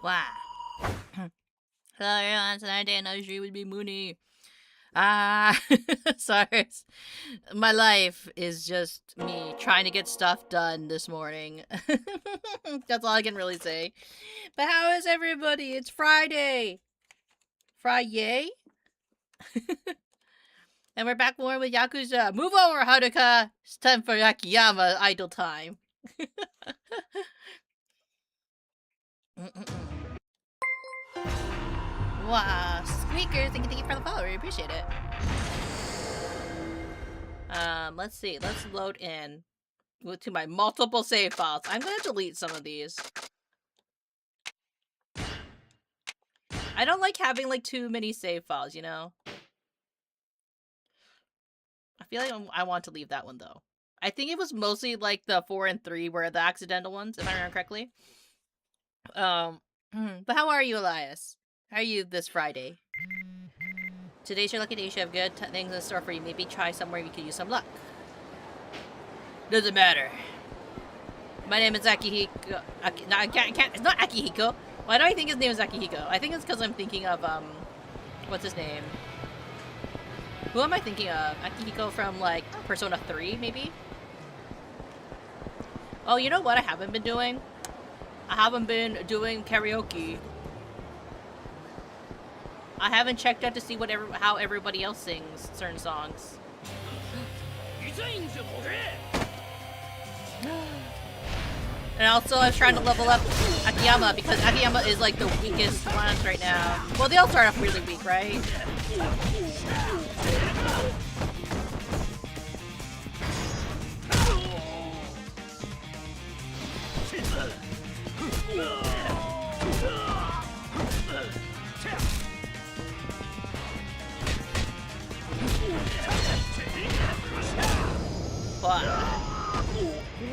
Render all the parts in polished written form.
Wow. Hello everyone, tonight day another stream would be Munii. Ah, sorry. My life is just me trying to get stuff done this morning. That's all I can really say. But how is everybody? It's Friday. Friday? And we're back more with Yakuza. Move over, Haruka! It's time for Akiyama idle time. Wow, Squeaker, thank you for the follow. We appreciate it. Let's see. Let's load in to my multiple save files. I'm gonna delete some of these. I don't like having like too many save files, you know? I feel like I want to leave that one though. I think it was mostly like the 4 and 3 were the accidental ones, if I remember correctly. But how are you, Elias? How are you this Friday? Today's your lucky day. You should have good things in store for you. Maybe try somewhere you could use some luck. Doesn't matter. My name is Akihiko. No, I can't. It's not Akihiko. Why do I think his name is Akihiko? I think it's because I'm thinking of, what's his name? Who am I thinking of? Akihiko from, like, Persona 3, maybe? Oh, you know what I haven't been doing? I haven't been doing karaoke. I haven't checked out to see what how everybody else sings certain songs. And also, I was trying to level up Akiyama because Akiyama is like the weakest one right now. Well, they all start off really weak, right?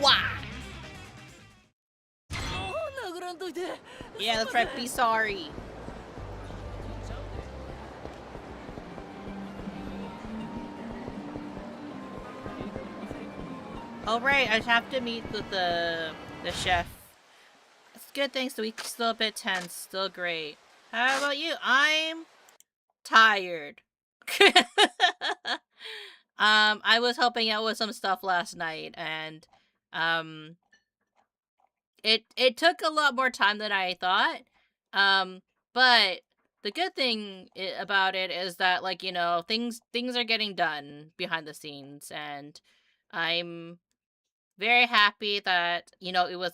Wow. Yeah, that's right. Be sorry. All right, I have to meet with the chef. It's good. Thanks. The week's still a bit tense. Still great. How about you? I'm tired. I was helping out with some stuff last night, and it took a lot more time than I thought. But the good thing about it is that, like, you know, things are getting done behind the scenes, and I'm very happy that, you know,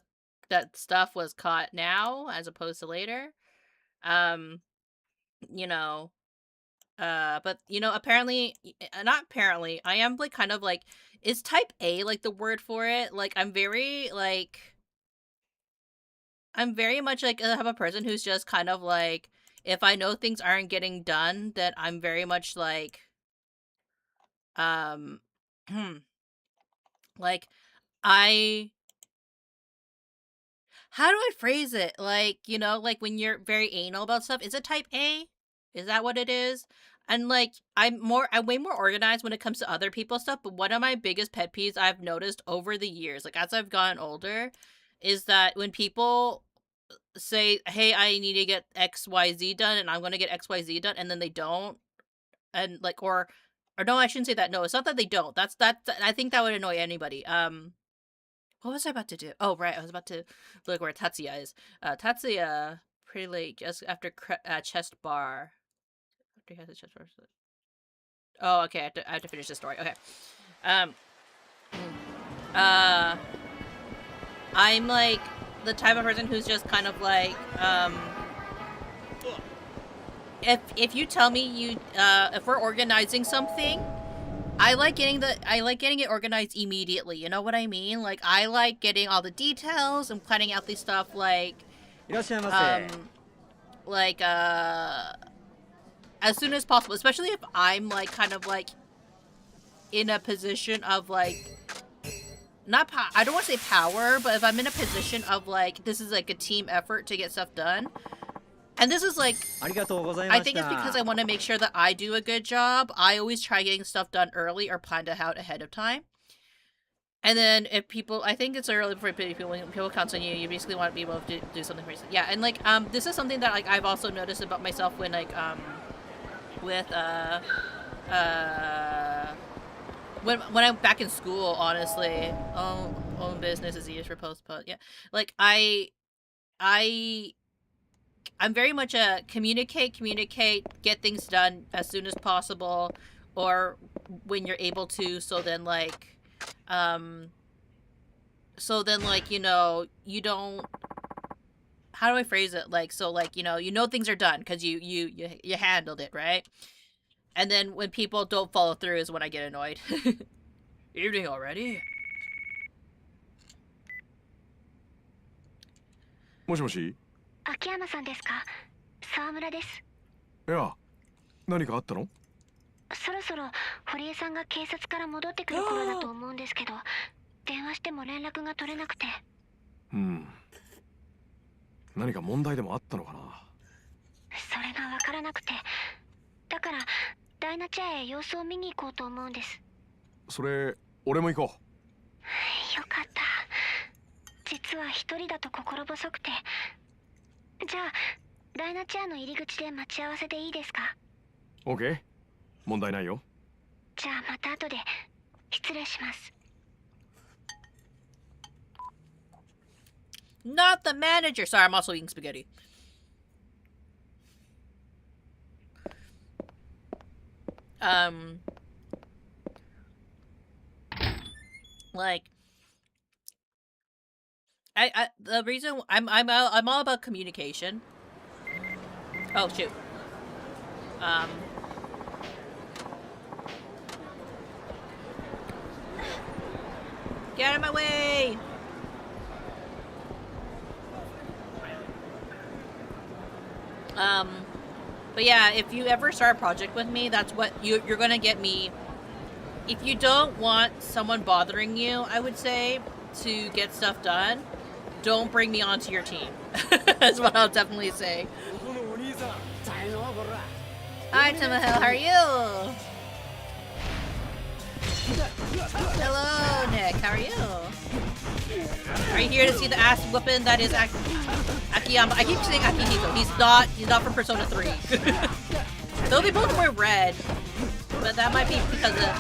that stuff was caught now as opposed to later. You know, but you know, apparently, not apparently, I am like kind of like, is type A like the word for it? Like, I'm very much like a type of person who's just kind of like, if I know things aren't getting done, then I'm very much like, like, how do I phrase it? Like, you know, like when you're very anal about stuff, is it type A? Is that what it is? And like, I'm way more organized when it comes to other people's stuff, but one of my biggest pet peeves I've noticed over the years, like as I've gotten older, is that when people say, hey, I need to get XYZ done and I'm going to get XYZ done, and then they don't, and like, or no, I shouldn't say that. No, it's not that they don't. I think that would annoy anybody. What was I about to do? Oh, right. I was about to look where Tatsuya is. Tatsuya, pretty late, just after chest bar. After he has a chest bar. Oh, okay. I have to finish the story. Okay. I'm like the type of person who's just kind of like, if you tell me if we're organizing something, I like getting it organized immediately. You know what I mean? Like, I like getting all the details and planning out these stuff like as soon as possible, especially if I'm like kind of like in a position of like, I don't want to say power, but if I'm in a position of like, this is like a team effort to get stuff done. And this is like, I think it's because I want to make sure that I do a good job. I always try getting stuff done early or planned out ahead of time. And then if people, I think it's early before people count on you, you basically want to be able to do something for yourself. Yeah, and like, this is something that like I've also noticed about myself when like, with, when I'm back in school, honestly. Own business is easier for postpone. Yeah, like I'm very much a communicate, get things done as soon as possible, or when you're able to, so then like, you know, you don't, how do I phrase it? Like, so like, you know things are done because you handled it, right? And then when people don't follow through is when I get annoyed. Evening already? もしもし。秋山さんですか？沢村です。いや、何かあったの？そろそろ堀江さんが警察から戻ってくる頃だと思うんですけど、電話しても連絡が取れなくて。何か問題でもあったのかな？それがわからなくて、だからダイナチャへ様子を見に行こうと思うんです。それ、俺も行こう。よかった。実は一人だと心細くて。じゃあダイナチャーの入り口で待ち合わせでいいですか？ OK。問題ないよ。じゃあまた後で。失礼します。 Not the manager. Sorry, I'm also eating spaghetti. Like, the reason I'm all about communication. Oh shoot. Get out of my way. But yeah, if you ever start a project with me, that's what you're gonna get me. If you don't want someone bothering you, I would say, to get stuff done, don't bring me onto your team. That's what I'll definitely say. Hi, Timahel, how are you? Hello, Nick, how are you? Are you here to see the ass whooping that is Akiyama? I keep saying Akihiko. He's not from Persona 3. Though they both wear red, but that might be because of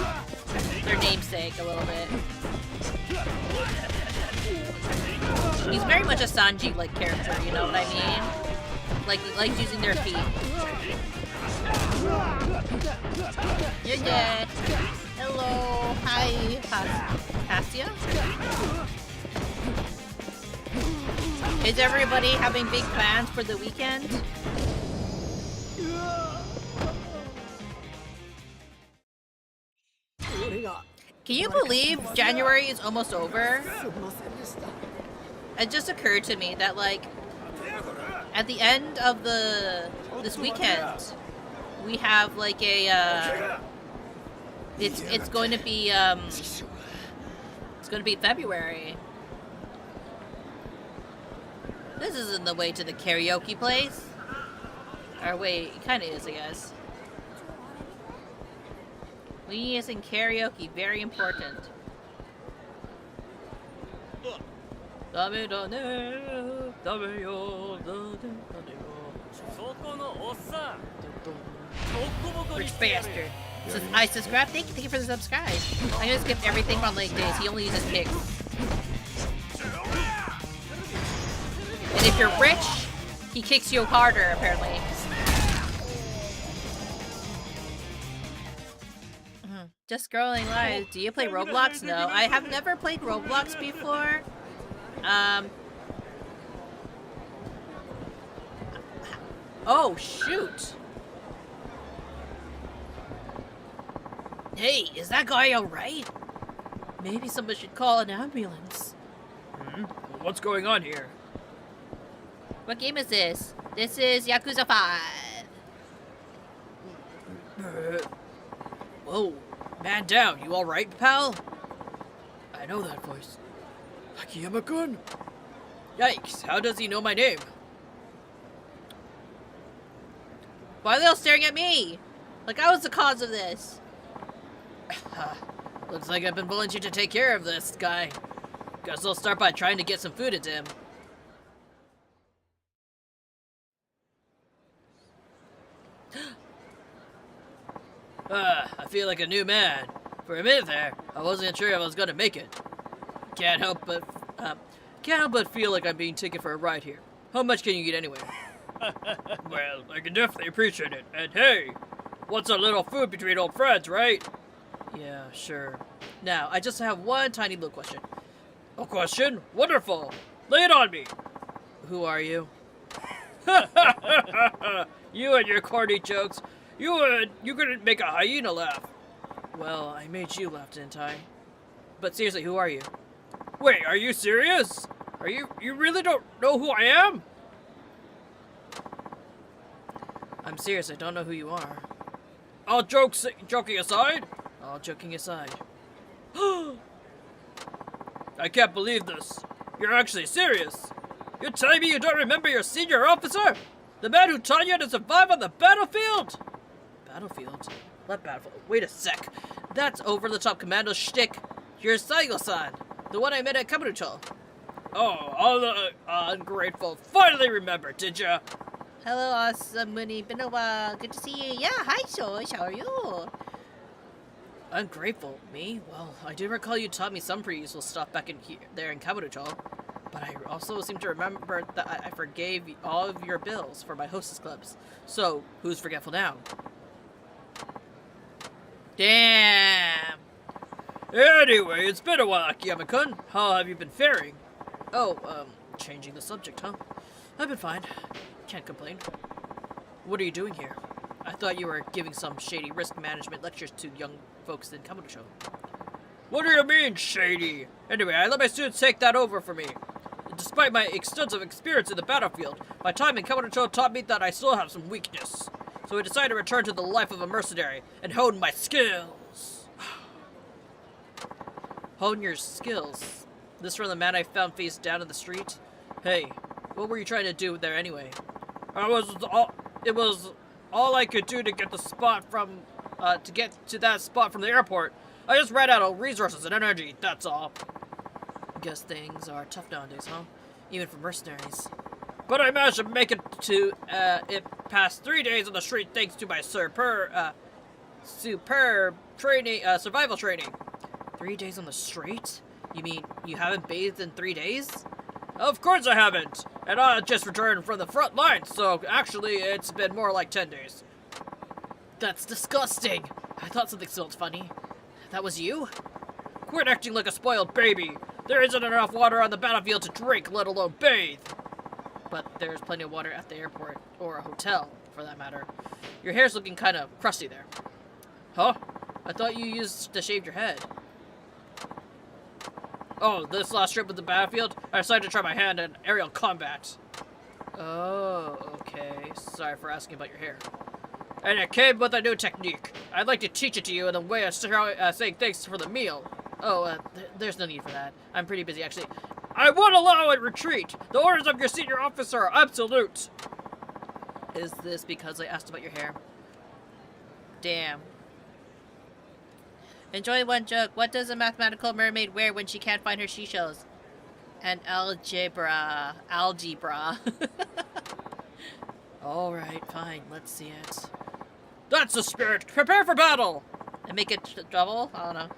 their namesake a little bit. He's very much a Sanji-like character, you know what I mean? Like he likes using their feet. You're dead. Hello. Hi, Cassia. Is everybody having big plans for the weekend? Can you believe January is almost over? It just occurred to me that, like, at the end of this weekend, we have like a it's going to be February. This isn't the way to the karaoke place. Or wait, it kind of is, I guess. We need to sing karaoke, very important. Rich bastard. I subscribe. Thank you for the subscribe. I'm gonna skip everything on leg days. He only uses kicks. And if you're rich, he kicks you harder, apparently. Just scrolling live. Do you play Roblox? No, I have never played Roblox before. Oh, shoot. Hey, is that guy alright? Maybe someone should call an ambulance. What's going on here? What game is this? This is Yakuza 5. Whoa, man down. You alright, pal? I know that voice. Akiyama-kun? Yikes, how does he know my name? Why are they all staring at me? Like I was the cause of this. Looks like I've been volunteered to take care of this guy. Guess I'll start by trying to get some food into him. I feel like a new man. For a minute there, I wasn't sure if I was gonna make it. Can't help but feel like I'm being taken for a ride here. How much can you get anyway? Well, I can definitely appreciate it. And hey, what's a little food between old friends, right? Yeah, sure. Now, I just have one tiny little question. A question? Wonderful! Lay it on me! Who are you? You and your corny jokes. You couldn't make a hyena laugh. Well, I made you laugh, didn't I? But seriously, who are you? Wait, are you serious? You really don't know who I am? I'm serious, I don't know who you are. All joking aside? All joking aside. I can't believe this. You're actually serious. You're telling me you don't remember your senior officer? The man who taught you to survive on the battlefield? Battlefield? What battlefield? Wait a sec. That's over-the-top commando shtick. You're Saigo-san, the one I met at Kabuto. Oh, all the ungrateful. Finally remembered, did ya? Hello, awesome Munii. Been a while. Good to see you. Yeah, hi, Shosh. How are you? Ungrateful? Me? Well, I do recall you taught me some pretty useful stuff back in there in Kabuto. But I also seem to remember that I forgave all of your bills for my hostess clubs. So, who's forgetful now? Damn. Anyway, it's been a while, Akiyama-kun. How have you been faring? Oh, changing the subject, huh? I've been fine. Can't complain. What are you doing here? I thought you were giving some shady risk management lectures to young folks in Kabuto. What do you mean, shady? Anyway, I let my students take that over for me. Despite my extensive experience in the battlefield, my time in Kabuto taught me that I still have some weakness. So I decided to return to the life of a mercenary and hone my skills. Hone your skills? This from the man I found face down in the street? Hey, what were you trying to do there anyway? It was all I could do to get to that spot from the airport. I just ran out of resources and energy, that's all. Guess things are tough nowadays, huh? Even for mercenaries. But I managed to make it to it past 3 days on the street thanks to my superb training, survival training. 3 days on the street? You mean you haven't bathed in 3 days? Of course I haven't! And I just returned from the front line, so actually it's been more like 10 days. That's disgusting! I thought something smelled funny. That was you? Quit acting like a spoiled baby! There isn't enough water on the battlefield to drink, let alone bathe! But there's plenty of water at the airport, or a hotel, for that matter. Your hair's looking kind of crusty there. Huh? I thought you used to shave your head. Oh, this last trip with the battlefield, I decided to try my hand in aerial combat. Oh, okay. Sorry for asking about your hair. And it came with a new technique. I'd like to teach it to you in a way of saying thanks for the meal. Oh, there's no need for that. I'm pretty busy, actually. I won't allow a retreat! The orders of your senior officer are absolute! Is this because I asked about your hair? Damn. Enjoy one joke. What does a mathematical mermaid wear when she can't find her seashells? An algebra. Alright, fine. Let's see it. That's the spirit! Prepare for battle! And make it double? I don't know.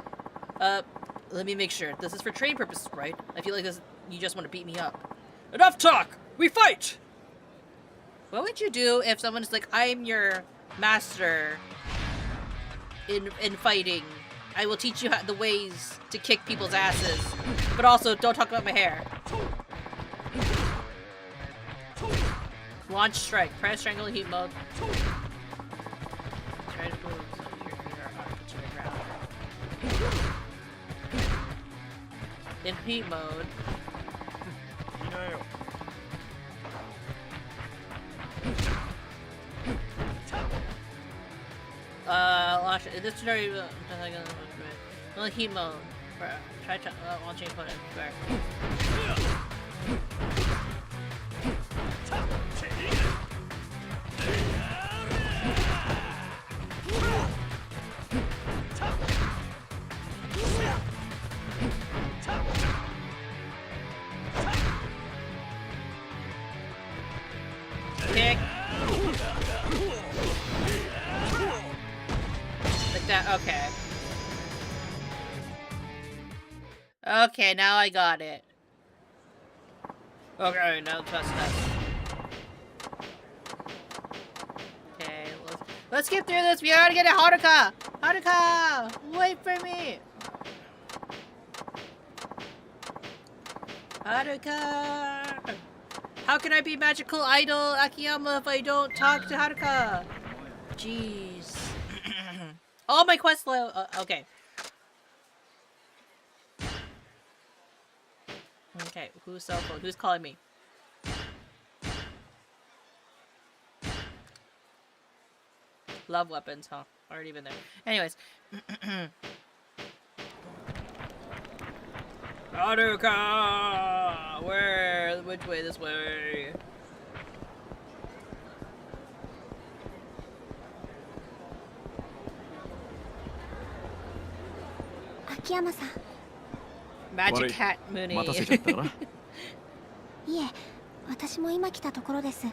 Let me make sure. This is for training purposes, right? I feel like you just want to beat me up. Enough talk! We fight! What would you do if someone's like, I'm your master in fighting. I will teach you the ways to kick people's asses. But also, don't talk about my hair. Launch strike. Press triangle heat mode. Try to move so your feet are up to the ground. In heat mode. Launch. This tutorial. Heat mode. Try launching opponent. Kick. Like that, okay. Okay, now I got it. Okay, now test that. Okay, let's get through this. We gotta get a Haruka. Haruka! Wait for me! Haruka! How can I be magical idol Akiyama if I don't talk to Haruka? Jeez. Oh, my quest okay. Okay, who's cell phone? Who's calling me? Love weapons, huh? Already been there. Anyways. Haruka! Where? Which way? This way. Akiyama-san。 Magic Cat 待たせちゃった Munii. な。いえ、私も今来たところです。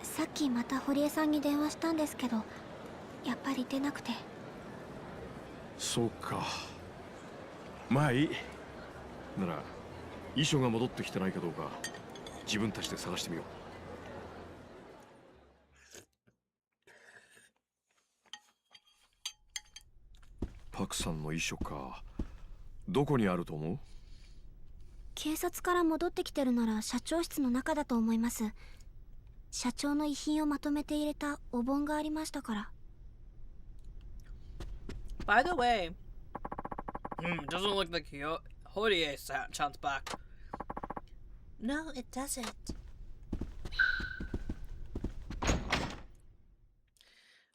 さっきまた堀江さんに電話したんですけど、やっぱり出なくて。そうか。まあいい。なら遺書が戻ってきてないかどうか自分たちで探してみよう。パクさんの遺書か。どこにあると思う？警察から戻ってきてるなら社長室の中だと思います。社長の遺品をまとめて入れたお盆がありましたから。By the way, Doesn't look like Horie-chan's back. no, it doesn't.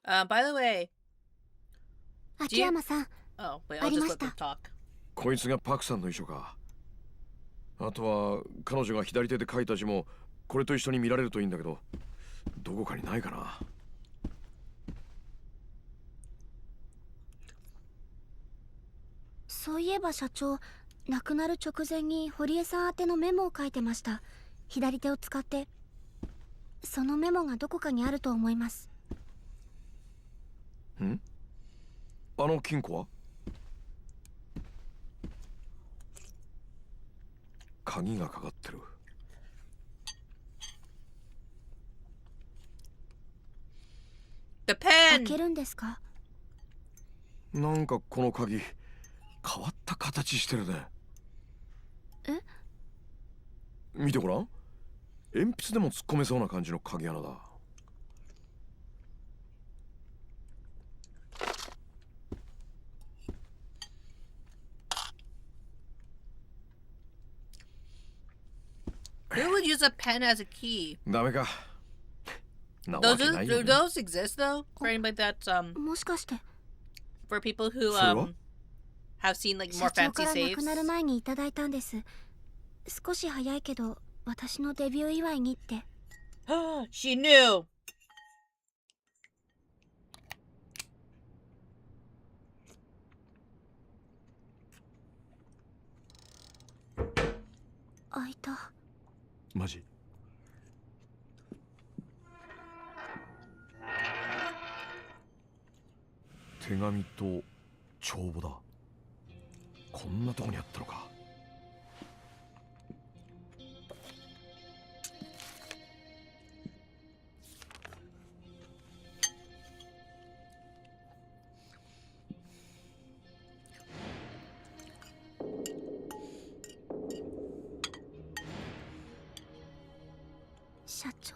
By the way, 秋山さん、 oh wait, I'll just let them talk. こいつがパクさんの遺書か。あとは彼女が左手で書いた字もこれと一緒に見られるといいんだけど、どこかにないかな。そういえば社長、亡くなる直前に堀江さん宛てのメモを書いてました。左手を使って。そのメモがどこかにあると思います。ん？あの金庫は？鍵がかかってる。The 開 pen! けるんですか？なんかこの鍵変わった形してるね。え？見てごらん。鉛筆でも突っ込めそうな感じの鍵穴だ。Who would use a pen as a key? ダメか。なわ Those けないよ do ね。 those exist though? For anybody that もしかして for people who それは？ have seen like 社 more 長 fancy から亡くなる safes? 前にいただいたんです。少し早いけど私のデビュー祝いにって。She knew. 開いた。マジ？手紙と帳簿だ。こんなとこにあったのか。社長。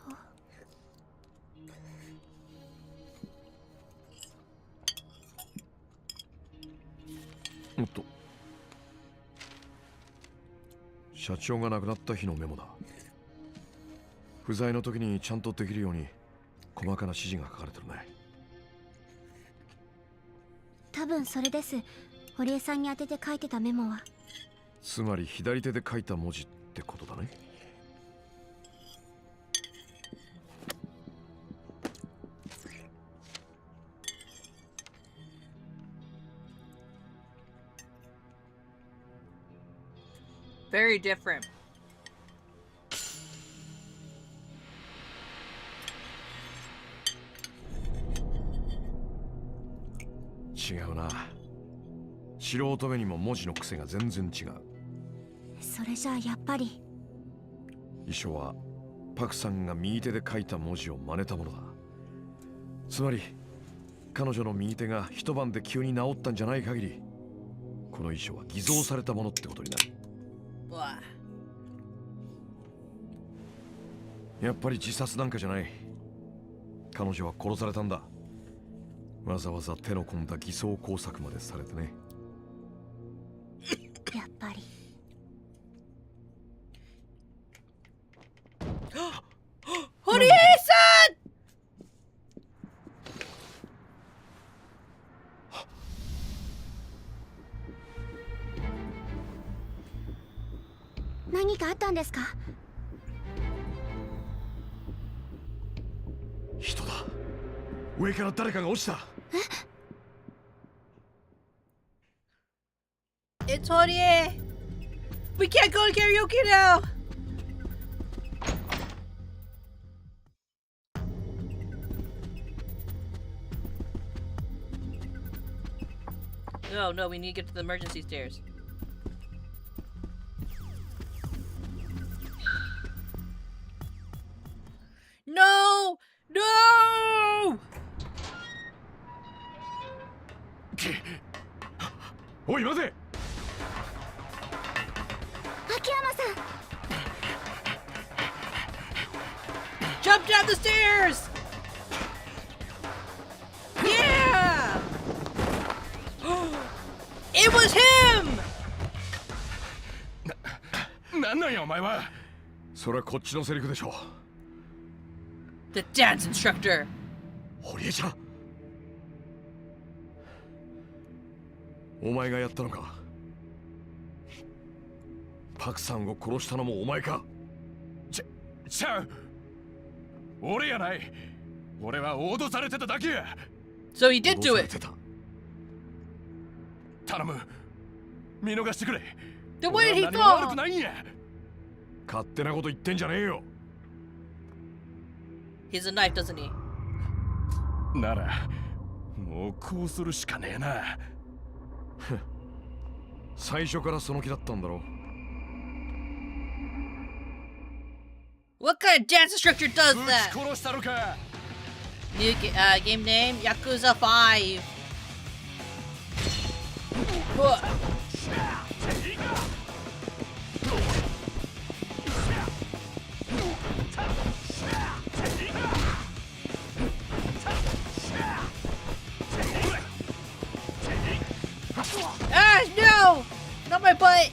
おっと。社長が亡くなった日のメモだ。不在の時にちゃんとできるように細かな指示が書かれてるね。多分それです。堀江さんに宛てて書いてたメモは。つまり左手で書いた文字ってことだね。Very different. 違うな。素人目にも文字の癖が全然違う。それじゃあやっぱり。遺書はパクさんが右手で書いた文字を真似たものだ。つまり彼女の右手が一晩で急に治ったんじゃない限り、この遺書は偽造されたものってことになる。Why? やっぱり自殺なんかじゃない。彼女は殺されたんだ。わざわざ手の込んだ偽装工作までされてね。やっぱり。堀江さん。何かあったんですか？人だ。上から誰かが落ちた。It's Horie. We can't go to karaoke now. No, we need to get to the emergency stairs. No! No! おい待て。秋山さん。 Jump down the stairs! Yeah! It was him! なんなんやお前は。それはこっちのセリフでしょ。 The dance instructor. 堀江ちゃん。お前がやったのか。パクさんを殺したのもお前か。ちゃう。俺やない。俺は脅されてただけや。 So he did do it. 頼む。見逃してくれ。 Then why did he 俺は何も悪く fall? ないんや。勝手なこと言ってんじゃねえよ。 He has a knife, doesn't he? ならもうこうするしかねえな。最初からその気だったんだろう。 What kind of dance instructor does ぶち that? 殺したのか。 New game name Yakuza 5. Ah, no! Not my butt!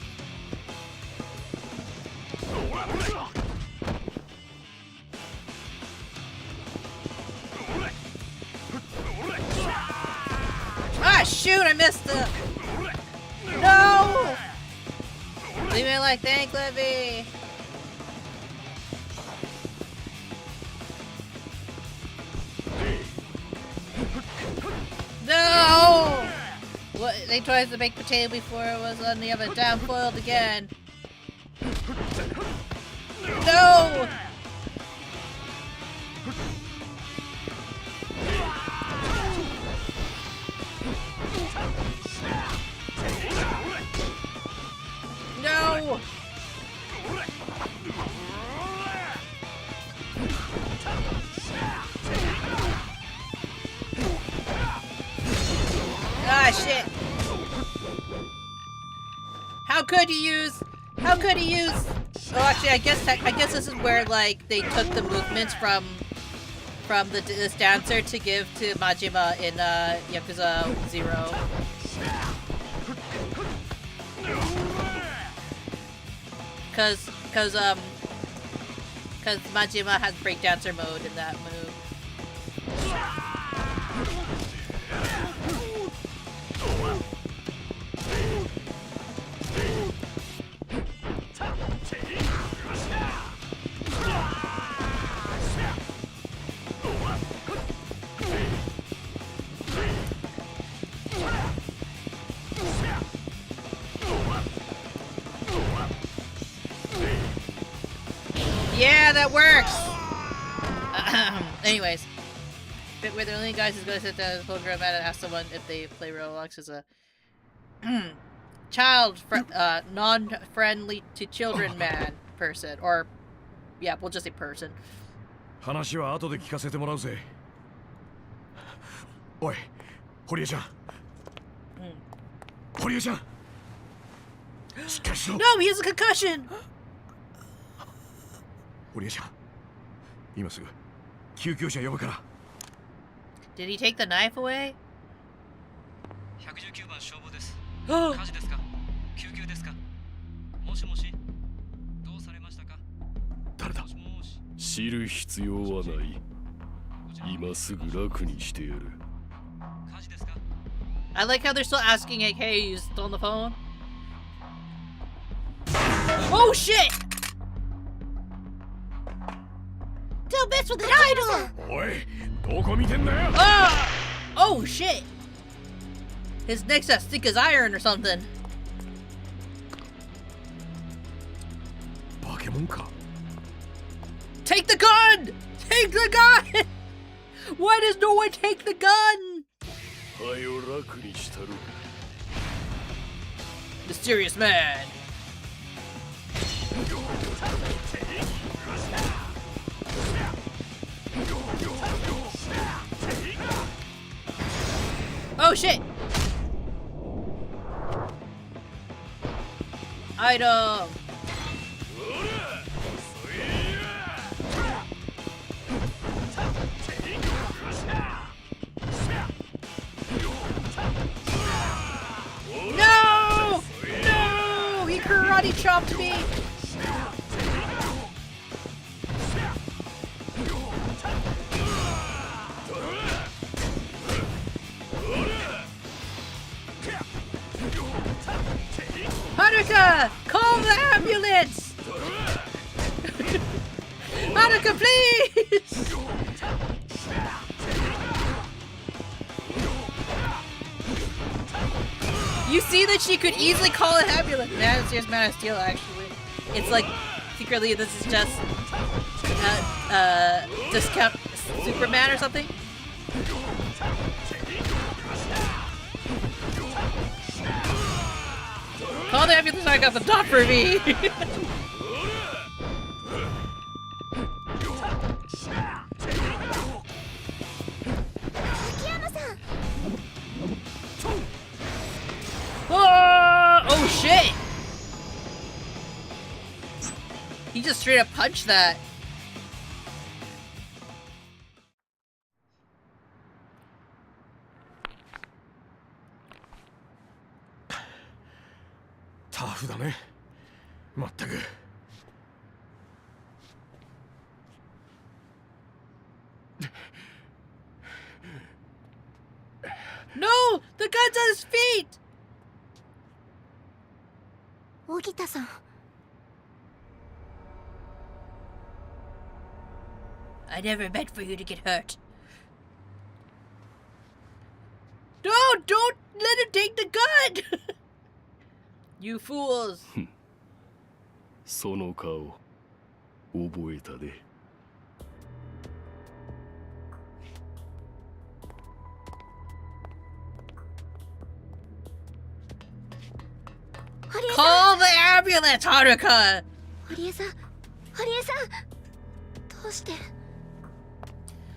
Ah, shoot! I missed the... No! Leave me like thank Levy. No! What? They tried to make potato before it was on the oven. Down boiled again. No! No! Ah, shit! How could he use? How could he use? Oh, actually, I guess this is where like they took the movements from this dancer to give to Majima in Yakuza 0. Cause Majima has breakdancer mode in that move. Yeah, that works! Anyways. Bit where the only guys is gonna sit down and poke around and ask someone if they play Roblox as a non-friendly to children man person. Or, yeah, we'll just say person. 話は後で聞かせてもらうぜ。おい、堀江ちゃん。堀江ちゃん。しっかりしろ。No, he has a concussion. 堀江ちゃん。今すぐ救急車呼ぶから。Did he take the knife away? 119番消防です。火事ですか？救急ですか？もしもし。どうされましたか？誰だ？知る必要はない。今すぐ楽にしてやる。火事ですか？ I like how they're still asking, like, hey, you still on the phone? Oh shit! Don't mess with an idol! おい、どこ見てんだよ。Ah! Oh shit! His neck's as thick as iron or something. バケモンか。Take the gun! Take the gun! Why does no one take the gun? はよ楽にしたる。Mysterious man. Oh shit! Item! No! No! He karate chopped me! Haruka! Call the ambulance! Haruka, please! You see that she could easily call an ambulance. Man, it's just Man of Steel, actually. It's like, secretly, this is just discount Superman or something. Call the ambulance, I got the dot for me. Oh shit! He just straight up punched that. Tough だね。まったく。No! The gun's on his feet! 荻田さん。 I never meant for you to get hurt. No! Don't let him take the gun! You fools! その顔覚えたで。Call the ambulance, Haruka! 堀江さん、堀江さん、どうして？ Why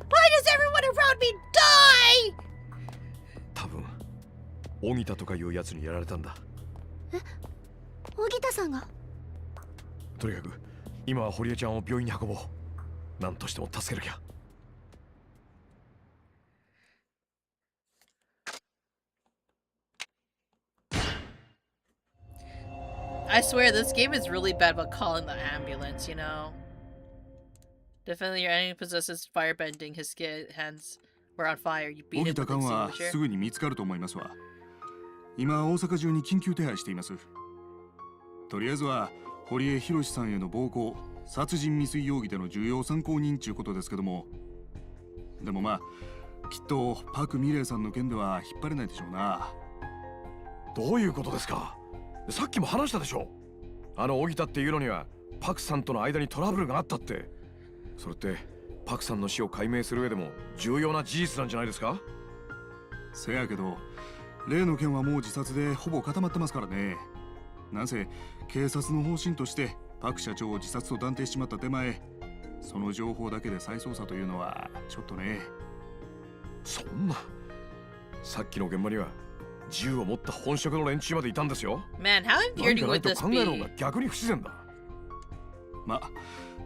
does everyone around me die? 多分、荻田とかいうやつにやられたんだ。え、荻田さんが？とにかく、今は堀江ちゃんを病院に運ぼう。何としても助けなきゃ。I swear, this game is really bad about calling the ambulance, you know? Definitely your enemy possesses firebending, his hands were on fire, you beat him with an は extinguisher. すぐに見つかると思いますわ。今、大阪中に緊急手配しています。とりあえずは、堀江博さんへの暴行、殺人未遂容疑での重要参考人ちゅうことですけども。でもまあ、きっとパク・ミレイさんの件では引っ張れないでしょうな。どういうことですか？さっきも話したでしょ。あの荻田っていうのにはパクさんとの間にトラブルがあったって。それってパクさんの死を解明する上でも重要な事実なんじゃないですか？せやけど例の件はもう自殺でほぼ固まってますからね。なんせ警察の方針としてパク社長を自殺と断定しちまった手前、その情報だけで再捜査というのはちょっとね。そんなさっきの現場には銃を持った本職の連中までいたんですよ。 Man, how 何か infuriating ない would と this 考える方 be? が逆に不自然だ。まあ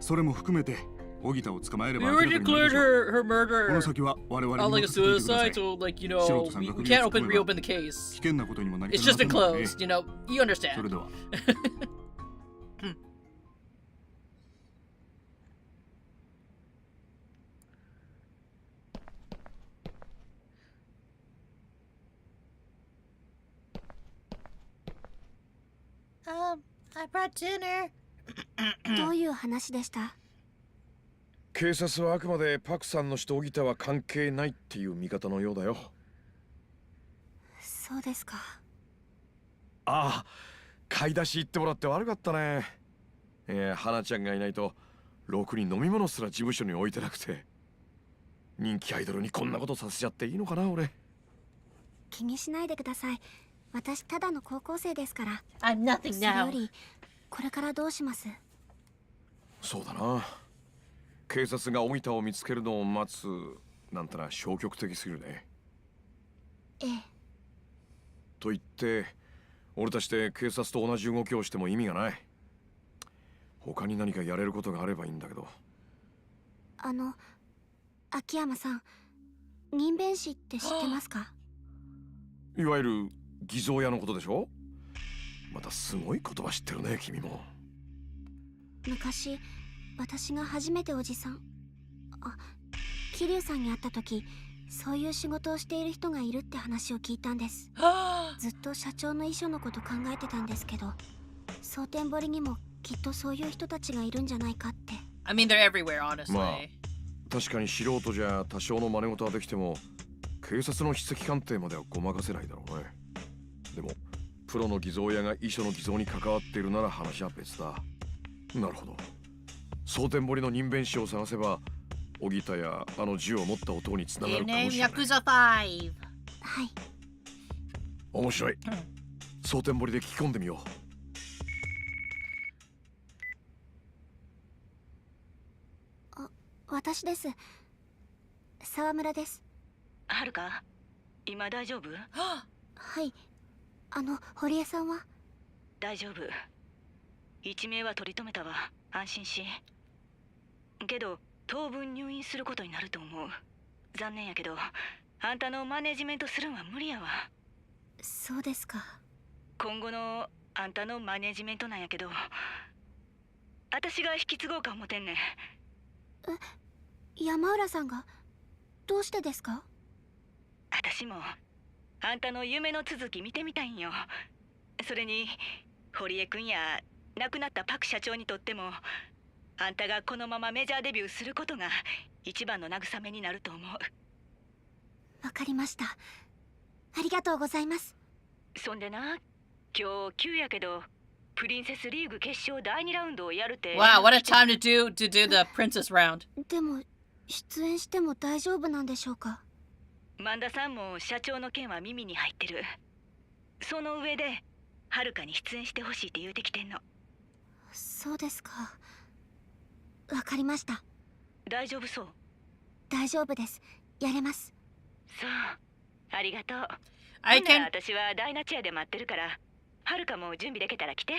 それも含めて荻田を捕まえれ We ば明ら already かになる declared でしょう。 her この murder 先は我々 on に like a 任せていてください。 suicide, so like you 素 know 人さん we が we 首を can't 突っ込 open めば reopen the 危 case. 険なことにもなり It's か just ね been ませんのでね。 closed, you know. You そ understand. れでは I brought dinner. どういう話でした？警察はあくまでパクさんの死と荻田は関係ないっていう見方のようだよ。そうですか。ああ、買い出し行ってもらって悪かったね。花ちゃんがいないとろくに飲み物すら事務所に置いてなくて。人気アイドルにこんなことさせちゃっていいのかな俺。気にしないでください。私ただの高校生ですから。 I'm nothing それよ now. りこれからどうします？そうだな。警察が荻田を見つけるのを待つなんてのは消極的すぎるね。ええ。と言って俺たちで警察と同じ動きをしても意味がない。他に何かやれることがあればいいんだけど。秋山さん、人弁士って知ってますか？いわゆる偽造屋のことでしょ。またすごい言葉知ってるね君も。昔私が初めておじさん桐生さんに会った時、そういう仕事をしている人がいるって話を聞いたんです。ずっと社長の遺書のこと考えてたんですけど、蒼天堀にもきっとそういう人たちがいるんじゃないかって。 I mean, they're everywhere, honestly. まあ確かに素人じゃ多少の真似事はできても警察の筆跡鑑定まではごまかせないだろうね。でもプロの偽造屋が遺書の偽造に関わっているなら話は別だ。なるほど。蒼天堀の人弁士を探せば荻田やあの銃を持った男につなが Game るかも name しれない。 Yakuza 5. はい。面白い。蒼天堀で聞き込んでみよう。私です。沢村です。はるか、今大丈夫？はい。堀江さんは？大丈夫。一命は取り留めたわ。安心し。けど当分入院することになると思う。残念やけどあんたのマネジメントするんは無理やわ。そうですか。今後のあんたのマネジメントなんやけど、私が引き継ごうか思てんねん。山浦さんが？どうしてですか？私もあんたの夢の続き見てみたいんよ。それに堀江君や亡くなったパク社長にとってもあんたがこのままメジャーデビューすることが一番の慰めになると思う。わかりました。ありがとうございます。そんでな、今日急やけどプリンセスリーグ決勝第2ラウンドをやるって。 Wow, what a time to do the princess round. でも出演しても大丈夫なんでしょうか？萬田さんも社長の件は耳に入ってる。その上ではるかに出演してほしいって言うてきてんの。そうですか。わかりました。大丈夫そう？大丈夫です。やれます。そう、ありがとう。I ほんなら can. 私はダイナチェアで待ってるから、はるかも準備できたら来て。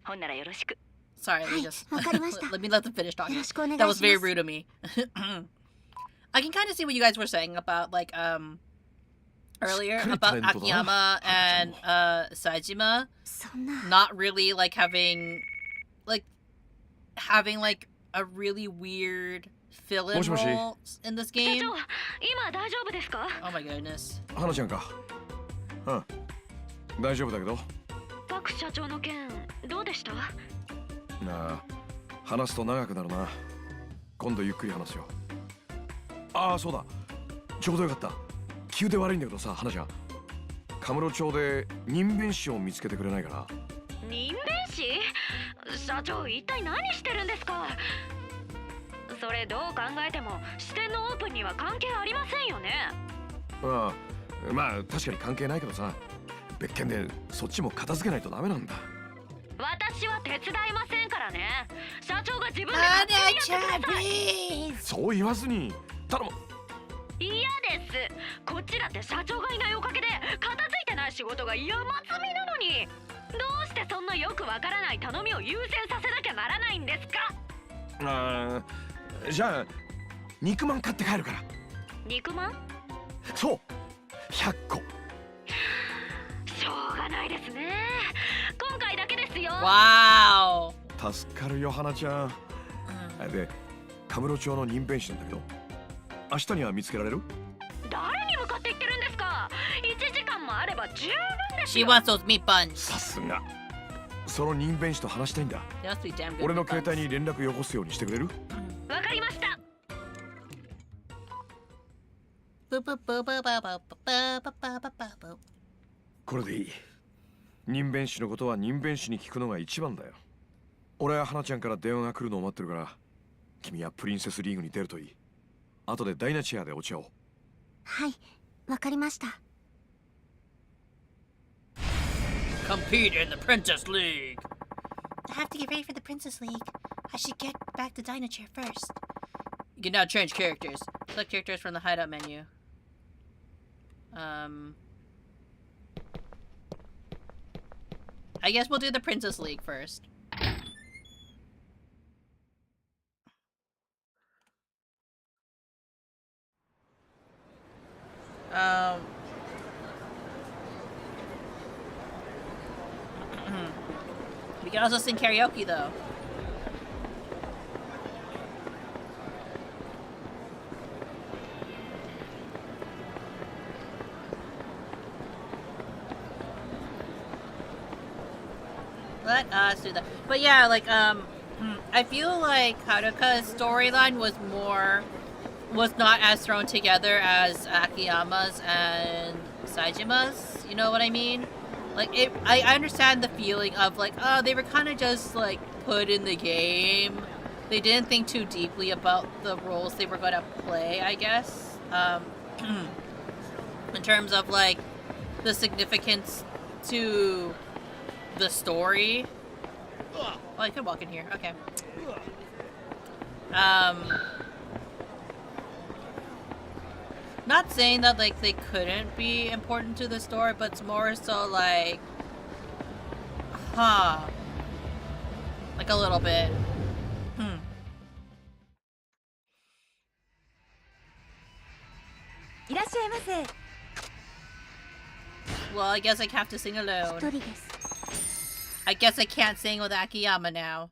ほんならよろしく。 Sorry, let me Hi, just. わかりました。 Let me let them finish よ talking. ろしくお願いし That ま was す。 very rude of me. I can kind of see what you guys were saying about like earlier about Akiyama and Saejima そんな。 not really like having like a really weird fill-in もしもし。 role in this 社 game. 長、今大丈夫ですか？ Oh my goodness. 花ちゃんか。うん大丈夫だけど。パク社長の件どうでした？なあ話すと長くなるな。今度ゆっくり話すよ。ああそうだ、ちょうどよかった。急で悪いんだけどさ、花ちゃん、カムロ町で人弁士を見つけてくれないかな。人弁士？社長一体何してるんですか？それどう考えても支店のオープンには関係ありませんよね。ああまあ確かに関係ないけどさ、別件でそっちも片付けないとダメなんだ。私は手伝いませんからね。社長が自分で勝手にやってください。Hana-chan, please. そう言わずに頼む。嫌です。こっちだって社長がいないおかげで片付いてない仕事が山積みなのに、どうしてそんなよくわからない頼みを優先させなきゃならないんですか？じゃあ肉まん買って帰るから。肉まん？そう、100個。しょうがないですね。今回だけですよ。Wow. 助かるよ花ちゃん。で、カムロ町の任弁士なんだけど、明日には見つけられる？誰に向かって言ってるんですか？1時間もあれば十分ですよ。 She wants those meat buns. さすが。その任弁士と話したいんだ。They must be damn good 俺の meat 携 buns. 帯に連絡よこすようにしてくれる？わかりました。これでいい。任弁士のことは任弁士に聞くのが一番だよ。俺は花ちゃんから電話が来るのを待ってるから、君はプリンセスリーグに出るといい。後でダイナチェアでお茶を。はい、わかりました。Compete in the Princess League. I have to get ready for the Princess League. I should get back to Dyna Chair first. You can now change characters. Select characters from the hideout menu. I guess we'll do the Princess League first. We can also sing karaoke though. Let us do that. But yeah, like I feel like Haruka's storyline was not as thrown together as Akiyama's and Saijima's. You know what I mean? Like I understand the feeling of like, oh, they were kind of just like put in the game. They didn't think too deeply about the roles they were gonna play, I guess. In terms of like the significance to the story. Oh, I could walk in here. Okay. Not saying that like they couldn't be important to the story, but it's more so like, like a little bit. Well, I guess I have to sing alone. 一人です。 I guess I can't sing with Akiyama now.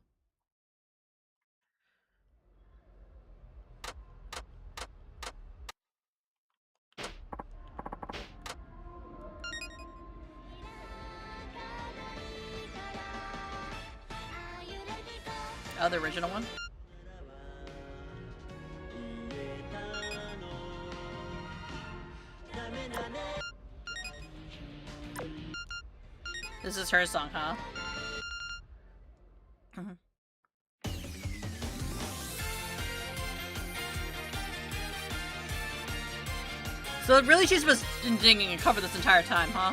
Oh, the original one? This is her song, huh? So really she's been singing a cover this entire time, huh?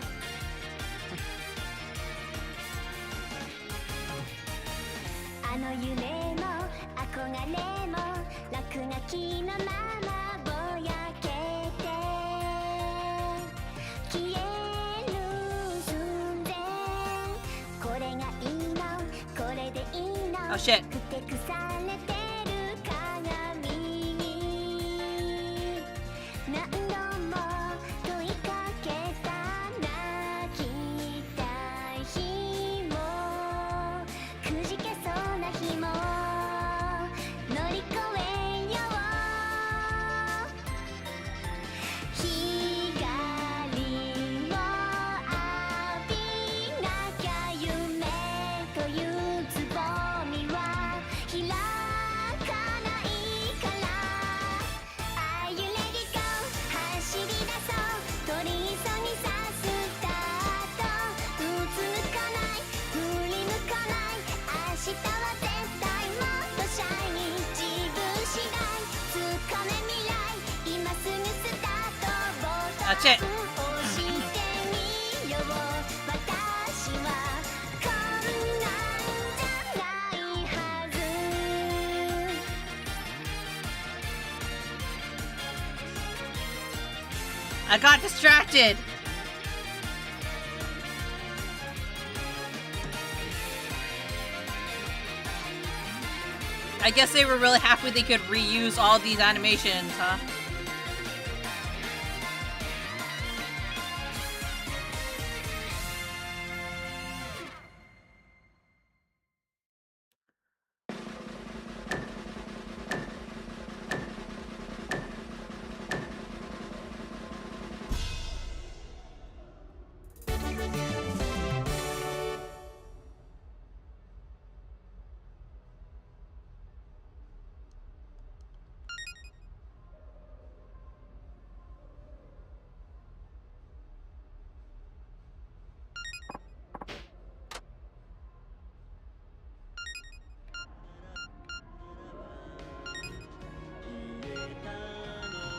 あの夢も憧れも落書きのままぼやけて消える寸前これがいいのこれでいいの Oh shit. ふてくされてる鏡に何度も問いかけた泣きたい日もくじけそうな日も乗り越えよう光を浴びなきゃ夢というつぼみは開かないから Are you ready go 走り出そう取り急ぎさスタートうつむかない振り向かない明日は絶対もっとシャイニー自分次第つかめ未来今すぐスタートボタン That's it. 押してみよう私はこんなんじゃないはず Are I got distracted. I guess they were really happy they could reuse all these animations, huh?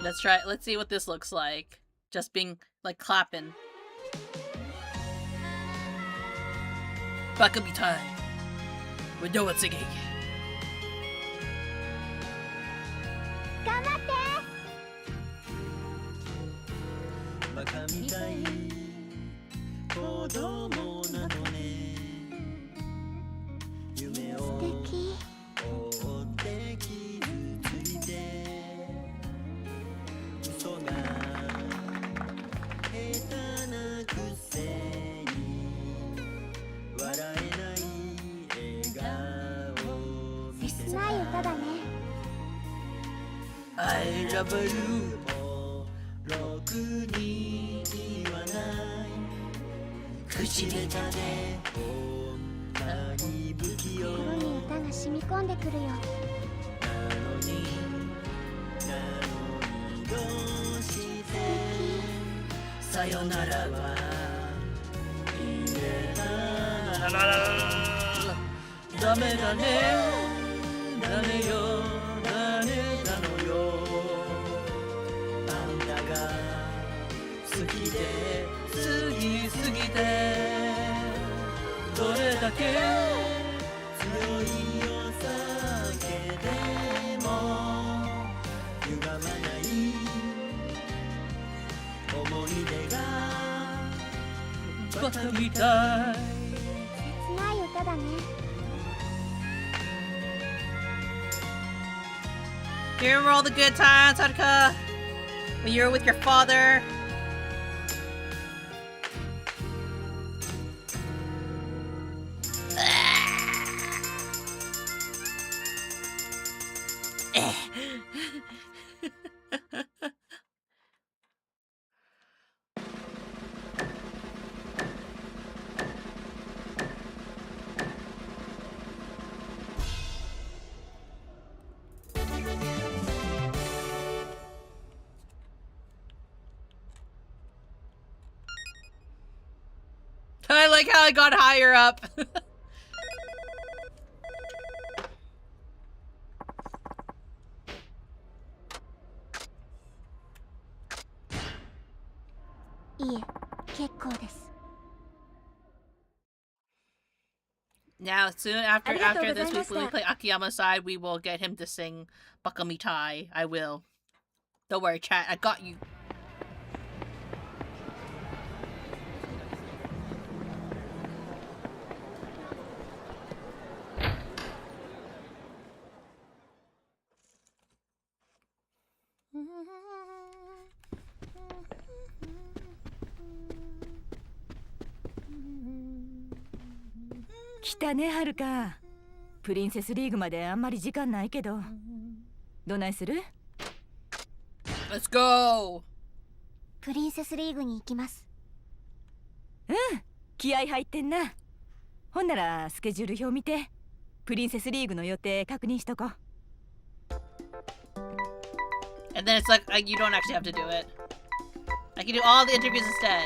Let's try. Let's see what this looks like. Just being like clapping. Baka mitai. With no one singing. 頑張ってバカみたい子供なのね夢素を敵追って傷ついて嘘が下手なくせに笑えない笑顔見せ切ない歌だね I love you もろくに言わない口下手でこんなに不器用心に歌が染み込んでくるよなのにどうしてさよならは言えたダメだねダメよダメなのよあんたが好きで好きすぎてどれだけ強いお酒でも歪まない思い出がバカみたい切ない歌だね Do you remember all the good times, Haruka? When you were with your father? I like how I got higher up. いえ結構です Now, soon after this, ありがとうございました。 when we play Akiyama's side, we will get him to sing Bakamitai. I will. Don't worry, chat. I got you. Mm-hmm. 来たねはるかプリンセスリーグまであんまり時間ないけどどないする Let's go! プリンセスリーグに行きますうん気合入ってんなほんならスケジュール表見てプリンセスリーグの予定確認しとこ And then it's like, you don't actually have to do it. I can do all the interviews instead.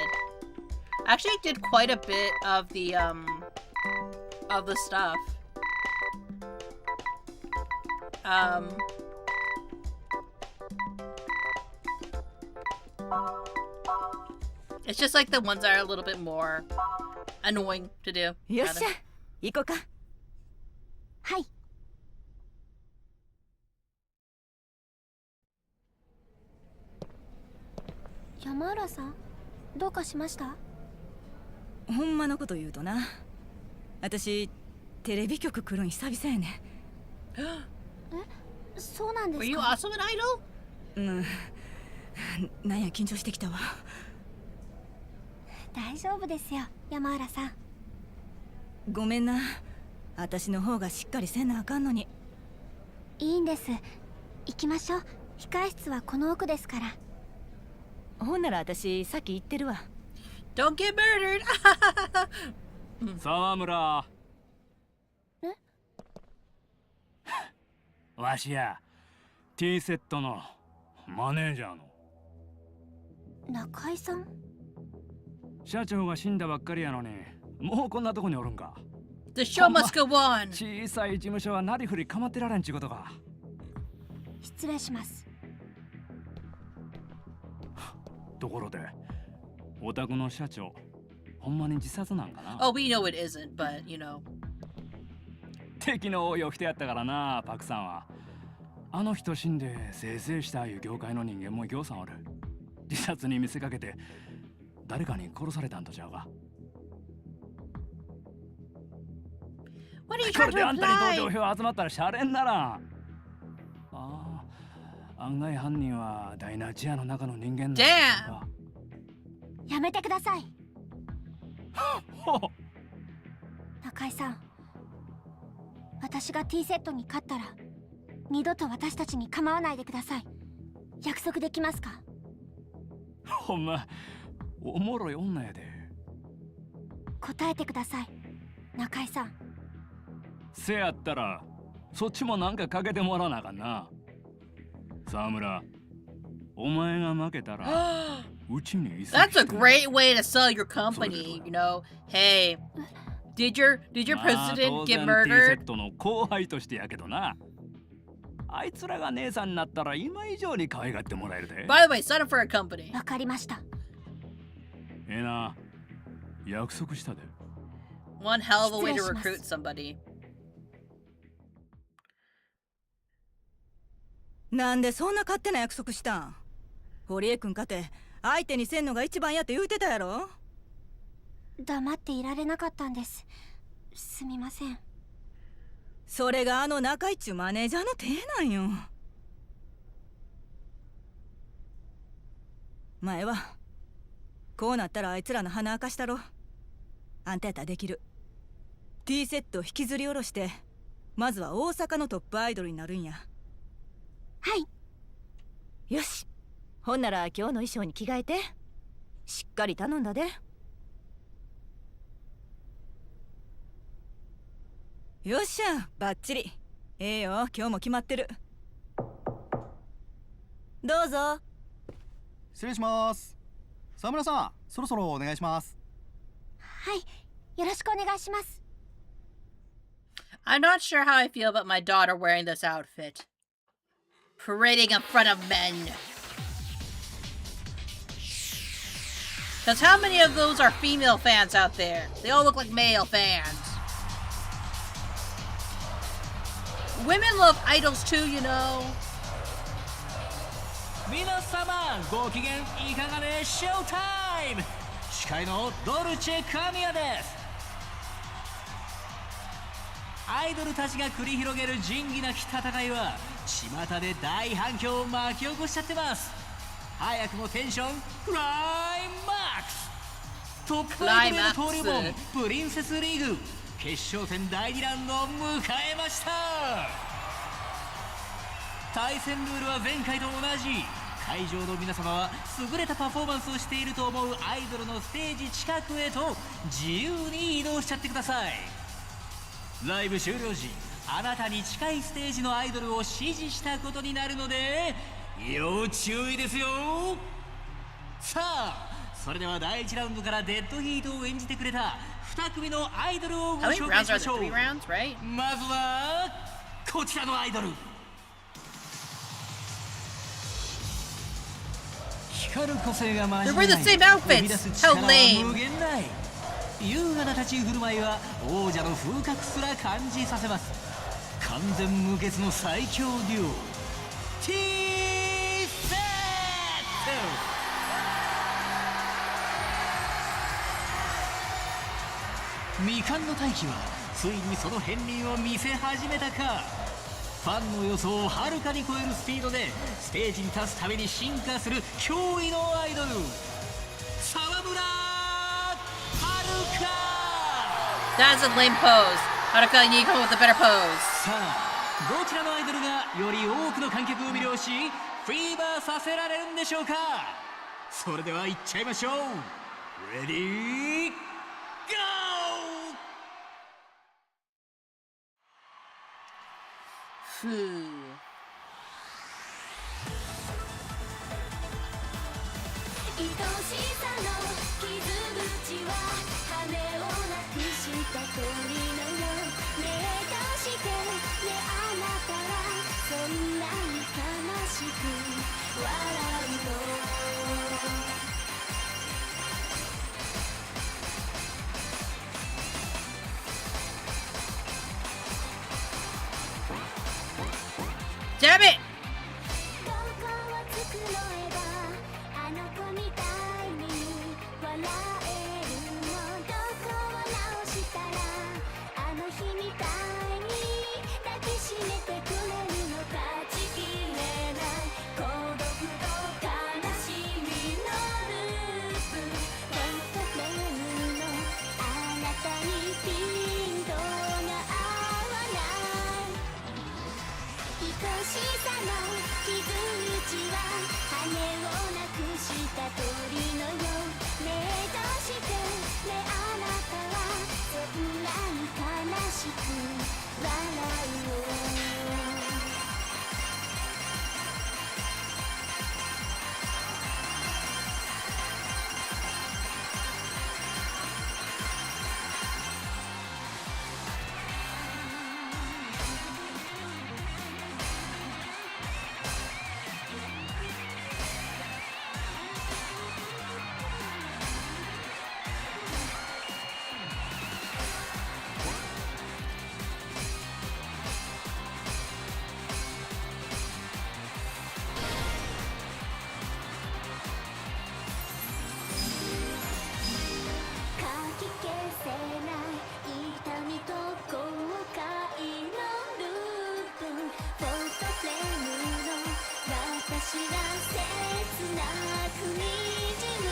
I actually did quite a bit of the stuff. It's just like the ones that are a little bit more annoying to do. よっしゃ行こうかはい山浦さん、どうかしました？ほんまのこと言うとな、私テレビ局来るん久々やね。え、そうなんですか？ Were you also an idol? うん、なんや緊張してきたわ。大丈夫ですよ、山浦さん。ごめんな、私の方がしっかりせなあかんのに。いいんです。行きましょう。控室はこの奥ですから。ほんなら私さっき言ってるわ。 Don't get murdered! 沢村。え？わしや T セットのマネージャーの中井さん？社長が死んだばっかりやのに、もうこんなとこにおるんか。 The show must go on! 小さい事務所はなりふり構ってられんちゅうことか。失礼します。ところでお宅の社長、ほんまに自殺なんかな。 Oh, we know it isn't, but you know. 敵の応用してやったからな、パクさんは。あの人死んでせいせいしたいう業界の人間もぎょうさんおる。自殺に見せかけて誰かに殺されたんとちゃうか。 What are you こ trying れ to であんたに imply? 同情票集まったらシャレにならん。ああ、案外犯人はダイナチアの中の人間なんだ。 Damn! やめてください。ほう。中井さん、私が T セットに勝ったら二度と私たちに構わないでください。約束できますか？ほんまおもろい女やで。答えてください、中井さん。せやったらそっちもなんかかけてもらわなあかんな。沢村、お前が負けたらうちに移籍 That's a しても great way to sell your company, you know. Hey, did your まあ president 当 get 然 T セ murdered? ットの後輩としてやけどな。あいつらが姉さんになったら今以上に可愛がってもらえるで。 By the way, sign up for a company. わかりました。ええな、約束したで。 One hell of a way to 失礼します。 recruit somebody. なんでそんな勝手な約束したん？堀江君かて相手にせんのが一番やって言うてたやろ。黙っていられなかったんです。すみません。それがあの中井っちゅうマネージャーの手なんよ。前はこうなったらあいつらの鼻明かしたろ。あんたやったらできる。 T セットを引きずり下ろしてまずは大阪のトップアイドルになるんや。はい。よし、ほんなら今日の衣装に着替えてしっかり頼んだで。よっしゃ、バッチリ。ええよ、今日も決まってる。どうぞ。失礼します。沢村さん、そろそろお願いします。はい、よろしくお願いします。 I'm not sure how I feel about my daughter wearing this outfit. Parading in front of men. Because how many of those are female fans out there? They all look like male fans. Women love idols too, you know. 皆様ご機嫌いかがでしょうタイム。司会のドルチェ神谷です。アイドルたちが繰り広げる仁義なき戦いは巷で大反響を巻き起こしちゃってます。早くもテンションクライマックス。トップアイドルの登竜門プリンセスリーグ決勝戦第2ラウンドを迎えました。対戦ルールは前回と同じ。会場の皆様は優れたパフォーマンスをしていると思うアイドルのステージ近くへと自由に移動しちゃってください。ライブ終了時、あなたに近いステージのアイドルを指示したことになるので要注意ですよ。さあ、それでは第1ラウンドからデッドヒートを演じてくれた2組のアイドルをご How many 紹介 rounds し are ま there? しょう。 3 rounds, right? まずはこちらのアイドル。光る個性が混じ They wear the same outfits. How lame. 無限大。優雅な立ち振る舞いは王者の風格すら感じさせます。完全無欠の最強デュオ T セット。未完の大器はついにその片鱗を見せ始めたか。ファンの予想をはるかに超えるスピードでステージに立つために進化する驚異のアイドル、沢村はるか。 That's a lame pose. Haruka, you need to come up with a better pose. さあ、どちらのアイドルがより多くの観客を魅了しフィーバーさせられるんでしょうか。それでは行っちゃいましょう。レディーゴー。ふう。愛しさの傷口は羽をなくした鳥のよう。目としてね、あなたはそんなに悲しく笑うの。Damn it! どこを繕えばあの子みたいに笑えるの。どこを直したらあの日みたいに抱きしめてくれるの。断ち切れない孤独と悲しみのループ。フォトフレームのあなたにピントが合わない。愛しさの傷口は羽をなくした鳥のよう。目としてね、あなたはそんなに悲しく笑うの。かき消せない痛みと後悔のループ。フォトフレームの私が切なくにじむ。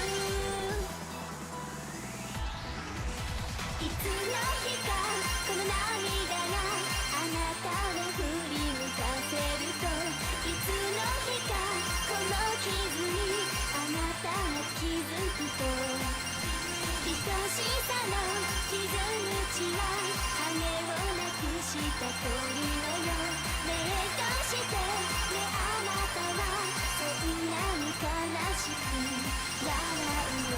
いつの日かこの涙があなたを振り向かせると。いつの日かこの傷にあなたが気づくと。愛しさの傷口は羽をなくした鳥のよう。目としてね、あなたはそんなに悲しく笑うの。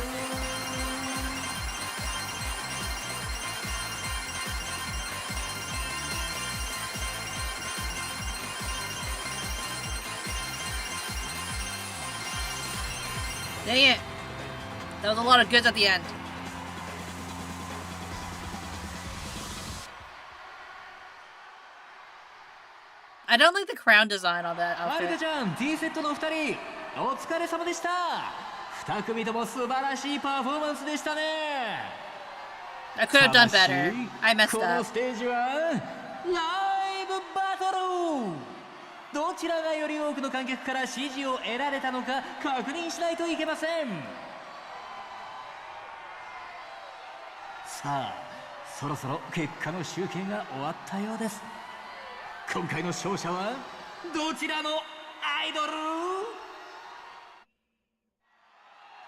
Dang it. That was a lot of goods at the end. I don't like the crown design on that はるか outfit. ちゃん、 T セットの2人お疲れ様でした。2組とも素晴らしいパフォーマンスでしたね。 I could have done better. I messed この up. ステージはライブバトル。どちらがより多くの観客から支持を得られたのか確認しないといけません。さあ、そろそろ結果の集計が終わったようです。今回の勝者はどちらのアイドル？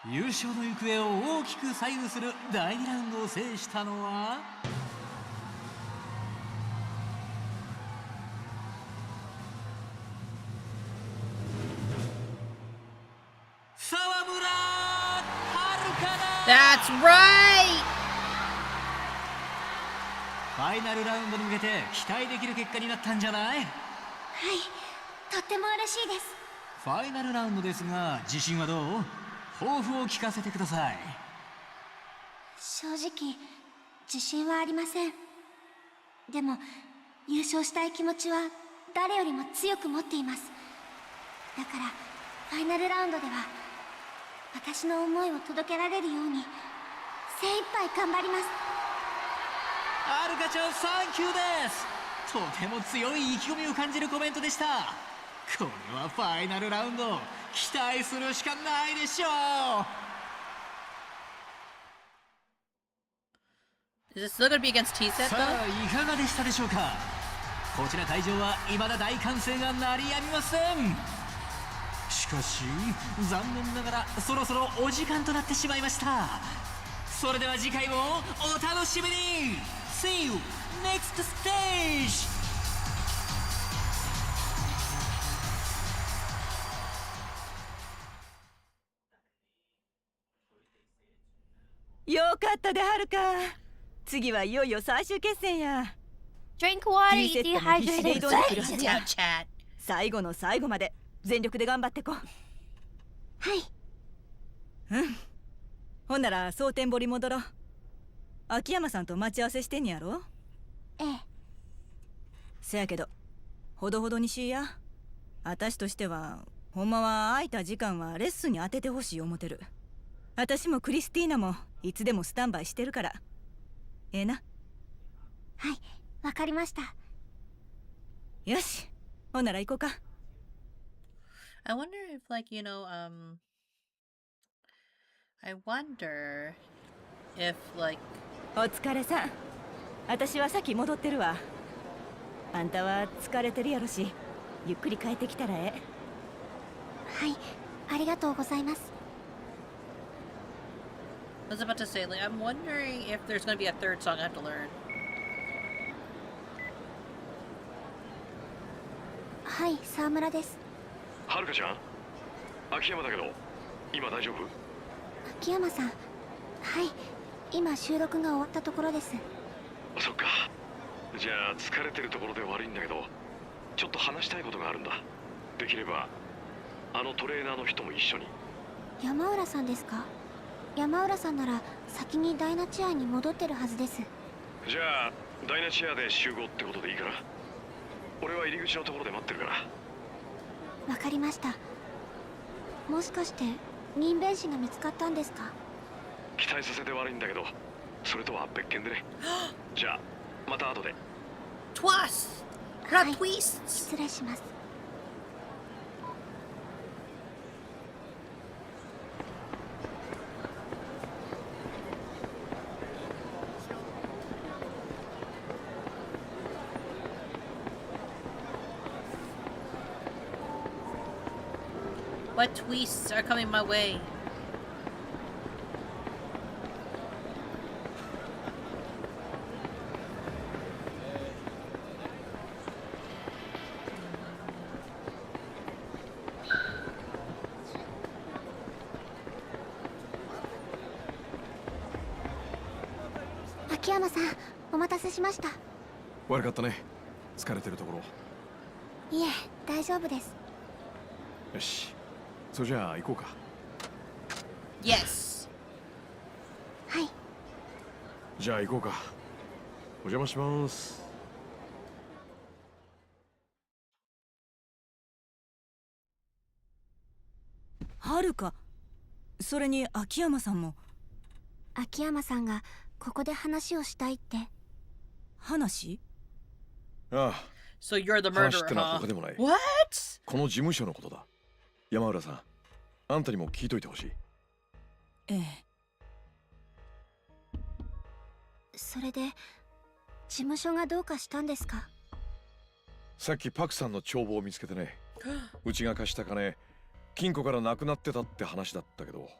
優勝の行方を大きく左右する第2ラウンドを制したのは沢村はるかだ。 That's right! ファイナルラウンドに向けて期待できる結果になったんじゃない？はい、とっても嬉しいです。ファイナルラウンドですが、自信はどう？抱負を聞かせてください。正直自信はありません。でも優勝したい気持ちは誰よりも強く持っています。だからファイナルラウンドでは私の思いを届けられるように精一杯頑張ります。アルカちゃんサンキューです。とても強い意気込みを感じるコメントでした。これはファイナルラウンド期待するしかないでしょう。 Is it still gonna be against T-Set さ though? あいかがでしたでしょうか。こちら会場は未だ大歓声が鳴りやみません。しかし残念ながらそろそろお時間となってしまいました。それでは次回もお楽しみに。 See you next stage。よかったではるか。次はいよいよ最終決戦や。 Drink water, T you セットも必死で dehydrated. 挑んでくるはずや。 Out chat. 最後の最後まで全力で頑張ってこ。はい。ほんなら蒼天堀戻ろう。秋山さんと待ち合わせしてんやろ。ええ。せやけどほどほどにしいや。私としてはほんまは空いた時間はレッスンに当ててほしい思てる。私もクリスティーナもいつでもスタンバイしてるから。ええな。はい、わかりました。よし、ほんなら行こうか。I wonder if, like, I wonder if, like, お疲れさん。私は先戻ってるわ。あんたは疲れてるやろし、ゆっくり帰ってきたらええ。はい、ありがとうございます。I was about to say, like, I'm wondering if there's gonna be a third song I have to learn. はい、沢村です。はるかちゃん、秋山だけど今大丈夫？秋山さん、はい、今収録が終わったところです。そっか。じゃあ疲れてるところで悪いんだけど、ちょっと話したいことがあるんだ。できればあのトレーナーの人も一緒に。山浦さんですか？山浦さんなら先にダイナチアに戻ってるはずです。じゃあダイナチアで集合ってことでいいかな。俺は入り口のところで待ってるから。わかりました。もしかして任弁士が見つかったんですか？期待させて悪いんだけど、それとは別件でね。じゃあまた後で。 Twas! は Not い、 twists! 失礼します。What twists are coming my way?秋山さん、お待たせしました。悪かったね。疲れてるところ。いえ、大丈夫です。よし。それじゃあ行こうか。Yes! はい。じゃあ行こうか。お邪魔します。はるか。それに秋山さんも。秋山さんがここで話をしたいって。話？ああ。 So you're the 話っ murderer, てのは huh? 他でもない。 What? この事務所のことだ。山浦さん、あんたにも聞いといてほしい。ええ。それで事務所がどうかしたんですか？さっきパクさんの帳簿を見つけてね。うちが貸した金、金庫からなくなってたって話だったけど、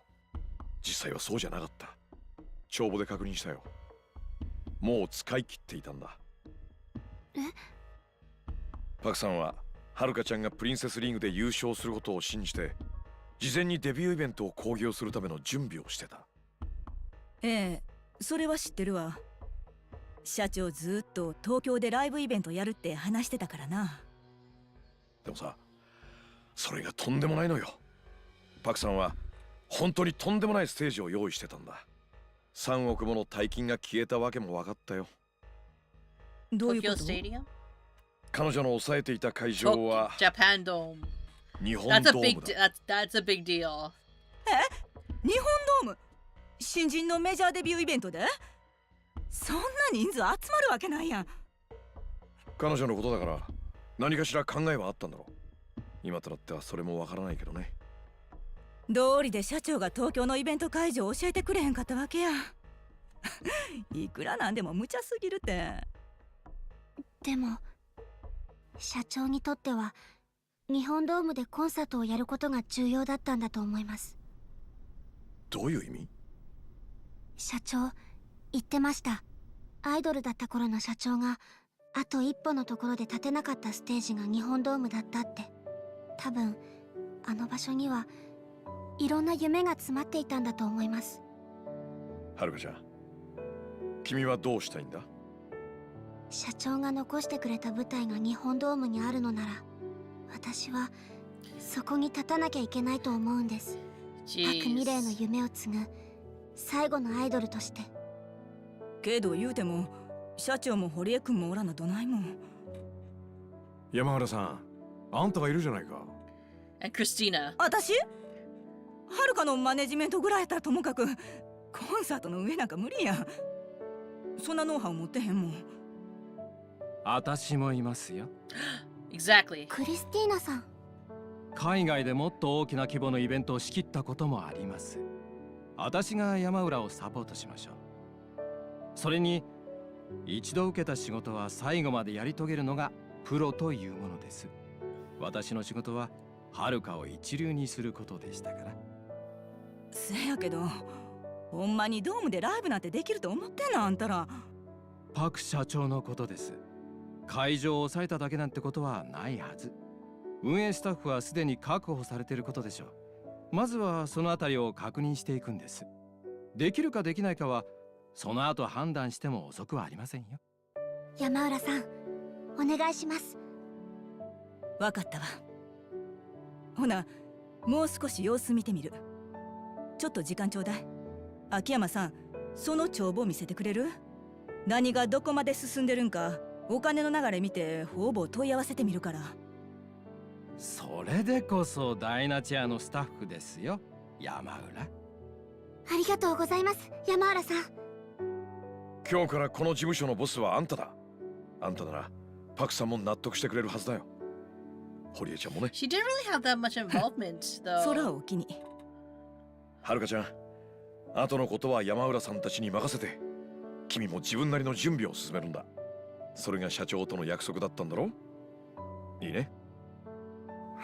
実際はそうじゃなかった。帳簿で確認したよ。もう使い切っていたんだ。え？パクさんははるかちゃんがプリンセスリーグで優勝することを信じて、事前にデビューイベントを興行するための準備をしてた。ええ、それは知ってるわ。社長ずっと東京でライブイベントやるって話してたからな。でもさ、それがとんでもないのよ。パクさんは本当にとんでもないステージを用意してたんだ。3億もの大金が消えたわけも分かったよ。どういうこ Tokyo と？ Stadium? 彼女の抑えていた会場は Japan Dome. 日本 That's ド a ー big ムだ。that's a big deal. 日本ドーム？新人のメジャーデビューイベントで？そんな人数集まるわけないやん。彼女のことだから何かしら考えはあったんだろう。今となってはそれもわからないけどね。道理で社長が東京のイベント会場を教えてくれへんかったわけや。いくらなんでも無茶すぎるって。でも社長にとっては日本ドームでコンサートをやることが重要だったんだと思います。どういう意味？社長言ってました。アイドルだった頃の社長があと一歩のところで立てなかったステージが日本ドームだったって。多分あの場所にはいろんな夢が詰まっていたんだと思います。はるかちゃん、君はどうしたいんだ？社長が残してくれた舞台が日本ドームにあるのなら、私はそこに立たなきゃいけないと思うんです。各未来の夢を継ぐ最後のアイドルとして。けど言うても社長も堀江君もおらなどないもん。山原さん、あんたがいるじゃないか。And Christina. 私？はるかのマネジメントぐらいやったらともかくコンサートの上なんか無理やん。そんなノウハウ持ってへんもん。私もいますよ。Exactly. クリスティーナさん。海外でもっと大きな規模のイベントを仕切ったこともあります。私が山浦をサポートしましょう。それに一度受けた仕事は最後までやり遂げるのがプロというものです。私の仕事ははるかを一流にすることでしたから。せやけどほんまにドームでライブなんてできると思ってんのあんたら。パク社長のことです。会場を抑えただけなんてことはないはず。運営スタッフはすでに確保されていることでしょう。まずはそのあたりを確認していくんです。できるかできないかはその後判断しても遅くはありませんよ。山浦さん、お願いします。わかったわ。ほな、もう少し様子見てみる。ちょっと時間ちょうだい。秋山さん、その帳簿見せてくれる？何がどこまで進んでるんか、お金の流れ見てほぼ問い合わせてみるから。それでこそダイナチェアのスタッフですよ、山浦。ありがとうございます、山浦さん。今日からこの事務所のボスはあんただ。あんたならパクさんも納得してくれるはずだよ。堀江ちゃんもね。 She didn't really have that much involvement, though. 空を機に。はるかちゃん、後のことは山浦さんたちに任せて、君も自分なりの準備を進めるんだ。それが社長との約束だったんだろ？いいね。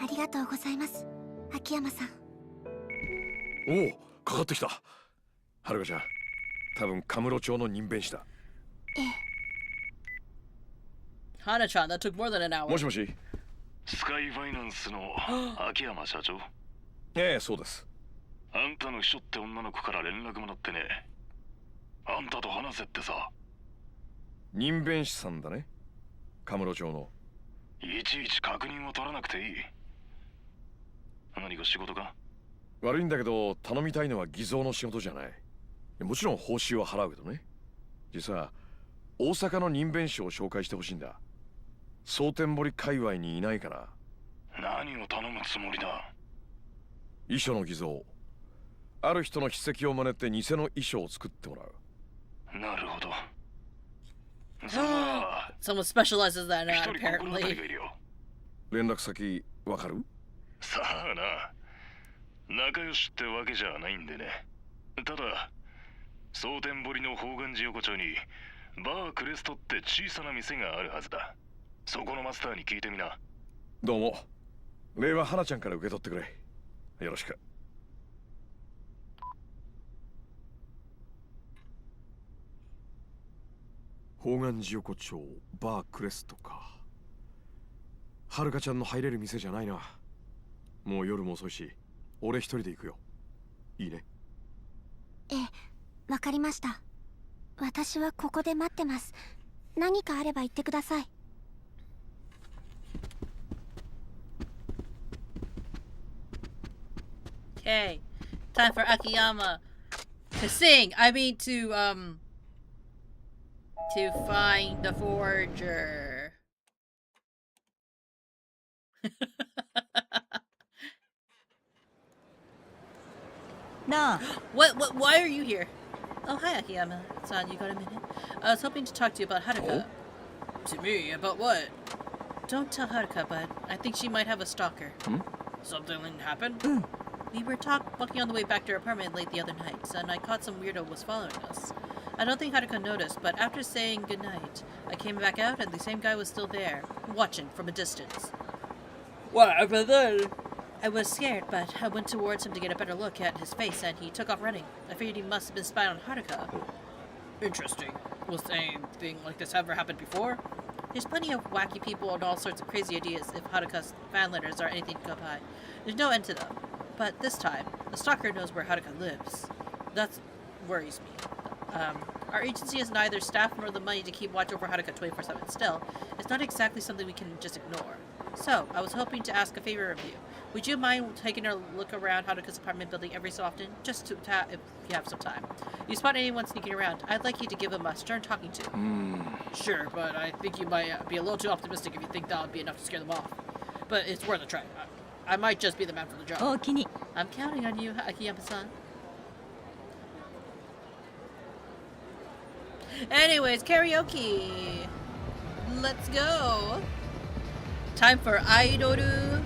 ありがとうございます、秋山さん。おお、かかってきた。はるかちゃん、多分カムロ町の任弁士だ。ええ。 Hana-chan, that took more than an hour. もしもし。スカイファイナンスの秋山社長。ええ、そうです。あんたの秘書って女の子から連絡もらってね。あんたと話せってさ。任弁士さんだね、カムロ町の。いちいち確認を取らなくていい。何か仕事か？悪いんだけど頼みたいのは偽造の仕事じゃない。もちろん報酬は払うけどね。実は大阪の任弁士を紹介してほしいんだ。蒼天堀界隈にいないかな。何を頼むつもりだ？遺書の偽造。ある人の筆跡を真似て偽の遺書を作ってもらう。なるほど。それは Someone specializes that 一 now, 人心当たり apparently. がいるよ。連絡先わかる？さあな、仲良しってわけじゃないんでね。ただ蒼天堀の宝願寺横丁にバークレストって小さな店があるはずだ。そこのマスターに聞いてみな。どうも。礼は花ちゃんから受け取ってくれ。よろしく。宝願寺横丁バークレストか。はるかちゃんの入れる店じゃないな。もう夜も遅いし、俺一人で行くよ。いいね。ええ、わかりました。私はここで待ってます。何かあれば言ってください。Okay, time for Akiyama to sing. I mean to find the forger. Na, What? Why are you here? Oh, hi, Akiyama-san. You got a minute? I was hoping to talk to you about Haruka. To me? About what? Don't tell Haruka, but I think she might have a stalker. Something happened? We were walking on the way back to her apartment late the other night, and I caught some weirdo was following us. I don't think Haruka noticed, but after saying goodnight, I came back out and the same guy was still there, watching from a distance. What happened then? I was scared, but I went towards him to get a better look at his face, and he took off running. I figured he must have been spying on Haruka. Interesting. Was anything like this ever happened before? There's plenty of wacky people and all sorts of crazy ideas if Haruka's fan letters are anything to go by. There's no end to them. But this time, the stalker knows where Haruka lives. That worries me. Our agency has neither staff nor the money to keep watch over Haruka 24/7. Still, it's not exactly something we can just ignore. So, I was hoping to ask a favor of you. Would you mind taking a look around Haruka's apartment building every so often? Just to if you have some time. If you spot anyone sneaking around, I'd like you to give him a stern talking to. Sure, but I think you might be a little too optimistic if you think that would be enough to scare them off. But it's worth a try. I might just be the man for the job. おおきに。 I'm counting on you, Akiyama-san. Anyways, karaoke. Let's go. Time for Idoru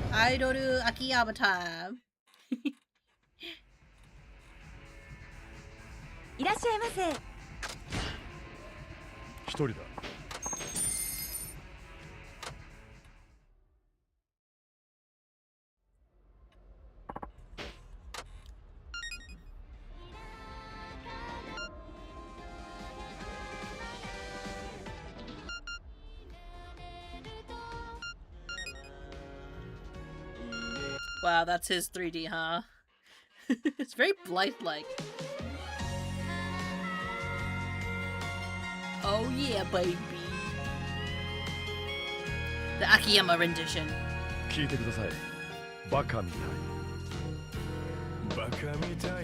Akiyama time. いらっしゃいませ。一人だ。Wow, that's his 3D, huh? It's very Blythe-like. Oh yeah, baby. The Akiyama rendition. 聞いてください。バカみたい。バカみたい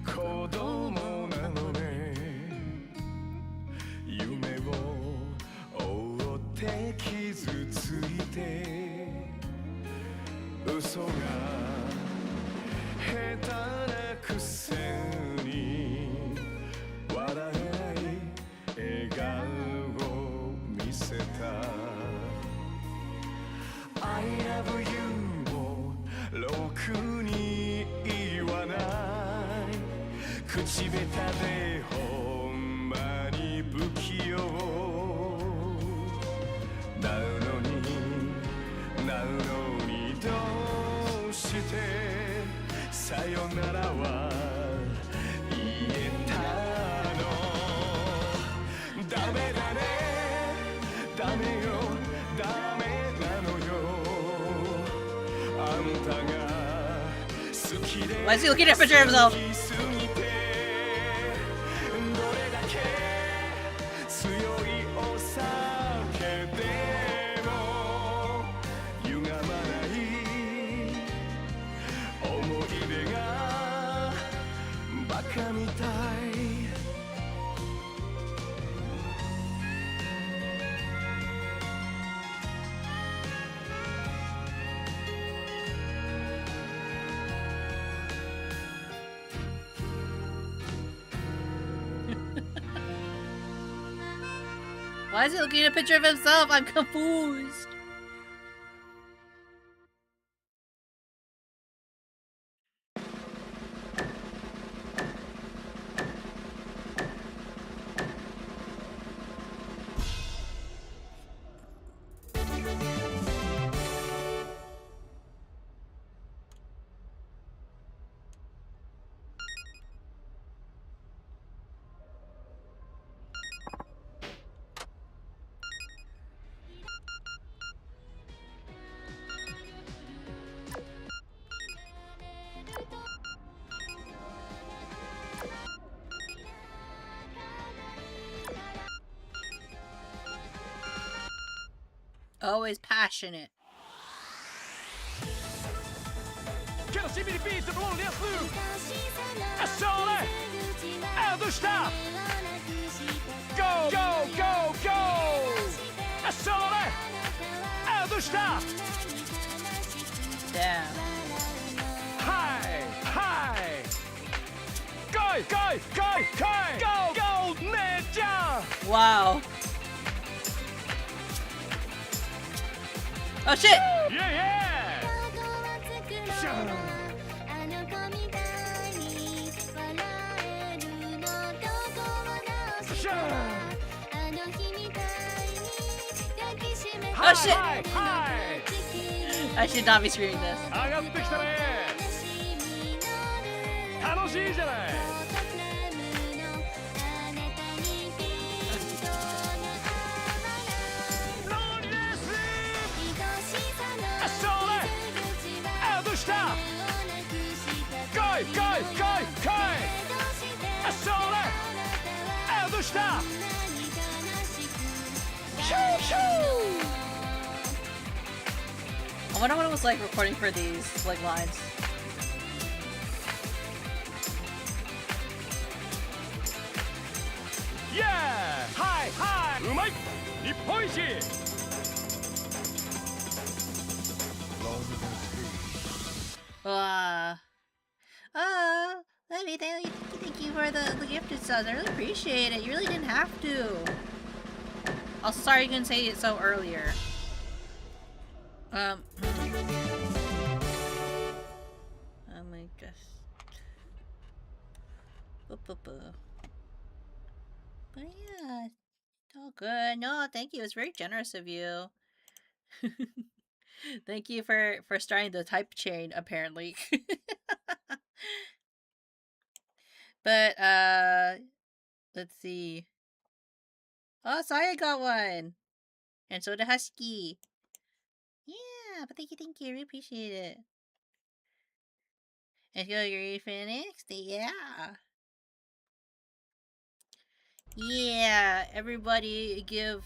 子供なのね。夢を追って傷ついて。嘘が下手なくせに笑えない笑顔を見せた I love you をろくに言わない口下手でほんまに不器用なのにどうしてさよならは言えたのダメだねダメよダメなのよあんたが好きで Why is he looking at a picture of himself? どれだけ強いお酒でも歪まない思い出がバカみたい Why is he looking at a picture of himself? I'm confused. Always passionate. Quero se me repita no lenço. É só, né? É do está. Go, go, go, go. É só, né? É do está. Damn. Hi, hi. Go. Wow. Oh shit! Oh shit! I should not be screaming this. I wonder what it was like recording for these like lines. Yeah! Hi! Hi! Umai! Nipponshi! Let me thank you for the gifted subs. I really appreciate it. You really didn't have to. Also, sorry you couldn't say it so earlier. I might just. But yeah, it's all good. No, thank you. It's very generous of you. Thank you for starting the type chain, apparently. But let's see. Oh, Saya got one, and so did Husky. Yeah, but thank you, I really appreciate it. And you're ready for the next? Yeah. Yeah, everybody give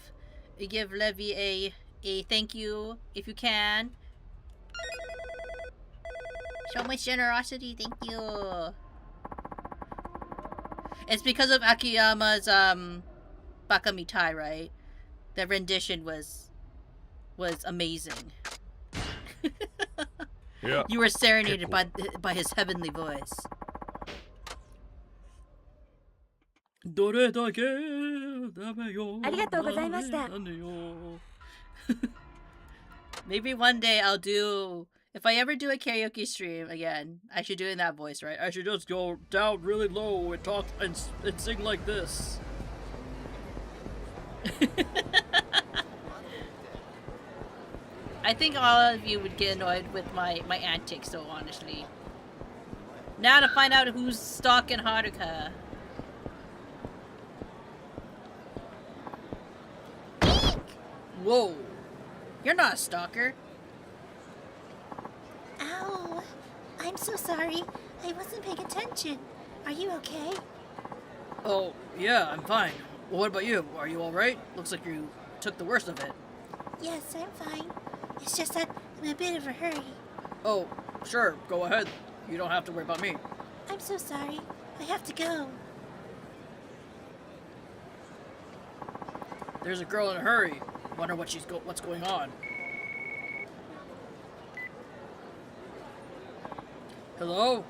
Levy a thank you if you can. So much generosity, thank you. It's because of Akiyama's Baka Mitai, right? The rendition was amazing. Yeah. You were serenaded by his heavenly voice. Maybe one day I'll do. If I ever do a karaoke stream again, I should do it in that voice, right? I should just go down really low and talk and sing like this. I think all of you would get annoyed with my antics, though, honestly. Now to find out who's stalking Haruka. Eek! Whoa. You're not a stalker. Ow! I'm so sorry. I wasn't paying attention. Are you okay? Oh, yeah, I'm fine. Well, what about you? Are you alright? Looks like you took the worst of it. Yes, I'm fine. It's just that I'm in a bit of a hurry. Oh, sure, go ahead. You don't have to worry about me. I'm so sorry. I have to go. There's a girl in a hurry. Wonder what what's going on. Hello?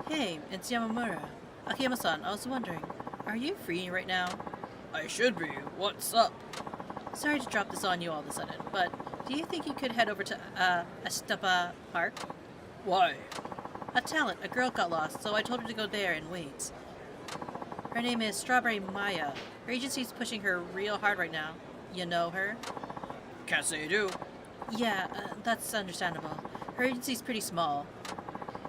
Hey, it's Yamamura. Akiyama-san, I was wondering, are you free right now? I should be. What's up? Sorry to drop this on you all of a sudden, but do you think you could head over to Astapa Park? Why? A talent, a girl got lost, so I told her to go there and wait. Her name is Strawberry Maya. Her agency's pushing her real hard right now. You know her? Can't say I do. Yeah, that's understandable. Her agency's pretty small.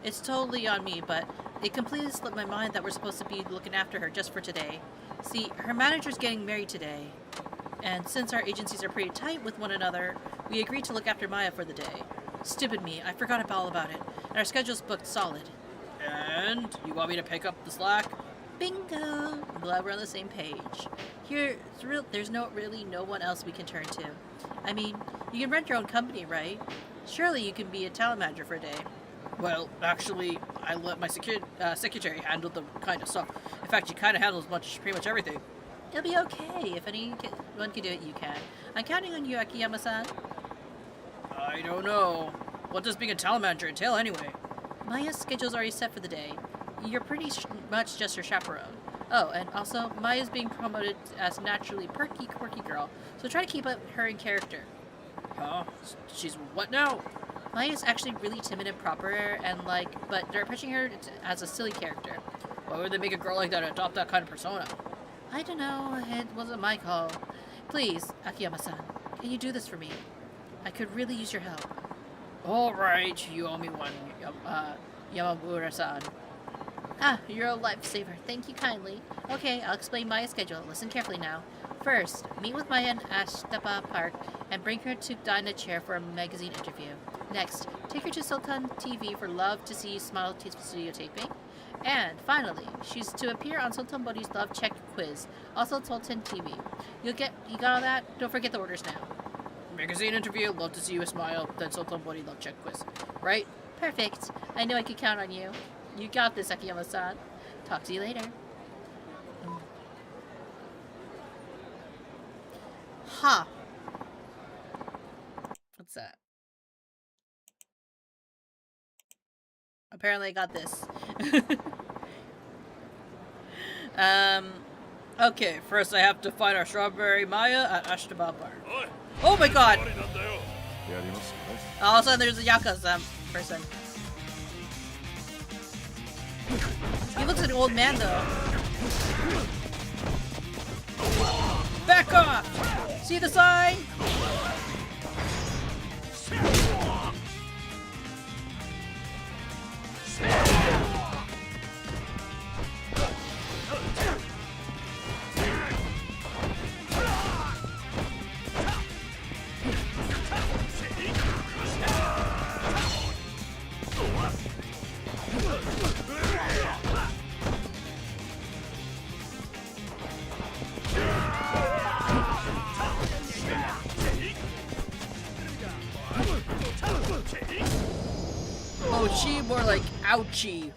It's totally on me, but it completely slipped my mind that we're supposed to be looking after her just for today. See, her manager's getting married today. And since our agencies are pretty tight with one another, we agreed to look after Maya for the day. Stupid me, I forgot all about it. And our schedule's booked solid. And you want me to pick up the slack? Bingo! I'm glad we're on the same page. Here, there's really no one else we can turn to. I mean, you can rent your own company, right? Surely you can be a talent manager for a day. Well, actually, I let my secretary handle the kind of stuff. In fact, she kind of handles pretty much everything. It'll be okay. If anyone can do it, you can. I'm counting on you, Akiyama-san. I don't know. What does being a talent manager entail anyway? Maya's schedule's already set for the day. you're pretty much just her chaperone. Oh, and also, Maya's being promoted as naturally perky, quirky girl, so try to keep her in character. Huh? She's what now? Maya's actually really timid and proper, and but they're pitching her as a silly character. Why would they make a girl like that adopt that kind of persona? I don't know, it wasn't my call. Please, Akiyama-san, can you do this for me? I could really use your help. Alright, you owe me one, Yamamura-san. Ah, you're a lifesaver. Thank you kindly. Okay, I'll explain Maya's schedule. Listen carefully now. First, meet with Maya in Ashtapa Park and bring her to dine a chair for a magazine interview. Next, take her to Sultan TV for Love to See Smile Studio taping. And finally, she's to appear on Sultan Bodhi's Love Check quiz, also Sultan TV. You got all that? Don't forget the orders now. Magazine interview, love to see you smile, then Sultan Bodhi Love Check quiz. Right? Perfect. I knew I could count on you. You got this, Akiyama-san. Talk to you later. Huh. What's that? Apparently I got this. Okay, first I have to find our strawberry Maya at Ashtaba Park. Oh my god! All of a sudden there's a Yakuza person. He looks like an old man though. Back off! See the sign? Mochi, more like ouchie.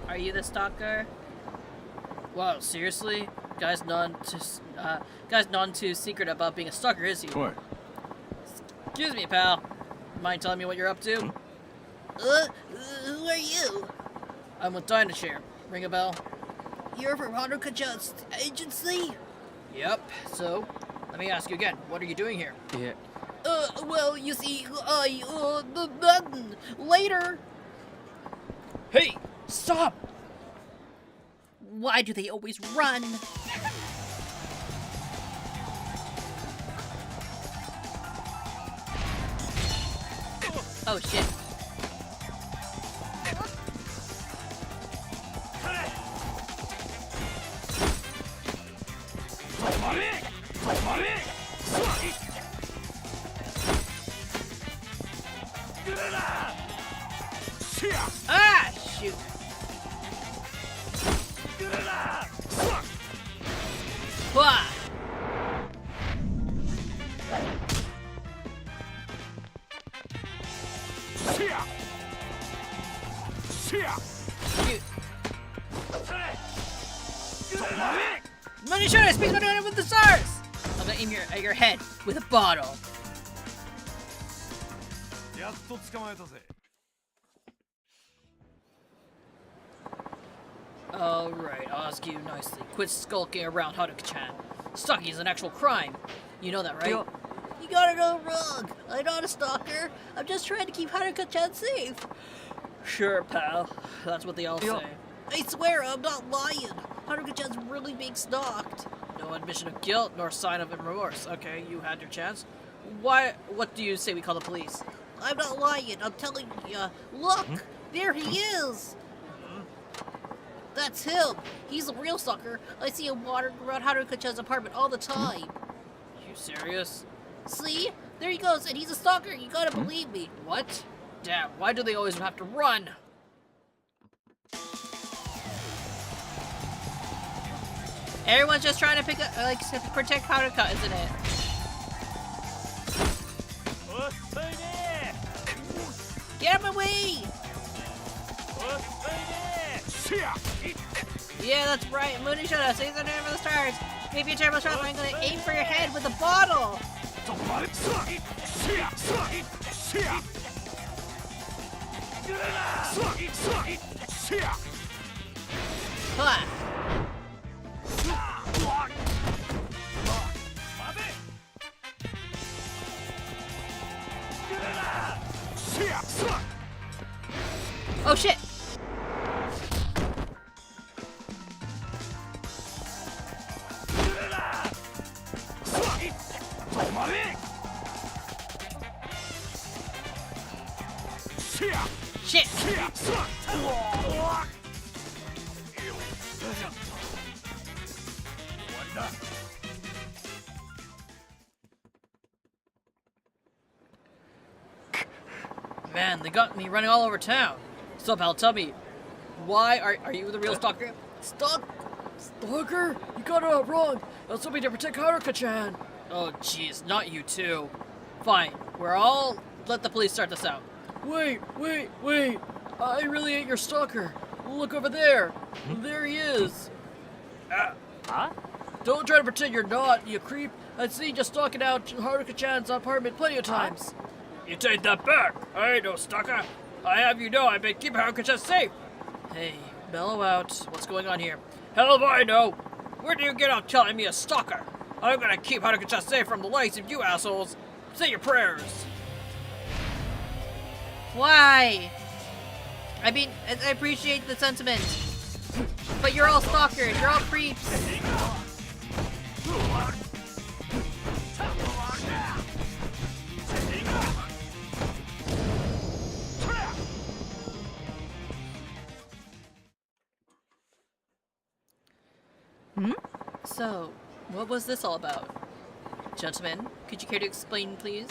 Are you the stalker? Wow, seriously? Guy's none too secret about being a stalker, is he? What? Excuse me, pal. Mind telling me what you're up to? Who are you? I'm with Dynashare. Ring a bell? You're from Haruka-chan's agency? Yep. So, let me ask you again. What are you doing here? Yeah. Well, you see, the button. Later. Hey! Stop! Why do they always run? Oh shit. Ah, shoot. Wah. Shoot. Munii Shoda, speak with the stars! I'm gonna aim at your head with a bottle. Alright, I'll ask you nicely. Quit skulking around Haruka-chan. Stalking is an actual crime. You know that, right? You got it all wrong. I'm not a stalker. I'm just trying to keep Haruka-chan safe. Sure, pal. That's what they all say. I swear I'm not lying. Haruka-chan's really being stalked. No admission of guilt, nor sign of remorse. Okay, you had your chance. What do you say we call the police? I'm not lying. I'm telling you. Look! There he is! That's him. He's a real stalker. I see him wandering around Haruka-chan's apartment all the time. You serious? See? There he goes, and he's a stalker. You gotta believe me. What? Damn, why do they always have to run? Everyone's just trying to protect Haruka, isn't it? Get out of my way! Yeah, that's right. Munii Shoda, say the name of the stars. Maybe a terrible shot, but I'm gonna aim for your head with a bottle. Huh. Oh shit! Shit! Man, they got me running all over town. So, pal, tell me, why are you the real stalker? Stalker? You got it all wrong. I was hoping to protect Haruka-chan. Oh, jeez, not you too. Fine, let the police start this out. Wait. I really ain't your stalker. Look over there. There he is. Huh? Don't try to pretend you're not, you creep. I've seen you stalking out Haruka-chan's apartment plenty of times. You take that back. I ain't no stalker. I have you know I've been keeping Haruka-chan safe. Hey, mellow out. What's going on here? Hell if I know. Where do you get out telling me a stalker? I'm gonna keep Haruka-chan safe from the likes of you assholes. Say your prayers. Why? I mean, I appreciate the sentiment, but you're all stalkers. You're all creeps. So, what was this all about? Gentlemen, could you care to explain, please?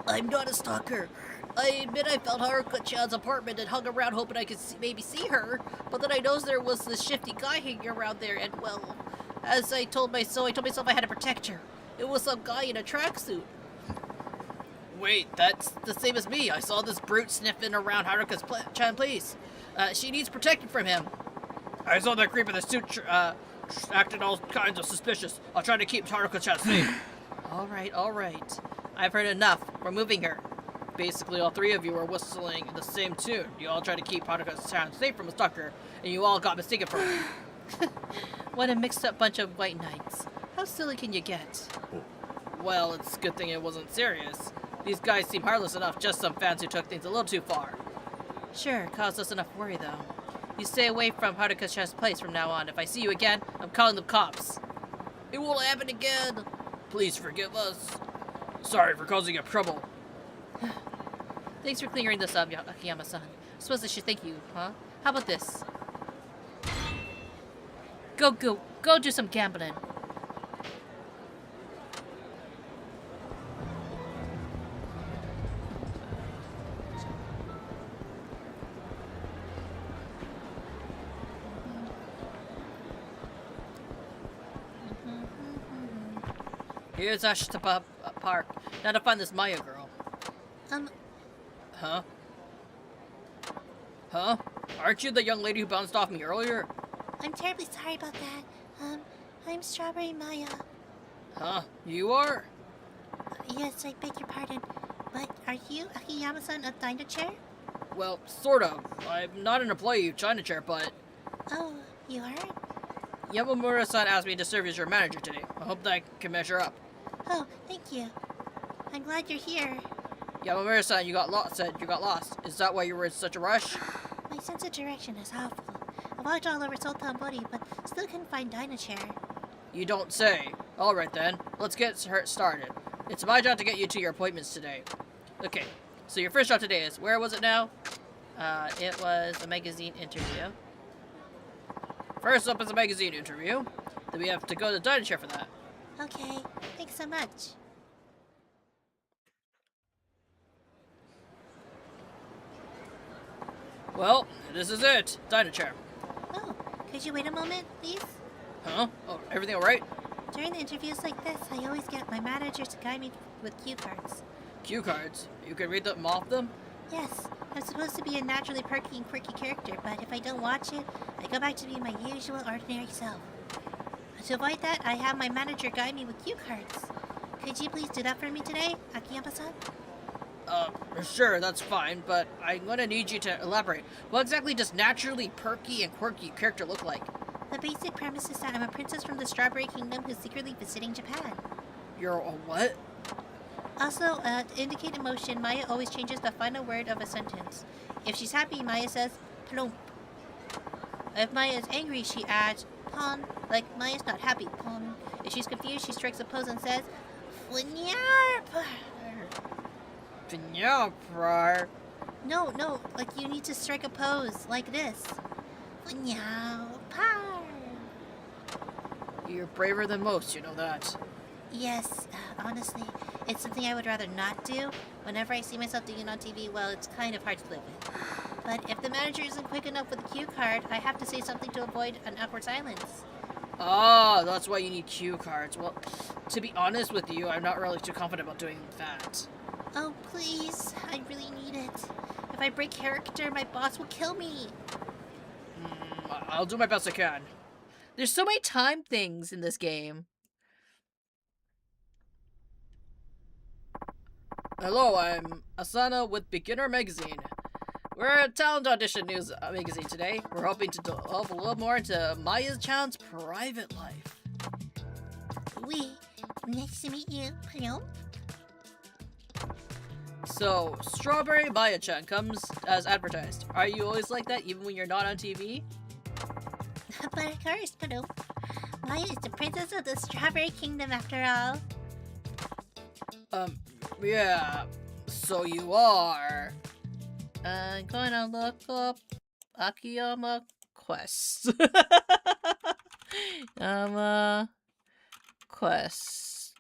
I'm not a stalker. I admit I found Haruka-chan's apartment and hung around hoping I could maybe see her, but then I noticed there was this shifty guy hanging around there, and well, I told myself I had to protect her. It was some guy in a tracksuit. Wait, that's the same as me. I saw this brute sniffing around Haruka-chan place. She needs protection from him. I saw that creep in the suit acting all kinds of suspicious. I'll try to keep Haruka-chan safe. All right. I've heard enough. We're moving her. Basically, all three of you are whistling the same tune. You all tried to keep Haruka-chan safe from a stalker, and you all got mistaken for me. What a mixed-up bunch of white knights. How silly can you get? Well, it's a good thing it wasn't serious. These guys seem harmless enough, just some fans who took things a little too far. Sure, caused us enough worry, though. You stay away from Haruka-chan's place from now on. If I see you again, I'm calling the cops. It won't happen again. Please forgive us. Sorry for causing you trouble. Thanks for clearing this up, Akiyama-san. Suppose I should thank you, huh? How about this? Go do some gambling. Here's Ashitaba Park. Now to find this Maya girl. Huh? Aren't you the young lady who bounced off me earlier? I'm terribly sorry about that. I'm Strawberry Maya. Huh? You are? Yes, I beg your pardon. But are you Akiyama-san of Dino Chair? Well, sort of. I'm not an employee of China Chair, but... Oh, you aren't? Yamamura-san asked me to serve as your manager today. I hope that I can measure up. Oh, thank you. I'm glad you're here. Yamamura-san, you got lost. Is that why you were in such a rush? My sense of direction is awful. I walked all over Sultan Bori, but still couldn't find Dino Chair. You don't say. Alright then, let's get started. It's my job to get you to your appointments today. Okay, so your first job today is, where was it now? It was a magazine interview. First up is a magazine interview. Then we have to go to the dining chair for that. Okay, thanks so much. Well, this is it. Dining chair. Oh, could you wait a moment, please? Huh? Oh, everything alright? During the interviews like this, I always get my manager to guide me with cue cards. Cue cards. You can read them off them? Yes, I'm supposed to be a naturally perky and quirky character, but if I don't watch it, I go back to being my usual ordinary self. To avoid that, I have my manager guide me with cue cards. Could you please do that for me today, Akiyama-san? Sure, that's fine, but I'm gonna need you to elaborate. What exactly does naturally perky and quirky character look like? The basic premise is that I'm a princess from the Strawberry Kingdom who's secretly visiting Japan. You're a what? Also, to indicate emotion, Maya always changes the final word of a sentence. If she's happy, Maya says, plump. If Maya is angry, she adds, pon, like Maya's not happy, pon. If she's confused, she strikes a pose and says, flinyarp. Fnyaprar. No, like you need to strike a pose, like this. Fnyapar. You're braver than most, you know that. Yes, honestly, it's something I would rather not do. Whenever I see myself doing it on TV, well, it's kind of hard to live with. But if the manager isn't quick enough with the cue card, I have to say something to avoid an awkward silence. Ah, that's why you need cue cards. Well, to be honest with you, I'm not really too confident about doing that. Oh, please, I really need it. If I break character, my boss will kill me. I'll do my best I can. There's so many time things in this game. Hello, I'm Asana with Beginner Magazine. We're a talent audition news magazine today. We're hoping to delve a little more into Maya-chan's private life. Oui, nice to meet you, Plump. So, Strawberry Maya-chan comes as advertised. Are you always like that even when you're not on TV? But of course, Plump. Maya is the princess of the Strawberry Kingdom after all. Yeah, so you are. I'm gonna look up Akiyama quest. Quest.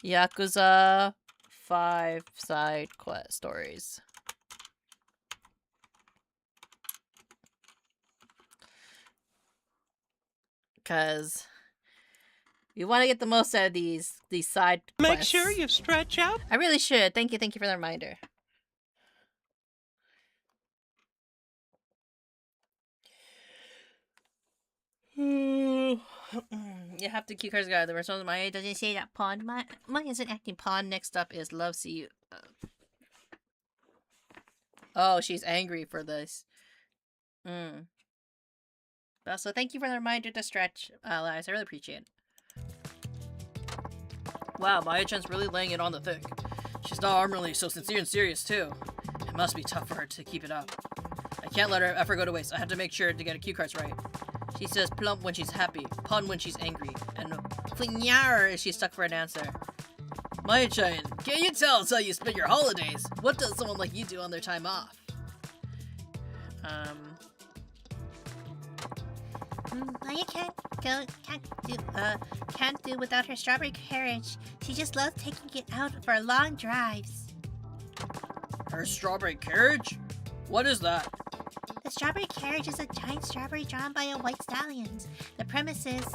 Yakuza 5 side quest stories. Cause you want to get the most out of these side quests. Make sure you stretch out. I really should. Thank you for the reminder. You have to cue cards guy. The response Maya doesn't say that pawn. Maya isn't acting pawn. Next up is Love See You. Oh, she's angry for this. Also, thank you for the reminder to stretch, Lies. I really appreciate it. Wow, Maya-chan's really laying it on the thick. She's not normally so sincere and serious, too. It must be tough for her to keep it up. I can't let her effort go to waste. I have to make sure to get her cue cards right. She says plump when she's happy, pun when she's angry, and flinyar if she's stuck for an answer. Maya-chan, can you tell us how you spend your holidays? What does someone like you do on their time off? Maya can't do without her strawberry carriage. She just loves taking it out for long drives. Her strawberry carriage? What is that? The strawberry carriage is a giant strawberry drawn by a white stallion. The premise is...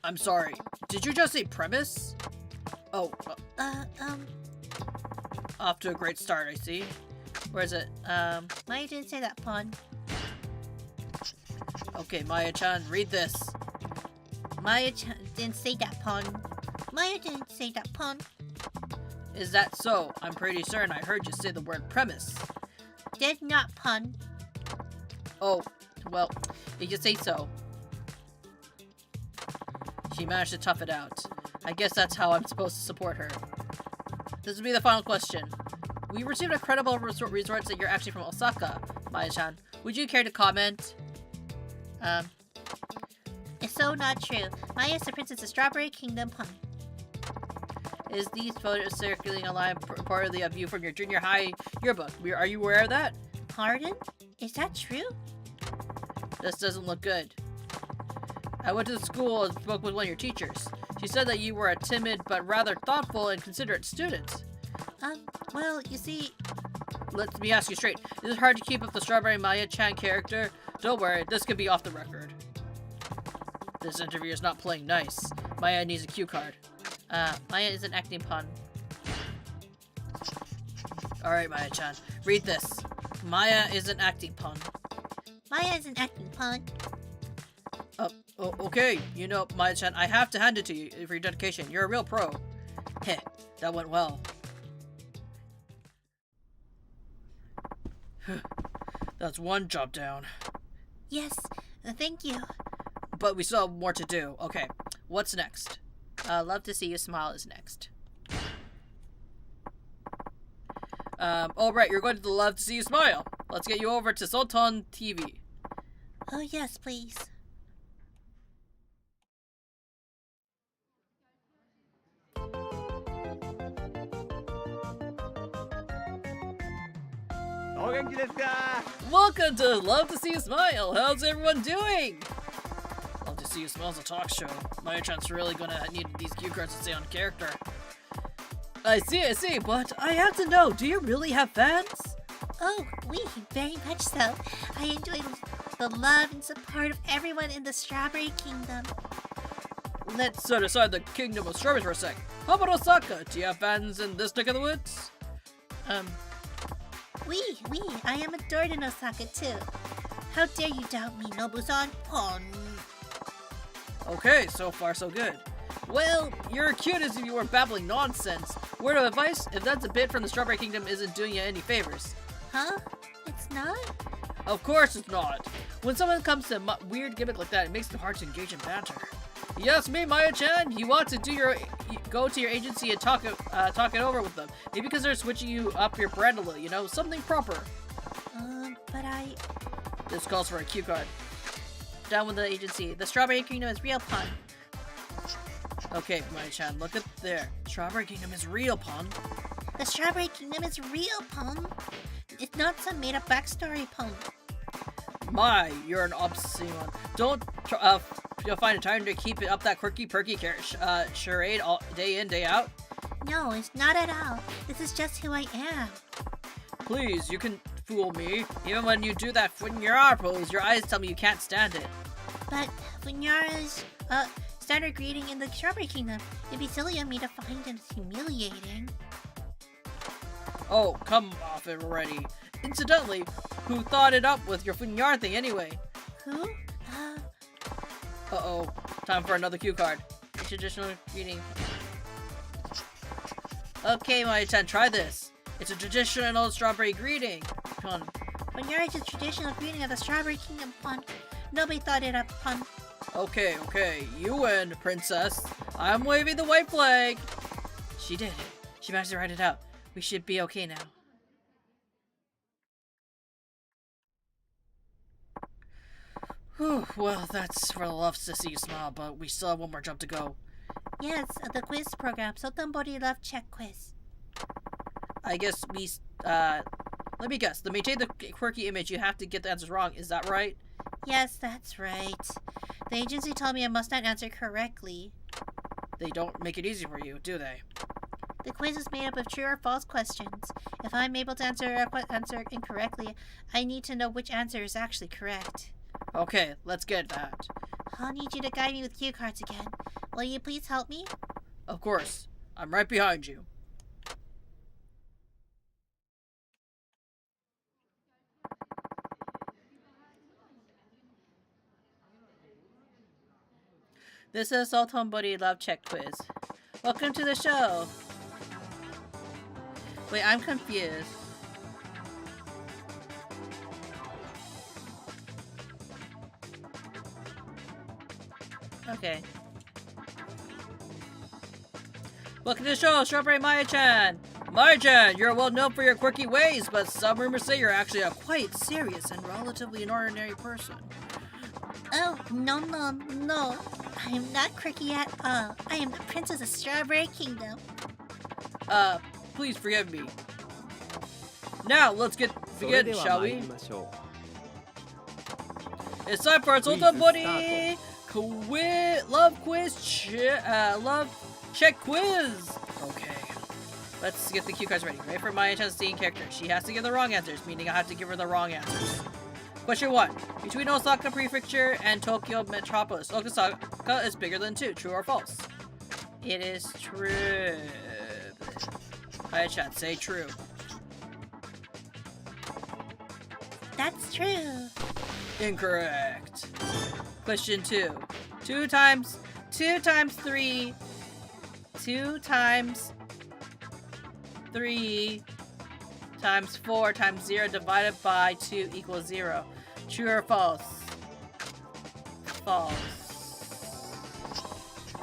I'm sorry, did you just say premise? Oh, off to a great start, I see. Where is it? Maya didn't say that, pawn. Okay, Maya-chan, read this. Maya-chan didn't say that, pawn. Maya didn't say that, pawn. Is that so? I'm pretty certain I heard you say the word premise. Did not, pawn. Oh, well, if you say so. She managed to tough it out. I guess that's how I'm supposed to support her. This will be the final question. We received a credible resource that you're actually from Osaka, Maya-chan. Would you care to comment? It's so not true. Maya is the princess of Strawberry Kingdom, pawn. Is these photos circulating online reportedly of you from your junior high yearbook? Are you aware of that? Pardon? Is that true? This doesn't look good. I went to the school and spoke with one of your teachers. She said that you were a timid but rather thoughtful and considerate student. Well, you see... Let me ask you straight. Is it hard to keep up the Strawberry Maya-chan character? Don't worry, this could be off the record. This interview is not playing nice. Maya needs a cue card. Maya isn't acting pawn. Alright, Maya-chan. Read this. Maya isn't acting, pun. Maya isn't acting, pun. Okay. You know, Maya-chan, I have to hand it to you for your dedication. You're a real pro. Heh, that went well. That's one job down. Yes, thank you. But we still have more to do. Okay, what's next? Love to see you smile is next. Oh right, you're going to Love to See You Smile. Let's get you over to Sultan TV. Oh yes, please. Welcome to Love to See You Smile. How's everyone doing? Love to See You Smile is a talk show. Maya-chan's really gonna need these cue cards to stay on character. I see, but I have to know, do you really have fans? Oh, we very much so. I enjoy the love and support of everyone in the Strawberry Kingdom. Let's set aside the Kingdom of Strawberries for a sec. How about Osaka? Do you have fans in this neck of the woods? I am adored in Osaka too. How dare you doubt me, Nobu-san? Pon. Okay, so far so good. Well, you're cute as if you were babbling nonsense. Word of advice, if that's a bit from the Strawberry Kingdom isn't doing you any favors. Huh? It's not? Of course it's not. When someone comes to a weird gimmick like that, it makes it hard to engage in banter. Yes, me, Maya-chan, you want to go to your agency and talk it over with them. Maybe because they're switching you up your brand a little, you know, something proper. But I... This calls for a cue card. Down with the agency. The Strawberry Kingdom is real, pun. Okay, Maya-chan, look at there. Strawberry Kingdom is real, pun. The Strawberry Kingdom is real, pun. It's not some made-up backstory, pun. My, you're an obscene one. Don't you'll find it time to keep it up that quirky perky charade all day in, day out. No, it's not at all. This is just who I am. Please, you can fool me. Even when you do that funyara pose, your eyes tell me you can't stand it. But funyara's standard greeting in the Strawberry Kingdom. It'd be silly of me to find it humiliating. Oh, come off it already. Incidentally, who thought it up with your funyara thing anyway? Who? Uh-oh. Time for another cue card. Traditional greeting. Okay, Maya-chan, try this. It's a traditional strawberry greeting. Pun. Funyara is a traditional greeting of the Strawberry Kingdom, pun. Nobody thought it up, pun. Okay. You win, princess. I'm waving the white flag. She did it. She managed to write it out. We should be okay now. Whew, well, that's for the Love to See You Smile, but we still have one more job to go. Yes, the quiz program, Sotonbori Love Check Quiz. I guess let me guess. To maintain the quirky image, you have to get the answers wrong. Is that right? Yes, that's right. The agency told me I must not answer correctly. They don't make it easy for you, do they? The quiz is made up of true or false questions. If I'm able to answer incorrectly, I need to know which answer is actually correct. Okay, let's get that. I'll need you to guide me with cue cards again. Will you please help me? Of course. I'm right behind you. This is Sotonbori Love Check Quiz. Welcome to the show. Wait, I'm confused. Okay. Welcome to the show, Strawberry Maya-chan! Maya-chan, you're well known for your quirky ways, but some rumors say you're actually a quite serious and relatively an ordinary person. Oh, no. I am not quirky at all. I am the Princess of Strawberry Kingdom. Please forgive me. Now, let's begin, shall we? It's time for our Sotonbori Love Check Quiz! Okay. Let's get the cue cards ready. Ready for Maya-chan's scene character. She has to give the wrong answers, meaning I have to give her the wrong answers. Question 1. Between Osaka Prefecture and Tokyo Metropolis, Osaka is bigger than 2. True or false? It is true. はい、chat, say true. that's true. Incorrect. Question 2. 2 times 3 times 3 times 4 times 0 divided by 2 equals 0. True or false? False.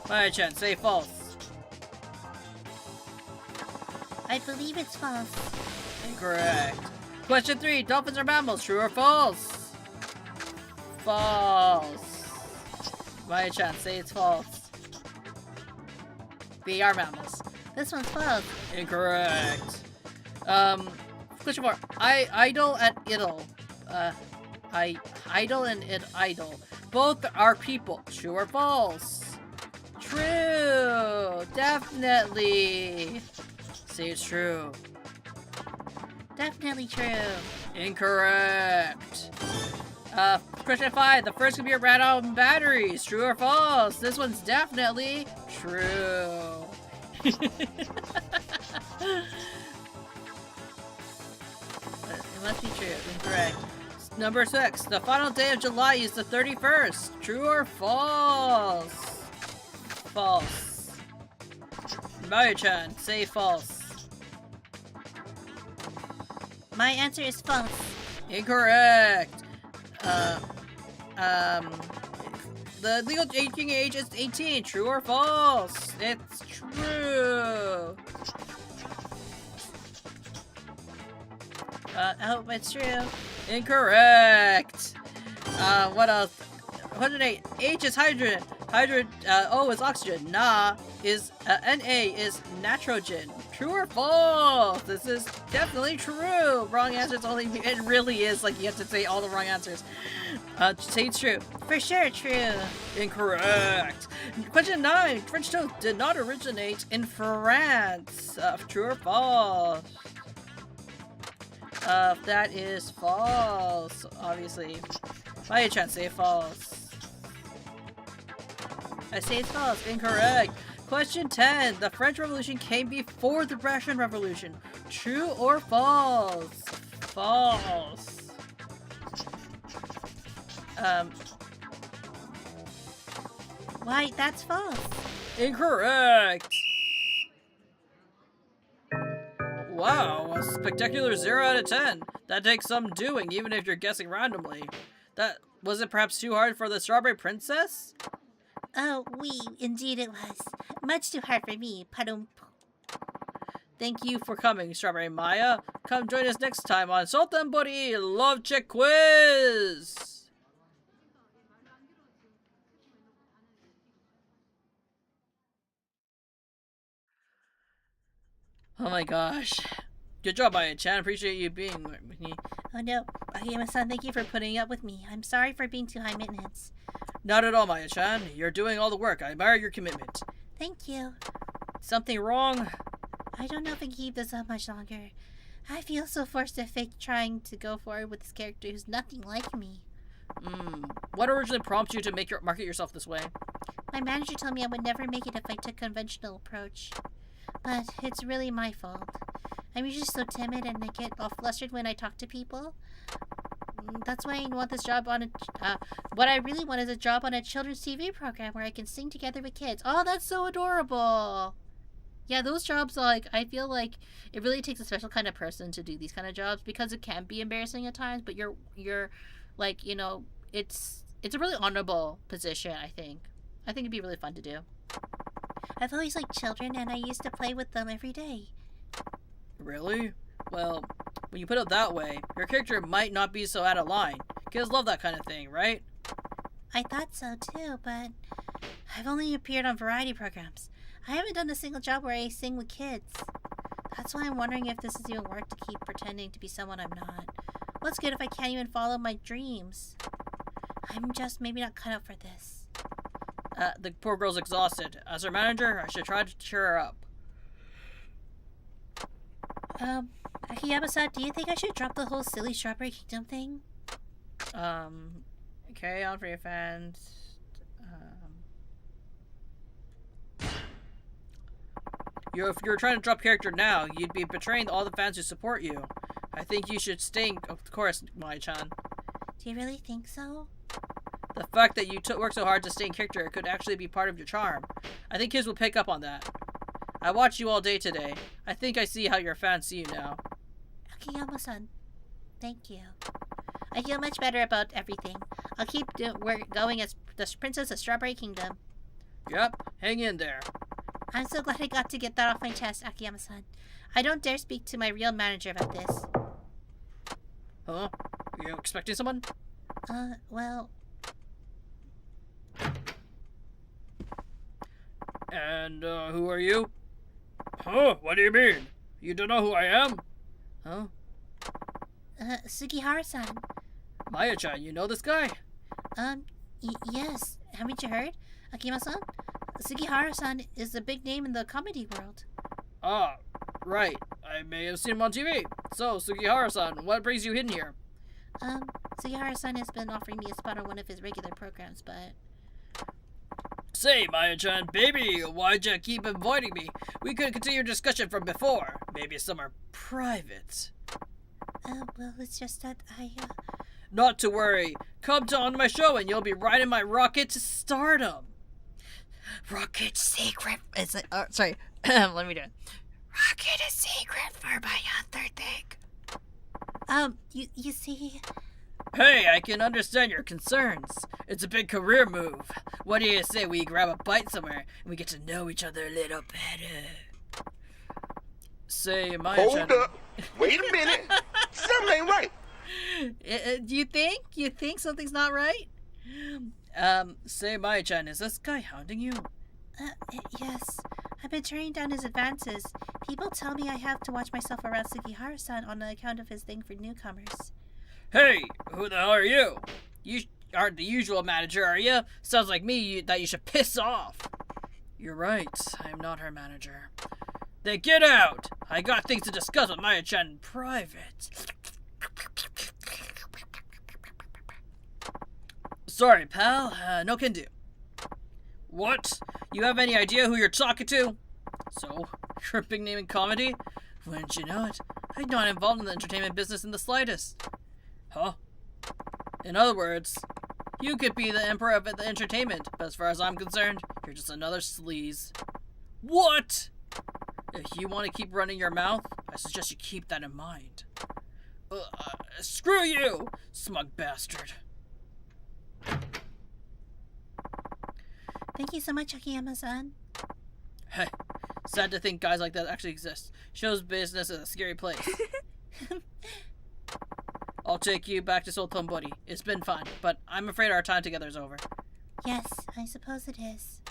Maya-chan, say false. I believe it's false. Incorrect. Question 3. Dolphins are mammals. True or false? False. Maya-chan, say it's false. They are mammals. This one's false. Incorrect. Question 4. Idol and idol. Idol and idol. Both are people. True or false? True. Definitely. Say it's true. Definitely true. Incorrect. Question 5. The first computer ran out of batteries. True or false? This one's definitely true. It must be true. Incorrect. Number 6. The final day of July is the 31st. True or false? False. Maya-chan, say false. My answer is false. Incorrect. The legal drinking age is 18. True or false? It's true. I hope it's true. Incorrect. What else? 108. H is hydrogen. O is oxygen. Na is Na is nitrogen. True or false? This is definitely true. Wrong answer is only. It really is like you have to say all the wrong answers. Say it's true. For sure, true. Incorrect. Question 9. French toast did not originate in France. True or false? That is false, obviously. Maya-chan, say false. I say it's false. Incorrect. Question 10. The French Revolution came before the Russian Revolution. True or false? False. Why, that's false. Incorrect. Wow, a spectacular 0 out of 10. That takes some doing, even if you're guessing randomly. Was it perhaps too hard for the Strawberry Princess? Oh, indeed it was. Much too hard for me. Padum. Thank you for coming, Strawberry Maya. Come join us next time on Sotenbori Love Check Quiz! Oh my gosh. Good job, Maya-chan. Appreciate you being with me. Oh no. Akiyama-san, thank you for putting up with me. I'm sorry for being too high maintenance. Not at all, Maya-chan. You're doing all the work. I admire your commitment. Thank you. Something wrong? I don't know if I can keep this up much longer. I feel so forced to fake trying to go forward with this character who's nothing like me. What originally prompted you to market yourself this way? My manager told me I would never make it if I took a conventional approach. But it's really my fault. I'm usually so timid and I get all flustered when I talk to people. That's why I want this job on what I really want is a job on a children's TV program where I can sing together with kids. Oh, that's so adorable. Yeah, those jobs, like, I feel like it really takes a special kind of person to do these kind of jobs because it can be embarrassing at times, but you're like, you know, it's a really honorable position, I think. I think it'd be really fun to do. I've always liked children, and I used to play with them every day. Really? Well, when you put it that way, your character might not be so out of line. Kids love that kind of thing, right? I thought so too, but I've only appeared on variety programs. I haven't done a single job where I sing with kids. That's why I'm wondering if this is even worth to keep pretending to be someone I'm not. What's good if I can't even follow my dreams? I'm just maybe not cut out for this. The poor girl's exhausted. As her manager, I should try to cheer her up. Akiyama-san, do you think I should drop the whole silly Strawberry Kingdom thing? Carry on for your fans. If you're trying to drop character now, you'd be betraying all the fans who support you. I think you should stay, of course, Mai-chan. Do you really think so? The fact that you work so hard to stay in character could actually be part of your charm. I think kids will pick up on that. I watched you all day today. I think I see how your fans see you now. Akiyama-san, thank you. I feel much better about everything. I'll keep going as the Princess of Strawberry Kingdom. Yep, hang in there. I'm so glad I got to get that off my chest, Akiyama-san. I don't dare speak to my real manager about this. Huh? Are you expecting someone? Well... And, who are you? Huh? What do you mean? You don't know who I am? Huh? Sugihara-san. Maya-chan, you know this guy? Yes. Haven't you heard? Akiyama-san? Sugihara-san is a big name in the comedy world. Ah, right. I may have seen him on TV. So, Sugihara-san, what brings you in here? Sugihara-san has been offering me a spot on one of his regular programs, but... Say, Maya-chan, baby, why'd you keep avoiding me? We could continue your discussion from before. Maybe somewhere private. Well, it's just that Not to worry. Come on my show and you'll be riding my rocket to stardom. Rocket secret is it? Sorry, let me do it. Rocket is secret for my other thing. You see... Hey, I can understand your concerns. It's a big career move. What do you say we grab a bite somewhere and we get to know each other a little better? Say, Maya-chan... Hold up. Wait a minute. Something ain't right. Do you think? You think something's not right? Say, Maya-chan, is this guy hounding you? Yes. I've been turning down his advances. People tell me I have to watch myself around Sugihara-san on account of his thing for newcomers. Hey, who the hell are you? You aren't the usual manager, are you? Sounds like me that you should piss off. You're right, I'm not her manager. Then get out! I got things to discuss with Maya-chan in private. Sorry, pal. No can do. What? You have any idea who you're talking to? So, you're a big name in comedy? Wouldn't you know it? I'm not involved in the entertainment business in the slightest. Huh? In other words, you could be the emperor of the entertainment, but as far as I'm concerned, you're just another sleaze. What? If you want to keep running your mouth, I suggest you keep that in mind. Screw you, smug bastard. Thank you so much, Akiyama-san. Hey, sad to think guys like that actually exist. Shows business is a scary place. I'll take you back to Sotonbori. It's been fun, but I'm afraid our time together is over. Yes, I suppose it is.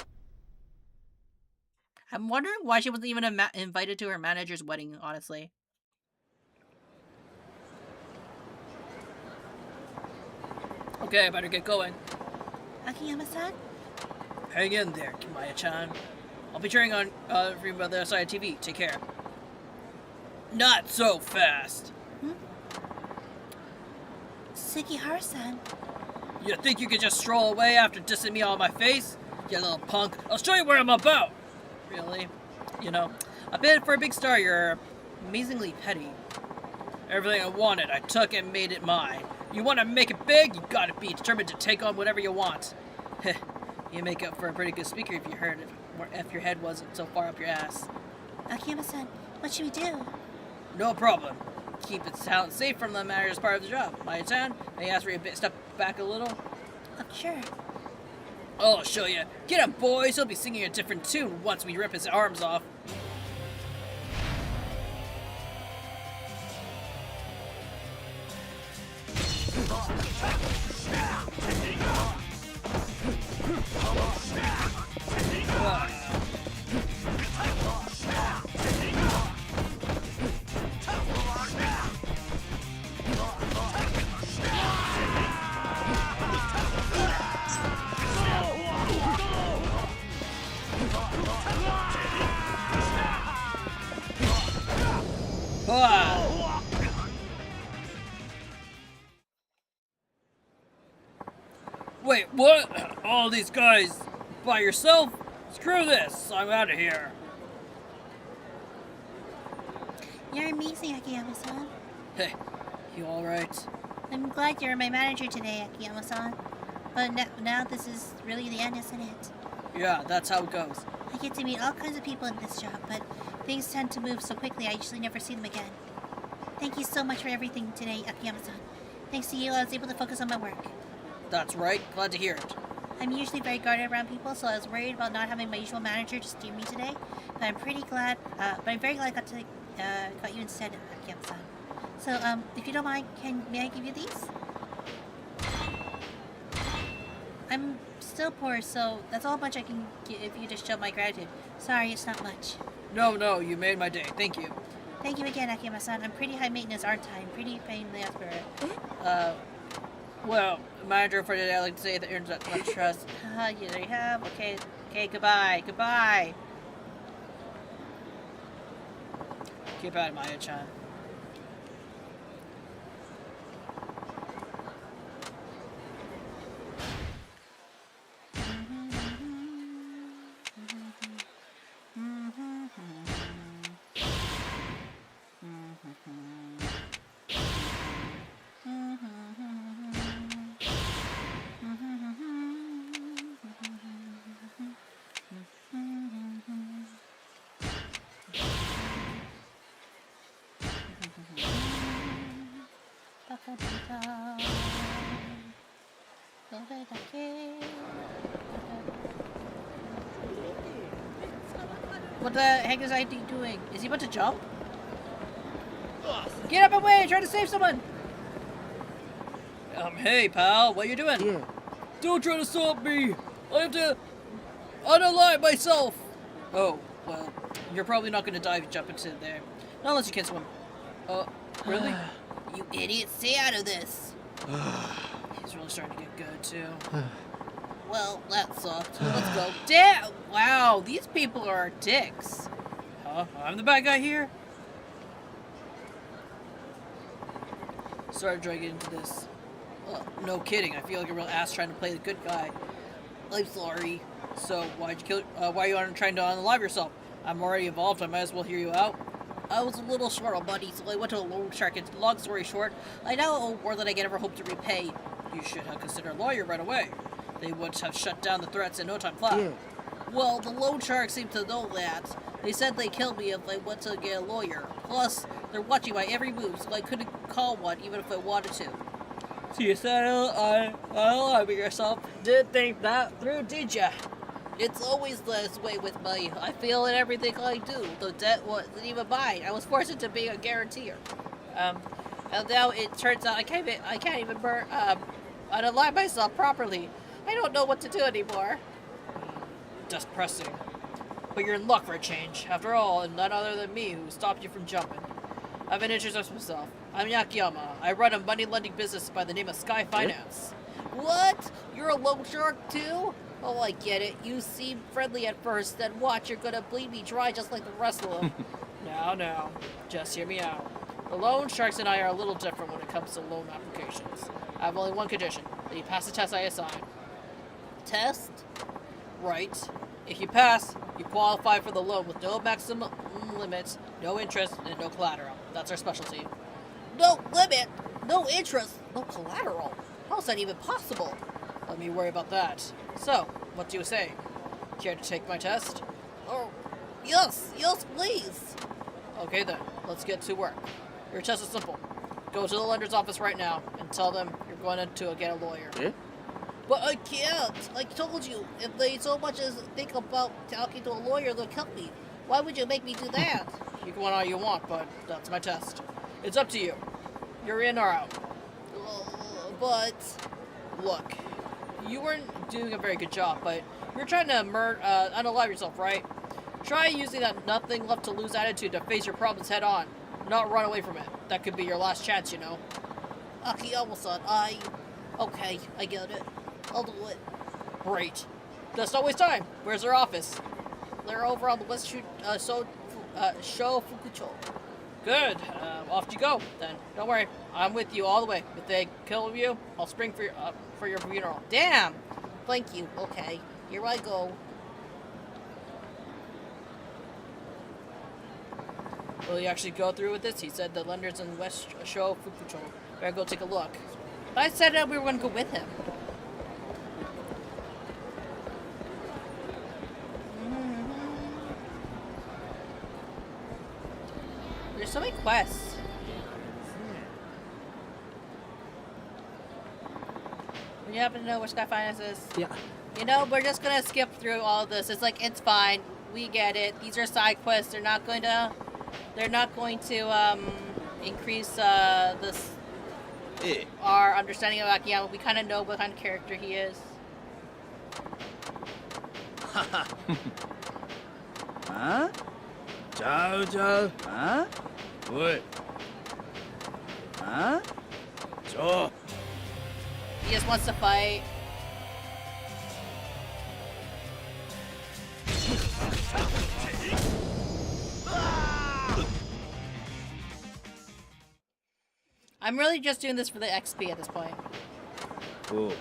I'm wondering why she wasn't even invited to her manager's wedding, honestly. Okay, I better get going. Akiyama-san? Hang in there, Kimaya-chan. I'll be cheering on from the other side of TV. Take care. Not so fast. Sugihara-san. You think you could just stroll away after dissing me all in my face? You little punk. I'll show you where I'm about. Really? You know, a bit for a big star, you're amazingly petty. Everything I wanted, I took and made it mine. You want to make it big, you gotta be determined to take on whatever you want. You make up for a pretty good speaker if your head wasn't so far up your ass. Akiyama-san, what should we do? No problem. Keep its talent safe from the matter as part of the job. Maya-chan, may I ask for you to step back a little? Sure. I'll show you. Get him, boys. He'll be singing a different tune once we rip his arms off. Wait, what? All these guys by yourself? Screw this, I'm out of here. You're amazing, Akiyama-san. Hey, you alright? I'm glad you're my manager today, Akiyama-san. But now this is really the end, isn't it? Yeah, that's how it goes. I get to meet all kinds of people in this job, but things tend to move so quickly I usually never see them again. Thank you so much for everything today, Akiyama-san. Thanks to you, I was able to focus on my work. That's right. Glad to hear it. I'm usually very guarded around people, so I was worried about not having my usual manager to steer me today. But I'm very glad I got you instead, Akiyama-san. So, if you don't mind, may I give you these? I'm still poor, so that's all much I can give you to show my gratitude. Sorry, it's not much. No, you made my day. Thank you. Thank you again, Akiyama-san. I'm pretty high maintenance, aren't I? I'm pretty pain in the ass for it. Well, manager for today, I'd like to say that earns that much trust. You there you have. Okay, goodbye. Keep at it, Maya-chan. What the heck is ID doing? Is he about to jump? Get up and away! Try to save someone! Hey, pal, what you doing? Yeah. Don't try to stop me! I have to unalive myself! Oh, well, you're probably not gonna dive jump into there. Not unless you can swim. Really? You idiot, stay out of this! He's really starting to get good, too. Well, that sucked. Let's go. Damn! Wow, these people are dicks. Huh? I'm the bad guy here? Started dragging into this. No kidding, I feel like a real ass trying to play the good guy. I'm sorry. So, why are you trying to unalive yourself? I'm already involved, I might as well hear you out. I was a little short on money, so I went to a loan shark, and long story short, I now owe more than I can ever hope to repay. You should have considered a lawyer right away. They would have shut down the threats in no time flat. Yeah. Well, the loan sharks seem to know that. They said they'd kill me if I went to get a lawyer. Plus, they're watching my every move, so I couldn't call one even if I wanted to. So you said unalive yourself. Didn't think that through, did ya? It's always this way with money. I feel in everything I do. The debt wasn't even mine. I was forced into being a guarantor. And now it turns out I can't even unalive myself properly. I don't know what to do anymore. Just pressing. But you're in luck for a change. After all, and none other than me who stopped you from jumping. I've been introduced myself. I'm Yakiyama. I run a money lending business by the name of Sky Finance. What? You're a loan shark too? Oh, I get it. You seem friendly at first, then watch, you're gonna bleed me dry just like the rest of them. Now, just hear me out. The loan sharks and I are a little different when it comes to loan applications. I have only one condition, that you pass the test I assign. Test? Right. If you pass, you qualify for the loan with no maximum limits, no interest, and no collateral. That's our specialty. No limit? No interest? No collateral? How's that even possible? Let me worry about that. So, what do you say? Care to take my test? Oh, yes, please. Okay then, let's get to work. Your test is simple. Go to the lender's office right now and tell them you're going to get a lawyer. Eh? But I can't. I told you, if they so much as think about talking to a lawyer, they'll kill me. Why would you make me do that? You can want all you want, but that's my test. It's up to you. You're in or out. But... Look, you weren't doing a very good job, but you're trying to unalive yourself, right? Try using that nothing left to lose attitude to face your problems head on, not run away from it. That could be your last chance, you know. Akiyama-san, Okay, I get it. I'll do it. Great. Just don't waste time. Where's their office? They're over on the West Street, Shofukucho. Good. Off you go, then. Don't worry. I'm with you all the way. If they kill you, I'll spring for your funeral. Damn! Thank you. Okay. Here I go. Will he actually go through with this? He said the lenders in West Sho Fukucho. Better go take a look. But I said that we were going to go with him. There's so many quests. You happen to know what Sky Finance is? Yeah. You know, we're just gonna skip through all of this. It's like, it's fine. We get it. These are side quests. They're not going to increase our understanding of Akiyama. We kind of know what kind of character he is. Huh? Ciao, ciao. Huh? What? Huh? Ciao. He just wants to fight. I'm really just doing this for the XP at this point. Cool.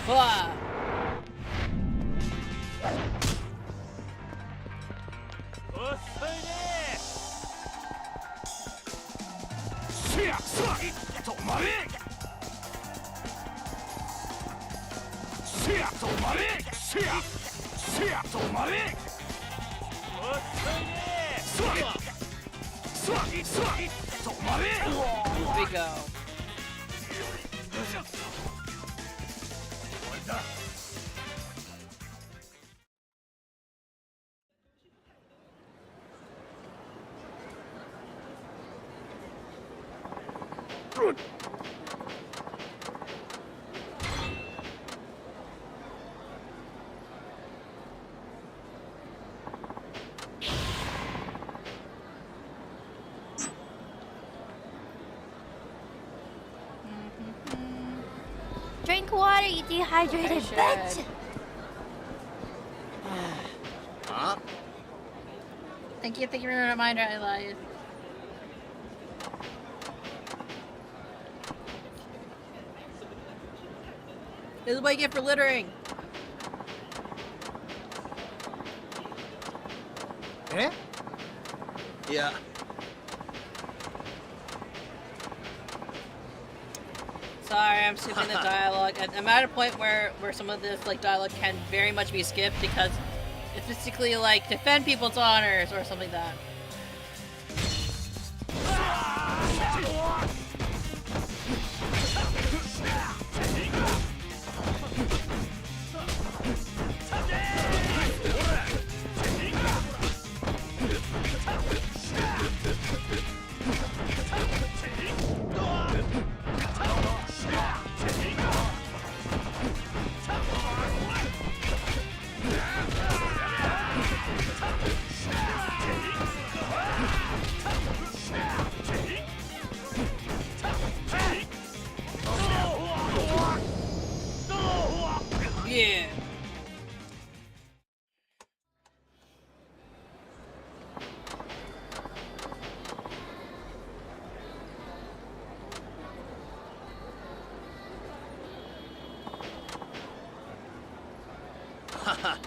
Hua! Here we go. Drink water, you dehydrated bitch! Huh? Thank you for the reminder, I lied. This is what you get for littering. Eh? Yeah. Sorry, I'm skipping the dialogue. I'm at a point where some of this like dialogue can very much be skipped because it's basically like defend people's honors or something like that. Yeah.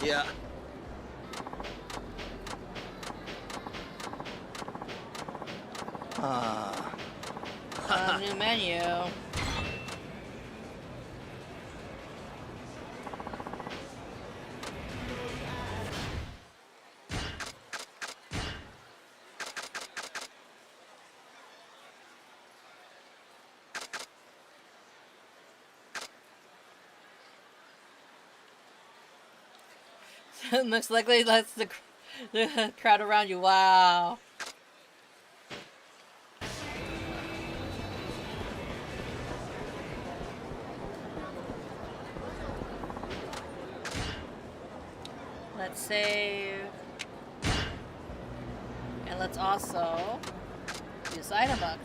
Yeah. New menu. Looks like that's the crowd around you. Wow. save. And let's also use item box.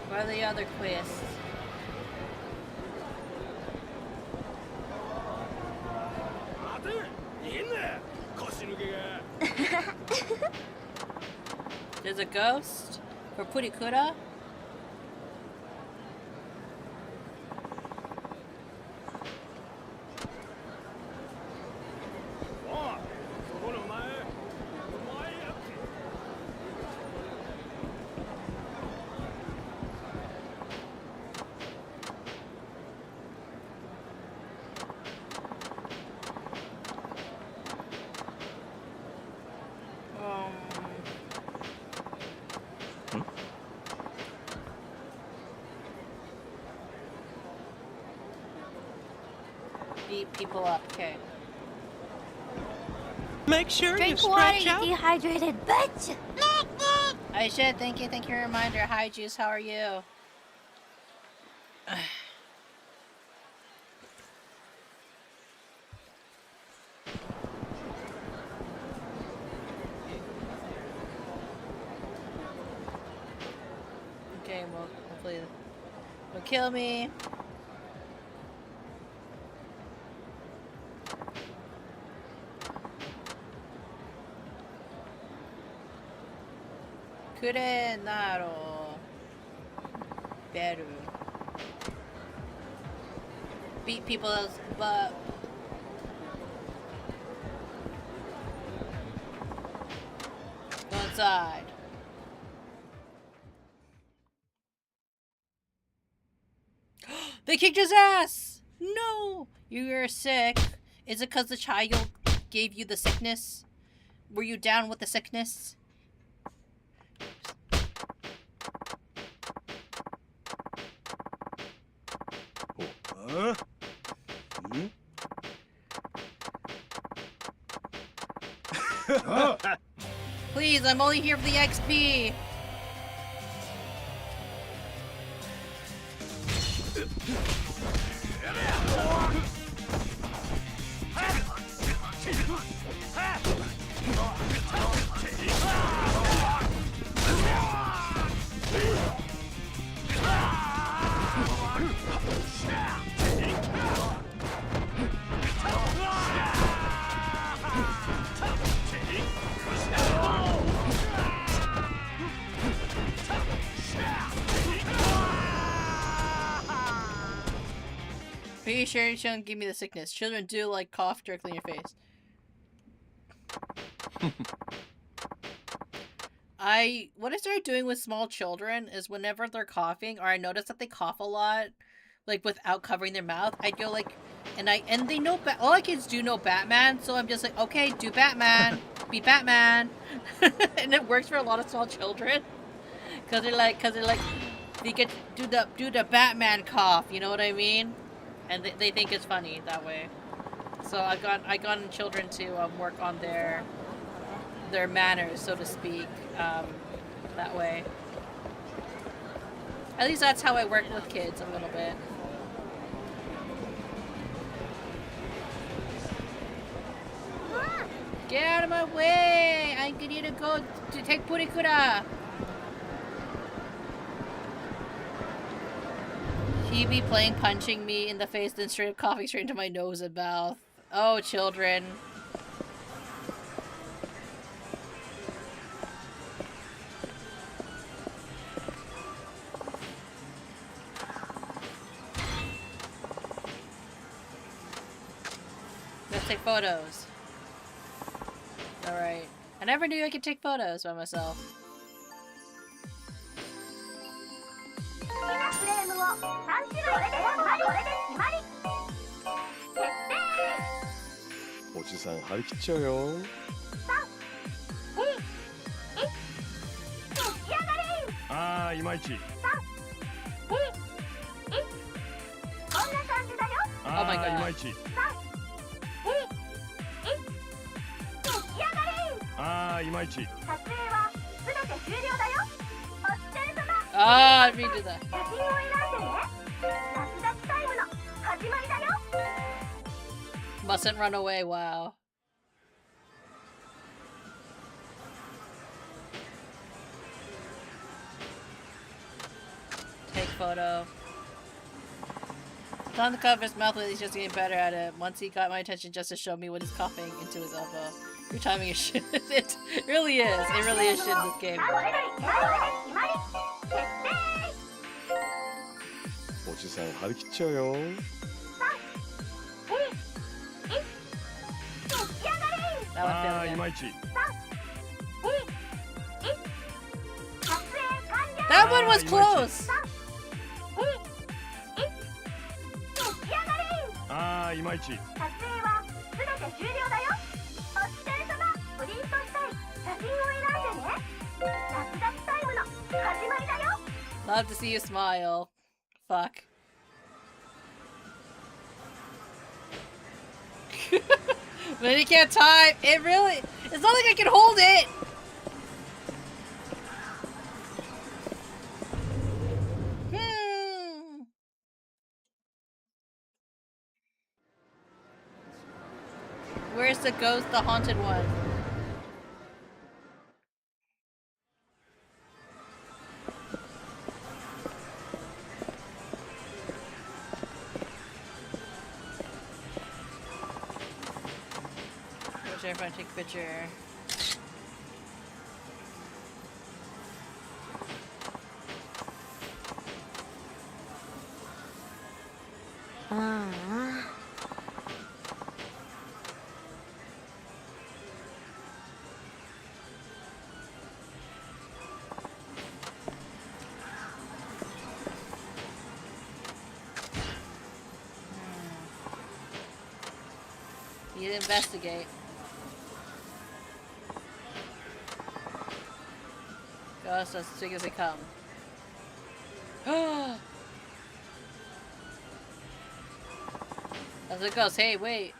What are the other quests? There's a ghost for Purikura. Beat people up, okay. Make sure Drink you water, stretch you out. dehydrated bitch! I should. Thank you for your reminder. Hi, Juice. How are you? Okay, well, hopefully it'll kill me. Kure naro beru. Beat people's butt. Go inside. They kicked his ass! No! You're sick. Is it because the child gave you the sickness? Were you down with the sickness? Huh? Please, I'm only here for the XP. Pretty sure you shouldn't give me the sickness. Children do like cough directly in your face. What I started doing with small children is whenever they're coughing, or I notice that they cough a lot, like without covering their mouth, I go like, and they know, all my kids do know Batman, so I'm just like, okay, do Batman, be Batman, and it works for a lot of small children, cause they're like, they get do the Batman cough, you know what I mean, and they think it's funny that way. So I got children to work on their manners, so to speak, that way. At least that's how I work with kids a little bit. Get out of my way! I need to go to take Purikura! He be playing punching me in the face, then straight up coughing straight into my nose and mouth. Oh, children. Let's take photos. Alright. I never knew I could take photos by myself. おじさん張り切っちゃうよ。ああいまいち。Oh my ああいま god. いち。ああいまいち。 Ah, redo that. Mustn't run away, wow. Take photo. Tom to cover his mouth, he's just getting better at it. Once he got my attention just to show me what he's coughing into his elbow. Your timing is shit. It really is. It really is shit in this game. おじさん張り切っちゃうよ。That one ああ failed い again. まいち。 That one was close! ああいまいち。 Love to see you smile. Fuck. But he can't time. It really. It's not like I can hold it. Where's the ghost, the haunted one? Watch everyone take a picture. You investigate. Ghosts as big as they come. As it goes, hey, wait.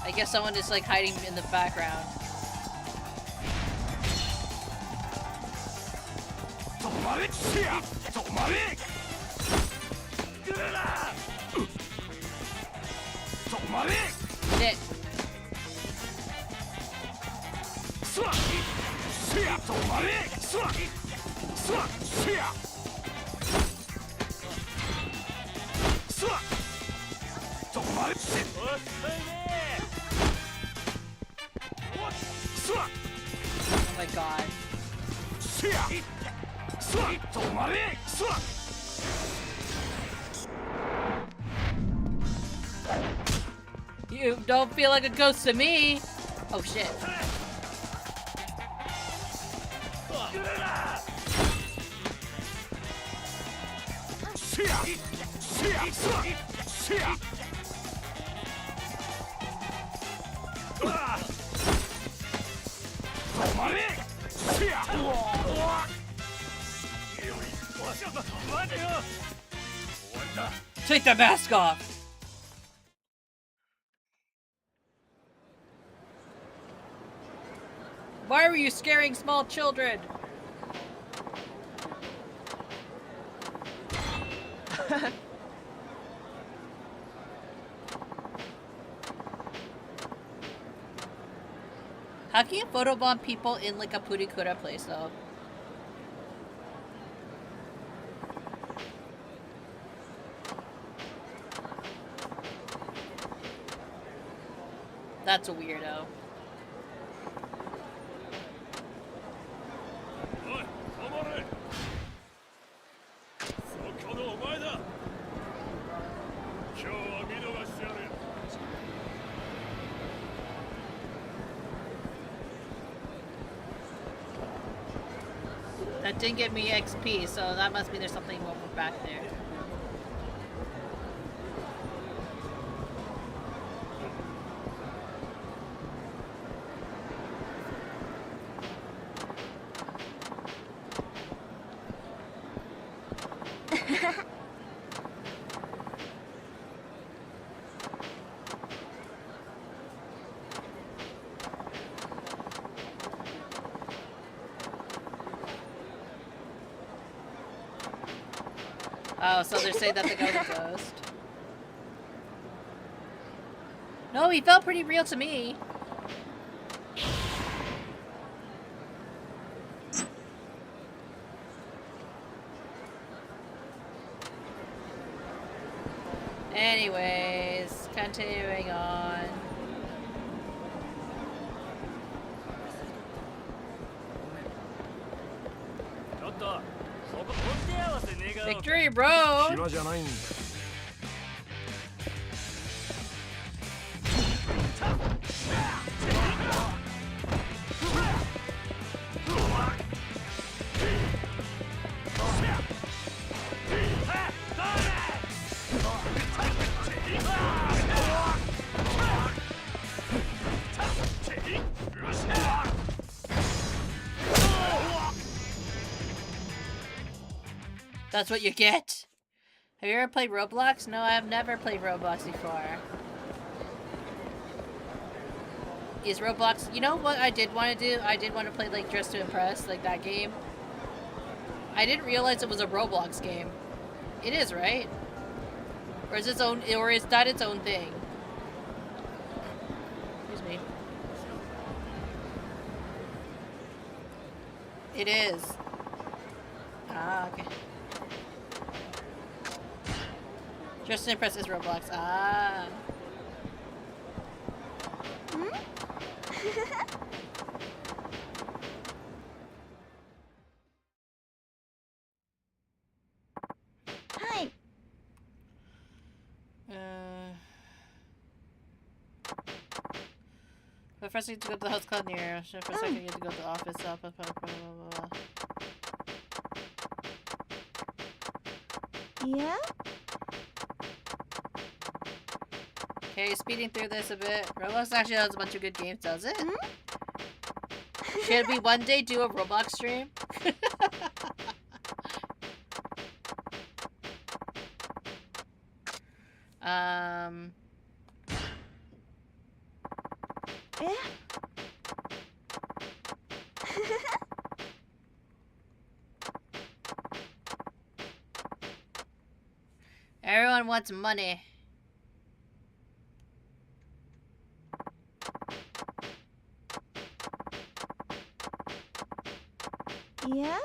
I guess someone is like hiding in the background. Shit. Oh my god. You don't feel like a ghost to me. Oh shit. Take the mask off. Why were you scaring small children? How can you photobomb people in like a Purikura place though? That's a weirdo. it didn't give me XP, so that must mean there's something over back there. Oh, so they're saying that the guy was a ghost. No, he felt pretty real to me. Anyways, continuing on. Victory, bro! 暇じゃないんだ。That's what you get. Have you ever played Roblox? No, I have never played Roblox before. Is Roblox... You know what I did want to do? I did want to play, like, Dress to Impress, like that game. I didn't realize it was a Roblox game. It is, right? Or is its own... Or is that its own thing? Excuse me. It is. Ah, okay. Just to Impress is Roblox. Ah. Hmm? Hi. But first you need to go to the house called near. For a second you need to go to the office. Blah, blah, blah, blah, blah, blah. Yeah? Okay, speeding through this a bit. Roblox actually has a bunch of good games, does it? Should we one day do a Roblox stream? Everyone wants money. Yeah?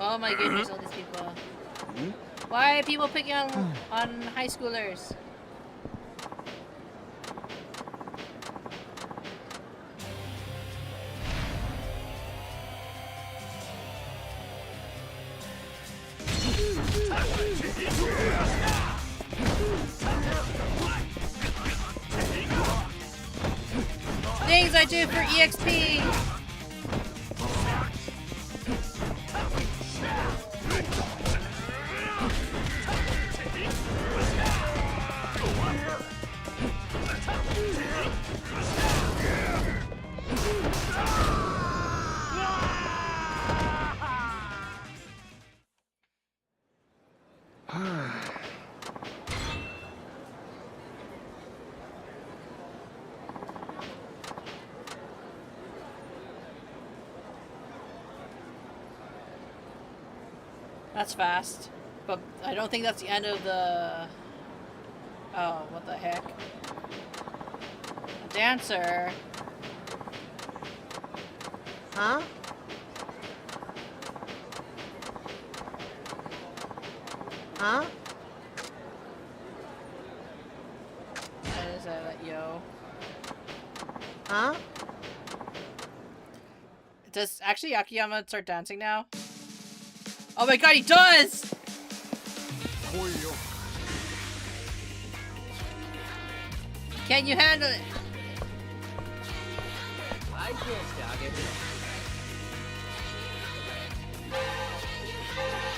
Oh my goodness, all these people. Why are people picking on high schoolers? Things I do for EXP! That's fast. But I don't think that's the end of the... Oh, what the heck? A dancer. Huh? Huh? What is that, yo? Huh? Does actually Akiyama start dancing now? Oh my god, he does! Can you handle it?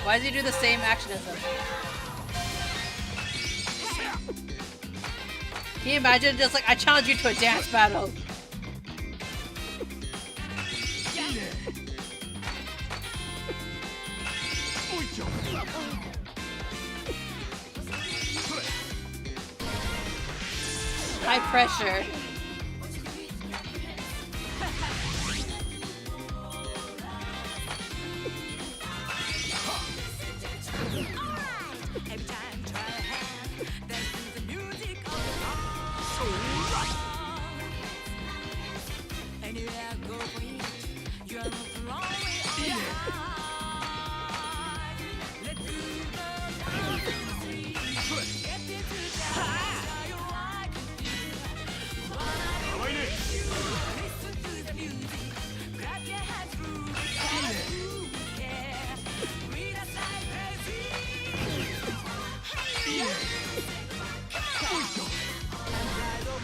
Why does he do the same action as him? Can you imagine just like, I challenge you to a dance battle? High pressure.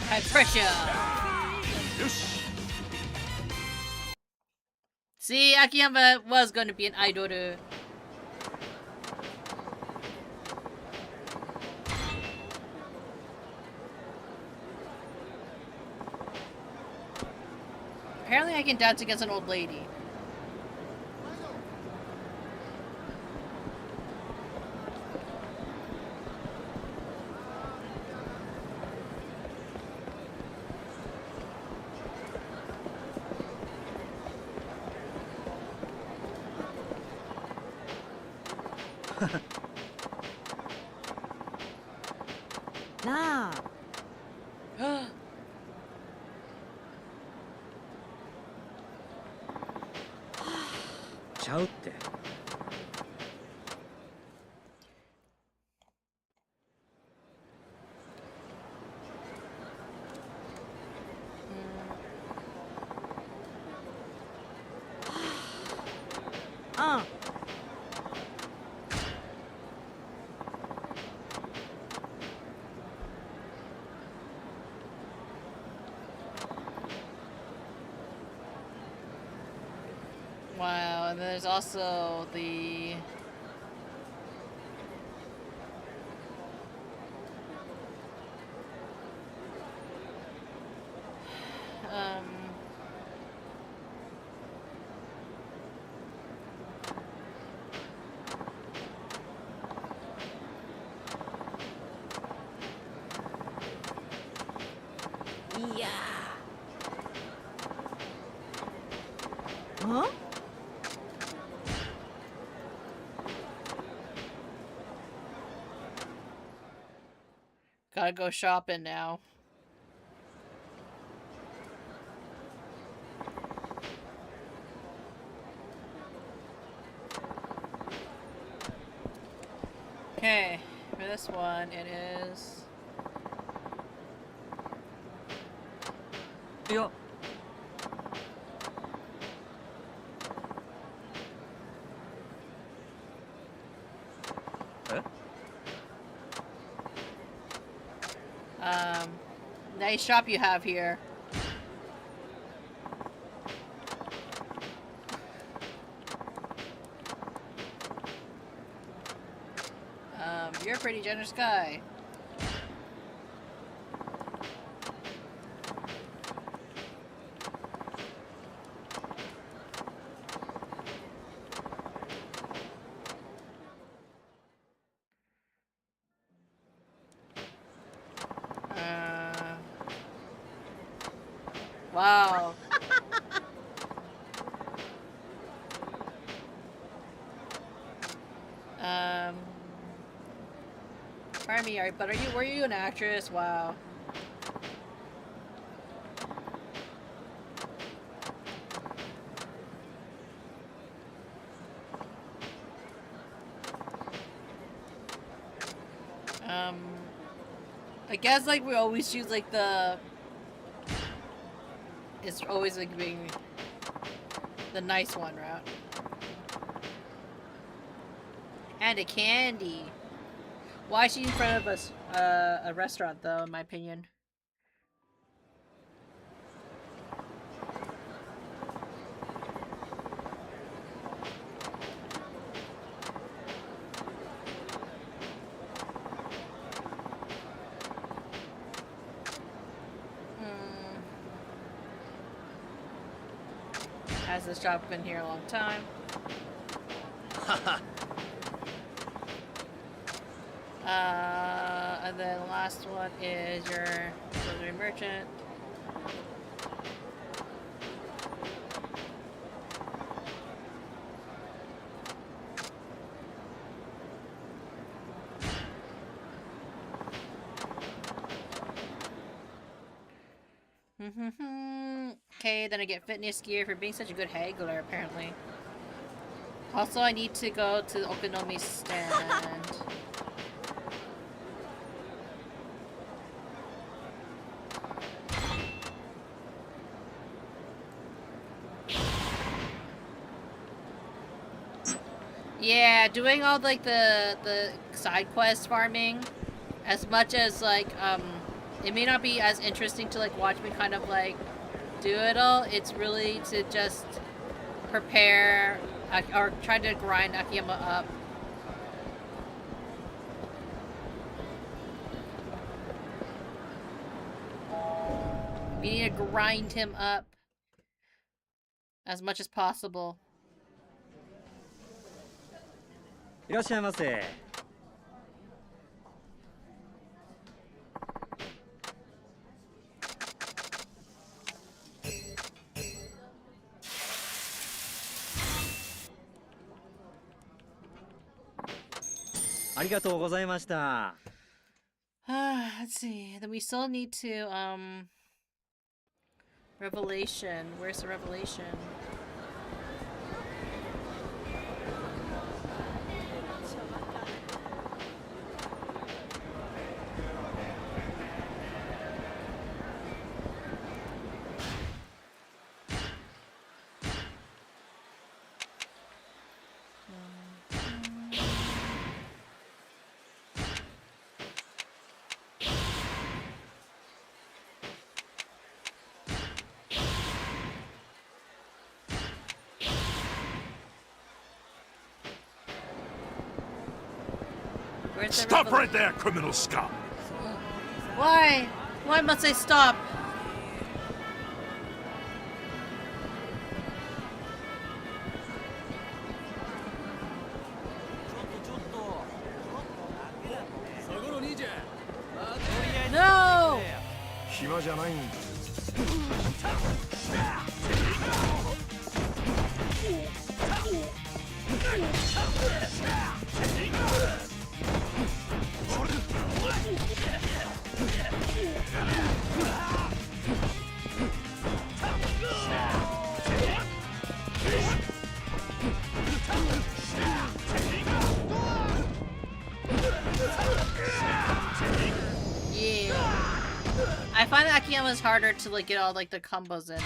High pressure. See, Akiyama was going to be an idol. Apparently I can dance against an old lady. Nah. ちゃうって。ああ。Wow, and there's also the... Yeah. Huh? Gotta go shopping now. Okay, for this one it is... Yo. Nice shop you have here. You're a pretty generous guy. Wow. Pardon me, but were you an actress? Wow. I guess like we always choose like it's always like being the nice one route. And a candy. Why is she in front of us? A restaurant though, in my opinion. Has this shop been here a long time? And then the last one is your grocery merchant. Okay, then I get fitness gear for being such a good haggler, apparently. Also, I need to go to the Okonomi stand. Yeah, doing all like the side quest farming, as much as like it may not be as interesting to like watch me kind of like do it all. It's really to just prepare or try to grind Akiyama up. We need to grind him up as much as possible. いらっしゃいませ。ありがとうございました。Let's see. Then we still need to revelation. Where's the revelation? Stop right there, criminal scum! Why? Why must I stop? No! 暇じゃないんだ。I find that Akiyama is harder to like get all like the combos in.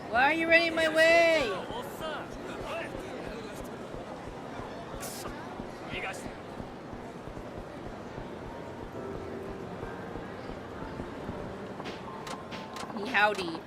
Why are you running in my way? Howdy.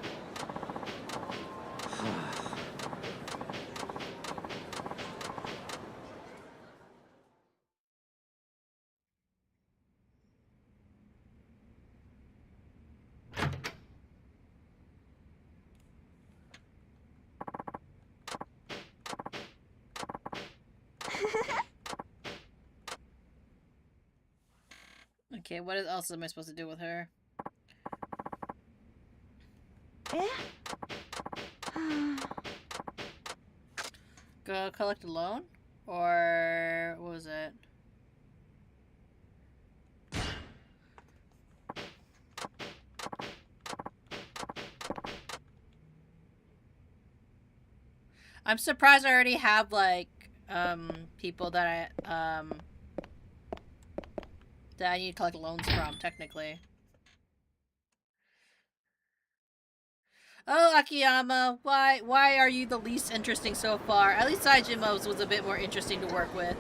Okay, what else am I supposed to do with her? Go collect a loan? Or what was it? I'm surprised I already have like people that I need to collect loans from, technically. Oh, Akiyama, why are you the least interesting so far? At least Saijimo's was a bit more interesting to work with.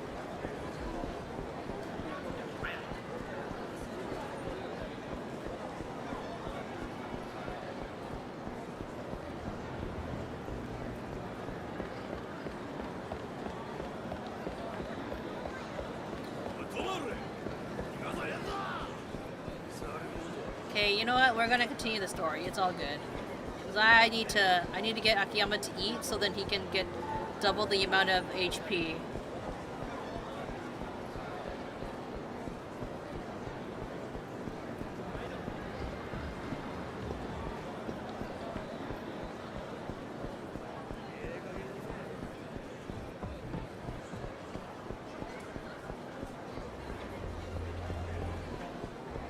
Okay, you know what? We're gonna continue the story. It's all good. Cause I need to get Akiyama to eat so then he can get double the amount of HP.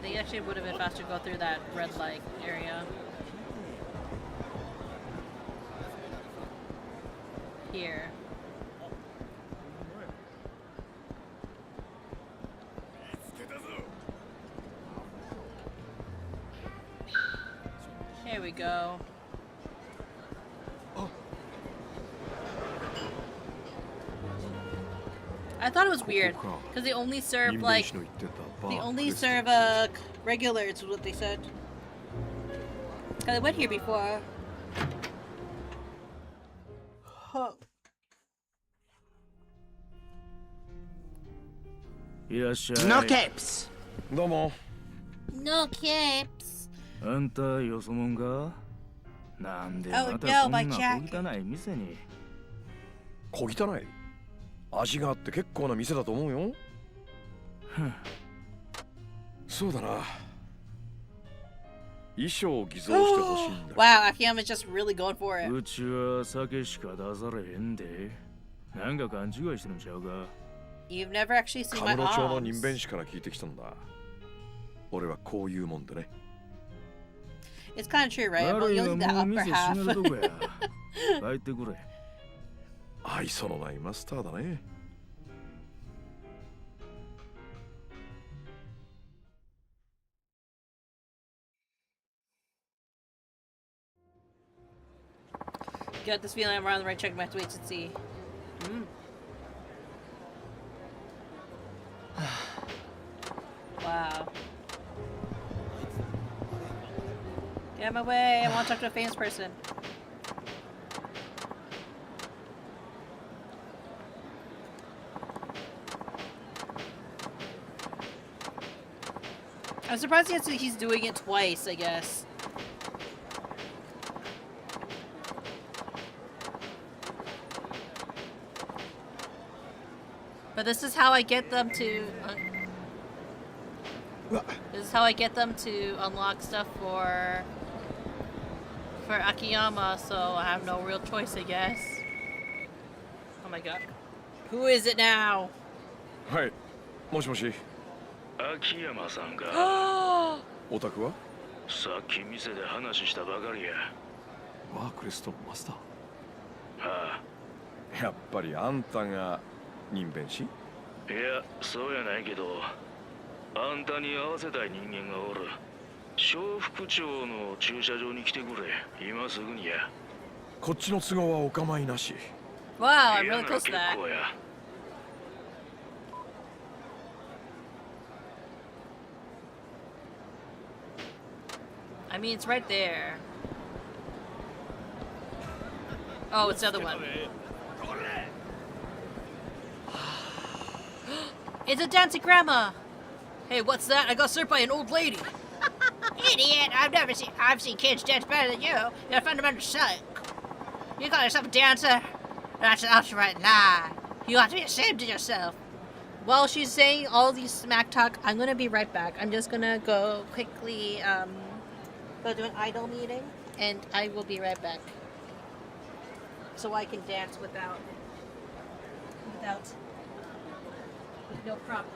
They actually would have been faster to go through that red light area. Here. Here we go. I thought it was weird because they only serve like regulars, is what they said. Cause I went here before. Huh. No capes. どうも。 No capes. あんたよそもんか？なんで Oh また no, こんな my 小 jacket. 汚い店に。小汚い。味があって結構な店だと思うよ。そうだな。衣装を偽造してほしいんだ。Wow, Akiyama's just really going for it. うちは酒しか出されへんで。なんか勘違いしてるんちゃうか？ You've never actually seen my カムロ町の arms. 人弁士から聞いてきたんだ。俺はこういうもんでね。It's kind of true, right? Well, 悪い you が only もう got 店 upper 閉める half. とこや。帰ってくれ。愛想のないマスターだね。Got this feeling I'm around the right track. I have to wait to see. Wow. Get out of my way. I want to talk to a famous person. I'm surprised he's doing it twice, I guess. But this is how I get them to... this is how I get them to unlock stuff for Akiyama, so I have no real choice, I guess. Oh my god. Who is it now? はい。もしもし。秋山さんか。お宅は？さっき店で話したばかりや。バークレストのマスター。ああ。やっぱりあんたが人弁士？いや、そうやないけど、あんたに会わせたい人間がおる。小副長の駐車場に来てくれ。今すぐにや。こっちの都合はお構いなし。Wow, I'm really close to that. 結構や。I mean, it's right there. Oh, it's the other one. It's a dancing grandma. Hey, what's that? I got served by an old lady. Idiot! I've seen kids dance better than you. You're a fundamental suck. You call yourself a dancer? That's an outright lie. You ought to be ashamed of yourself. While she's saying all these smack talk, I'm gonna be right back. I'm just gonna go quickly, go to an idol meeting, and I will be right back. So I can dance without without no problem.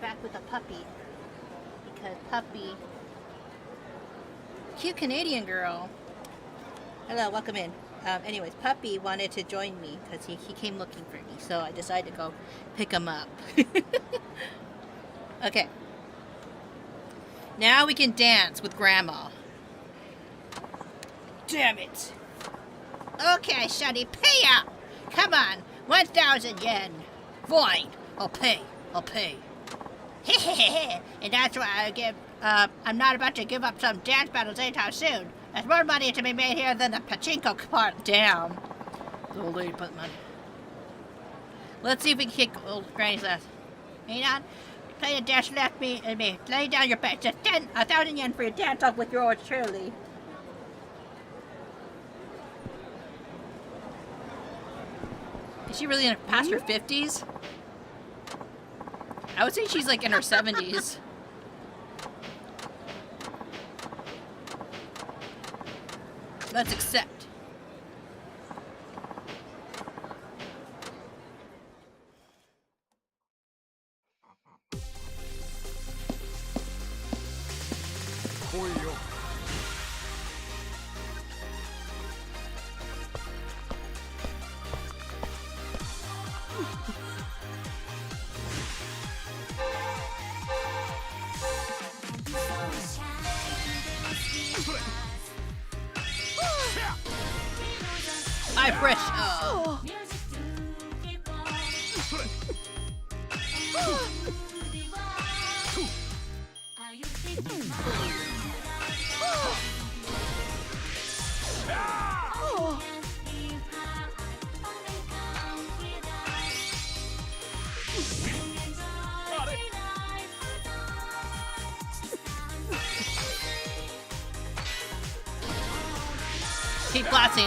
Back with a puppy because puppy, cute Canadian girl. Hello, welcome in. Anyways, puppy wanted to join me because he came looking for me, so I decided to go pick him up. Okay. Now we can dance with Grandma. Damn it. Okay, Sonny, pay up. Come on, 1,000 yen. Fine. I'll pay. And that's why I'm not about to give up some dance battles anytime soon. There's more money to be made here than the pachinko part. Damn. The old lady put money. Let's see if we can kick old Granny's ass. Hang on. Play the dance left me and me. Lay down your bet. Just 1,000 yen for your dance off with yours truly. Is she really past her 50s? I would say she's like in her 70s. Let's accept. High pressure. Keep blasting.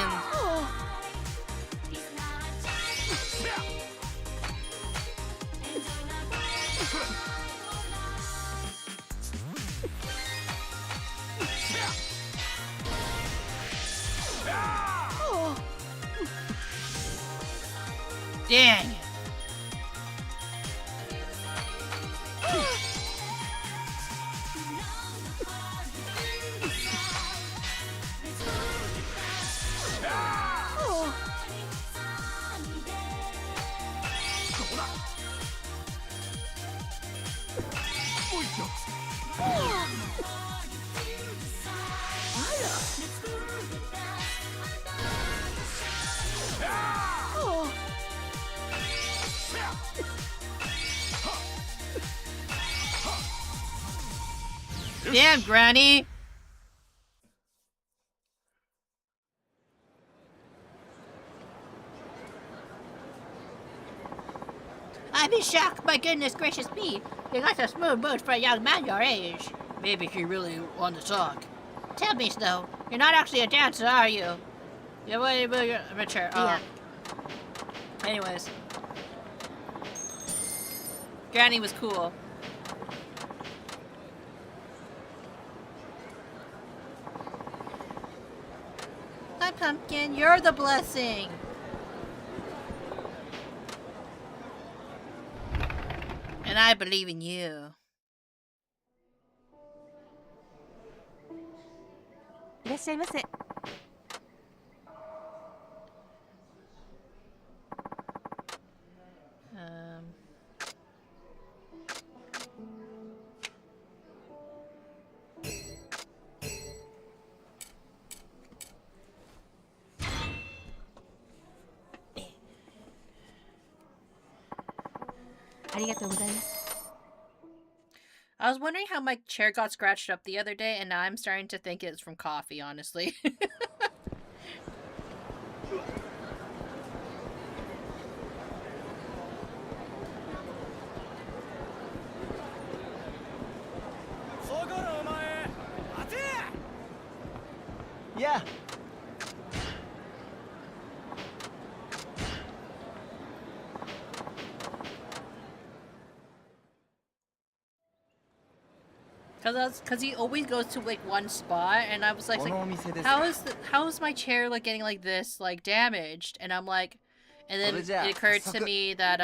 Dang. Damn, Granny! I'm in shock. My goodness gracious me. You got a smooth moves for a young man your age. Maybe she really wanted to talk. Tell me, Snow, you're not actually a dancer, are you? Yeah, wait, I'm a chair. Yeah. Anyways. Granny was cool. Hi, Pumpkin. You're the blessing. And I believe in you. いらっしゃいませ。ありがとうございます。 I was wondering how my chair got scratched up the other day, and now I'm starting to think it's from coffee, honestly. Yeah. Cause he always goes to like one spot, and I was like how is my chair like getting like this like damaged? And I'm like, and then it occurred to me that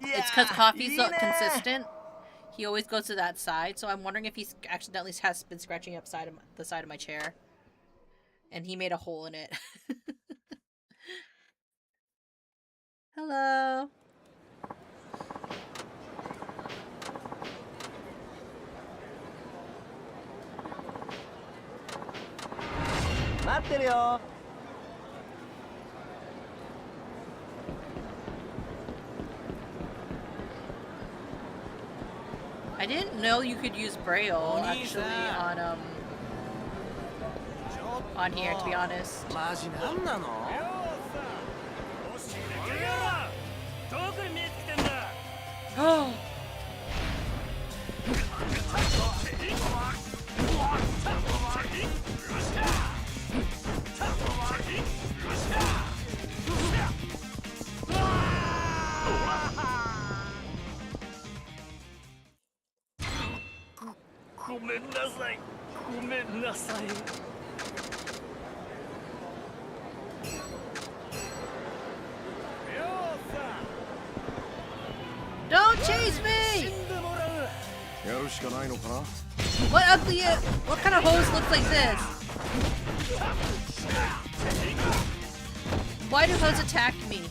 it's cause coffee's not consistent. He always goes to that side, so I'm wondering if he's accidentally has been scratching up the side of my chair, and he made a hole in it. Hello. 待ってるよ。I didn't know you could use Braille actually on here, to be honest. マジなんなの？どこに見えてきてんだ。Oh. Don't chase me! やるしかないのかな。 What ugly? What kind of hose looks like this? Why do hoes attack me?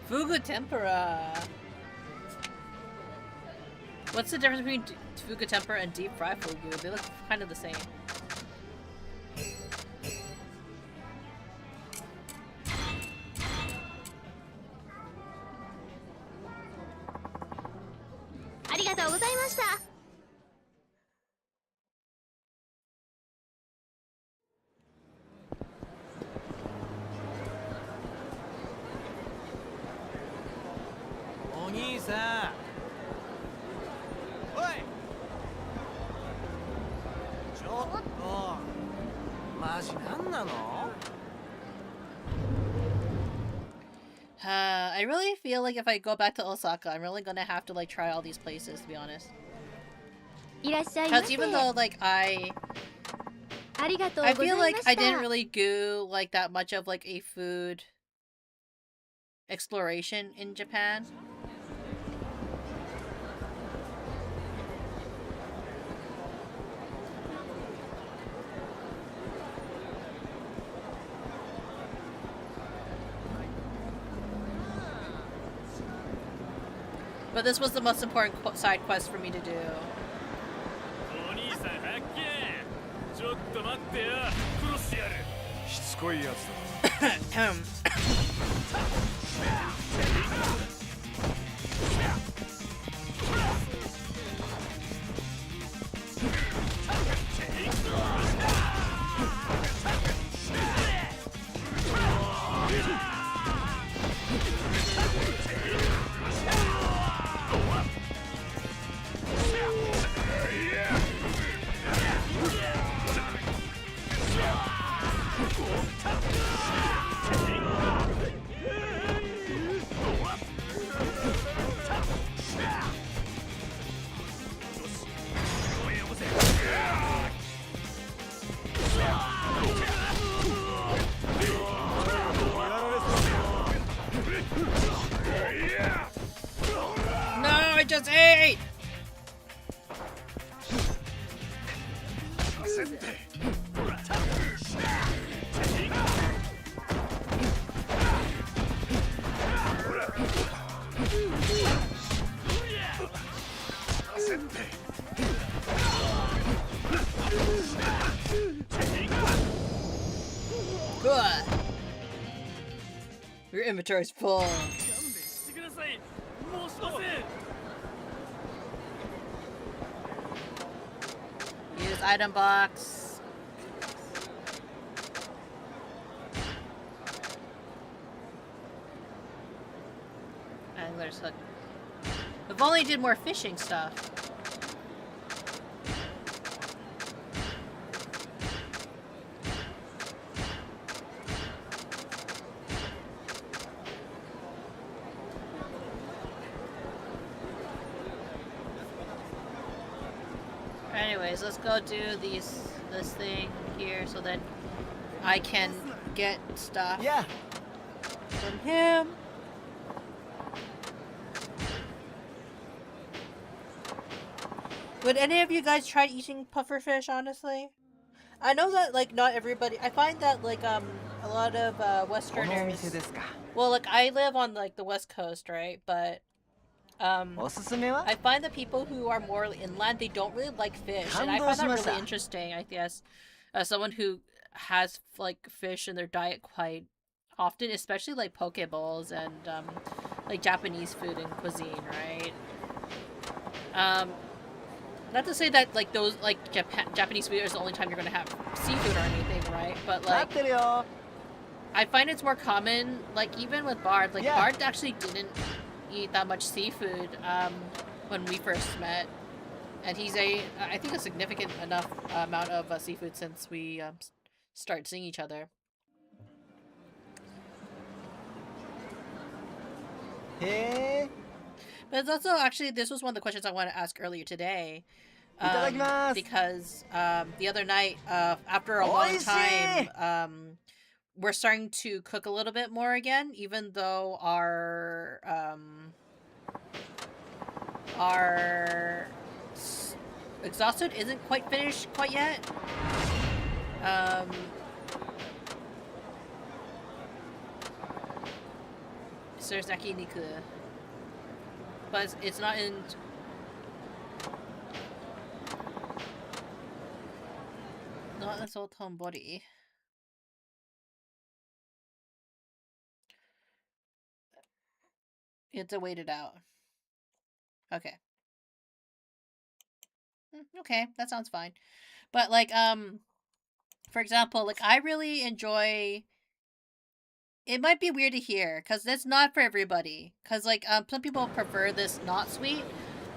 Fugu tempura. What's the difference between fugu tempura and deep fried fugu? They look kind of the same. I really feel like if I go back to Osaka, I'm really gonna have to like try all these places, to be honest. Because even though like I feel like I didn't really do like that much of like a food exploration in Japan. But this was the most important side quest for me to do. Just ate! Good. Your inventory's full. this item box. Angler's hook. If only did more fishing stuff. Anyways, let's go do this thing here so that I can get stuff from him. Would any of you guys try eating pufferfish, honestly? I know that, like, not everybody... I find that, like, a lot of, Westerners... Well, like, I live on, like, the West Coast, right? But, I find that people who are more inland, they don't really like fish. And I find that really interesting, I guess. As someone who has, like, fish in their diet quite often, especially, like, poke bowls and, like, Japanese food and cuisine, right? Not to say that, like, those, like, Japanese food is the only time you're gonna have seafood or anything, right? But, like, I find it's more common, like, even with Bard. Like, Bard actually didn't eat that much seafood, when we first met. And he's I think a significant enough amount of seafood since we, started seeing each other. Hey. But it's also, actually, this was one of the questions I wanted to ask earlier today. Because the other night, after a long time, we're starting to cook a little bit more again, even though our exhausted isn't quite finished quite yet. There's yakiniku. But it's not in... Not in Sultan body. You have to wait it out. Okay. Okay, that sounds fine. But, like, for example, like, I really enjoy... It might be weird to hear, because that's not for everybody. Because, like, some people prefer this not sweet.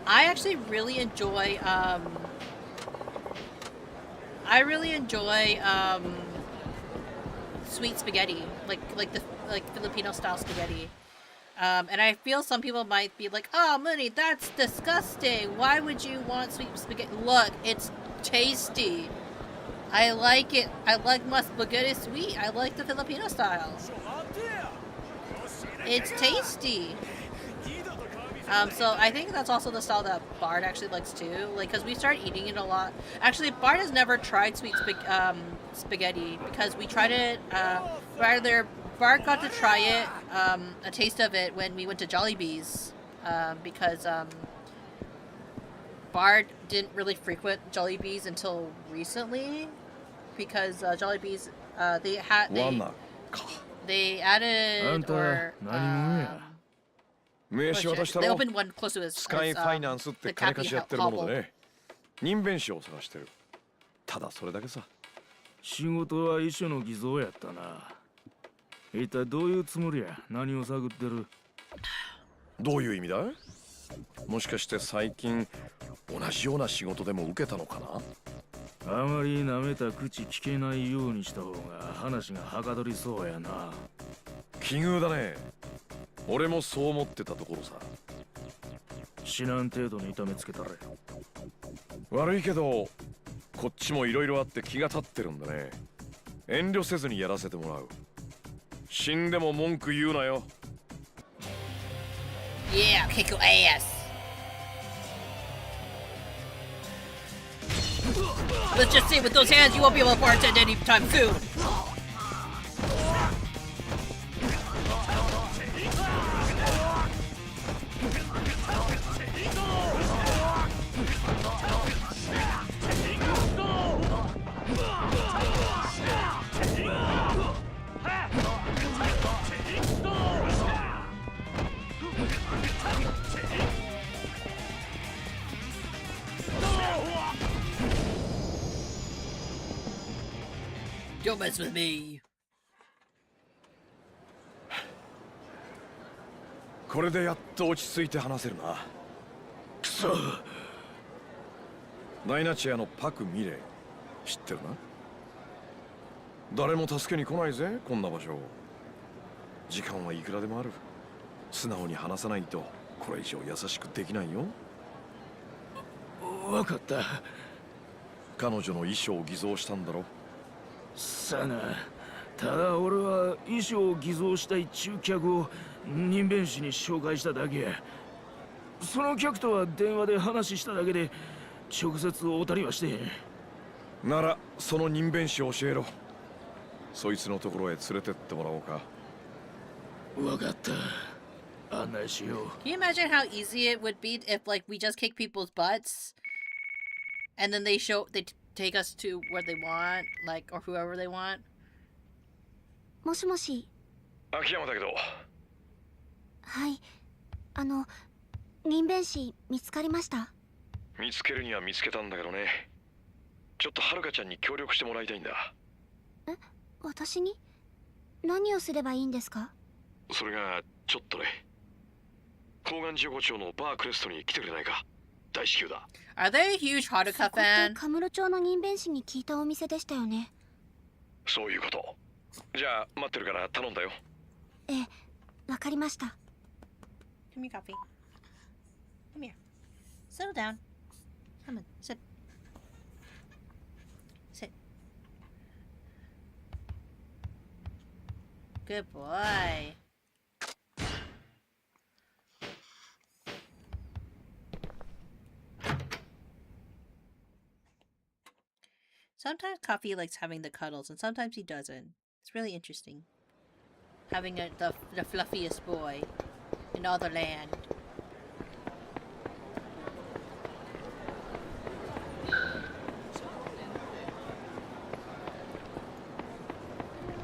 I actually really enjoy, sweet spaghetti. Like Filipino-style spaghetti. And I feel some people might be like, oh, Munii, that's disgusting. Why would you want sweet spaghetti? Look, it's tasty. I like it. I like my spaghetti sweet. I like the Filipino style. It's tasty. So I think that's also the style that Bard actually likes too. Like, because we started eating it a lot. Actually, Bard has never tried sweet spaghetti because we tried it. Bard got to try it, a taste of it when we went to Jollibee's, because Bard didn't really frequent Jollibee's until recently, because Jollibee's they added or they opened one close to his スカイファイナンスって金貸しやってるものでね。人弁士を探してる。ただそれだけさ。仕事は遺書の偽造やったな。一体どういうつもりや？何を探ってる？どういう意味だ？もしかして最近同じような仕事でも受けたのかな？あまり舐めた口聞けないようにした方が話がはかどりそうやな。奇遇だね。俺もそう思ってたところさ。死なん程度に痛めつけたれ。悪いけどこっちもいろいろあって気が立ってるんだね。遠慮せずにやらせてもらう。死んでも文句言うなよ。Yeah, kick your ass. Let's just say with those hands you won't be able to bartend anytime soon. Don't mess with me. これでやっと落ち着いて話せるな。くそ。ダイナチアのパク・ミレイ知ってるな。誰も助けに来ないぜ、こんな場所。時間はいくらでもある。素直に話さないとこれ以上優しくできないよ。わかった。彼女の衣装を偽造したんだろ。さな。ただ俺は衣装を偽造したい中客を人弁士に紹介しただけや。その客とは電話で話しただけで直接会うたりはしてへん。ならその人弁士を教えろ。そいつのところへ連れてってもらおうか。わかった。案内しよう。 Can you imagine how easy it would be if, like, we just kick people's butts, and then they take us to where they want, like, or whoever they want? もしもし。秋山だけど。はい。人弁士見つかりました。見つけるには見つけたんだけどね。ちょっとはるかちゃんに協力してもらいたいんだ。え、私に？何をすればいいんですか？それがちょっとね。高岩寺横丁のバークレストに来てくれないか。大至急だ。 Are they a huge Haruka fan? カムロ町の人弁士に聞いたお店でしたよね。そういうこと。じゃあ待ってるから頼んだよ。ええ、わかりました。Give me coffee. Come here. Settle down. Come on, sit. Sit. Good boy. Sometimes Coffee likes having the cuddles, and sometimes he doesn't. It's really interesting. Having the fluffiest boy in all the land.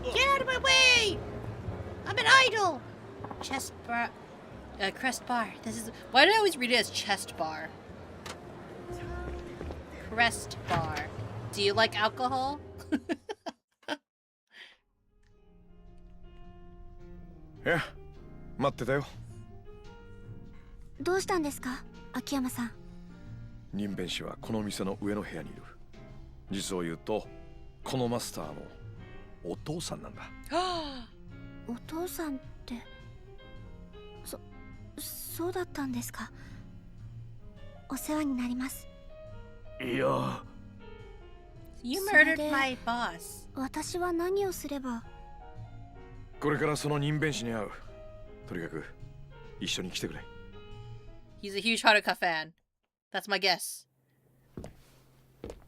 Get out of my way! I'm an idol! Chest bar. Crest bar. This is. Why do I always read it as chest bar? Crest bar. Do you like alcohol? いや、待ってたよ。どうしたんですか、秋山さん。人弁士はこの店の上の部屋にいる。実を言うと、このマスターのお父さんなんだ。お父さんって、そうだったんですか。お世話になります。いや。You murdered my boss. 私は何をすれば。これからその人弁士に会う。とにかく一緒に来てくれ。He's a huge Haruka fan. That's my guess.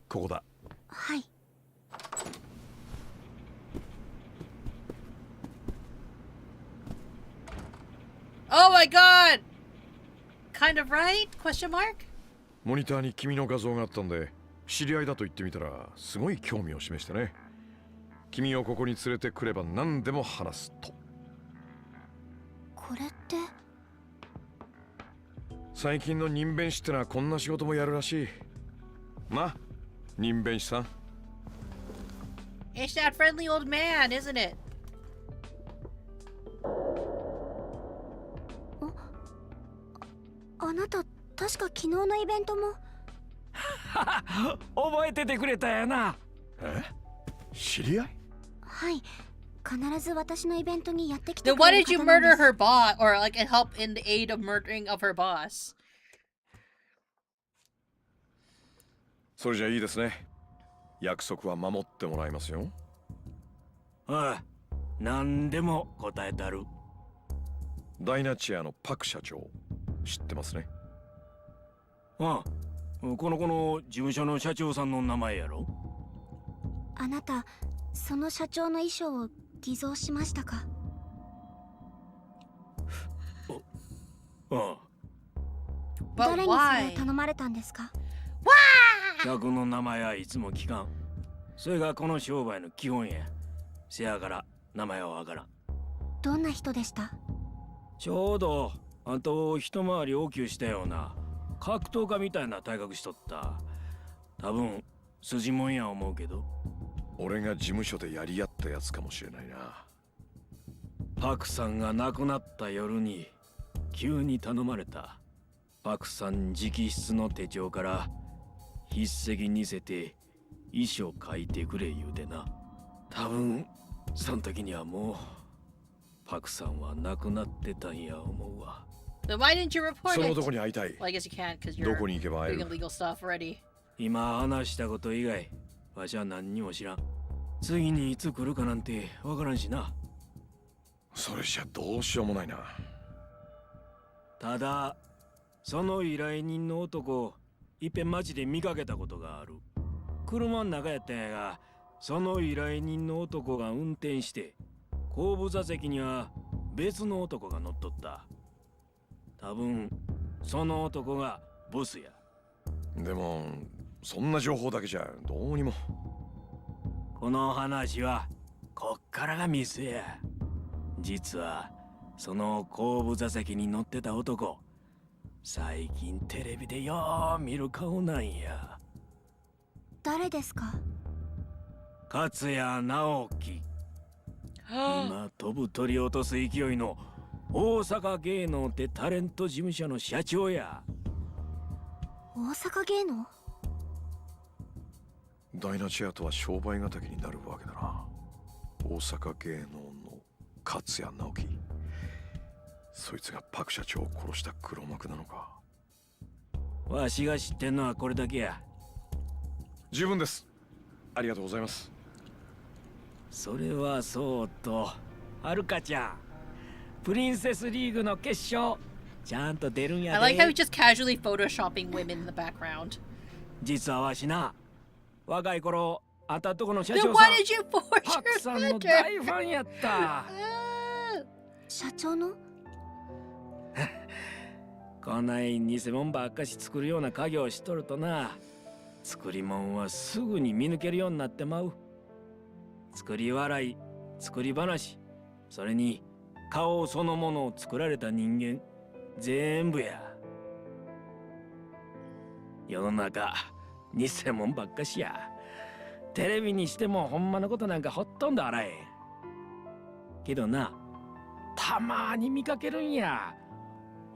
ここだ。はい。Oh my god! Kind of right? Question mark? モニターに君の画像があったんで、知り合いだと言ってみたらすごい興味を示してね。君をここに連れてくれば何でも話すと。これって。最近の人弁士ってのはこんな仕事もやるらしい。な、人弁士さん。It's that friendly old man, isn't it? あなた、確か昨日のイベントも。覚えててくれたやな。え？知り合い？はい。必ず私のイベントにやってきて Then く why れる did you 方なんで murder す。 her boss or like help in the aid of murdering of her boss? それじゃいいですね。約束は守ってもらいますよ。ああ、何でも答えたる。ダイナチアのパク社長、知ってますね。ああ、この子の事務所の社長さんの名前やろ。あなた、その社長の衣装を偽造しましたか？ああ。誰にそれを頼まれたんですか？客の名前はいつも聞かん。それがこの商売の基本や。せやから名前はわからん。どんな人でした？ちょうどあんたを一回り大きくしたような格闘家みたいな体格しとった。多分筋もんや思うけど。俺が事務所でやり合ったやつかもしれないな。パクさんが亡くなった夜に急に頼まれた。パクさん直筆の手帳から筆跡にせて遺書書いてくれ言うてな。多分その時にはもうパクさんは亡くなってたんや思うわ。Then why didn't you report その it? 男に会いたい。 Well, I guess you can't because ど you're こに行けば会え doing る？ illegal stuff already. 今話したこと以外わしは何にも知らん。次にいつ来るかなんてわからんしな。それじゃどうしようもないな。ただその依頼人の男いっぺん街で見かけたことがある。車の中やったんやが、その依頼人の男が運転して後部座席には別の男が乗っとった。多分その男がボスや。でもそんな情報だけじゃどうにも。この話はこっからがミスや。実はその後部座席に乗ってた男、最近テレビでよう見る顔なんや。誰ですか？勝谷直樹。今飛ぶ鳥落とす勢いの大阪芸能ってタレント事務所の社長や。大阪芸能？ダイナチェアとは商売敵になるわけだな。大阪芸能の勝谷直樹。そいつがパク社長を殺した黒幕なのか。わしが知ってんのはこれだけや。十分です。ありがとうございます。それはそうと、はるかちゃん、プリンセスリーグの決勝ちゃんと出るんやで。 I like how he's just casually photoshopping women in the background. 実はわしな、若い頃あんたとこの社 Then 長 why さん did you forge パクさん your の picture? 大ファンやった。社長の？こない偽物ばっかし作るような家業をしとるとな、作り物はすぐに見抜けるようになってまう。作り笑い、作り話、それに顔そのものを作られた人間全部や。世の中偽物ばっかしや。テレビにしてもほんまのことなんかほとんどあらへん。けどな、たまに見かけるんや。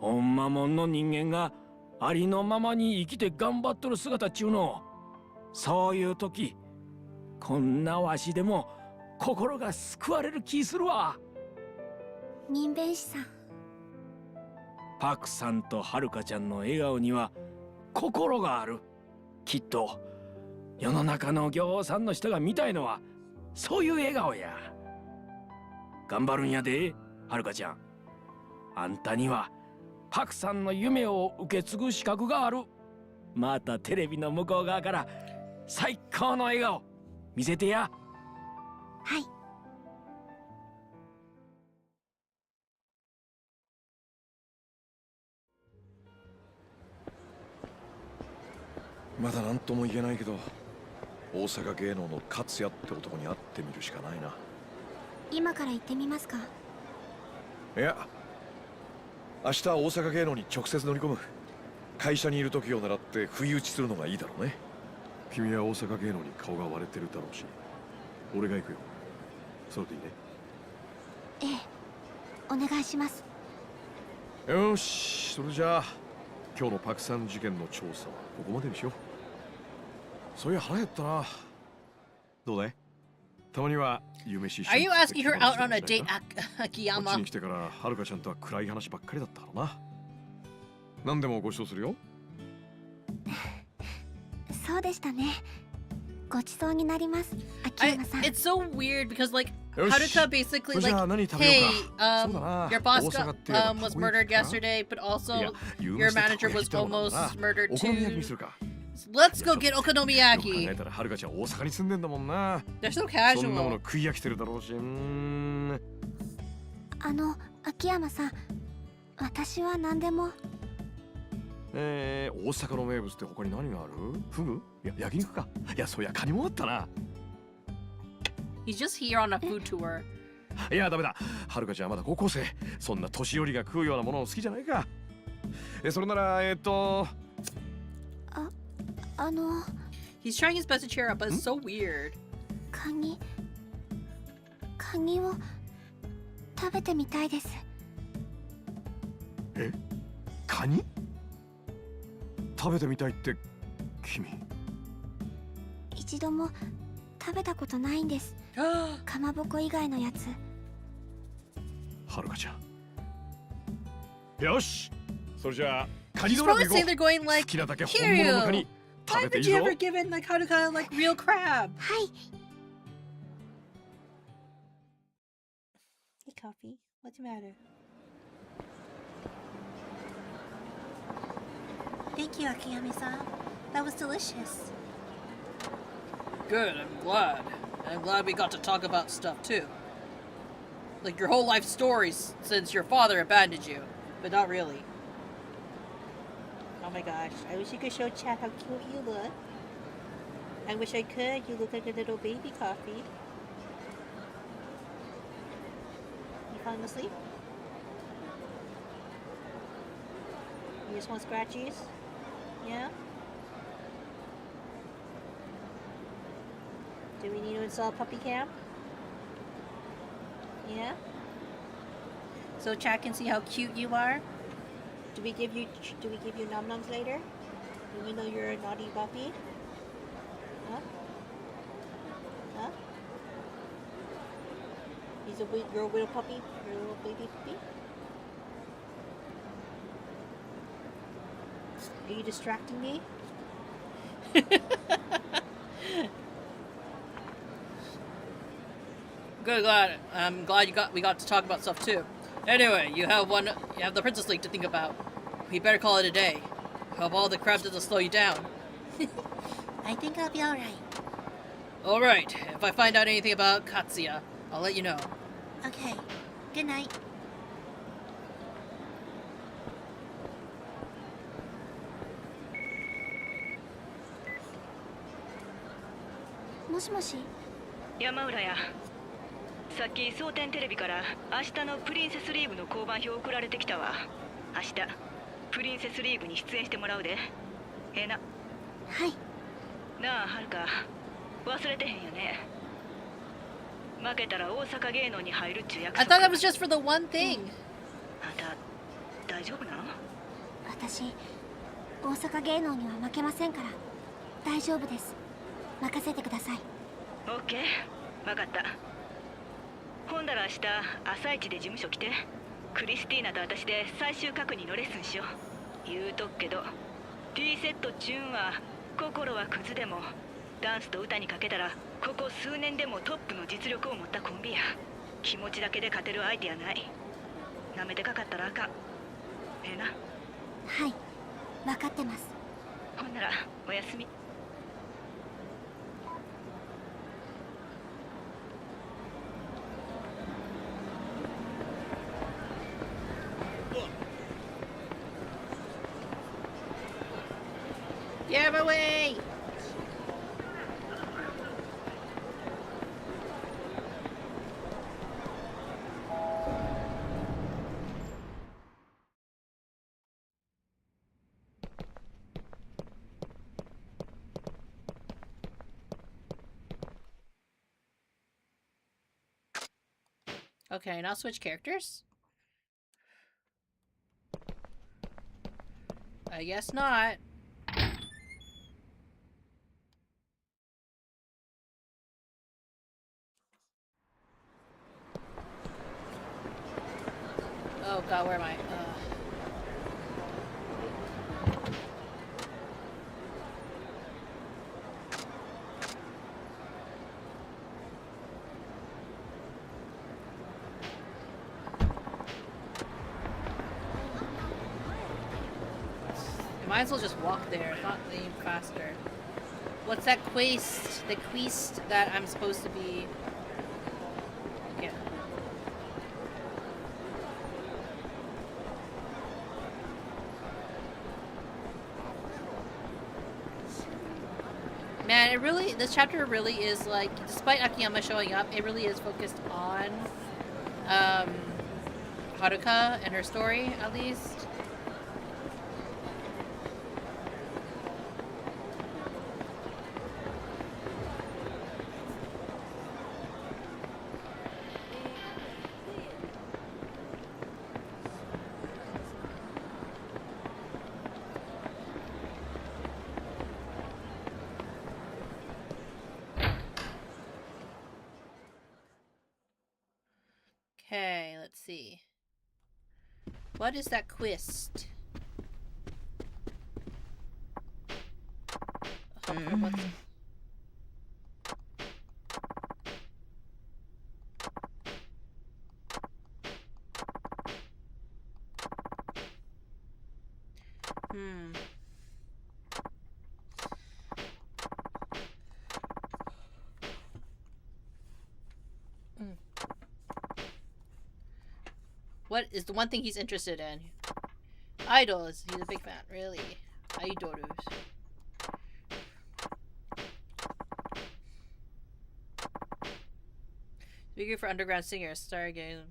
ほんまもんの人間がありのままに生きて頑張っとる姿っちゅうの。そういう時、こんなわしでも心が救われる気するわ。人弁士さん。パクさんとはるかちゃんの笑顔には心がある。きっと世の中のぎょうさんの人が見たいのはそういう笑顔や。頑張るんやで、はるかちゃん。あんたにはパクさんの夢を受け継ぐ資格がある。またテレビの向こう側から最高の笑顔見せてや。はい。まだ何とも言えないけど、大阪芸能の勝谷って男に会ってみるしかないな。今から行ってみますか？いや、明日大阪芸能に直接乗り込む。会社にいる時を狙って不意打ちするのがいいだろうね。君は大阪芸能に顔が割れてるだろうし、俺が行くよ。それでいいね。ええ、お願いします。よし、それじゃあ今日のパクさん事件の調査はここまでにしよう。そういや腹減ったな。どうだい？たまには夕飯一緒 Are に you 食って asking her 気晴ら out し on a たりし date, ないか？こっち Akiyama? に来てからはるかちゃんとは暗い話ばっかりだったからな。何でもご馳走するよ。そうでしたね。ごちそうになります、秋山さん。 It's so weird because like よし。 Haruka basically じゃ like, あ何食べよ hey, うか。そうだな。 your boss 大阪 got, って言えば was たこ焼 murdered きか？ yesterday, but い also や、夕 your 飯でた manager こ was 焼きだろうな。 almost murdered お好み焼きに too. するか。 Let's go get よく考 okonomiyaki. えたらはるかちゃん大阪に住んでんだもんな。 They're so そんなもの casual. 食い飽きてるだろうし。秋山さん、私は何でも。大阪の名物って他に何がある？フグ？いや、焼肉か。いや、そういや、カニもあったな。 He's just here on a food tour. いや、ダメだ。はるかちゃんまだ高校生。そんな年寄りが食うようなものを好きじゃないか。それなら、あの。 He's trying his best to cheer up, but it's so weird. カカニを食べてみたいです。え、カニ？食べてみたいって君。一度も食べたことないんです。かまぼこ以外のやつ。はるかちゃん。よし、それじゃあカニ She's ドラゴ probably ン行 saying こ they're going う。 like, 好きなだけ本物のカニ Kiryu, 食べてい haven't い you ぞ。 ever given like Haruka like real crab? はい。 Hey, coffee. What's the matter? Thank you, Akiyama-san. That was delicious. Good, I'm glad. I'm glad we got to talk about stuff too. Like your whole life stories since your father abandoned you. But not really. Oh my gosh, I wish you could show chat how cute you look. I wish I could. You look like a little baby coffee. You falling asleep? You just want scratchies? Yeah? Do we need to install puppy cam? Yeah? So chat can see how cute you are? Do we give you num nums later? Even though you're a naughty puppy? Huh? Huh? You're a little puppy? You're a little baby puppy? Are you distracting me? Good, glad. I'm glad we got to talk about stuff too. Anyway, you have the Princess League to think about. We better call it a day. Hope all the crab doesn't slow you down. I think I'll be alright. Alright, if I find out anything about Katsuya, I'll let you know. Okay. Good night. Moshi. 山浦や。さっき蒼天テレビから明日のプリンセスリーグの交番表送られてきたわ。明日プリンセスリーグに出演してもらうで。ええな。はい。なあはるか、忘れてへんよね。負けたら大阪芸能に入るっちゅう約 I 束。 thought that was just for the one thing. あんた大丈夫なの？私、大阪芸能には負けませんから。大丈夫です。任せてください。オッケー、わかった。ほんだら明日朝一で事務所来て、クリスティーナと私で最終確認のレッスンしよう。言うとくけど T セットチューンは心はクズでもダンスと歌にかけたらここ数年でもトップの実力を持ったコンビや。気持ちだけで勝てる相手やない。なめてかかったらあかん。ええな。はい、分かってます。ほんならおやすみ。Get him away! Okay, now switch characters? I guess not. Oh god, where am I? I might as well just walk there, not leave faster. What's that quest? The quest that I'm supposed to be... Yeah. Man, it really, this chapter really is like, despite Akiyama showing up, it really is focused on Haruka and her story, at least. Okay, let's see. What is that quest? What's... What is the one thing he's interested in? Idols. He's a big fan, really. Idols. Speaking for underground singers, Stargaze.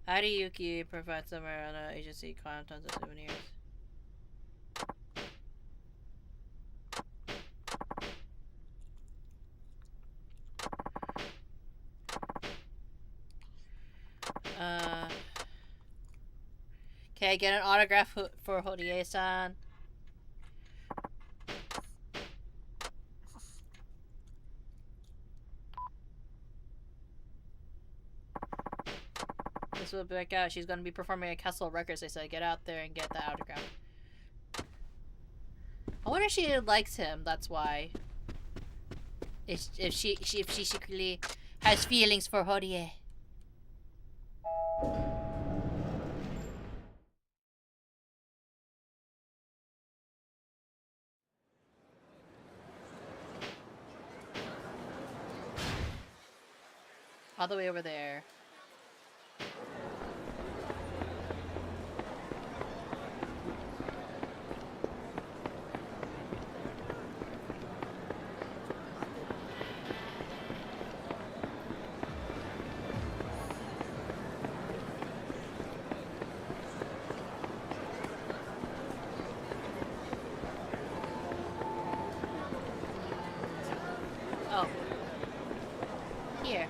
Ariyuki provides somewhere on an agency tons of souvenirs. Okay, get an autograph for Horie-san. This will break out. She's gonna be performing at Castle Records. They said, get out there and get the autograph. I wonder if she likes him. That's why. If she secretly has feelings for Horie. All the way over there. Oh. Here.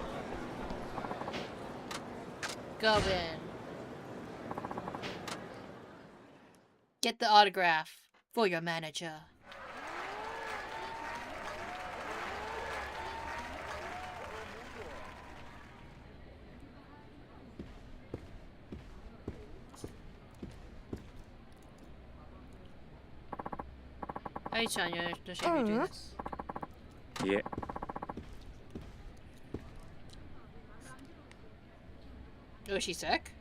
Go in. Get the autograph for your manager. Ai-chan, you're not sure if you do this. Yeah. Oh, is she sick?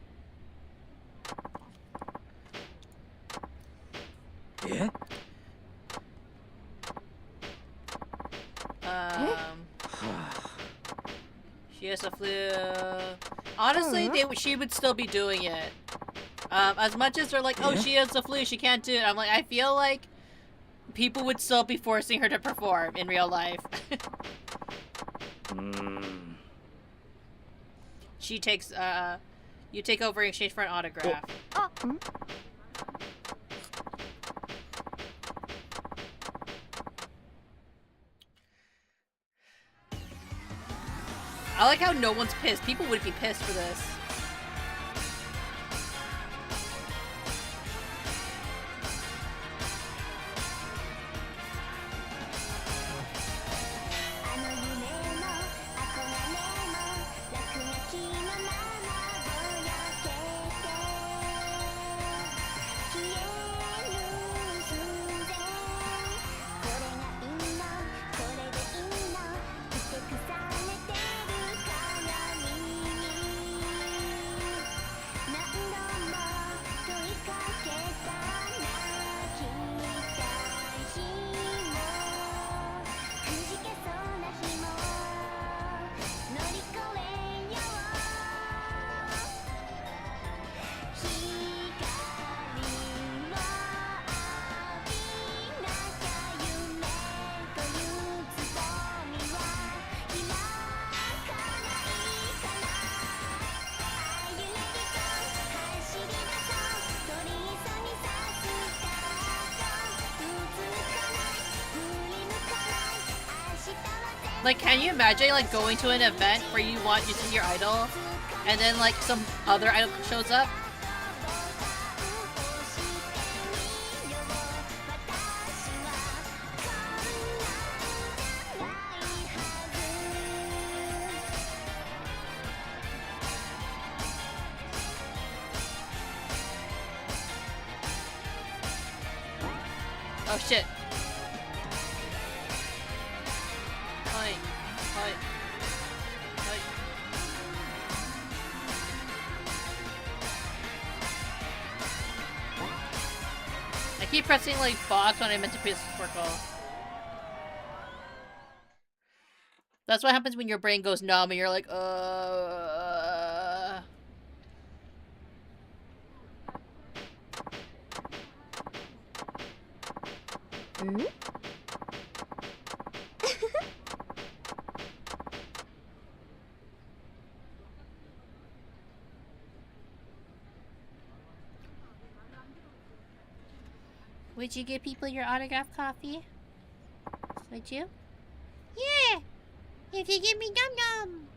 Yeah? She has a flu. Honestly, she would still be doing it. As much as they're like, oh, she has the flu, she can't do it. I'm like, I feel like people would still be forcing her to perform in real life. She takes, you take over in exchange for an autograph. I like how no one's pissed. People would be pissed for this. Like, can you imagine, like, going to an event where you want to see your idol, and then, like, some other idol shows up? Oh shit. Hi. Hi. Hi. I keep pressing like box when I meant to press circle. That's what happens when your brain goes numb and you're like, Would you give people your autographed coffee? Would you? Yeah! If you give me num-num!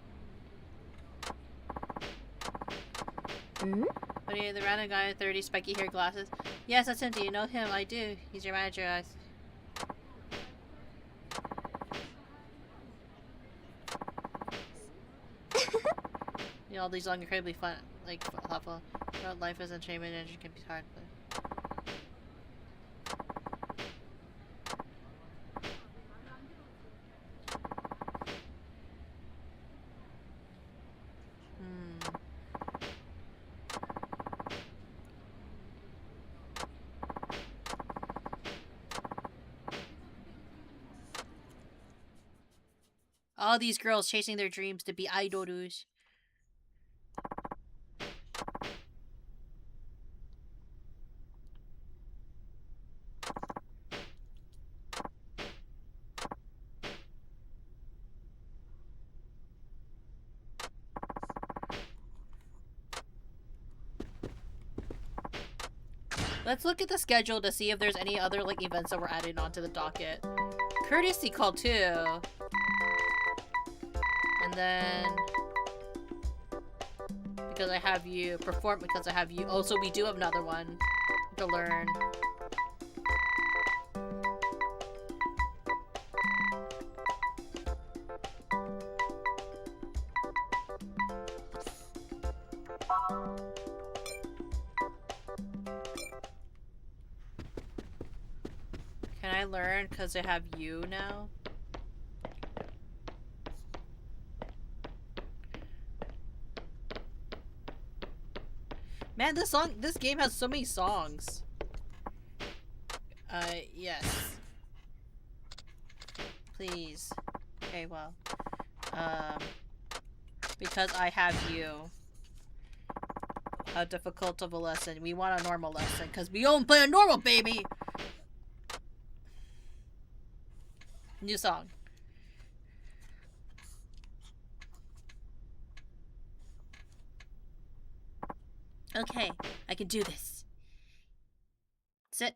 What are you, the random guy with 30 spiky hair glasses? Yes, that's him. Do you know him? I do. He's your manager. You know, all these long, incredibly fun, like, thoughtful. Life is entertainment and it can be hard, but... All these girls chasing their dreams to be idols. Let's look at the schedule to see if there's any other like events that we're adding onto the docket. Courtesy call too. And then because I have you perform because I have you. Also, we do have another one to learn. Can I learn because I have you now? Man, this game has so many songs. Yes. Please. Okay, well. Because I have you. How difficult of a lesson? We want a normal lesson, because we only play a normal, baby! New song. Okay, I can do this. Sit.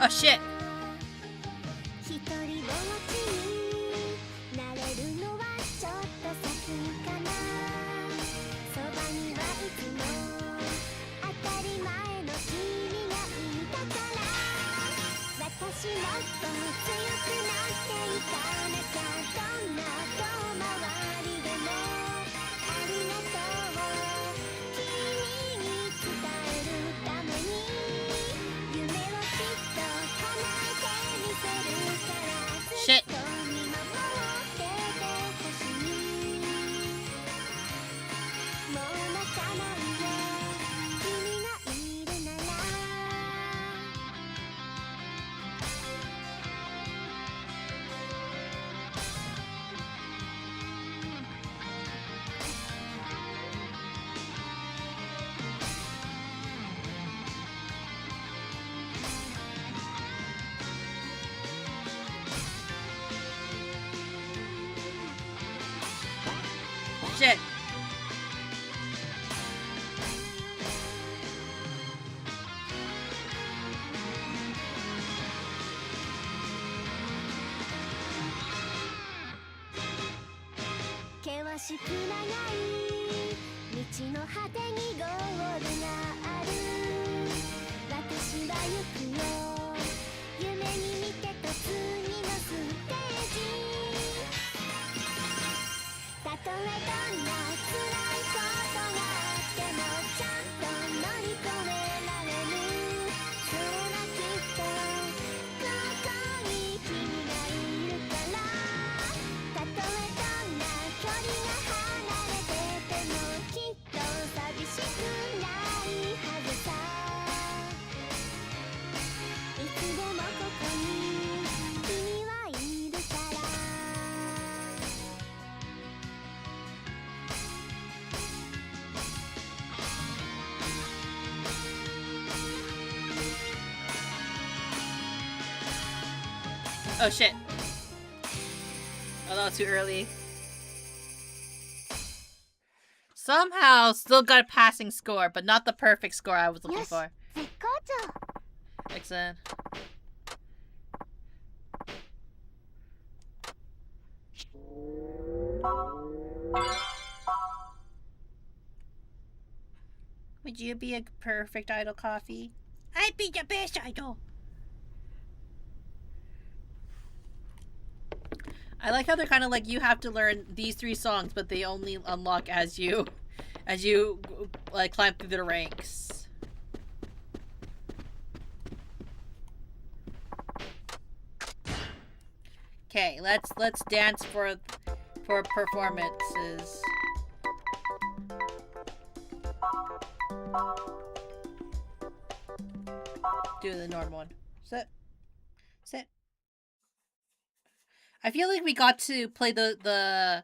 Oh shit! shit. Oh shit. Oh, that was too early. Somehow still got a passing score, but not the perfect score I was looking for. Excellent. Would you be a perfect idol, Coffee? I'd be the best idol. I like how they're kind of like, you have to learn these 3 songs, but they only unlock as you like climb through the ranks. Okay, let's dance for performances. Do the normal one. Sit. I feel like we got to play the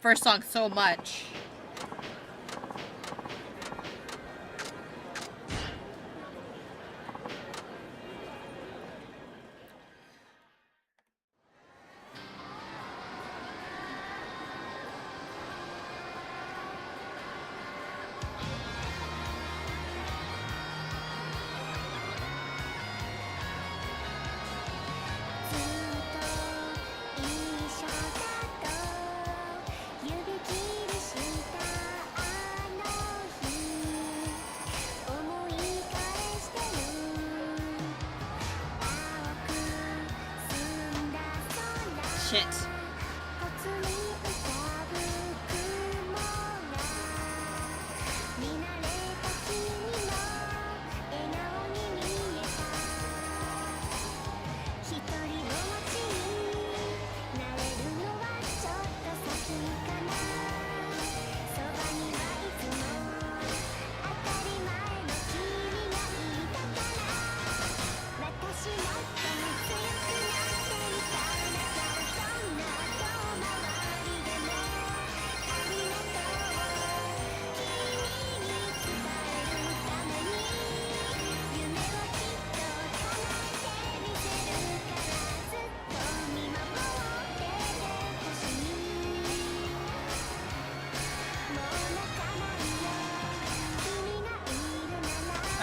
first song so much. Shit.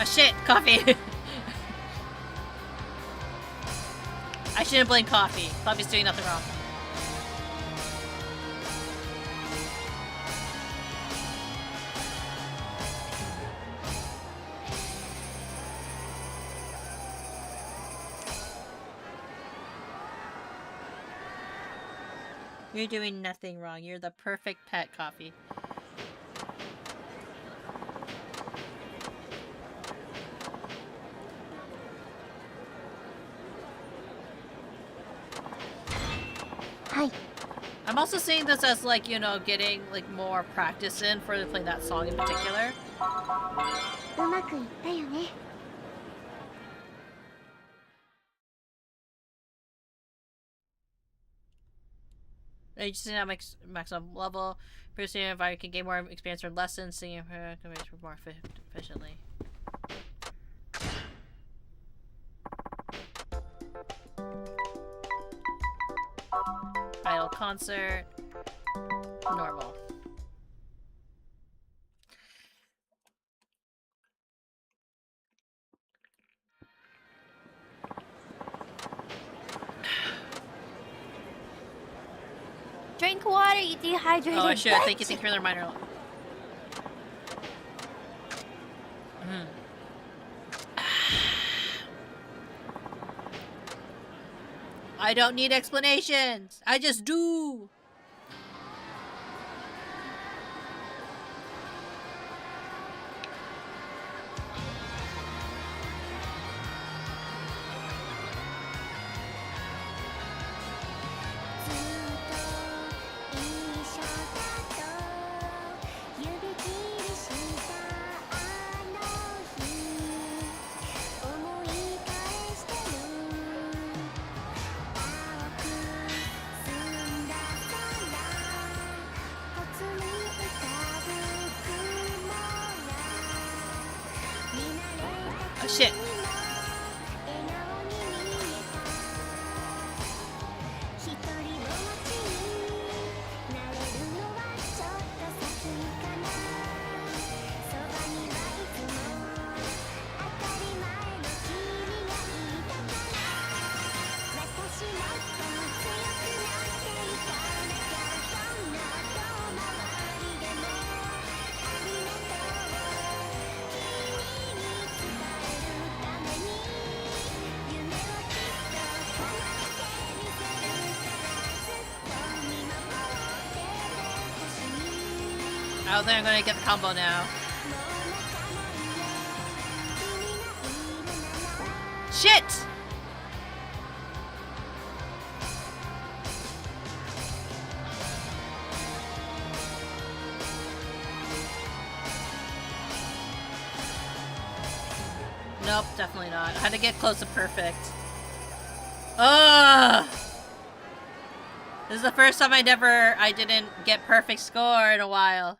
Oh shit, Coffee. I shouldn't blame Coffee. Coffee's doing nothing wrong. You're doing nothing wrong. You're the perfect pet, Coffee. I'm also seeing this as like, you know, getting like more practice in for playing that song in particular. Just at maximum level. Personally, if I can gain more experience from lessons, singing more efficiently. Idol concert. Normal. Drink water, you dehydrated. Oh, I should. bitch. Thank you for the reminder. I don't need explanations. I just do. Oh, shit. Oh, then I'm gonna get the combo now. Shit! Nope, definitely not. I had to get close to perfect. Ugh! This is the first time I didn't get perfect score in a while.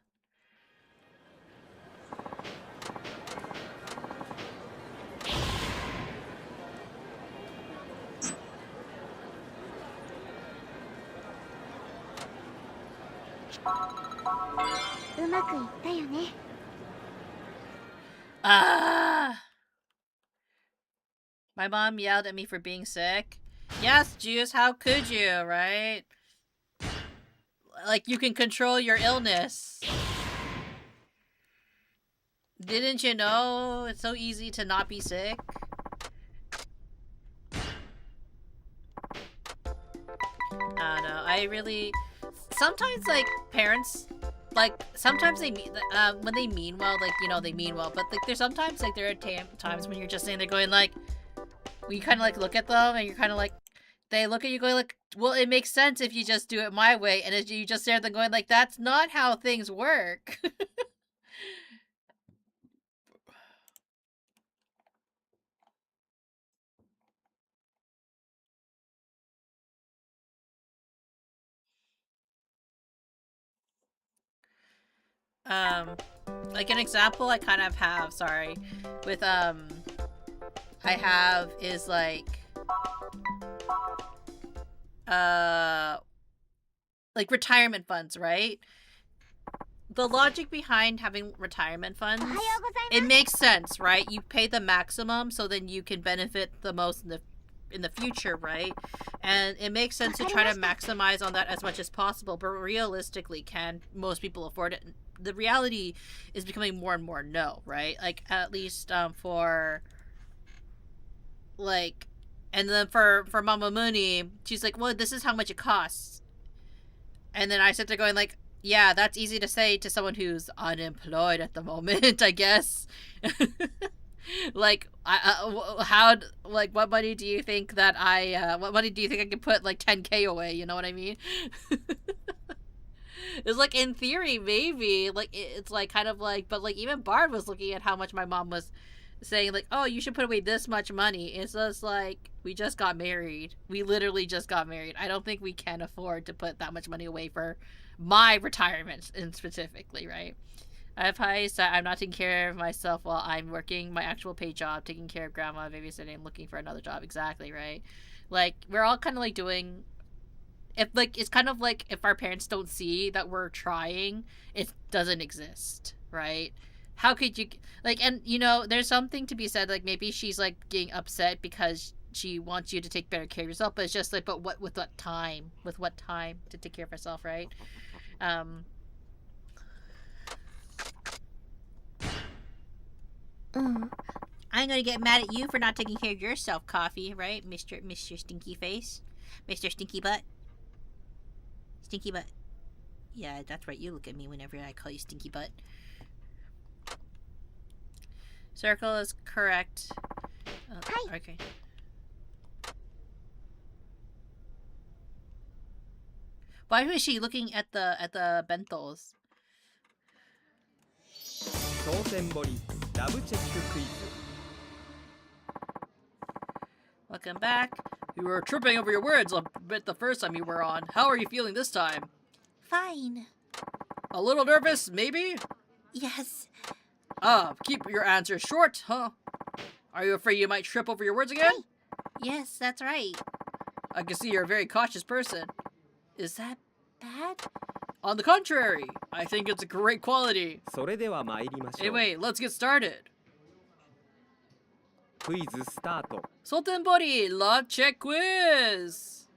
My mom yelled at me for being sick. Yes, Juice, how could you, right? Like, you can control your illness. Didn't you know it's so easy to not be sick? I don't know. I really... Sometimes, like, parents... Like, sometimes they mean... when they mean well, like, you know, they mean well. But, like, there's sometimes, like, there are times when you're just sitting there going, like... You kind of, like, look at them and you're kind of, like... They look at you going, like, well, it makes sense if you just do it my way. And as you just stare at them going, like, that's not how things work. Like an example I kind of have, sorry, with, I have is like retirement funds, right? The logic behind having retirement funds, it makes sense, right? You pay the maximum so then you can benefit the most in the future, right? And it makes sense to try to maximize on that as much as possible, but realistically, can most people afford it? The reality is becoming more and more no, right? Like, at least for like, and then for Mama Munii, she's like, well, this is how much it costs. And then I sit there going like, yeah, that's easy to say to someone who's unemployed at the moment, I guess. Like, what money do you think that what money do you think I could put like 10K away? You know what I mean? It's like, in theory, maybe, like, it's like kind of like, but like even Bard was looking at how much my mom was saying, like, oh, you should put away this much money. It's just like, we just got married. We literally just got married. I don't think we can afford to put that much money away for my retirement specifically, right? I've always said I'm not taking care of myself while I'm working my actual paid job, taking care of grandma, babysitting, looking for another job. Exactly, right? Like, we're all kind of like doing, if like, it's kind of like if our parents don't see that we're trying, it doesn't exist, right? How could you, like, and you know, there's something to be said, like, maybe she's like getting upset because she wants you to take better care of yourself, but it's just like, but with what time to take care of herself, right? I'm gonna get mad at you for not taking care of yourself, Coffee, right, Mr. Stinky Face, Mr. Stinky Butt, Stinky Butt. Yeah, that's right. You look at me whenever I call you Stinky Butt. Circle is correct. Oh, okay. Why was she looking at the bentos? 当選堀ラブチェッククイズ Welcome back. You were tripping over your words a bit the first time you were on. How are you feeling this time? Fine. A little nervous, maybe? Yes. Keep your answers short, huh? Are you afraid you might trip over your words again? Yes, that's right. I can see you're a very cautious person. Is that bad? On the contrary, I think it's a great quality. それでは参りましょう Anyway, let's get started. クイズスタート Sotenbori Love Check Quiz!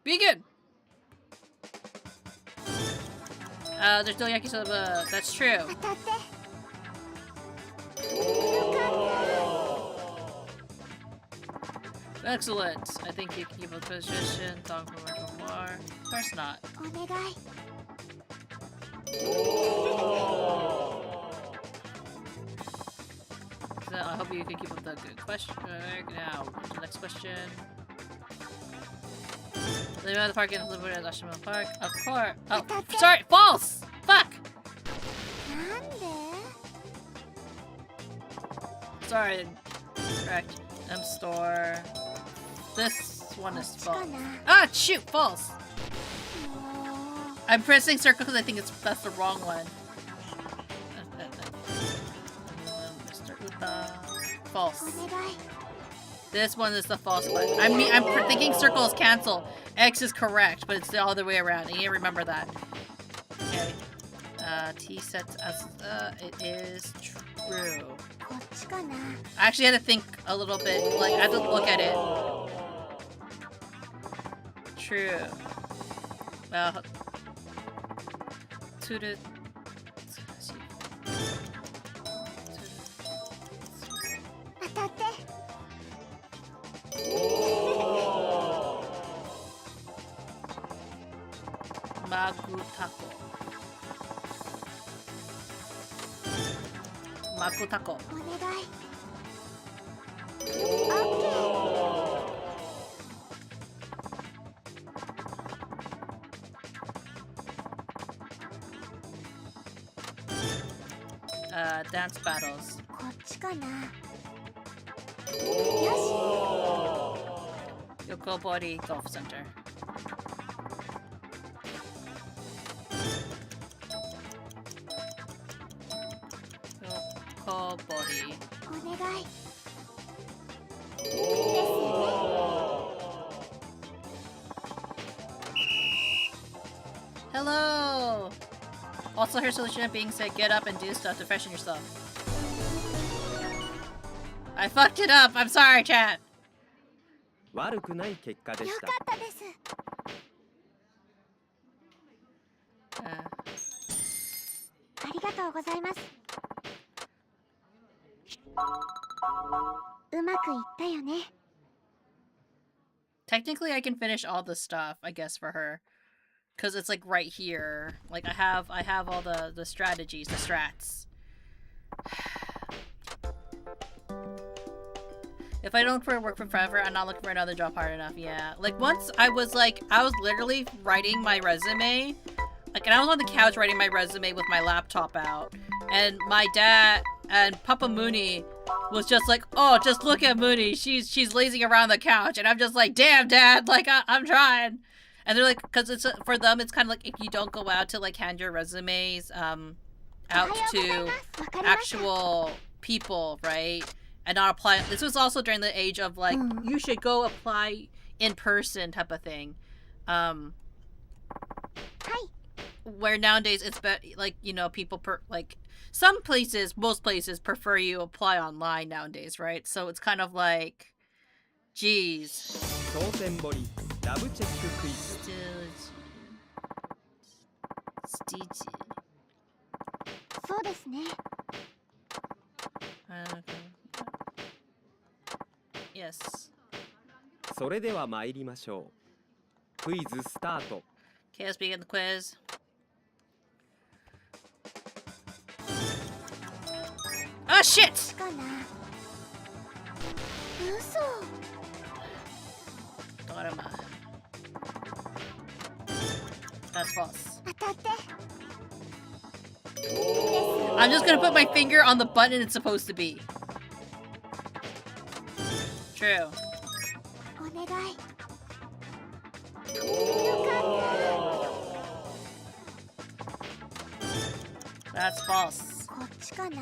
Begin! There's no Yakuza, that's true. Excellent. I think you can keep a position. Talk for more. Of course not. お願い So I hope you can keep up the good question. Now, the next question. Live at the park and live at Ashima Park. Of course. Oh, sorry, false! Fuck! なんで Sorry. Correct. M store. This one is false. かな Ah, shoot, false. I'm pressing circle because I think that's the wrong one. Mr. Uta. False. お願い This one is the false one. I'm thinking circle is cancel. X is correct, but it's the other way around. You need to remember that. Okay. T sets as it is true. こっちかな I actually had to think a little bit. Like I had to look at it. True. Well, to the. Let's see. 当たって Makutako. Makutako. お願い Dance battles. こっちかな Yokobori Golf Center. Yokobori. お願い Hello! Also, her solution of being sick, get up and do stuff to freshen yourself. I fucked it up! I'm sorry, chat! 悪くない結果でよしたかったです ありがとうございますうまくいったよね Technically, I can finish all the stuff, I guess, for her. Because it's, like, right here. Like, I have all the strategies, the strats. If I don't work for forever, I'm not looking for another job hard enough. Yeah. Like, once I was literally writing my resume. Like, and I was on the couch writing my resume with my laptop out. And my dad and Papa Munii was just like, oh, just look at Munii. She's lazing around the couch. And I'm just like, damn, Dad. Like, I'm trying. And they're like, because it's for them, it's kind of like if you don't go out to like hand your resumes out to actual people, right? And not apply. This was also during the age of like, you should go apply in person type of thing. Where nowadays it's like, you know, people like some places, most places prefer you apply online nowadays, right? So it's kind of like Jeez. 当選堀ラブチェッククイズ Stitch. そうですね。 Yes. それでは参りましょうクイズスタート Okay, let's begin the quiz. Oh shit! かな。嘘。 Dorama. That's false. 当たって。 I'm just gonna put my finger on the button it's supposed to be. True. お願い。 That's false. こっちかな。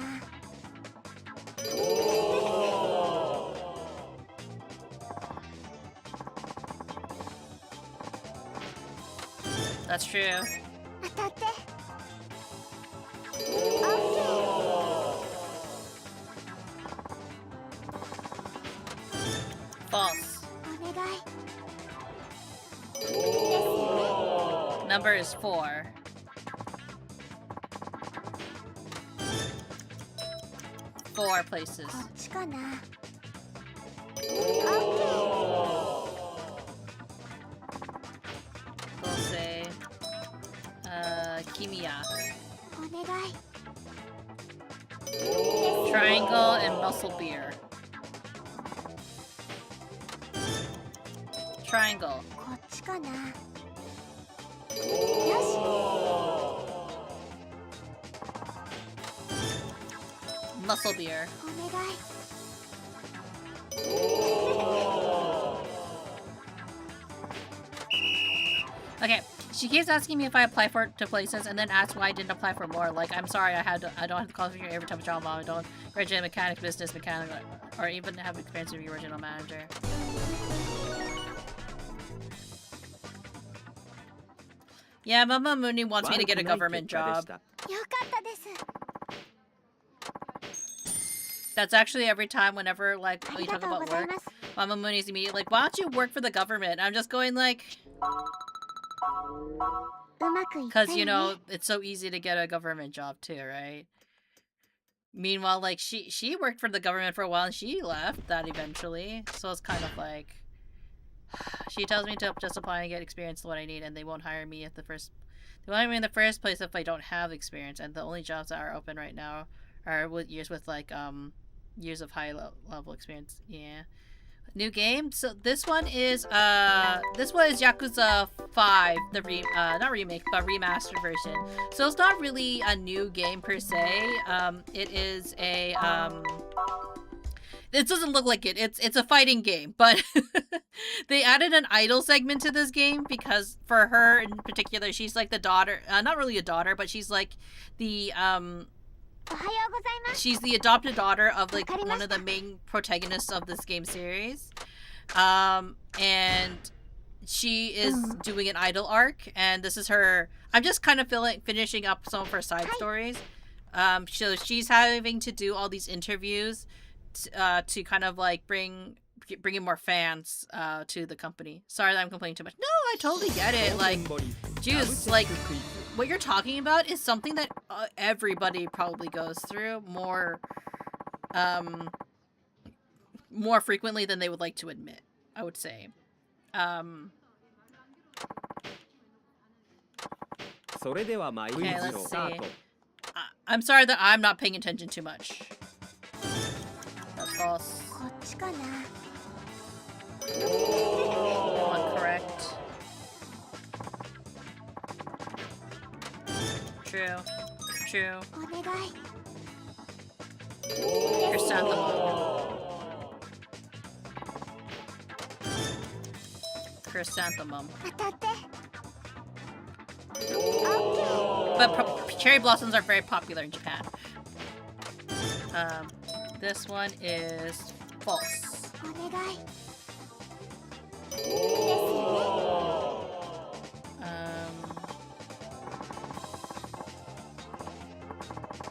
That's true. 当たって。 False. お願い。 Number is 4. Four places. こっちかな。 We'll say Kimiya. お願い。 Triangle and muscle beer. Triangle. こっちかな。 Muscle beer. お願い。 Okay, she keeps asking me if I apply to places and then asks why I didn't apply for more. Like, I'm sorry, I don't have the qualification every time I job. I don't graduate mechanics, business, mechanic, or even have experience with the original manager. Yeah, Mama Munii wants me to get a government job. よかったです。 That's actually every time, whenever, like, we talk about work, ありがとうございます。 Mama Mooney's immediately like, why don't you work for the government? I'm just going like, うまくいったよ because, ね。 you know, it's so easy to get a government job too, right? Meanwhile, like, she worked for the government for a while and she left that eventually. So it's kind of like, she tells me to just apply and get experience to what I need, and they won't hire me at the first, they won't hire me in the first place if I don't have experience. And the only jobs that are open right now are with years with like, years of high level experience. Yeah. New game. So this one is Yakuza 5, the not remake but remastered version. So it's not really a new game per se. It is a it doesn't look like it. It's a fighting game, but they added an idol segment to this game because for her in particular, she's like the daughter, not really a daughter, but she's like the she's the adopted daughter of like one of the main protagonists of this game series. And she is doing an idol arc, and this is her, I'm just kind of finishing up some of her side stories. So she's having to do all these interviews to kind of like bring in more fans to the company. Sorry that I'm complaining too much. No, I totally get it. Like, Juice, like, what you're talking about is something that everybody probably goes through more frequently than they would like to admit, I would say. Okay, let's see. I'm sorry that I'm not paying attention too much. That's false. こっちかな。 One correct. True. True. お願い。 Chrysanthemum. Chrysanthemum. 当たって。 But cherry blossoms are very popular in Japan. This one is false. お願い。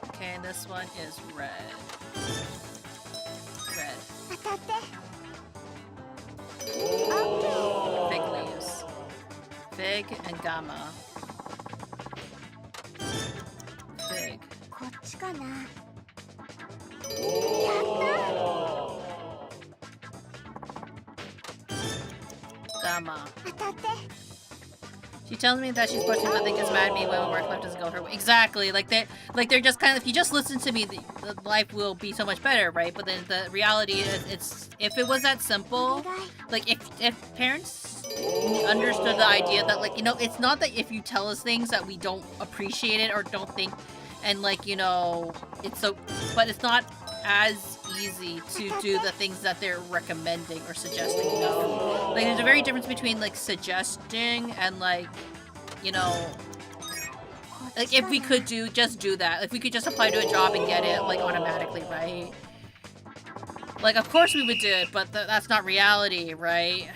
Okay, and this one is red. Red. 当たって。Fig and Gamma. Fig. こっちかな。 Gamma. 当たって。 She tells me that she's supposed to but then gets mad at me when work life doesn't go her way. Exactly. Like they're just kind of, if you just listen to me, the life will be so much better, right? But then the reality is, it's if it was that simple, like if parents understood the idea that, like, you know, it's not that if you tell us things that we don't appreciate it or don't think, and like, you know, it's so, but it's not as easy to do the things that they're recommending or suggesting, you know? Like, there's a very difference between, like, suggesting and, like, you know, like, if we could just do that. If we could just apply to a job and get it, like, automatically, right? Like, of course we would do it, but that's not reality, right?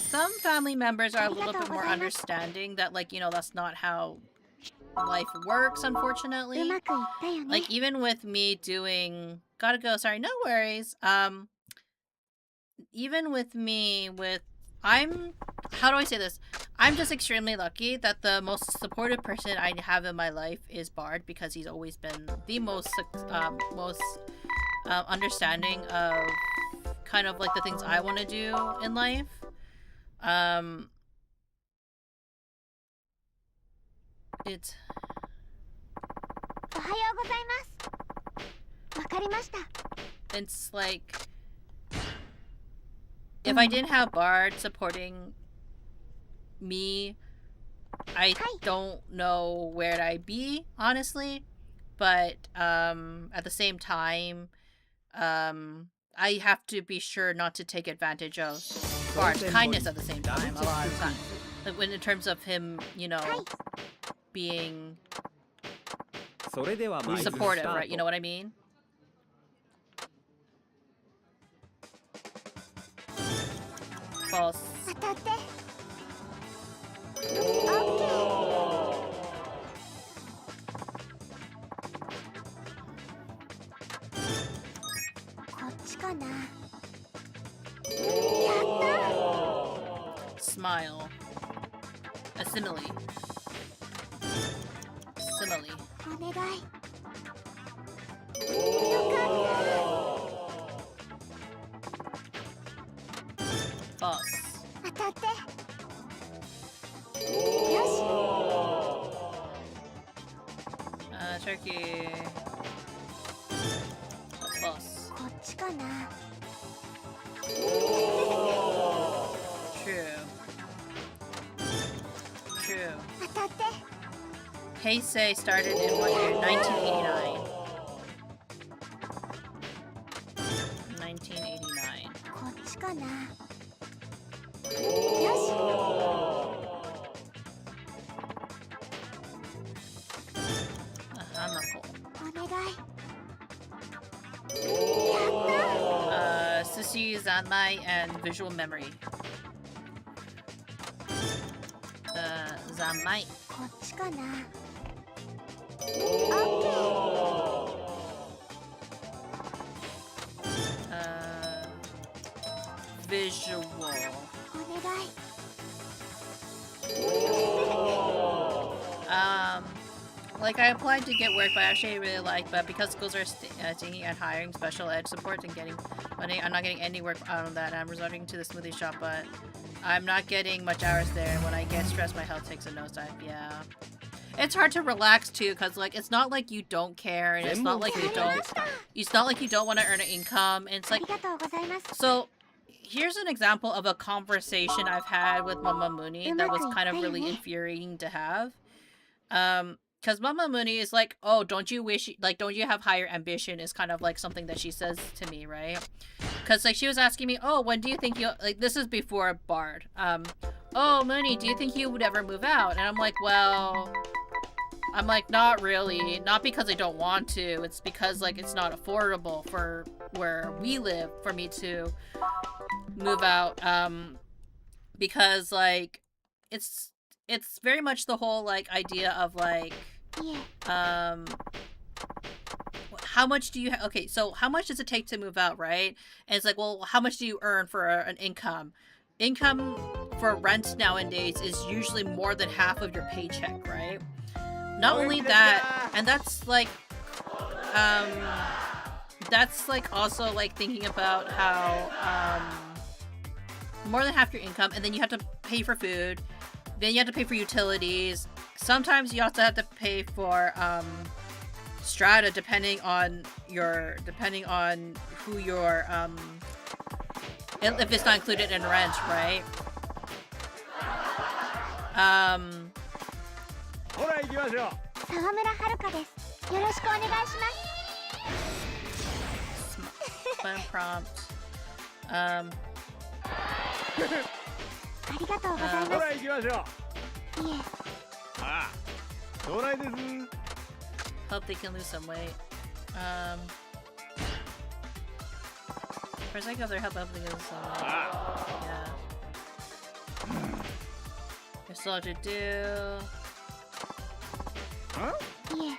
Some family members are a little bit more understanding that, like, you know, that's not how life works, unfortunately. Like, even with me doing... Gotta go, sorry, no worries. Even with me I'm... How do I say this? I'm just extremely lucky that the most supportive person I have in my life is Bard, because he's always been the most understanding of kind of like the things I want to do in life. It's... おはようございます。わかりました。 It's like... If I didn't have Bard supporting me, I don't know where I'd be, honestly. But, at the same time, I have to be sure not to take advantage of Bard's kindness at the same time, a lot of the time. Like, when in terms of him, you know, being supportive, right? You know what I mean? False. 当たって。 こっちかな。 Smile. A simile. Simile. お願い。 False. 当たって。 Turkey. That's false. こっちかな。 True. True. 当たって。 Heisei started in what year? 1989. 1989. こっちかな。 Hanako. お願い。 Sushi, Zanmai, and visual memory. Zanmai. こっちかな。 Visual. お願い。 Like, I applied to get work, but I actually really like, but because schools are stinging at hiring special ed support and getting money, I'm not getting any work out of that. I'm resorting to the smoothie shop, but I'm not getting much hours there. When I get stressed, my health takes a nosedive. Yeah. It's hard to relax too, cause like it's not like you don't care, and it's not like you don't want to earn an income, and it's like, so here's an example of a conversation I've had with Mama Munii that was kind of really infuriating to have. Because Mama Munii is like, oh, don't you have higher ambition, is kind of like something that she says to me, right? Because like she was asking me, oh, when do you think you'll, like, this is before Bard, oh, Munii, do you think you would ever move out? And I'm like, well, not really. Not because I don't want to. It's because, like, it's not affordable for where we live for me to move out. Because, like, it's very much the whole, like, idea of, like, how how much do you okay, so how much does it take to move out, right? And it's like, well, how much do you earn for an income? Income for rent nowadays is usually more than half of your paycheck, right? Not only that, and that's like also like thinking about how more than half your income, and then you have to pay for food, then you have to pay for utilities. Sometimes you also have to pay for strata depending on who your if it's not included in rent, right? Fun prompt. Hope they can lose some weight. For a second, their help they can lose some weight. Yeah. There's so much to do. Huh? Yeah.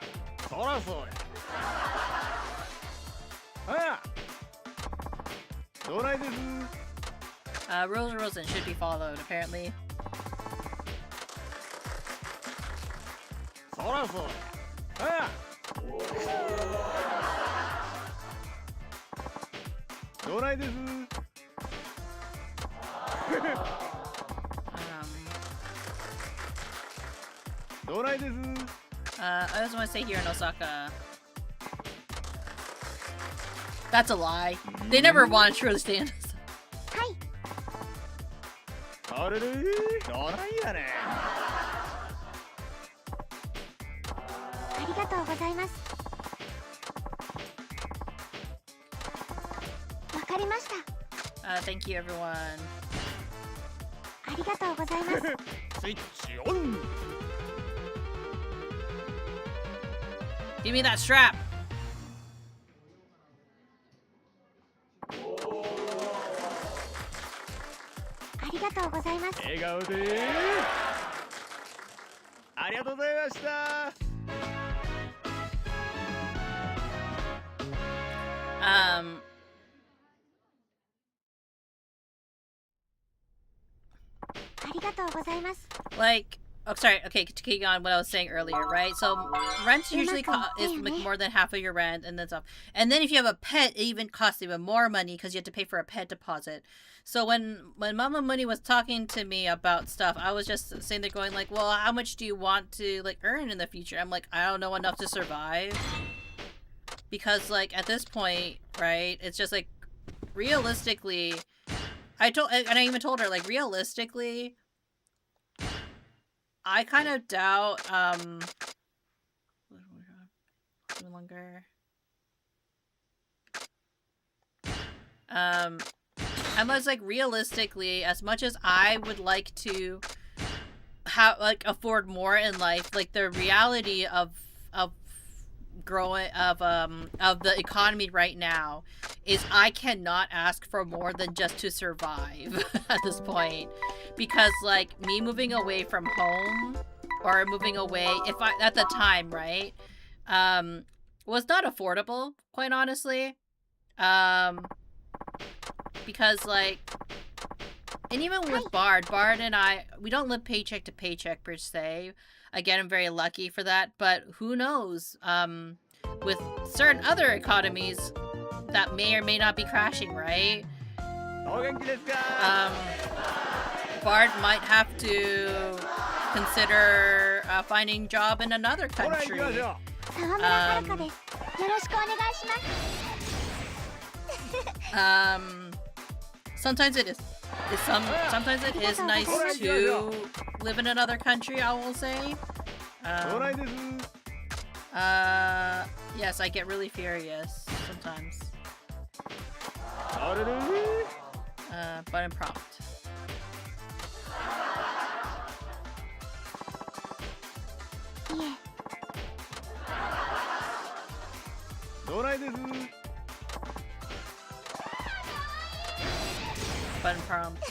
Rules are rules and should be followed, apparently. I just want to say here in Osaka. That's a lie. They never want to truly stay in Osaka. Thank you, everyone. Give me that strap. Like, oh, sorry. Okay, to keep on what I was saying earlier, right? So rent usually is like more than half of your rent, and then stuff. And then if you have a pet, it even costs even more money because you have to pay for a pet deposit. So when Mama Munii was talking to me about stuff, I was just sitting there going like, well, how much do you want to like earn in the future? I'm like, I don't know, enough to survive. Because like at this point, right? It's just like realistically, I even told her like realistically, I kind of doubt no longer. Unless like realistically, as much as I would like to have like afford more in life, like the reality of growing of the economy right now is I cannot ask for more than just to survive at this point, because like me moving away from home or moving away at the time, right, was not affordable, quite honestly, because like, and even with Bard and I, we don't live paycheck to paycheck per se. Again, I'm very lucky for that, but who knows? With certain other economies that may or may not be crashing, right? Bard might have to consider finding a job in another country. Sometimes it is. Sometimes it is nice to live in another country, I will say. Yes, I get really furious sometimes. But I'm prompt. Yeah. Fun prompt.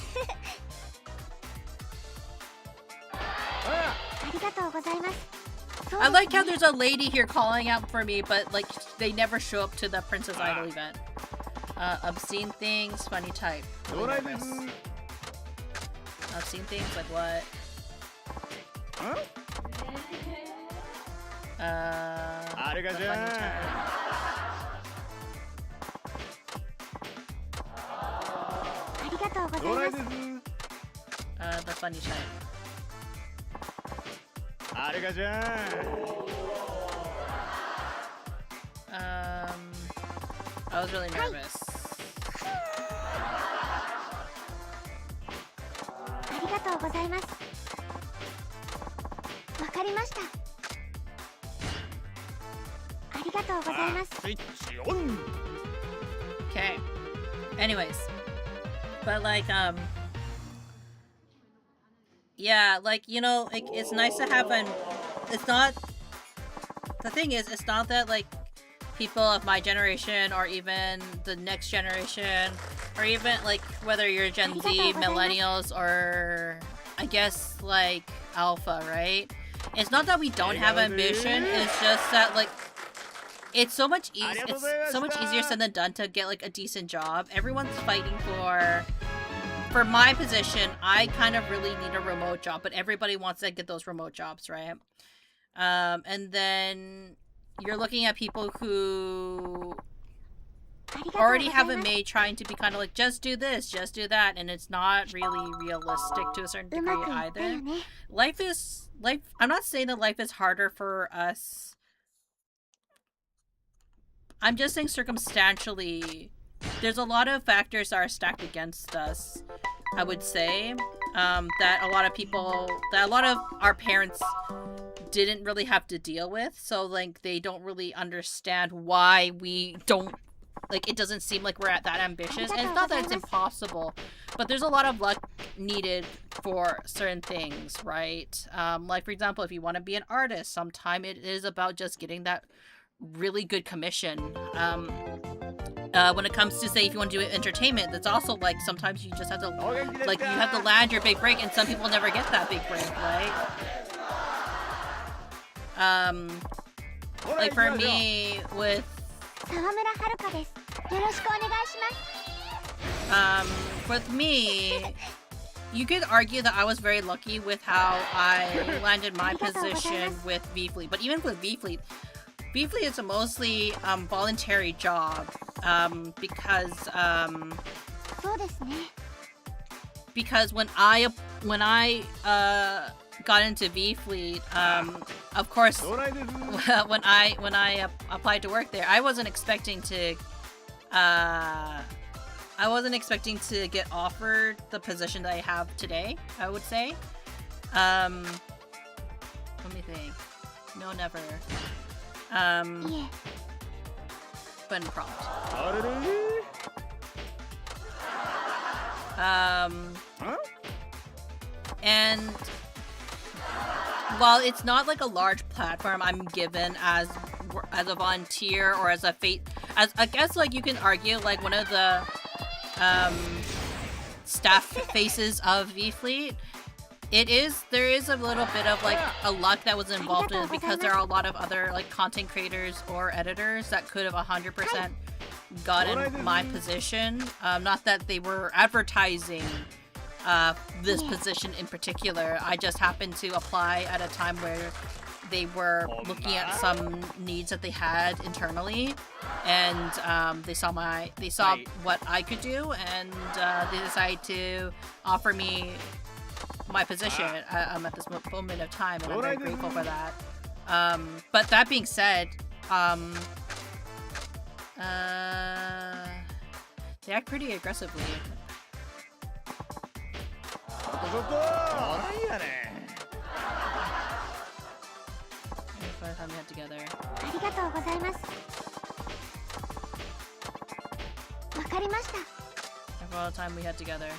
I like how there's a lady here calling out for me, but like they never show up to the Princess Idol event. Obscene things, funny type. Really nervous. Obscene things like what? Funny type. The funny type. I was really nervous. Okay. Anyways. But like, yeah, like, you know, it's nice to have it's not, the thing is, it's not that like people of my generation or even the next generation or even like whether you're Gen Z, millennials, or I guess like Alpha, right? It's not that we don't have ambition, it's just that like it's so much easier said than done to get like a decent job. Everyone's fighting for my position. I kind of really need a remote job, but everybody wants to get those remote jobs, right? And then you're looking at people who already have a maid trying to be kind of like, just do this, just do that, and it's not really realistic to a certain degree either. I'm not saying that life is harder for us. I'm just saying circumstantially, there's a lot of factors that are stacked against us, I would say, that a lot of our parents didn't really have to deal with. So like they don't really understand why we don't, like, it doesn't seem like we're that ambitious. And it's not that it's impossible, but there's a lot of luck needed for certain things, right? Like for example, if you want to be an artist, sometimes it is about just getting that really good commission. When it comes to, say, if you want to do entertainment, that's also like sometimes you just have to, like, you have to land your big break, and some people never get that big break, right? Like for me with me, you could argue that I was very lucky with how I landed my position with V-Fleet, but even with V-Fleet is a mostly voluntary job, because when I got into V-Fleet, of course, when I applied to work there, I wasn't expecting to get offered the position that I have today, I would say. Let me think. No, never. Button prompt. And while it's not like a large platform I'm given as a volunteer or as as I guess like you can argue like one of the staff faces of V-Fleet, there is a little bit of like a luck that was involved in it, because there are a lot of other like content creators or editors that could have 100% gotten my position. Not that they were advertising this position in particular. I just happened to apply at a time where they were looking at some needs that they had internally, and they saw what I could do, and they decided to offer me my position at this moment of time, and I'm very grateful for that. But that being said, they act pretty aggressively. By the time we had together. For all the time we had together.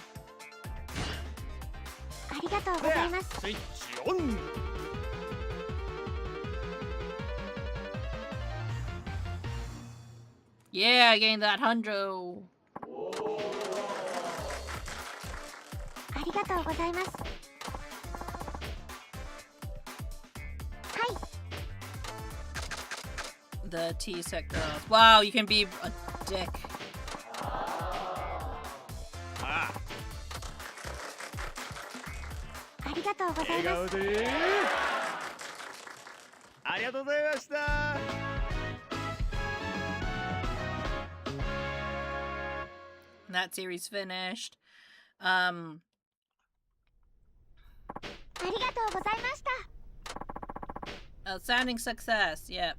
Yeah, getting that hundo. The T-set girls. Wow, you can be a dick. Ah. ありがとうございます。ありがとうございました。 That series finished. ありがとうございました。 Outstanding success. Yep.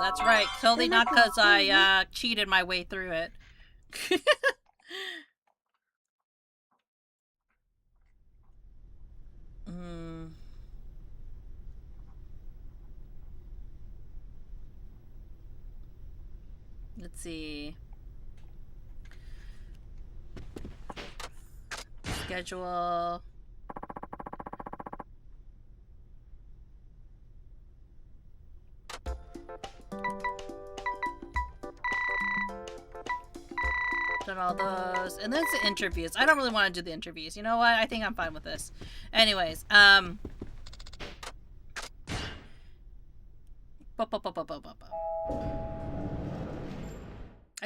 That's right. Totally not because I cheated my way through it. Let's see. Schedule. Done all those. And then it's the interviews. I don't really want to do the interviews. You know what? I think I'm fine with this. Anyways, I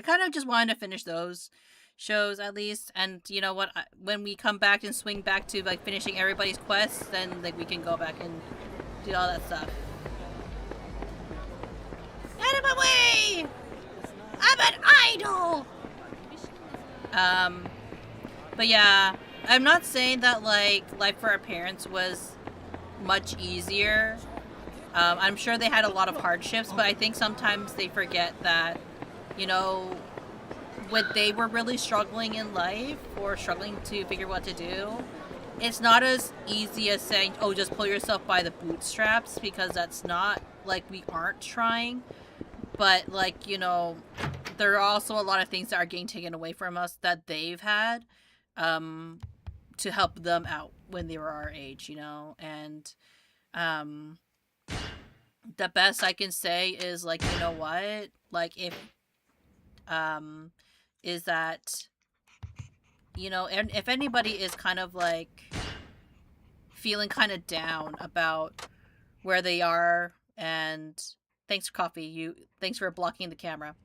kind of just wanted to finish those shows at least, and you know what, when we come back and swing back to like finishing everybody's quests, then like we can go back and do all that stuff. Out of my way! I'm an idol! But yeah, I'm not saying that like Life for Our Parents was much easier. I'm sure they had a lot of hardships, but I think sometimes they forget that, you know, when they were really struggling in life or struggling to figure what to do, it's not as easy as saying, oh, just pull yourself by the bootstraps, because that's not, like, we aren't trying. But, like, you know, there are also a lot of things that are getting taken away from us that they've had to help them out when they were our age, you know? And the best I can say is, like, you know what? Like, if is that, you know, and if anybody is kind of like feeling kind of down about where they are, and thanks for coffee, thanks for blocking the camera.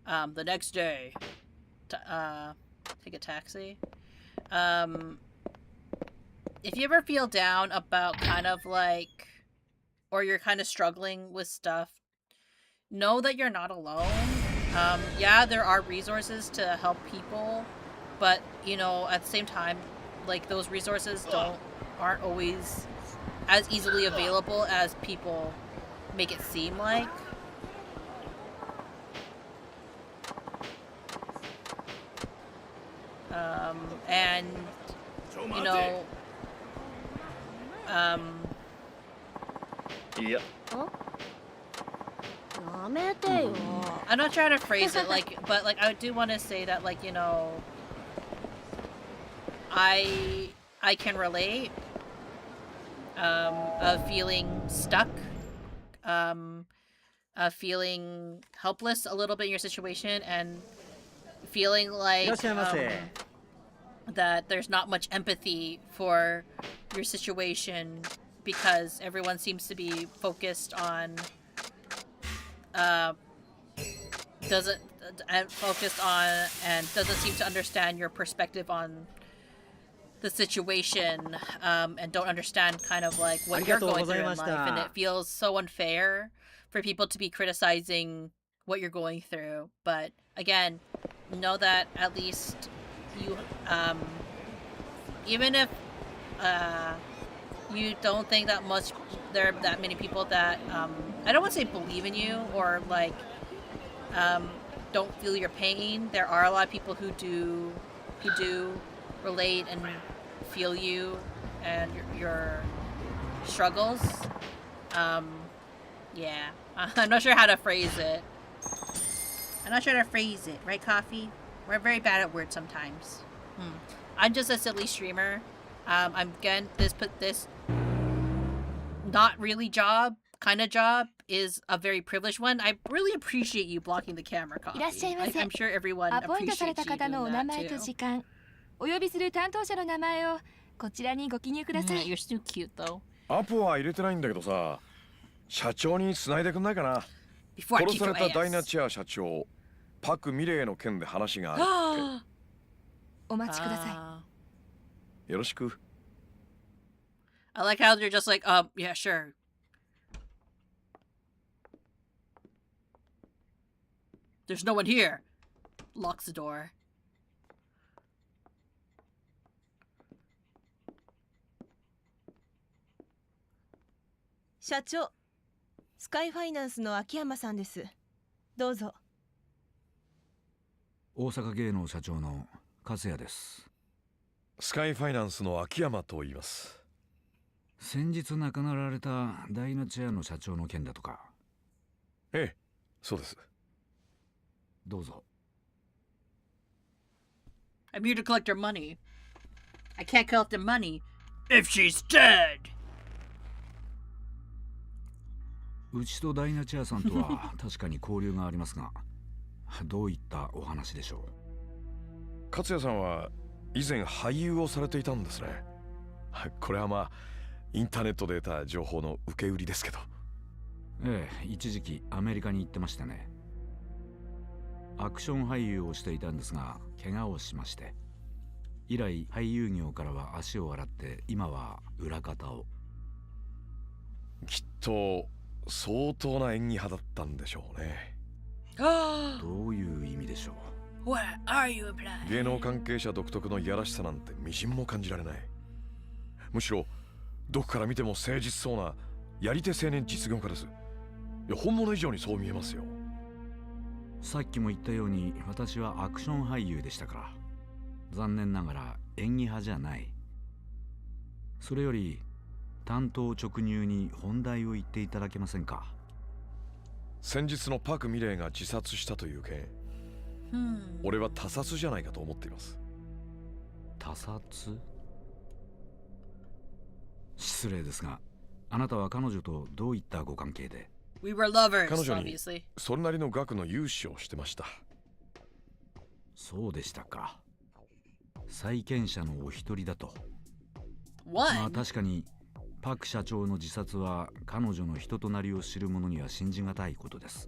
The next day, take a taxi. If you ever feel down about kind of like, or you're kind of struggling with stuff, know that you're not alone. Yeah, there are resources to help people, but, you know, at the same time, like, those resources aren't always as easily available as people make it seem like. And, you know, yeah. I'm not trying to phrase it like, but like I do want to say that, like, you know, I can relate of feeling stuck, of feeling helpless a little bit in your situation, and feeling like that there's not much empathy for your situation because everyone seems to be focused on doesn't seem to understand your perspective on the situation, and don't understand kind of like what you're going through in life, and it feels so unfair for people to be criticizing what you're going through. But again, know that at least you, even if you don't think that much, there are that many people that I don't want to say believe in you or like don't feel your pain. There are a lot of people who do relate and feel you and your struggles. Yeah, I'm not sure how to phrase it. Right, Coffee? We're very bad at words sometimes. I'm just a silly streamer. I'm getting this not really job, kind of job, is a very privileged one. I really appreciate you blocking the camera, Coffee. I'm sure everyone appreciates you doing that too. You're too cute though. アポは入れてないんだけどさ、社長に繋いでくんないかな。Before I 殺 kick さ your れたダイナ ass. チア社長パク・ミレイの件で話があるっお待ちください。てよろしく。 I like how they're just like, yeah, sure. There's no one here. Locks the door. 社長、スカイファイナンスの秋山さんです。どうぞ。大阪芸能社長の勝也です。スカイファイナンスの秋山と言います。先日亡くなられたダイナチェアの社長の件だとか。ええ、そうです。どうぞ。I'm here to collect her money. I can't collect the money if she's dead. うちとダイナチェアさんとは確かに交流がありますが、どういったお話でしょう。勝也さんは以前俳優をされていたんですね。これはまあインターネットで得た情報の受け売りですけど。ええ、一時期アメリカに行ってましたね。アクション俳優をしていたんですが怪我をしまして、以来俳優業からは足を洗って今は裏方を。きっと相当な演技派だったんでしょうね。どういう意味でしょう。 What are you applying? 芸能関係者独特のいやらしさなんてみじんも感じられない。むしろどこから見ても誠実そうなやり手青年実業家です。いや本物以上にそう見えますよ。さっきも言ったように私はアクション俳優でしたから、残念ながら演技派じゃない。それより単刀直入に本題を言っていただけませんか。先日のパク・ミレイが自殺したという件、俺は他殺じゃないかと思っています。他殺？失礼ですが、あなたは彼女とどういったご関係で。 We were lovers, 彼女に obviously. それなりの額の融資をしてました。そうでしたか。債権者のお一人だと。 What? まあ確かにパク社長の自殺は彼女の人となりを知る者には信じがたいことです。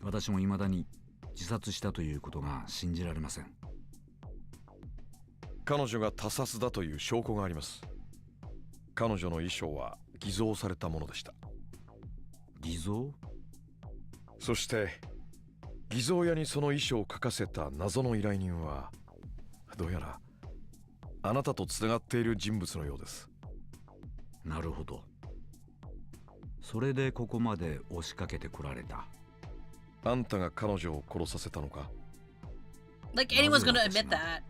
私も未だに自殺したということが信じられません。彼女が他殺だという証拠があります。彼女の衣装は偽造されたものでした。偽造？そして偽造屋にその衣装を書かせた謎の依頼人はどうやらあなたとつながっている人物のようです。なるほど。それでここまで押しかけてこられた。あんたが彼女を殺させたのか？ Like anyone's gonna admit that.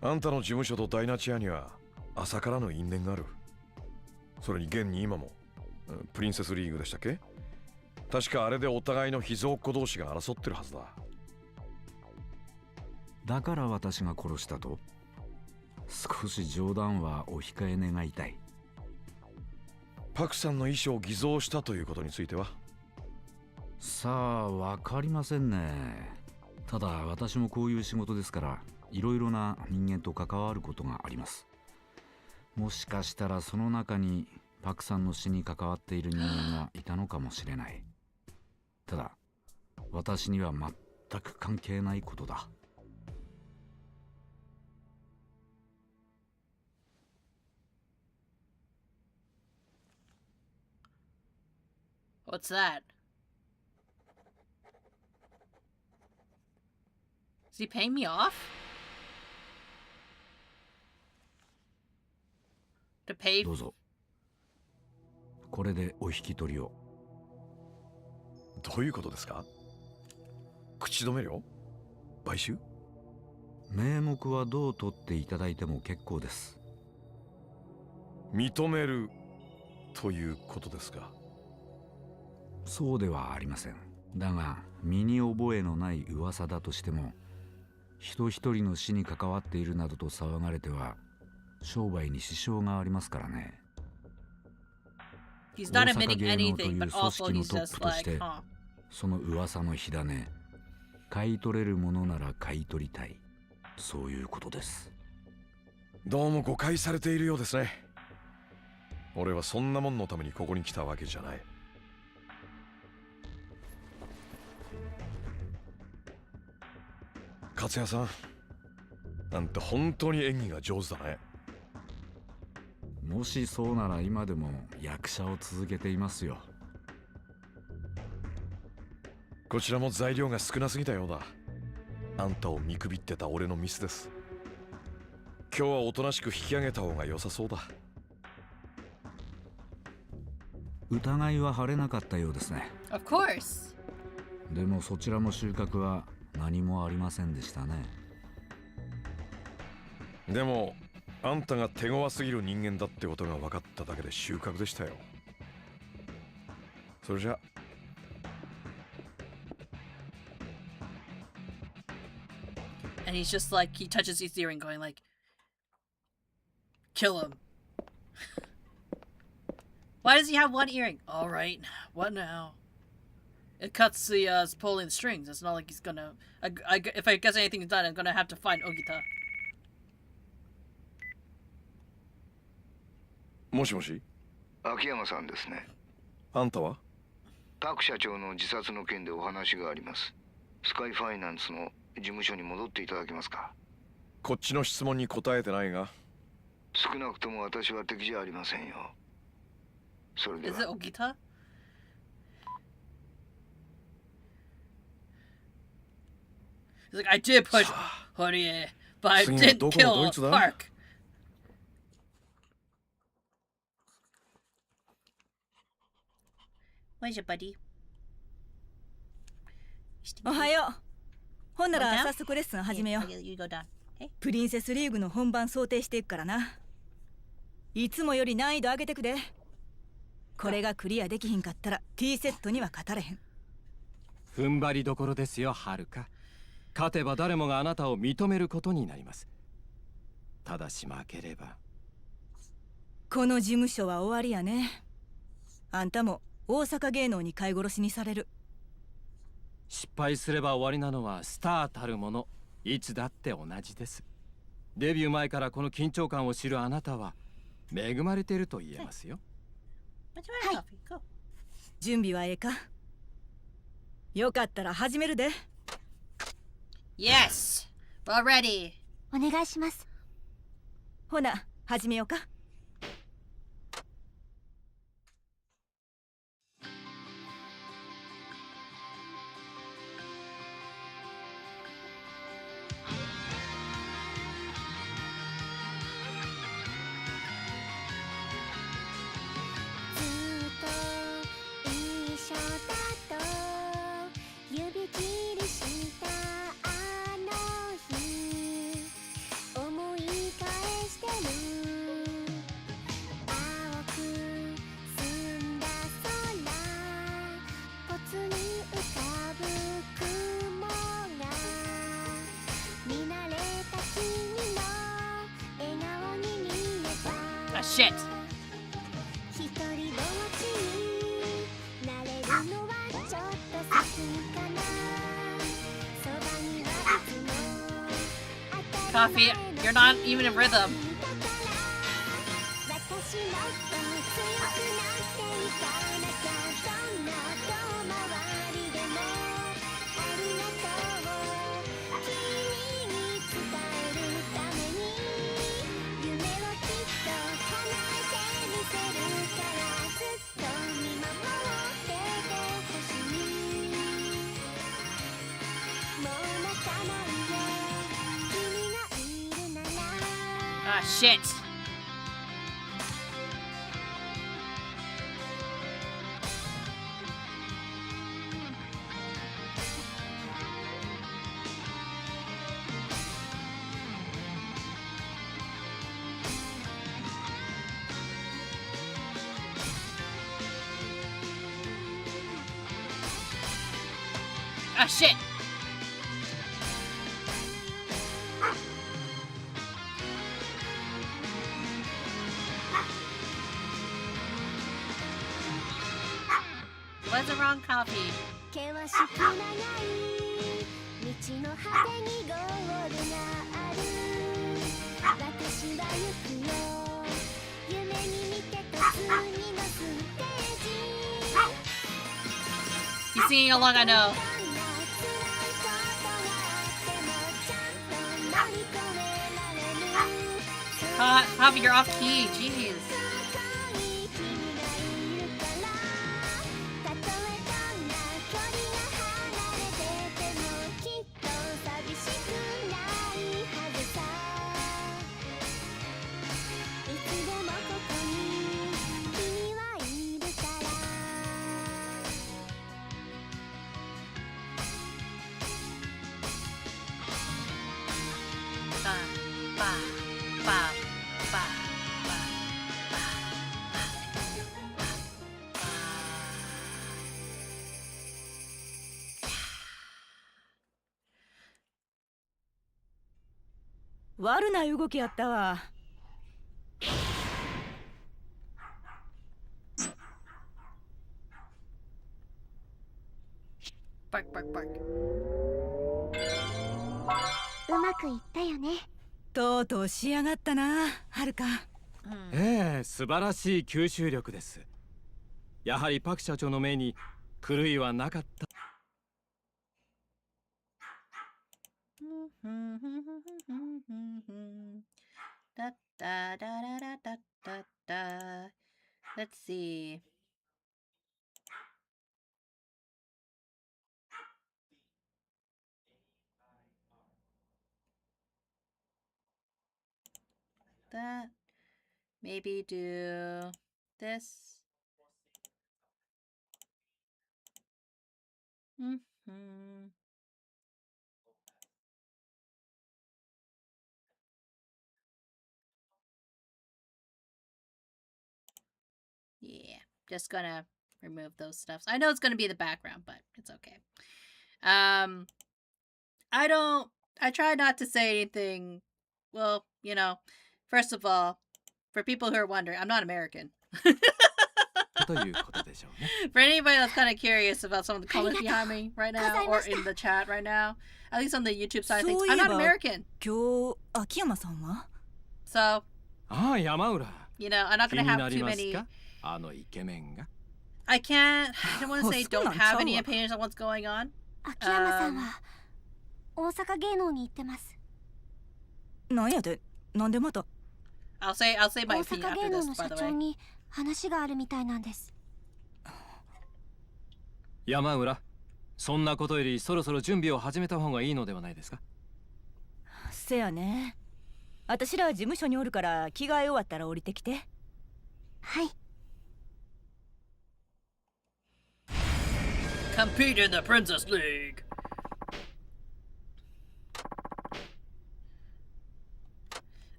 あんたの事務所とダイナチアには浅からぬ因縁がある。それに現に今もプリンセスリーグでしたっけ？確かあれでお互いの秘蔵っ子同士が争ってるはずだ。だから私が殺したと？少し冗談はお控え願いたい。パクさんの衣装を偽造したということについては？さあ、わかりませんね。ただ私もこういう仕事ですから、いろいろな人間と関わることがあります。もしかしたらその中にパクさんの死に関わっている人間がいたのかもしれない。ただ私には全く関係ないことだ。What's that? Is he paying me off? To pay? どうぞ。これでお引き取りを。どういうことですか？口止め料？買収？名目はどう取っていただいても結構です。認めるということですか？そうではありません。だが身に覚えのない噂だとしても、人一人の死に関わっているなどと騒がれては商売に支障がありますからね。He's not 大阪 admitting 芸能と anything, いう but 組 also 織の he's トッ just プとし like, て、その噂の火種、買い取れるものなら買い取りたい。そういうことです。どうも誤解されているようですね。俺はそんなもんのためにここに来たわけじゃない。勝也さん、あんた本当に演技が上手だね。もしそうなら今でも役者を続けていますよ。こちらも材料が少なすぎたようだ。あんたを見くびってた俺のミスです。今日はおとなしく引き上げた方が良さそうだ。疑いは晴れなかったようですね。 Of course. でもそちらも収穫は何もありませんでしたね。でもあんたが手強すぎる人間だってことが分かっただけで収穫でしたよ。それじゃ。And he's just like, he touches his earring going like, kill him. Why does he have one earring? Alright, what now? It cuts the, pulling the strings. It's not like he's gonna, if I guess anything's done, I'm gonna have to find Ogita. もしもし、秋山さんですね。あんたは？パク社長の自殺の件でお話があります。スカイファイナンスの事務所に戻っていただけますか？こっちの質問に答えてないが。少なくとも私は敵じゃありませんよ。それでは。Is it Ogita? He's like, I did push Horie, but I didn't kill Park. Where's your buddy? おはよう。ほんなら早速レッスン始めよう。プリンセスリーグの本番想定していくからな。いつもより難易度上げてくで。これがクリアできひんかったら T セットには勝たれへん。踏ん張りどころですよ、はるか。勝てば誰もがあなたを認めることになります。ただし負ければ。この事務所は終わりやね。あんたも大阪芸能に飼い殺しにされる。失敗すれば終わりなのはスターたるもの、いつだって同じです。デビュー前からこの緊張感を知るあなたは恵まれていると言えますよ。はい。準備はええか？よかったら始めるで。Yes, we're ready. お願いします。ほな、始めようか。Shit. Coffee, you're not even in rhythm. Ah, shit. Ah, shit. What's the wrong copy? 険しく長い道の果てにゴールがある。私は行くよ。夢に見てた次のステージ。 He's singing along, I know. Javi, you're off key. Jeez.悪な動きやったわ。Bark, bark, bark. うまくいったよね。とうとう仕上がったな、はるか。ええ、素晴らしい吸収力です。やはりパク社長の目に狂いはなかった。Da, da, da, da, da, da, da. Let's see. That. Maybe do this. Yeah, just gonna remove those stuffs. I know it's gonna be the background, but it's okay. I try not to say anything. Well, you know, first of all, for people who are wondering, I'm not American. For anybody that's kind of curious about some of the comments behind me right now, or in the chat right now, at least on the YouTube side of things, I'm not American. 今日、秋山さんは So, ああ、山浦。you know, I'm not 気 gonna に have なり too ます many. か？あのイケメンが。I don't want to say そう don't なんちゃうわ。 have any opinions on what's going on. 秋山さんは大阪芸能に行ってます。なんやで、なんでまた I'll say 大 my opinion 阪 after 芸能 this, の by 社 the 長 way. に話があるみたいなんです。山浦、そんなことよりそろそろ準備を始めた方がいいのではないですか？せやね。私ら事務所におるから着替え終わったら降りてきて。はい。Compete in the Princess League.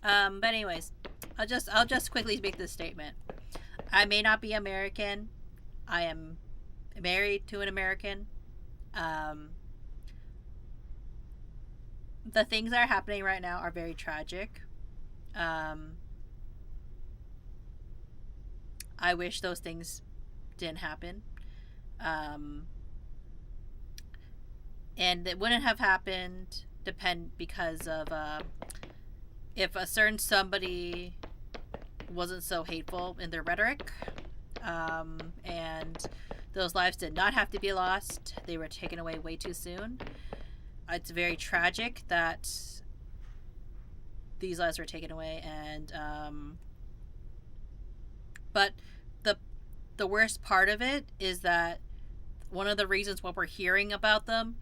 But anyways, I'll just quickly make this statement. I may not be American. I am married to an American. The things that are happening right now are very tragic. I wish those things didn't happen. And it wouldn't have happened because of if a certain somebody wasn't so hateful in their rhetoric, and those lives did not have to be lost. They were taken away way too soon. It's very tragic that these lives were taken away, and but the worst part of it is that one of the reasons why we're hearing about them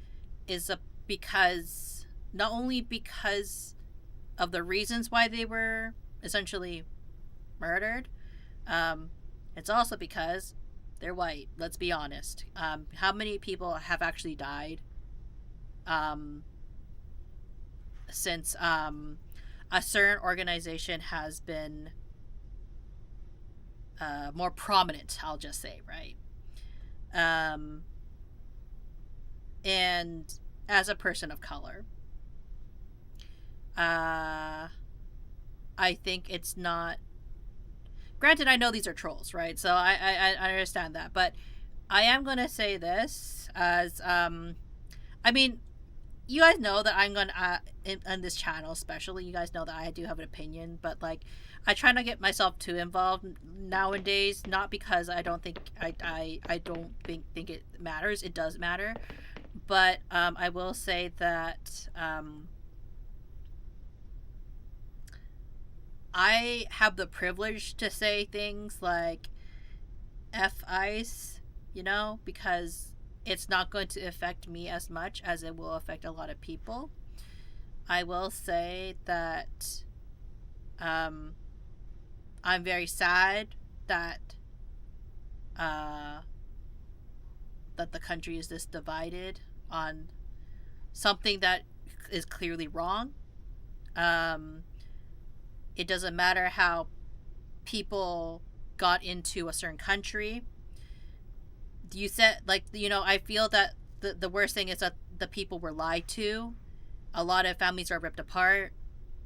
is because not only because of the reasons why they were essentially murdered, it's also because they're white. Let's be honest. How many people have actually died since a certain organization has been more prominent, I'll just say, right? And as a person of color, I think it's not. Granted, I know these are trolls, right? So I understand that, but I am gonna say this as I mean, you guys know that I'm gonna in this channel, especially, you guys know that I do have an opinion, but like, I try not to get myself too involved nowadays. Not because I don't think I don't think it matters. It does matter, but I will say that I have the privilege to say things like F ICE, you know, because it's not going to affect me as much as it will affect a lot of people. I will say that I'm very sad that that the country is this divided on something that is clearly wrong. It doesn't matter how people got into a certain country. You said, like, you know, I feel that the worst thing is that the people were lied to. A lot of families are ripped apart.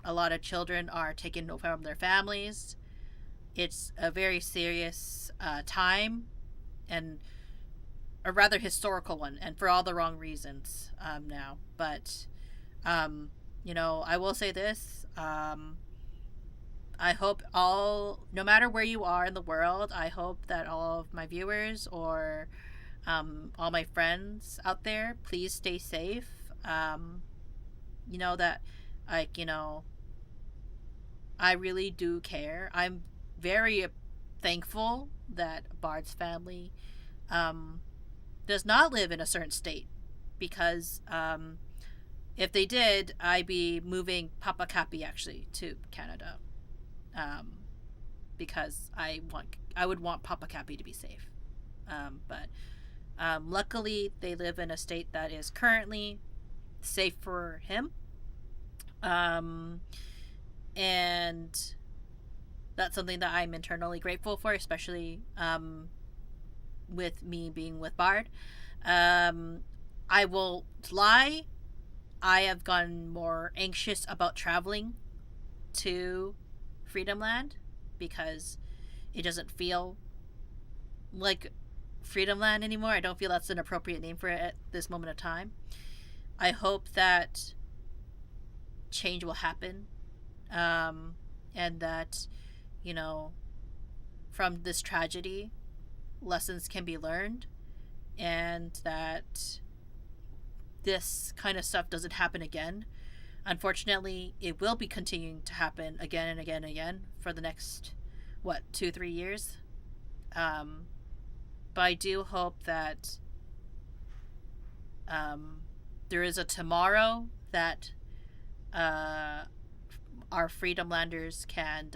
A lot of children are taken from their families. It's a very serious time, and a rather historical one, and for all the wrong reasons now. But, you know, I will say this. I hope no matter where you are in the world, I hope that all of my viewers or all my friends out there, please stay safe. You know, that, like, you know, I really do care. I'm very thankful that Bard's family does not live in a certain state, because if they did, I'd be moving Papa Cappy actually to Canada, because I would want Papa Cappy to be safe. But luckily, they live in a state that is currently safe for him, and that's something that I'm internally grateful for, especially with me being with Bard. I will lie, I have gotten more anxious about traveling to Freedom Land because it doesn't feel like Freedom Land anymore. I don't feel that's an appropriate name for it at this moment of time. I hope that change will happen, and that, you know, from this tragedy, lessons can be learned, and that this kind of stuff doesn't happen again. Unfortunately, it will be continuing to happen again and again and again for the next, 2-3 years. But I do hope that there is a tomorrow that our Freedomlanders can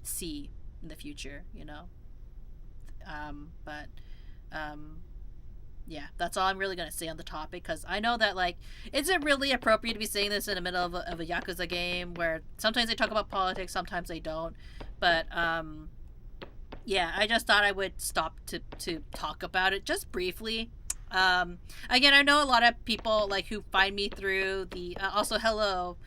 see in the future, you know. Yeah, that's all I'm really going to say on the topic, because I know that, like, is it really appropriate to be saying this in the middle of a Yakuza game where sometimes they talk about politics, sometimes they don't. But, yeah, I just thought I would stop to talk about it just briefly. Again, I know a lot of people, like, who find me through the, also hello,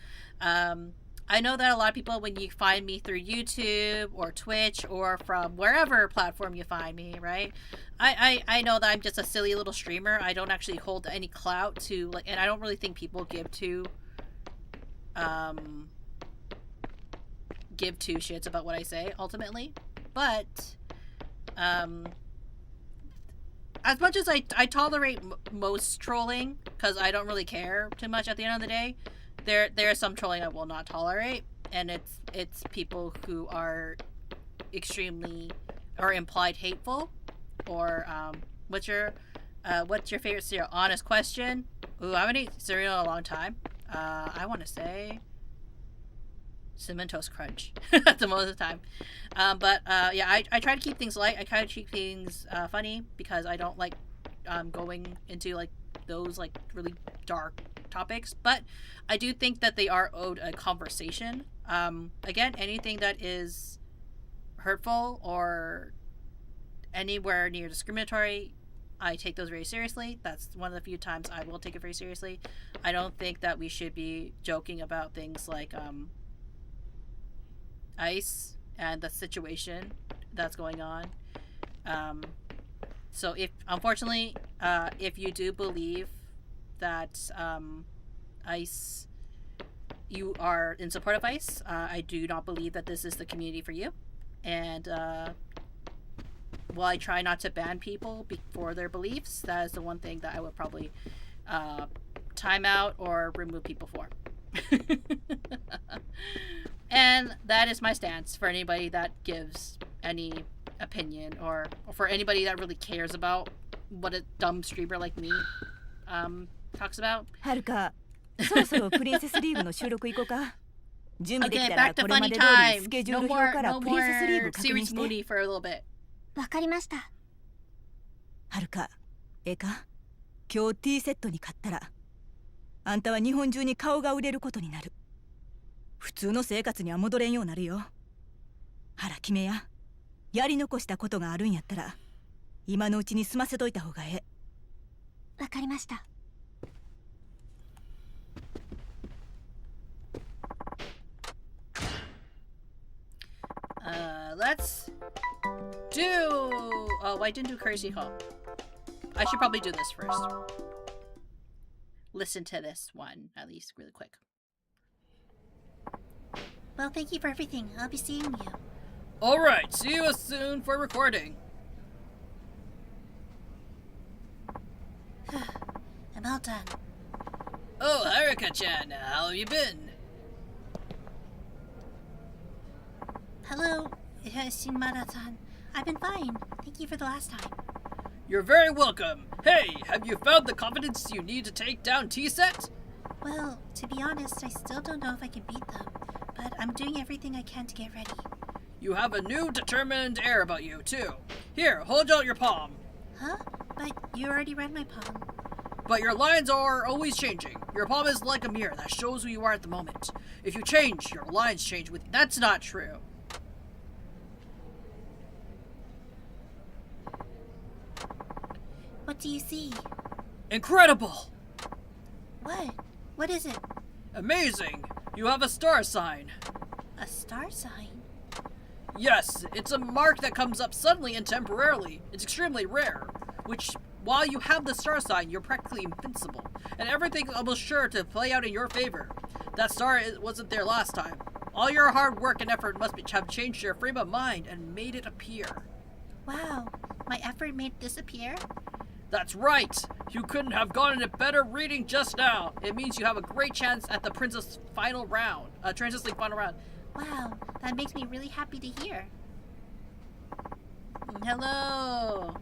I know that a lot of people, when you find me through YouTube or Twitch or from wherever platform you find me, right? I know that I'm just a silly little streamer. I don't actually hold any clout to, like, and I don't really think people give two shits about what I say ultimately. But as much as I tolerate most trolling, because I don't really care too much at the end of the day, there is some trolling I will not tolerate, and it's people who are extremely or implied hateful, or what's your favorite cereal? Honest question. Ooh, I haven't eaten cereal in a long time. I want to say Cinnamon Toast Crunch at the most of the time. But yeah, I try to keep things light. I try to keep things funny, because I don't like going into, like, those, like, really dark topics. But I do think that they are owed a conversation. Again, anything that is hurtful or anywhere near discriminatory, I take those very seriously. That's one of the few times I will take it very seriously. I don't think that we should be joking about things like ICE and the situation that's going on. So unfortunately, if you do believe that ICE, you are in support of ICE, I do not believe that this is the community for you. And while I try not to ban people for their beliefs, that is the one thing that I would probably time out or remove people for. And that is my stance for anybody that gives any opinion or for anybody that really cares about what a dumb streamer like me talks about. Haruka, そろそろプリンセスリーグの収録行こうか。準備でき Okay, た back ら to これま funny で通り times. スケジュー No ル表 more, から no プリンセスリー more グ確認 series して。 Munii for a little bit. わかりました。はるか、ええか、今日ティーセットに勝ったらあんたは日本中に顔が売れることになる。普通の生活には戻れんようになるよ。腹決めや。やり残したことがあるんやったら今のうちに済ませといた方がええ。わかりました。Let's do... Oh, I didn't do Crazy Hall. I should probably do this first. Listen to this one, at least, really quick. Well, thank you for everything. I'll be seeing you. Alright, see you soon for recording. I'm all done. Oh, Haruka-chan, how have you been? Hello, Shimada-san. I've been fine. Thank you for the last time. You're very welcome. Hey, have you found the confidence you need to take down T-Set? Well, to be honest, I still don't know if I can beat them, but I'm doing everything I can to get ready. You have a new determined air about you, too. Here, hold out your palm. Huh? But you already read my palm. But your lines are always changing. Your palm is like a mirror that shows who you are at the moment. If you change, your lines change with you. That's not true. What do you see? Incredible! What? What is it? Amazing! You have a star sign. A star sign? Yes, it's a mark that comes up suddenly and temporarily. It's extremely rare, which, while you have the star sign, you're practically invincible, and everything's almost sure to play out in your favor. That star wasn't there last time. All your hard work and effort must have changed your frame of mind and made it appear. Wow, my effort made it disappear? That's right! You couldn't have gotten a better reading just now. It means you have a great chance at the Princess final round. Princess League final round. Wow, that makes me really happy to hear. Hello!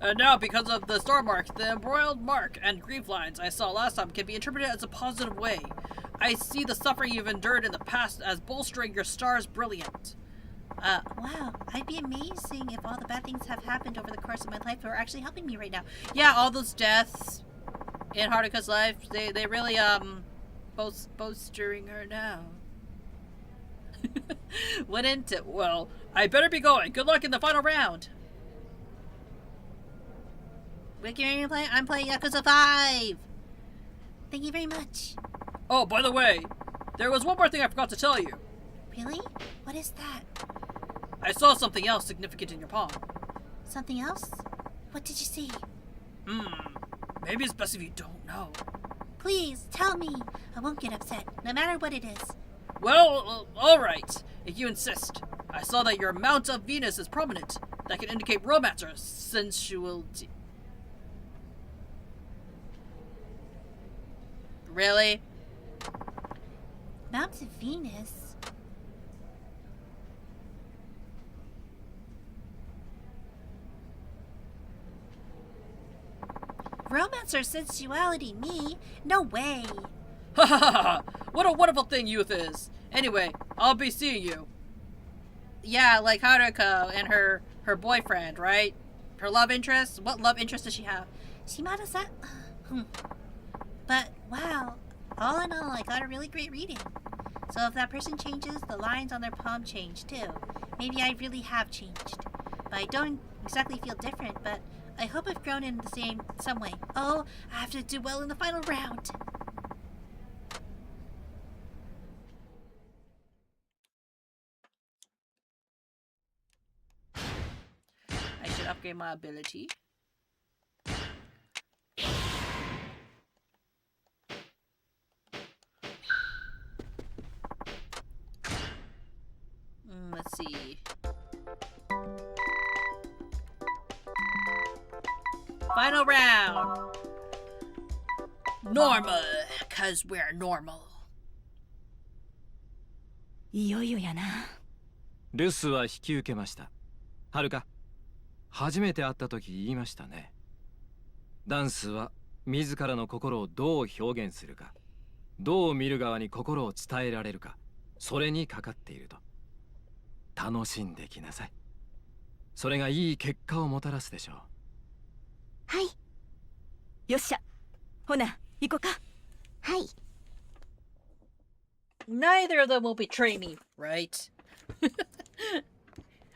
And now, because of the star mark, the embroiled mark and grief lines I saw last time can be interpreted as a positive way. I see the suffering you've endured in the past as bolstering your star's brilliant. Wow, I'd be amazing if all the bad things have happened over the course of my life were actually helping me right now. Yeah, all those deaths in Haruka's life, they really, bolstering her now. Wouldn't it? Well, I better be going. Good luck in the final round. I'm playing Yakuza 5! Thank you very much. Oh, by the way, there was one more thing I forgot to tell you. Really? What is that? I saw something else significant in your palm. Something else? What did you see? Maybe it's best if you don't know. Please, tell me. I won't get upset, no matter what it is. Well, alright, if you insist. I saw that your Mount of Venus is prominent. That can indicate romance or sensuality. Really? Mount of Venus? Romance or sensuality? Me? No way. Ha ha ha ha! What a wonderful thing youth is. Anyway, I'll be seeing you. Yeah, like Haruka and her boyfriend, right? Her love interest? What love interest does she have? Shimada-san? But, wow. All in all, I got a really great reading. So if that person changes, the lines on their palm change too. Maybe I really have changed. But I don't exactly feel different, but I hope I've grown in some way. Oh, I have to do well in the final round. I should upgrade my ability. Let's see. Final round. Normal, cause we're normal. いよいよやな。留守は引き受けました。はるか、初めて会った時言いましたね。ダンスは自らの心をどう表現するか、どう見る側に心を伝えられるか、それにかかっていると。楽しんできなさい。それがいい結果をもたらすでしょう。はい。よっしゃ。ほな、行こうか。はい。Neither of them will betray me, right?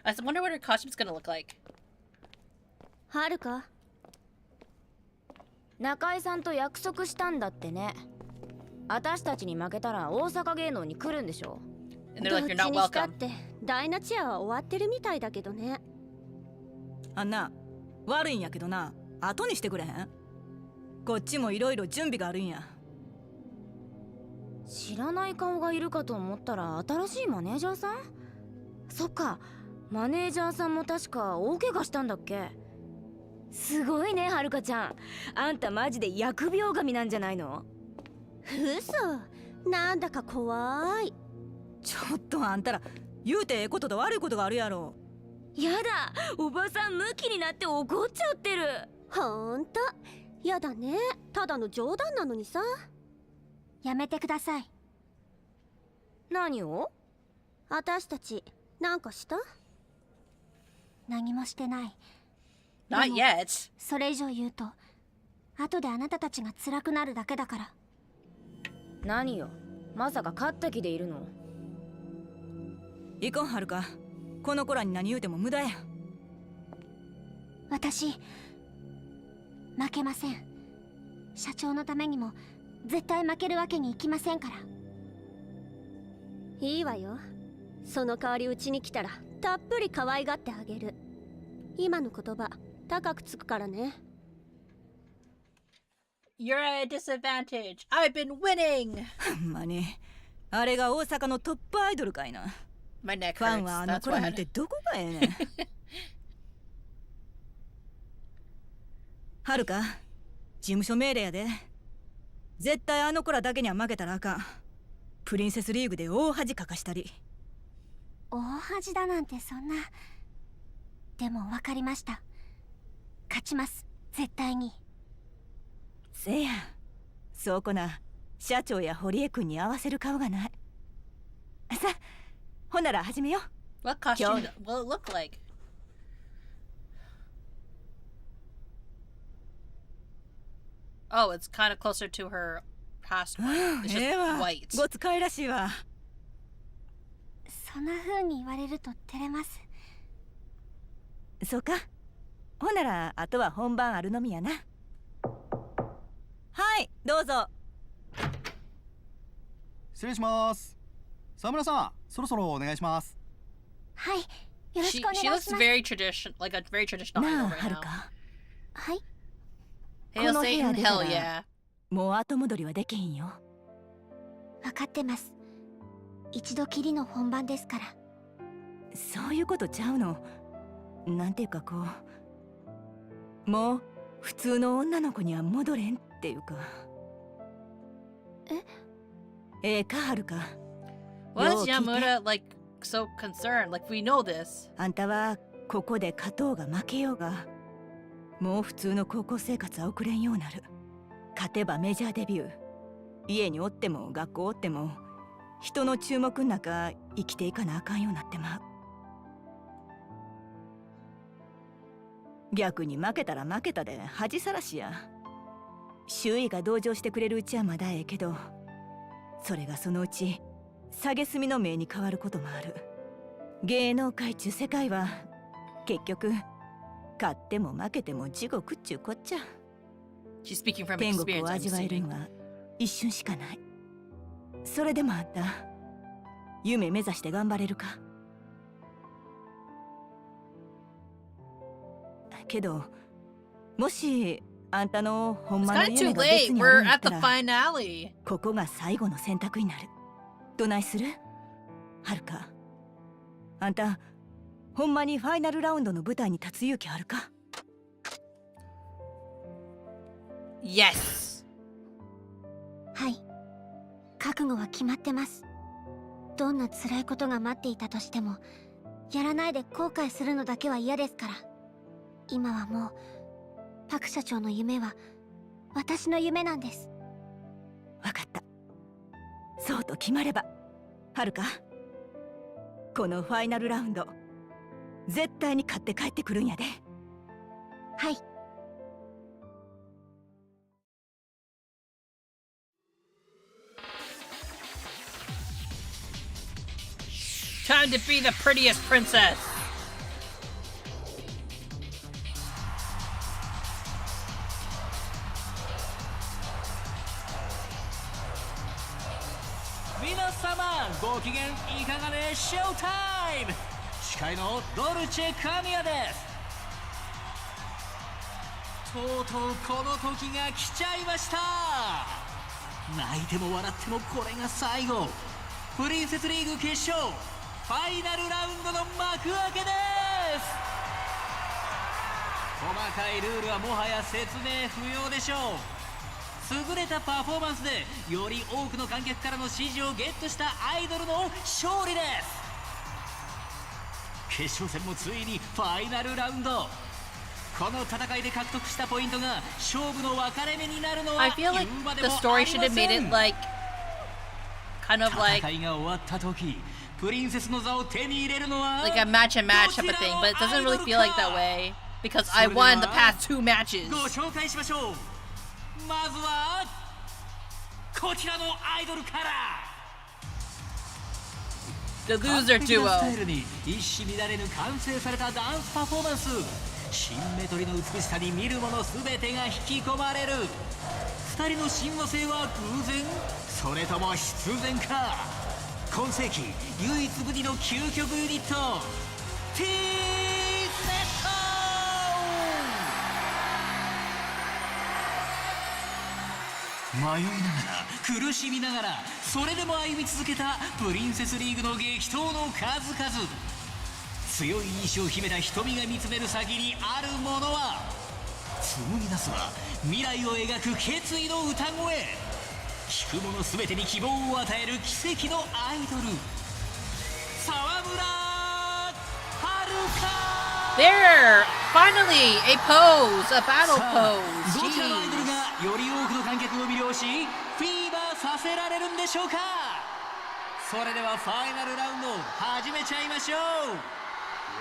I wonder what her costume's gonna look like. はるか、中井さんと約束したんだってね。私たちに負けたら大阪芸能に来るんでしょ。And they're like, you're not どっちにしたっ welcome. てダイナチアは終わってるみたいだけどね。あんな、悪いんやけどな、後にしてくれへん？こっちもいろいろ準備があるんや。知らない顔がいるかと思ったら新しいマネージャーさん？そっか、マネージャーさんも確か大怪我したんだっけ？すごいね、はるかちゃん。あんたマジで疫病神なんじゃないの？嘘、なんだか怖い。ちょっとあんたら、言うてええことと悪いことがあるやろ。やだ、おばさんムキになって怒っちゃってる。ほんとやだね。ただの冗談なのにさ。やめてください。何を？私たちなんかした？何もしてない。Not yet. それ以上言うと後であなたたちが辛くなるだけだから。何よ、まさか勝った気でいるの？行こん、はるか。この子らに何言うても無駄や。私負けません。社長のためにも絶対負けるわけにいきませんから。いいわよ。その代わりうちに来たらたっぷり可愛がってあげる。今の言葉高くつくからね。 You're at a disadvantage. I've been winning. ほんまにあれが大阪のトップアイドルかいな。My neck ファン hurts. はあの That's 子ら why. 見てどこがええねん。はるか、事務所命令やで。絶対あの子らだけには負けたらあかん。プリンセスリーグで大恥かかしたり。大恥だなんてそんな。でも分かりました。勝ちます、絶対に。せや、そうこな社長や堀江君に合わせる顔がない。さ、ほんなら始めよう。 What costume will it look like? Oh, it's kind of closer to her past one. It's ええ just わ、 white. ごつかいらしいわ。そんな風に言われると照れます。そうか。ほんならあとは本番あるのみやな。はい、どうぞ。失礼します。沢村さん、そろそろお願いします。はい、よろしくお願いし She ま looks す。 very traditional, like a very traditional なあ、 idol は right る now. か。はい。こ Hail の部屋 Satan, 出た hell ら yeah. もう後戻りはできへんよ。分かってます。一度きりの本番ですから。そういうことちゃうの。なんていうかこう、もう普通の女の子には戻れんっていうか。ええか、はるか。 Why よ is う聞いて。 Yamura like so concerned? Like we know this. あんたはここで勝とうが負けようが、もう普通の高校生活は送れんようなる。勝てばメジャーデビュー。家におっても学校おっても人の注目の中生きていかなあかんようになってまう。逆に負けたら負けたで恥さらしや。周囲が同情してくれるうちはまだええけど、それがそのうち蔑みの目に変わることもある。芸能界中世界は結局勝っても負けても地獄っちゅうこっちゃ。 She's speaking from 天国 experience, を I'm 味わえる assuming. んは一瞬しかない。それでもあんた夢目指して頑張れるか。けどもしあんたのほん It's まの kind of 夢 too が別 late. にある We're んやっ at た the ら finale. ここが最後の選択になる。どないする？はるか、あんたほんまにファイナルラウンドの舞台に立つ勇気あるか？ Yes. はい、覚悟は決まってます。どんな辛いことが待っていたとしてもやらないで後悔するのだけは嫌ですから。今はもうパク社長の夢は私の夢なんです。わかった。そうと決まればはるか、このファイナルラウンド絶対に勝って帰ってくるんやで。はい。Time to be the prettiest princess. 皆様ご機嫌いかがでしょうタイム。司会のドルチェ神谷です。とうとうこの時が来ちゃいました。泣いても笑ってもこれが最後。プリンセスリーグ決勝ファイナルラウンドの幕開けです。細かいルールはもはや説明不要でしょう。優れたパフォーマンスでより多くの観客からの支持をゲットしたアイドルの勝利です。決勝戦もついにファイナルラウンド。この戦いで獲得したポイントが勝負の分かれ目になるのは I feel like 言うまで the もあ story り should ま have せ made ん。 it like kind of like 戦いが終わった時プリンセスの座を手に入れるのは a match and match type of thing, but it doesn't really feel like that way because I won the past 2 matches. ご紹介しましょう。まずはこちらのアイドルから。 The loser 完璧なスタイ duo. ルに一糸乱れぬ完成されたダンスパフォーマンス。シンメトリの美しさに見る者すべてが引き込まれる。二人の親和性は偶然それとも必然か。今世紀唯一無二の究極ユニットティーズネット。迷いながら苦しみながらそれでも歩み続けたプリンセスリーグの激闘の数々。強い意志を秘めた瞳が見つめる先にあるものは紡ぎ出すは未来を描く決意の歌声。聞く者全てに希望を与える奇跡のアイドル沢村はるか。 There! Finally! A pose! A battle さあ pose! どちらのアイドル Jeez. がより多くの観客を魅了しフィーバーさせられるんでしょうか。それではファイナルラウンド始めちゃいましょう。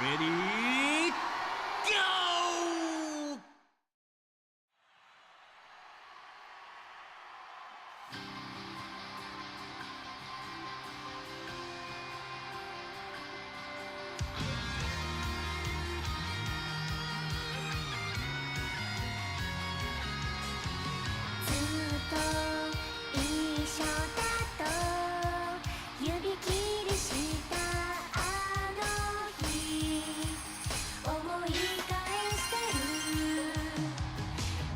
レディーゴー。ずっと一緒だと指切りしたあの日思い返してる。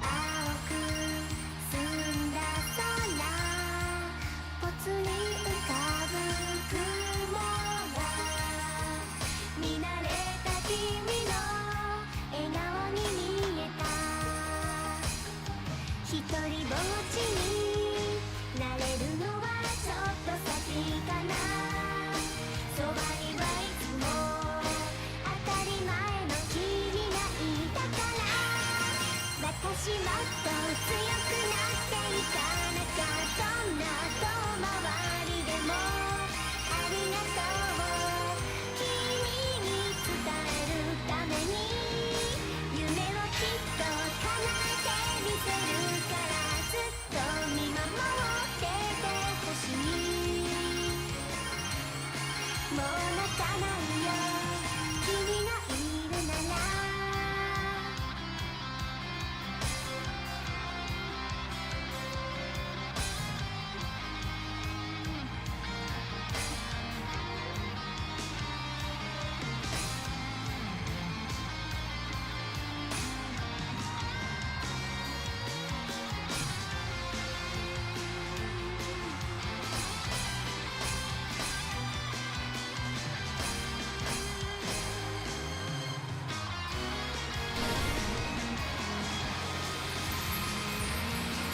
青く澄んだ空ぽつり浮かぶ雲が見慣れた君の笑顔に見えた。一人ぼっちになれるのはちょっと先かな。そばにはいつも当たり前の君がいたから。私もっと強くなっていかなきゃ。どんな遠回りでもありがとう君に伝えるために夢をきっと叶えてみせるから。ずっと見守っててほしい。もう泣かないよ君がいるなら。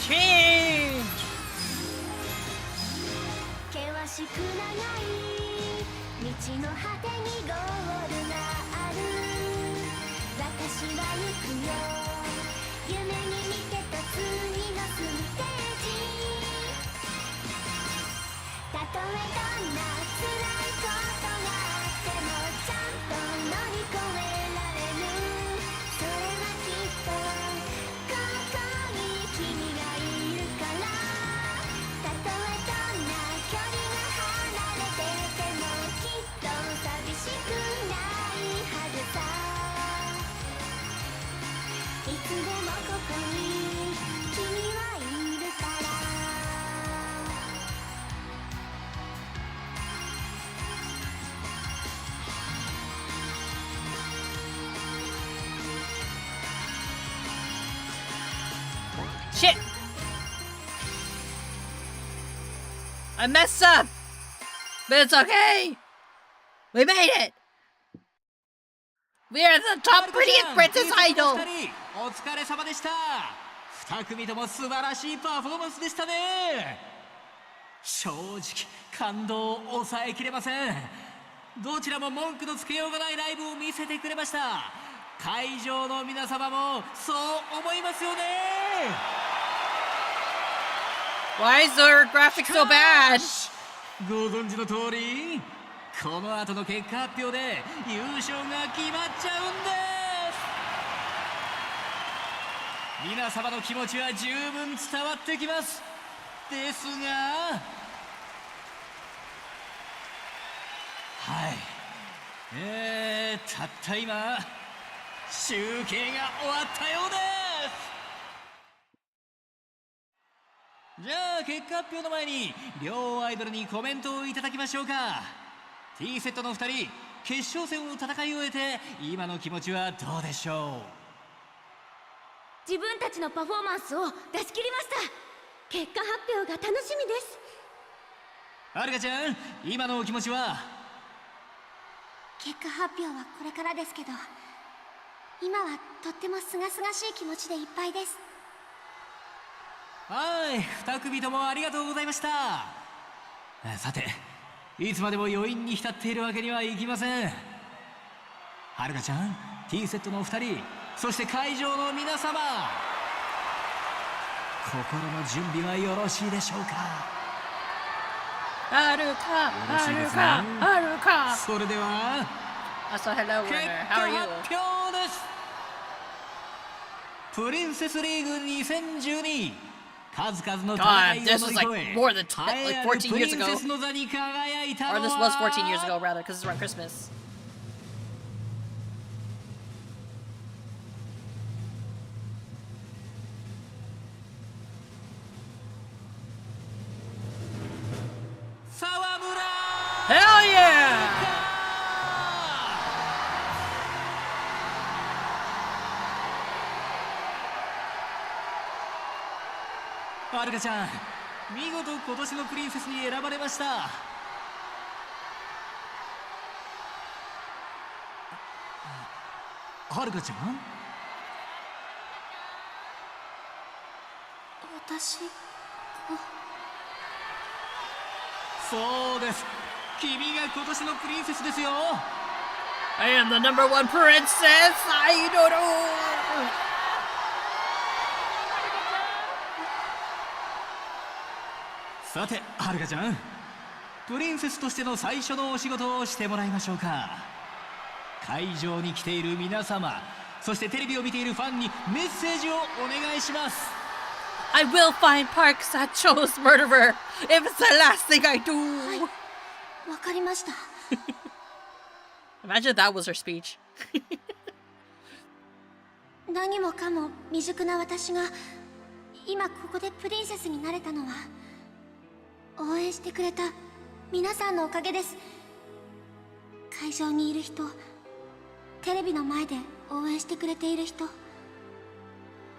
Change! 険しく長い地の果てにゴールがある。私は行くよ、夢に見てた次のステージ。たとえどんな辛いことがあってもちゃんと乗り越えられる。それはきっとここに君がいるから。たとえどんな距離が離れててもきっと寂しくないはずさ。いつでもここに君はいるから。Shit! I messed up! But it's okay! We made it! We are the top prettiest princess idol! お疲れ様でした。2組とも素晴らしいパフォーマンスでしたね。正直感動を抑えきれません。どちらも文句のつけようがないライブを見せてくれました。会場の皆様もそう思いますよね。Why is their graphics so bad? ご存知の通り、この後の結果発表で優勝が決まっちゃうんです。皆様の気持ちは十分伝わってきます。ですが、はい、たった今集計が終わったようです。じゃあ結果発表の前に両アイドルにコメントをいただきましょうか。 T セットの2人、決勝戦を戦い終えて今の気持ちはどうでしょう。自分たちのパフォーマンスを出し切りました。結果発表が楽しみです。はるかちゃん、今のお気持ちは。結果発表はこれからですけど、今はとってもすがすがしい気持ちでいっぱいです。はい、2組ともありがとうございました。さて、いつまでも余韻に浸っているわけにはいきません。はるかちゃん、 T セットの2人、そして会場の皆様、心の準備はよろしいでしょうか。はるか、はるか、はるか。それでは So hello, 結 Werner. 果 How are you? 発表です。プリンセスリーグ2012、数々の戦いを乗り God, this was 越 like え more than 栄え like ある 14 years プリン ago. セスの座に輝いた Or の this は was 14 years ago, rather, because it's around Christmas. 沢村 Hell yeah! はるかちゃん、見事今年のプリンセスに選ばれました。はるかちゃん、私が。そうです、君が今年のプリンセスですよ。 I am the number one princess idol! さて、はるかちゃん、プリンセスとしての最初のお仕事をしてもらいましょうか。会場に来ている皆様、そしてテレビを見ているファンにメッセージをお願いします。 I will find Park Sacho's murderer if it's the last thing I do! はい、わかりました。Imagine that was her speech. 何もかも未熟な私が今ここでプリンセスになれたのは、応援してくれた皆さんのおかげです。会場にいる人、テレビの前で応援してくれている人、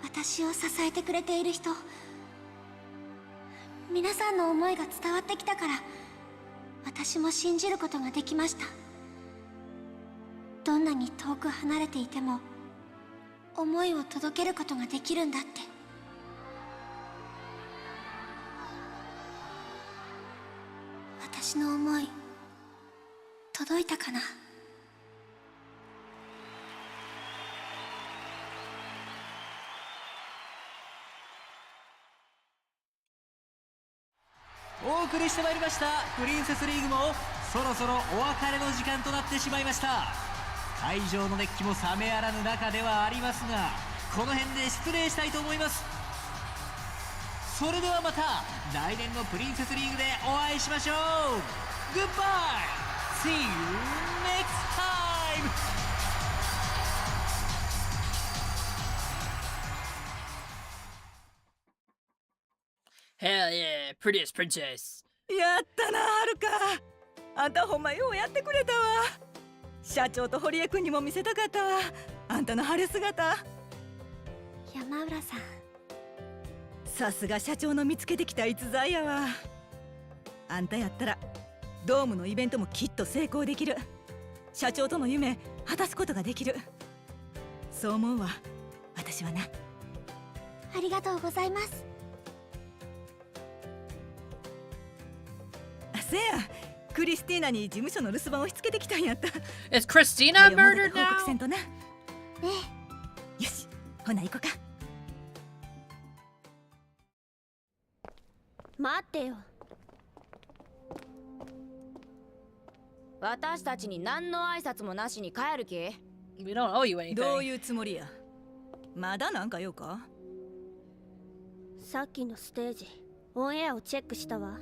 私を支えてくれている人、皆さんの思いが伝わってきたから、私も信じることができました。どんなに遠く離れていても思いを届けることができるんだって。私の思い届いたかな。お送りしてまいりましたプリンセスリーグもそろそろお別れの時間となってしまいました。会場の熱気も冷めやらぬ中ではありますが、この辺で失礼したいと思います。それではまた来年のプリンセスリーグでお会いしましょう。グッバイ See you next time! Hell yeah, prettiest princess. やったな、はるか。あんたほんまようやってくれたわ。社長と堀江君にも見せたかったわ、あんたの晴れ姿。山浦さん、さすが社長の見つけてきた逸材やわ。あんたやったらドームのイベントもきっと成功できる。社長との夢果たすことができる。そう思うわ、私はな。ありがとうございます。せや、クリスティーナに事務所の留守番をしつけてきたんやった。Is Christina murdered now? 報告せんとな。よし、ほな行こか。待ってよ。私たちに何の挨拶もなしに帰る気？ We don't owe you anything. どういうつもりや。まだなんか用か。さっきのステージオンエアをチェックしたわ。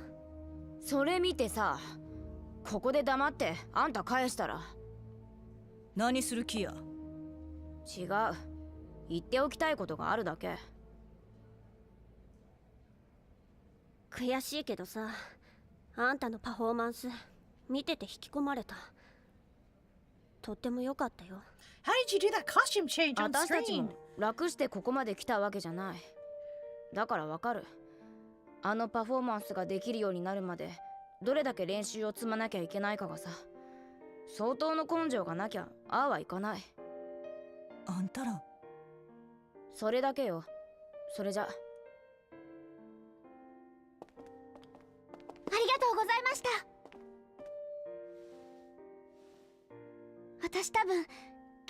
それ見てさ、ここで黙ってあんた返したら。何する気や。違う、言っておきたいことがあるだけ。悔しいけどさ、あんたのパフォーマンス見てて引き込まれた。とっても良かったよ。 How did you do that costume change on 私たち screen? も楽してここまで来たわけじゃない。だからわかる。あのパフォーマンスができるようになるまでどれだけ練習を積まなきゃいけないかがさ。相当の根性がなきゃああはいかない。あんたらそれだけよ。それじゃ。ありがとうございました。私多分化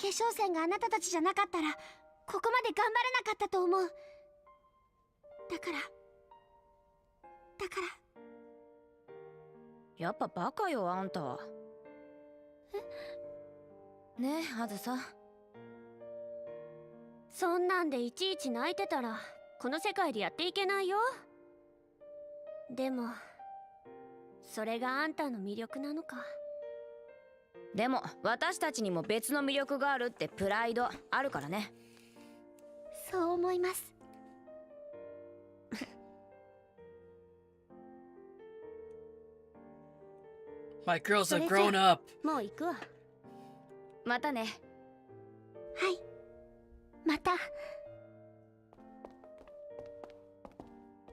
粧線があなたたちじゃなかったらここまで頑張れなかったと思う。だからやっぱバカよ、あんたは。ねえ、あずさ。そんなんでいちいち泣いてたらこの世界でやっていけないよ。でもそれがあんたの魅力なのか。でも私たちにも別の魅力があるってプライドあるからね。そう思います。My girls have grown up. もう行くわ。またね。はい、また。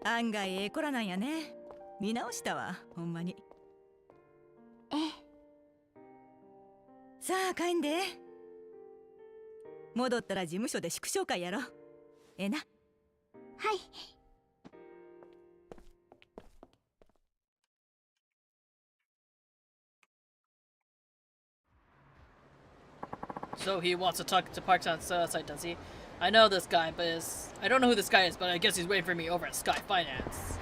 案外ええ子らなんやね。見直したわ、ほんまに。ええ。さあ帰んで。戻ったら事務所で祝勝会やろ。ええな。はい。So he wants to talk to Park-san's side, does he? I know this guy, but I don't know who this guy is, but I guess he's waiting for me over at Sky Finance.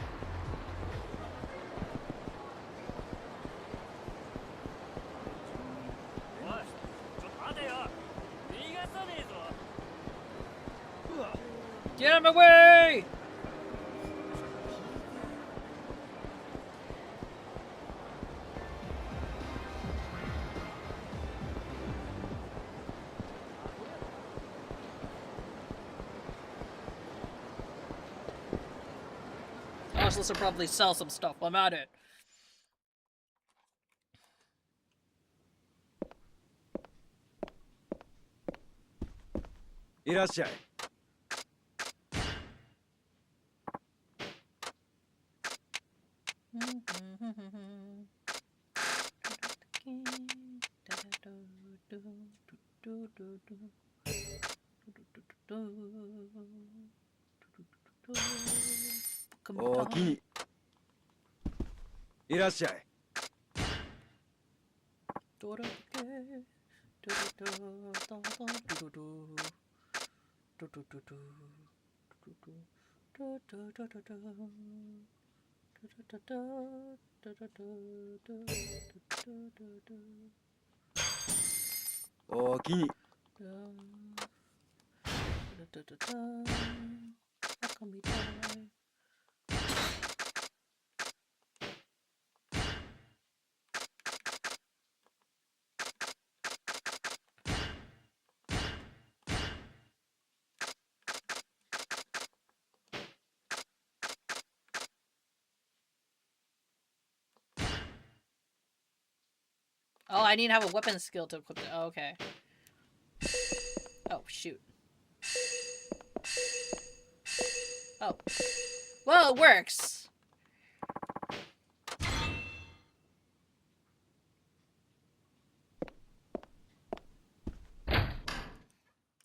Get out of my way! I was supposed to probably sell some stuff. I'm at it. Irashai. おおきに。Oh, I need to have a weapon skill to equip it. Oh, okay. Oh, shoot. Oh. Well, it works.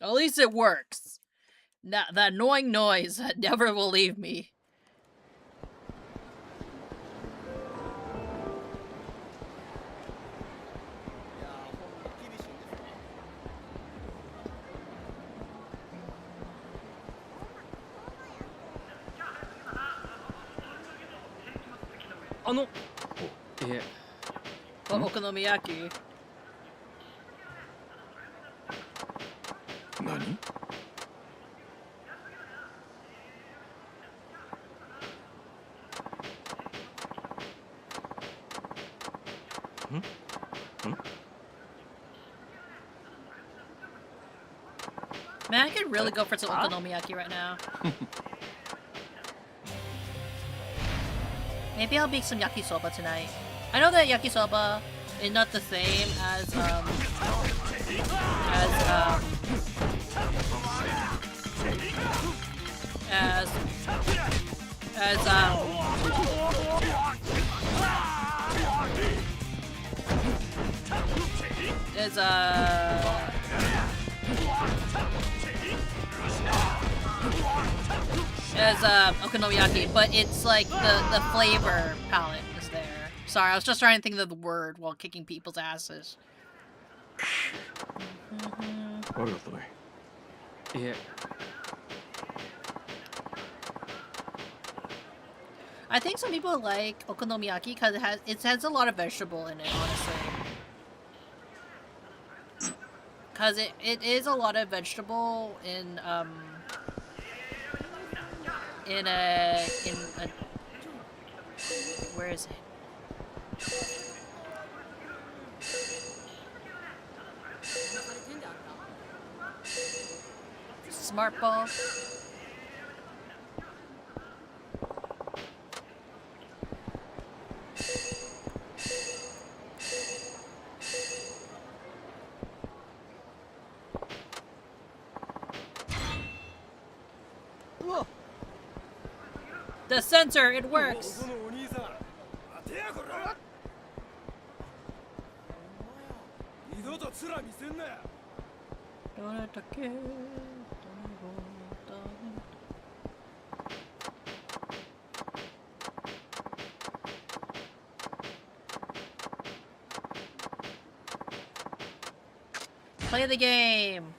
At least it works. Now, that annoying noise that never will leave me. Okonomiyaki. 何？Man, I could really go for some okonomiyaki right now. Maybe I'll make some yakisoba tonight. I know that yakisoba is not the same as okonomiyaki, but it's like the flavor palette is there. Sorry, I was just trying to think of the word while kicking people's asses. I think some people like okonomiyaki because it has a lot of vegetable in it, honestly. Because it is a lot of vegetable in a where is it? Smart ball. The sensor, it works. Play the game.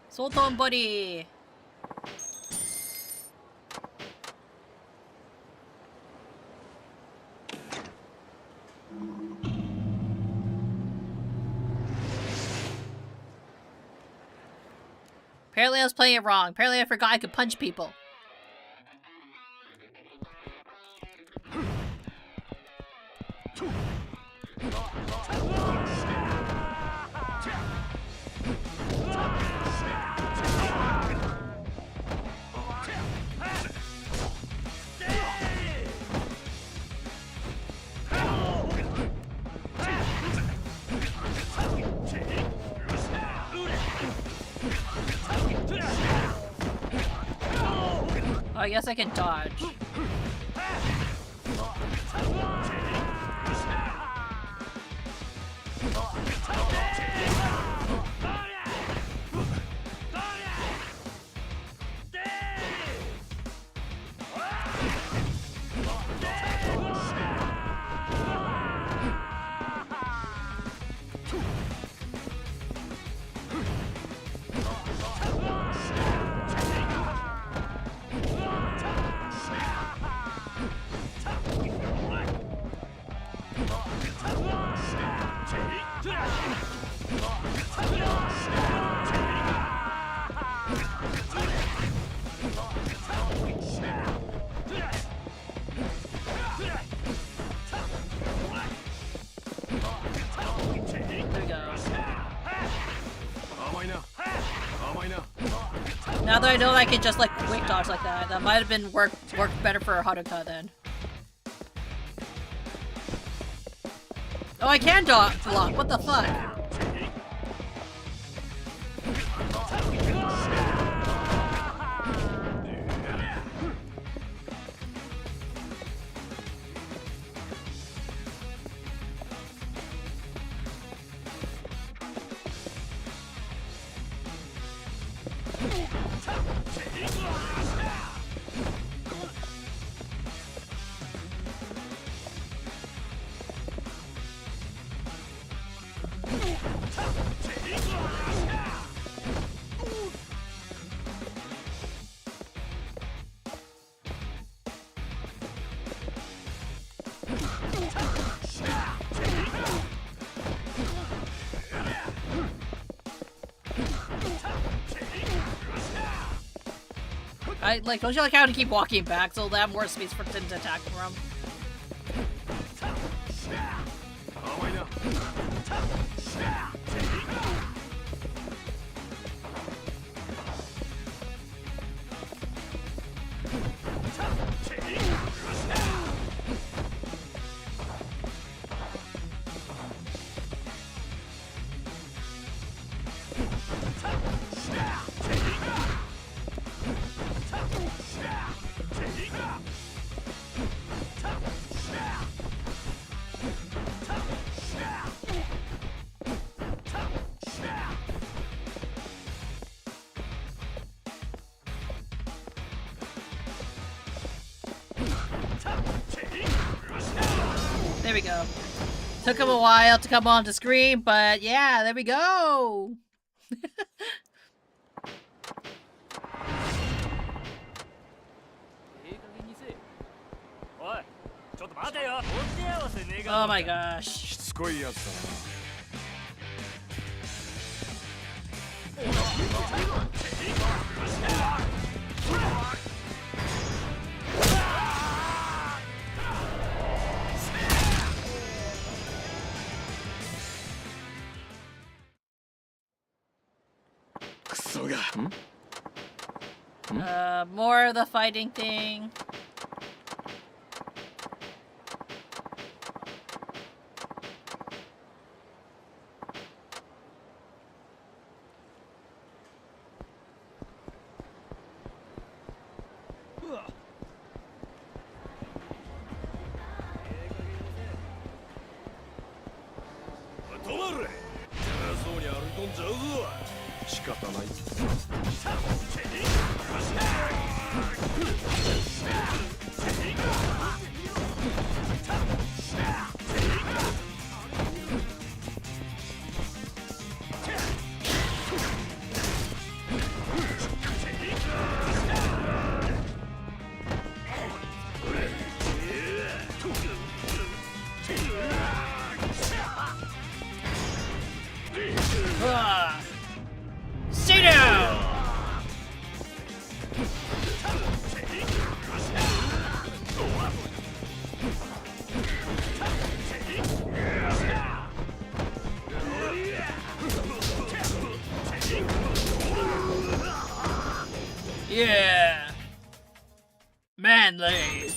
Sultan buddy. Apparently I was playing it wrong. Apparently I forgot I could punch people. I guess I can dodge. Now that I know I can just like quick dodge like that, that might have been worked better for Haruka then. Oh, I can dodge block. What the fuck? Like, don't you like how to keep walking back so they have more space for them to attack from? There we go. Took him a while to come on the screen, but yeah, there we go. Oh my gosh. More of the fighting thing. Stay down! Yeah! Manly!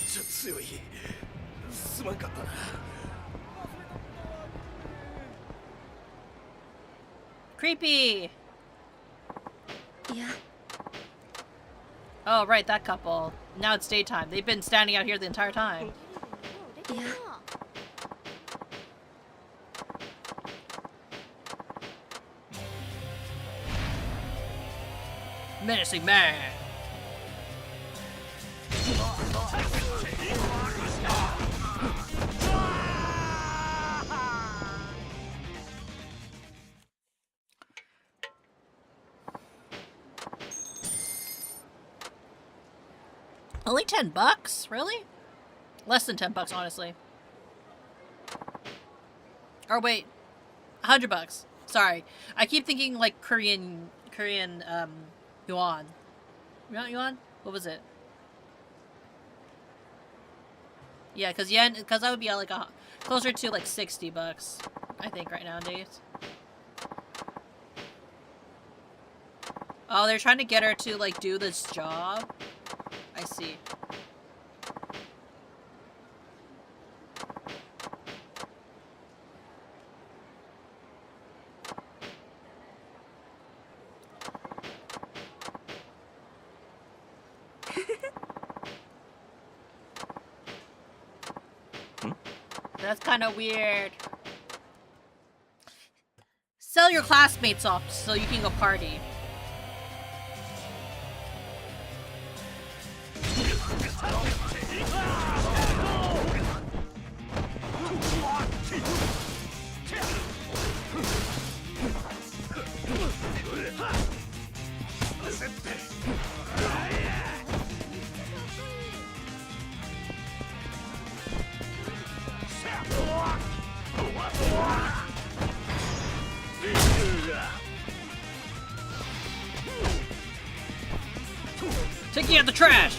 Creepy! Yeah. Oh, right, that couple. Now it's daytime. They've been standing out here the entire time. Yeah. Menacing man! Only $10? Really? Less than $10, honestly. Or wait, $100. Sorry, I keep thinking like Korean, yuan. Yuan? What was it? Yeah, cause yen, cause that would be like closer to like $60, I think, right nowadays. Oh, they're trying to get her to, like, do this job? I see. That's kind of weird. Sell your classmates off so you can go party. Taking out the trash!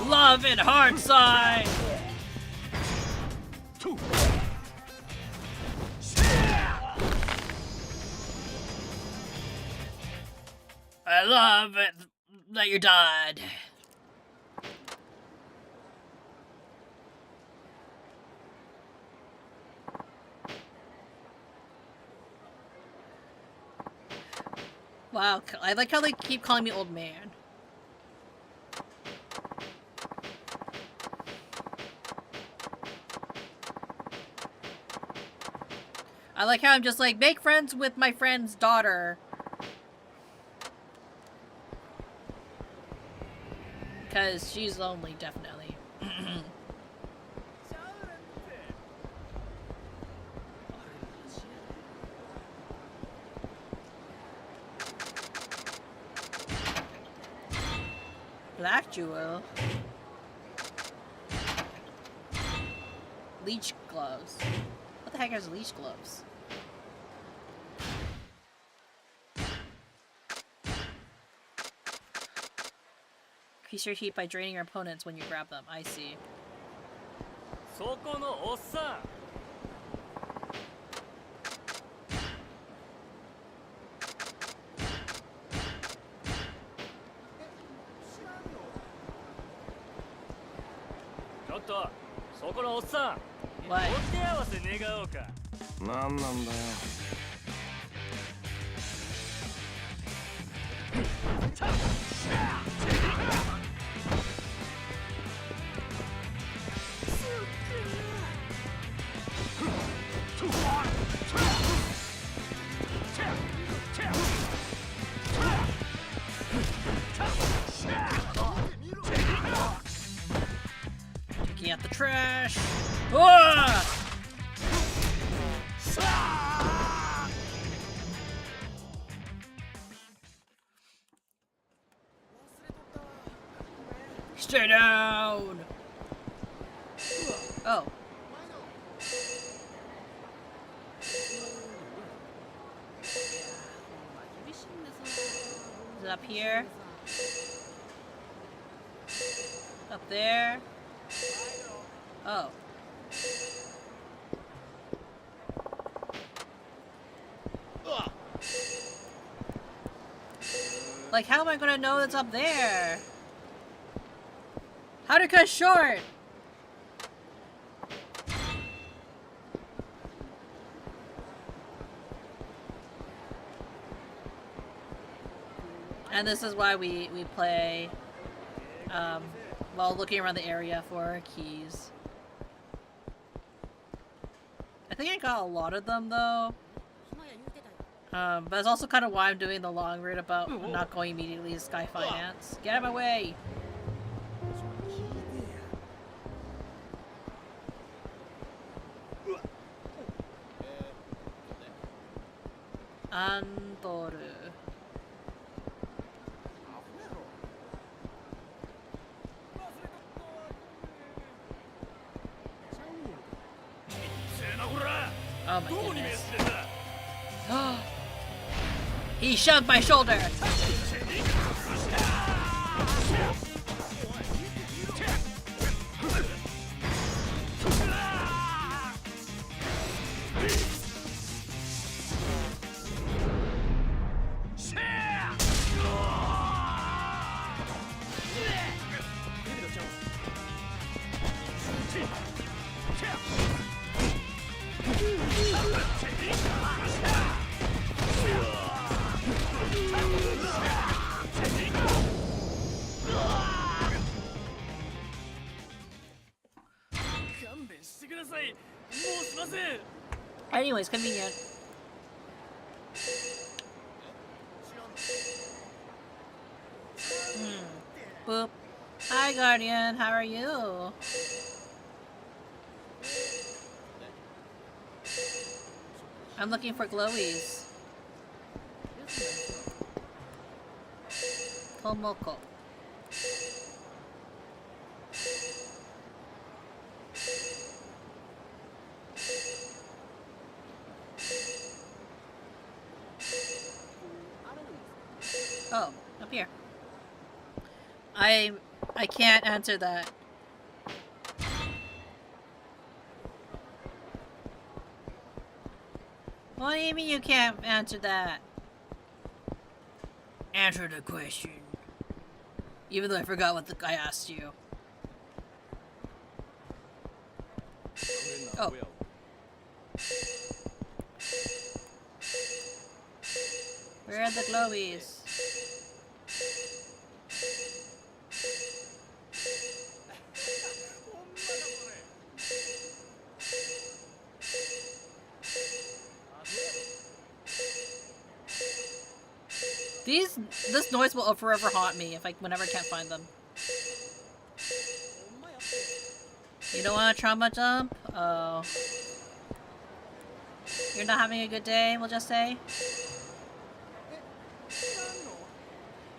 Love and hard side! I love it that you're dead. Wow, I like how they keep calling me old man. I like how I'm just like, make friends with my friend's daughter. Because she's lonely, definitely. Black jewel. Leech gloves. What the heck is leech gloves? Increase your heat by draining your opponents when you grab them. I see. What? なんなんだよ。Taking out the trash. Ah! Stay down. Oh. Is it up here? Up there? Oh. Like, how am I gonna know it's up there? Haruka's short! And this is why we play while looking around the area for keys. I think I got a lot of them though. But it's also kind of why I'm doing the long route about not going immediately to Sky Finance. Get out of my way! Andoru. Oh my goodness. He shoved my shoulder! anyways, convenient. Boop. Hi, Guardian. How are you? I'm looking for glowies. Tomoko. Oh, up here. I can't answer that. What do you mean you can't answer that? Answer the question. Even though I forgot what I asked you. Oh. Where are the glowies? This noise will forever haunt me whenever I can't find them. You don't want a trauma dump? Oh. You're not having a good day, we'll just say?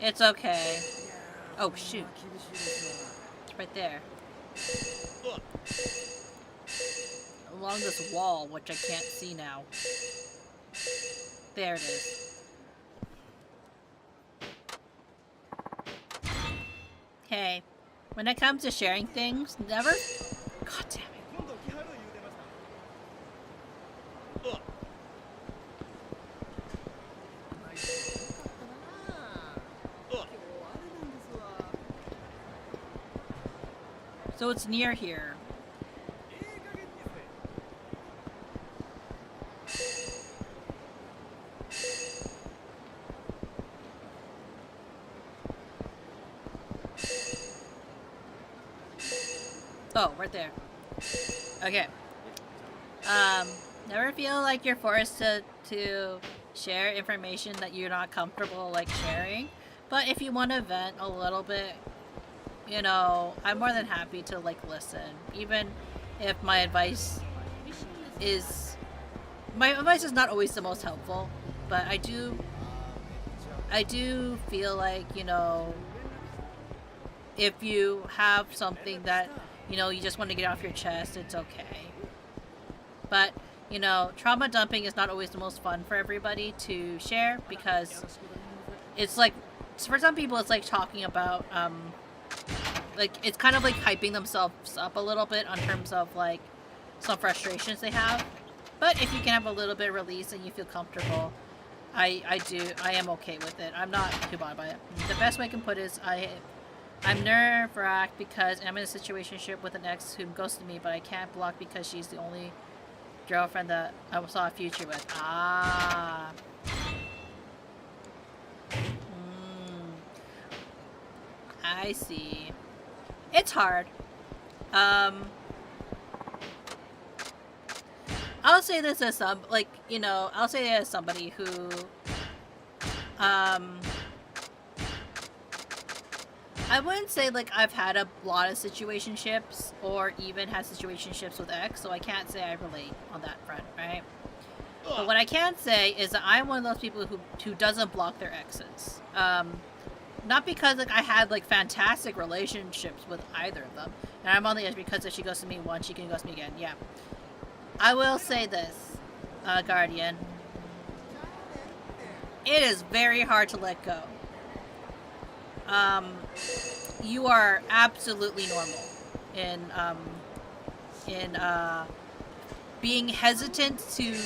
It's okay. Oh, shoot. It's right there. Along this wall, which I can't see now. There it is. Hey, when it comes to sharing things, never... God damn it. So it's near here. Oh, right there. Okay. Never feel like you're forced to share information that you're not comfortable like sharing. But if you want to vent a little bit, you know, I'm more than happy to like listen. Even if my advice is not always the most helpful, but I do feel like, you know, if you have something that, you know, you just want to get off your chest, it's okay. But, you know, trauma dumping is not always the most fun for everybody to share because it's like, for some people it's like talking about, like, it's kind of like hyping themselves up a little bit on terms of like some frustrations they have. But if you can have a little bit of release and you feel comfortable, I am okay with it. I'm not too bothered by it. The best way I can put it is I'm nerve-wracked because I'm in a situationship with an ex who ghosted me, but I can't block because she's the only girlfriend that I saw a future with. Ah. I see. It's hard. I'll say this as somebody who, I wouldn't say like I've had a lot of situationships or even had situationships with ex, so I can't say I relate on that front, right? But what I can say is that I'm one of those people who doesn't block their exes. Not because like I had like fantastic relationships with either of them, and I'm on the edge because if she goes to me once, she can ghost me again. Yeah, I will say this, Guardian. It is very hard to let go. You are absolutely normal in being hesitant to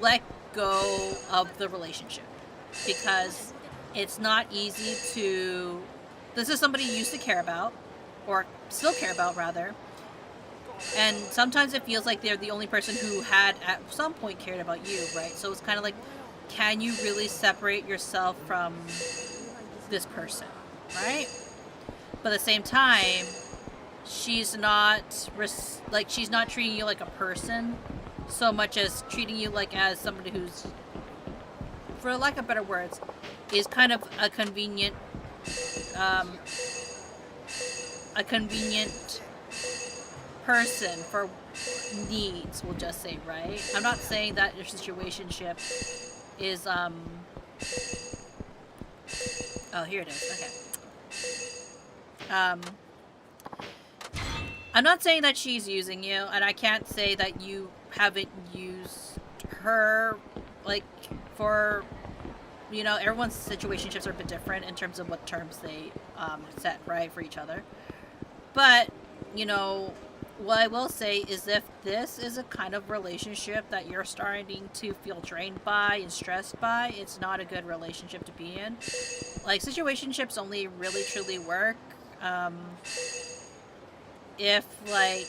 let go of the relationship because it's not easy to... This is somebody you used to care about, or still care about, rather. And sometimes it feels like they're the only person who had, at some point, cared about you, right? So it's kind of like, can you really separate yourself from this person, right? But at the same time, she's not treating you like a person. so much as treating you like as somebody who's, for lack of better words, is kind of a convenient person for needs, we'll just say, right? I'm not saying that your situationship is oh, here it is. Okay. I'm not saying that she's using you, and I can't say that you haven't used her, like, for, you know, everyone's situationships are a bit different in terms of what terms they set, right, for each other. But, you know, what I will say is if this is a kind of relationship that you're starting to feel drained by and stressed by, it's not a good relationship to be in. Like, situationships only really truly work if, like,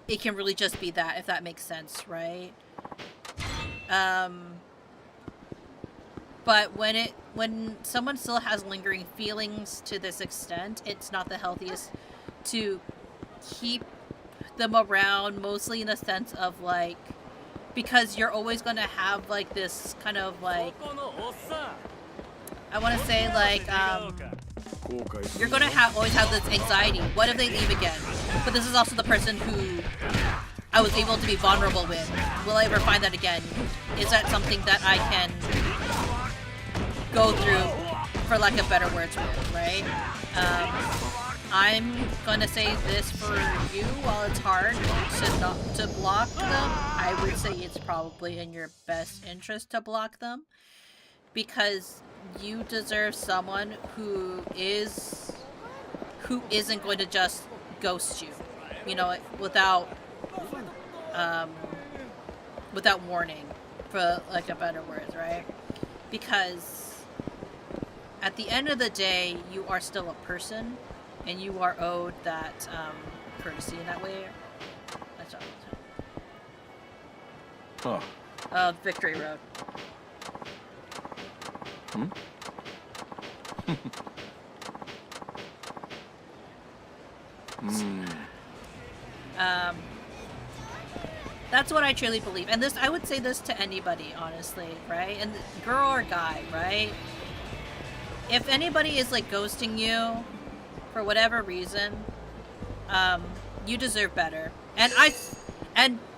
it can really just be that, if that makes sense, right? But when someone still has lingering feelings to this extent, it's not the healthiest to keep them around, mostly in the sense of, like, because you're always going to have, like, this kind of, like, I want to say, like, you're going to always have this anxiety. What if they leave again? But this is also the person who I was able to be vulnerable with. Will I ever find that again? Is that something that I can go through, for lack of better words, with, right? I'm gonna say this for you. While it's hard to block them, I would say it's probably in your best interest to block them, because you deserve someone who isn't going to just ghost you, you know, without warning, for like a better words, right? Because at the end of the day, you are still a person, and you are owed that courtesy in that way. That's all. Oh. Victory Road. That's what I truly believe. And this, I would say this to anybody, honestly, right? And girl or guy, right? If anybody is, like, ghosting you for whatever reason, you deserve better. And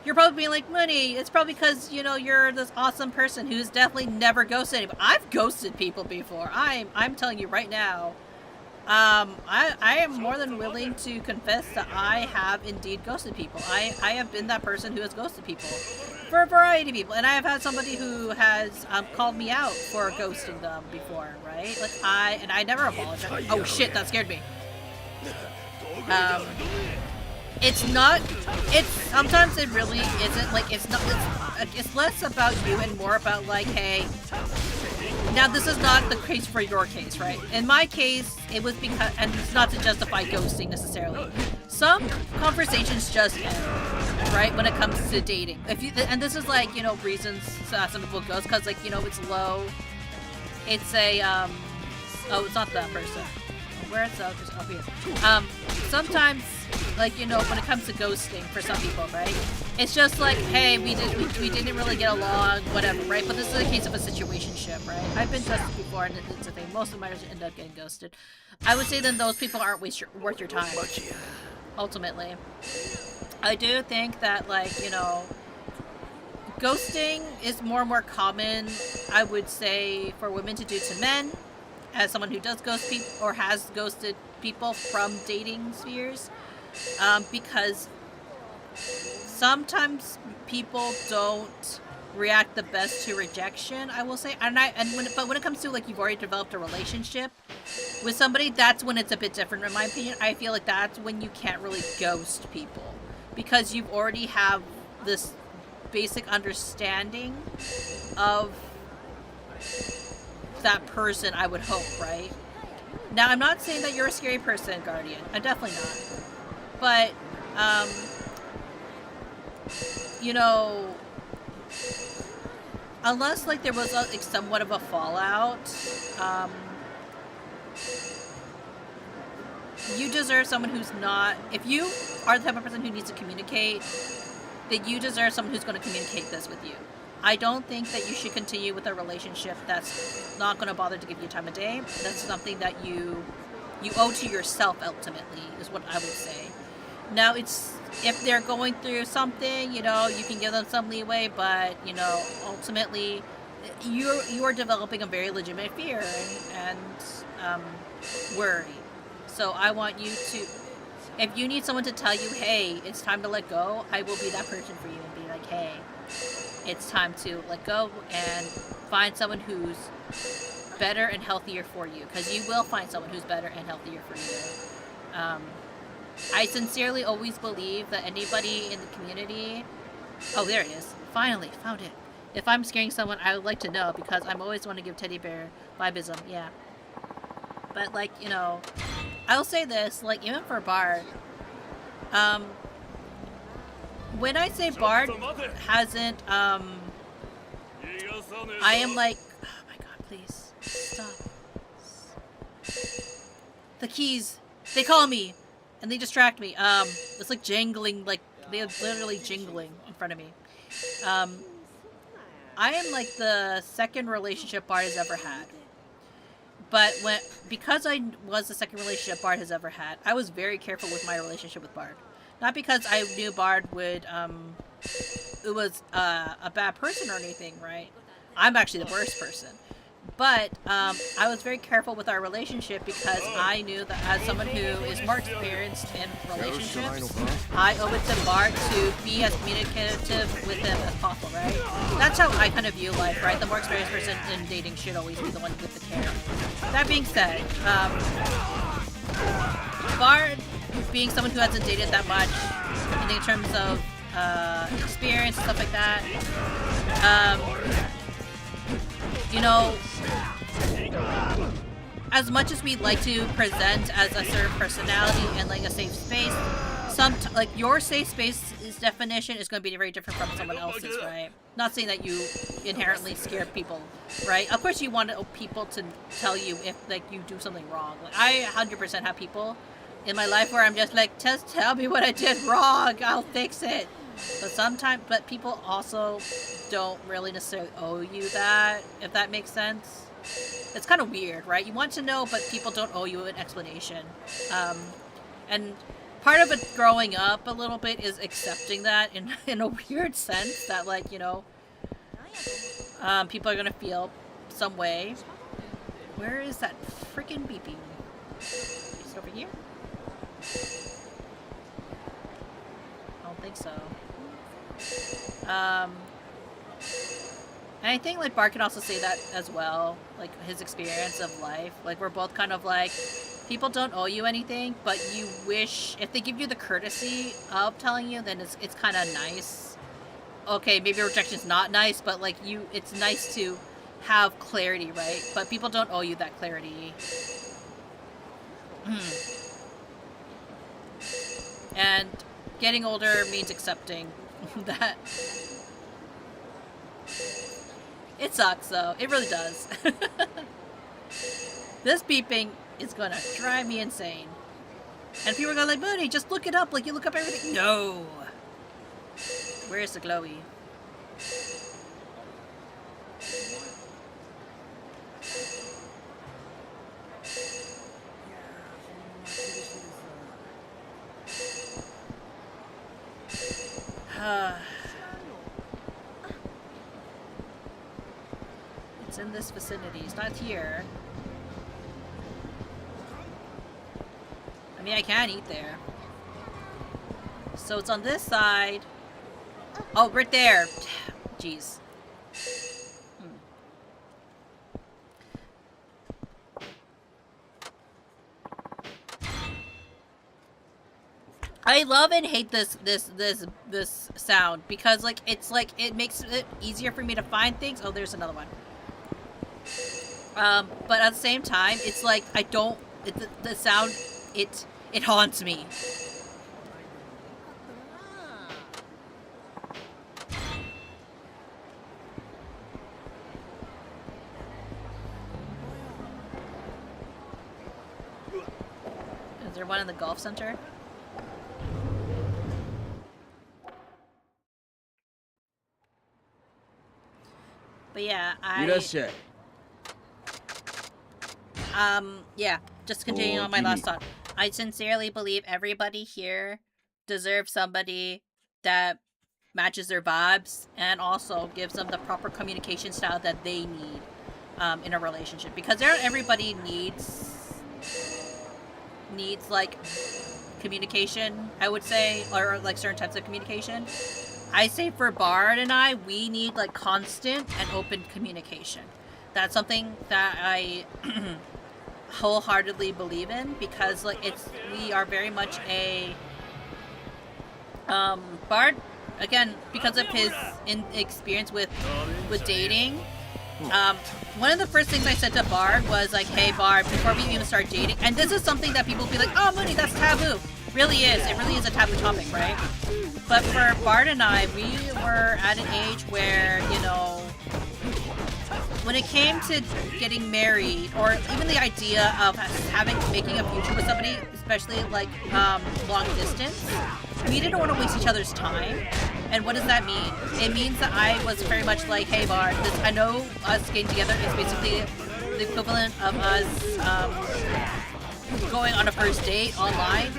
you're probably being like, Munii, it's probably because, you know, you're this awesome person who's definitely never ghosted anybody. I've ghosted people before. I'm telling you right now. I am more than willing to confess that I have indeed ghosted people. I have been that person who has ghosted people. For a variety of people. And I have had somebody who has called me out for ghosting them before, right? Like, I never apologize. Oh shit, that scared me. Sometimes it really isn't, like, it's less about you and more about, like, hey, now this is not the case for your case, right? In my case, it was because, and it's not to justify ghosting necessarily. Some conversations just end, right, when it comes to dating. And this is, like, you know, reasons some people ghost, because, like, you know, it's low. It's a, oh, it's not that person. Where it's up, just up here. Sometimes, like, you know, when it comes to ghosting for some people, right? It's just like, hey, we didn't really get along, whatever, right? But this is a case of a situationship, right? I've been ghosted before, and it's a thing. Most of mine end up getting ghosted. I would say then those people aren't worth your time, ultimately. I do think that, like, you know, ghosting is more and more common, I would say, for women to do to men. As someone who does ghost people, or has ghosted people from dating spheres, because sometimes people don't react the best to rejection, I will say. But when it comes to, like, you've already developed a relationship with somebody, that's when it's a bit different, in my opinion. I feel like that's when you can't really ghost people, because you've already have this basic understanding of that person, I would hope, right? Now, I'm not saying that you're a scary person, Guardian. I'm definitely not. But, you know, unless, like, there was like somewhat of a fallout, you deserve someone who's not, if you are the type of person who needs to communicate, that you deserve someone who's going to communicate this with you. I don't think that you should continue with a relationship that's not going to bother to give you time of day. That's something that you owe to yourself ultimately, is what I would say. Now, it's if they're going through something, you know, you can give them some leeway, but you know, ultimately, you are developing a very legitimate fear and worry. So I want you to, if you need someone to tell you, hey, it's time to let go, I will be that person for you and be like, hey, it's time to let go and find someone who's better and healthier for you, because you will find someone who's better and healthier for you. I sincerely always believe that anybody in the community, oh, there it is, finally found it. If I'm scaring someone, I would like to know, because I'm always want to give teddy bear vibism, yeah. But like, you know, I'll say this, like, even for Bard, when I say Bard hasn't, I am like, oh my god, please, stop. The keys, they call me, and they distract me. It's like jangling, like, they're literally jingling in front of me. I am like the second relationship Bard has ever had. But because I was the second relationship Bard has ever had, I was very careful with my relationship with Bard. Not because I knew Bard would, it was a bad person or anything, right? I'm actually the worst person. But I was very careful with our relationship because I knew that as someone who is more experienced in relationships, I owe it to Bard to be as communicative with him as possible, right? That's how I kind of view life, right? The more experienced person in dating should always be the one with the care. That being said, Bard, being someone who hasn't dated that much, in terms of experience and stuff like that, you know, as much as we'd like to present as a certain personality and like a safe space, like your safe space's definition is going to be very different from someone else's, right? Not saying that you inherently scare people, right? Of course you want people to tell you if like you do something wrong. Like, I 100% have people in my life where I'm just like, just tell me what I did wrong, I'll fix it. But people also don't really necessarily owe you that, if that makes sense. It's kind of weird, right? You want to know, but people don't owe you an explanation. And part of it growing up a little bit is accepting that in a weird sense that, like, you know, people are gonna feel some way. Where is that freaking beeping? Is it over here? I don't think so. And I think like Bart can also say that as well, like his experience of life. Like we're both kind of like, people don't owe you anything, but you wish if they give you the courtesy of telling you, then it's kind of nice. Okay, maybe rejection is not nice, but like it's nice to have clarity, right? But people don't owe you that clarity. And getting older means accepting that. It sucks though, it really does. This beeping is gonna drive me insane. And people are gonna like, Munii, just look it up, like you look up everything. No! Where's the glowy? It's in this vicinity. It's not here. I mean, I can eat there. So it's on this side. Oh, right there. Jeez. I love and hate this sound because like it makes it easier for me to find things. Oh, there's another one. But at the same time, it's like I don't. The sound it haunts me. Is there one in the golf center? Yeah, yeah, just continuing on my last thought. I sincerely believe everybody here deserves somebody that matches their vibes and also gives them the proper communication style that they need in a relationship. Because everybody needs like communication, I would say, or like certain types of communication. I say for Bard and I, we need like constant and open communication. That's something that I wholeheartedly believe in, because like we are very much a Bard, again, because of his experience with dating. One of the first things I said to Bard was like, hey Bard, before we even start dating, and this is something that people be like, oh Munii, that's taboo. Really is. It really is a taboo topic, right? But for Bard and I, we were at an age where, you know, when it came to getting married, or even the idea of making a future with somebody, especially like long distance, we didn't want to waste each other's time. And what does that mean? It means that I was very much like, hey Bard, I know us getting together is basically the equivalent of us going on a first date online.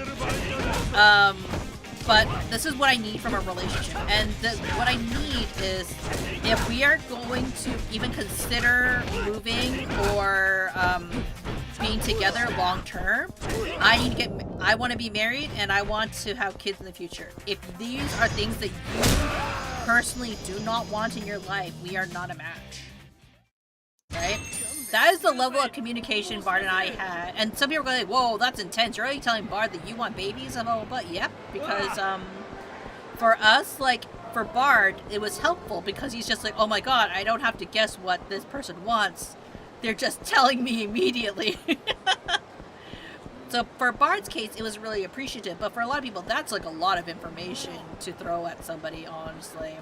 But this is what I need from a relationship. And what I need is, if we are going to even consider moving or being together long term, I want to be married and I want to have kids in the future. If these are things that you personally do not want in your life, we are not a match. Right? That is the level of communication Bard and I had. And some people are like, whoa, that's intense. You're already telling Bard that you want babies? But yep, because for us, like, for Bard, it was helpful because he's just like, oh my god, I don't have to guess what this person wants. They're just telling me immediately. So for Bard's case, it was really appreciative. But for a lot of people, that's like a lot of information to throw at somebody, honestly.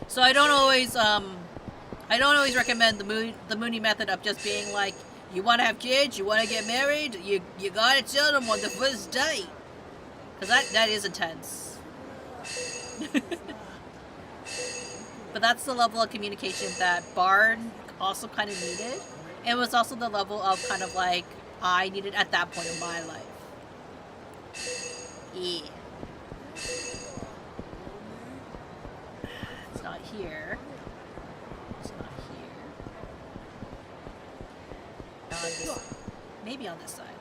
So I don't always recommend the Munii method of just being like, you want to have kids, you want to get married, you gotta tell them on the first date. Because that is intense. But that's the level of communication that Bard also kind of needed. It was also the level of kind of like I needed at that point in my life. Yeah. It's not here. Maybe on this side.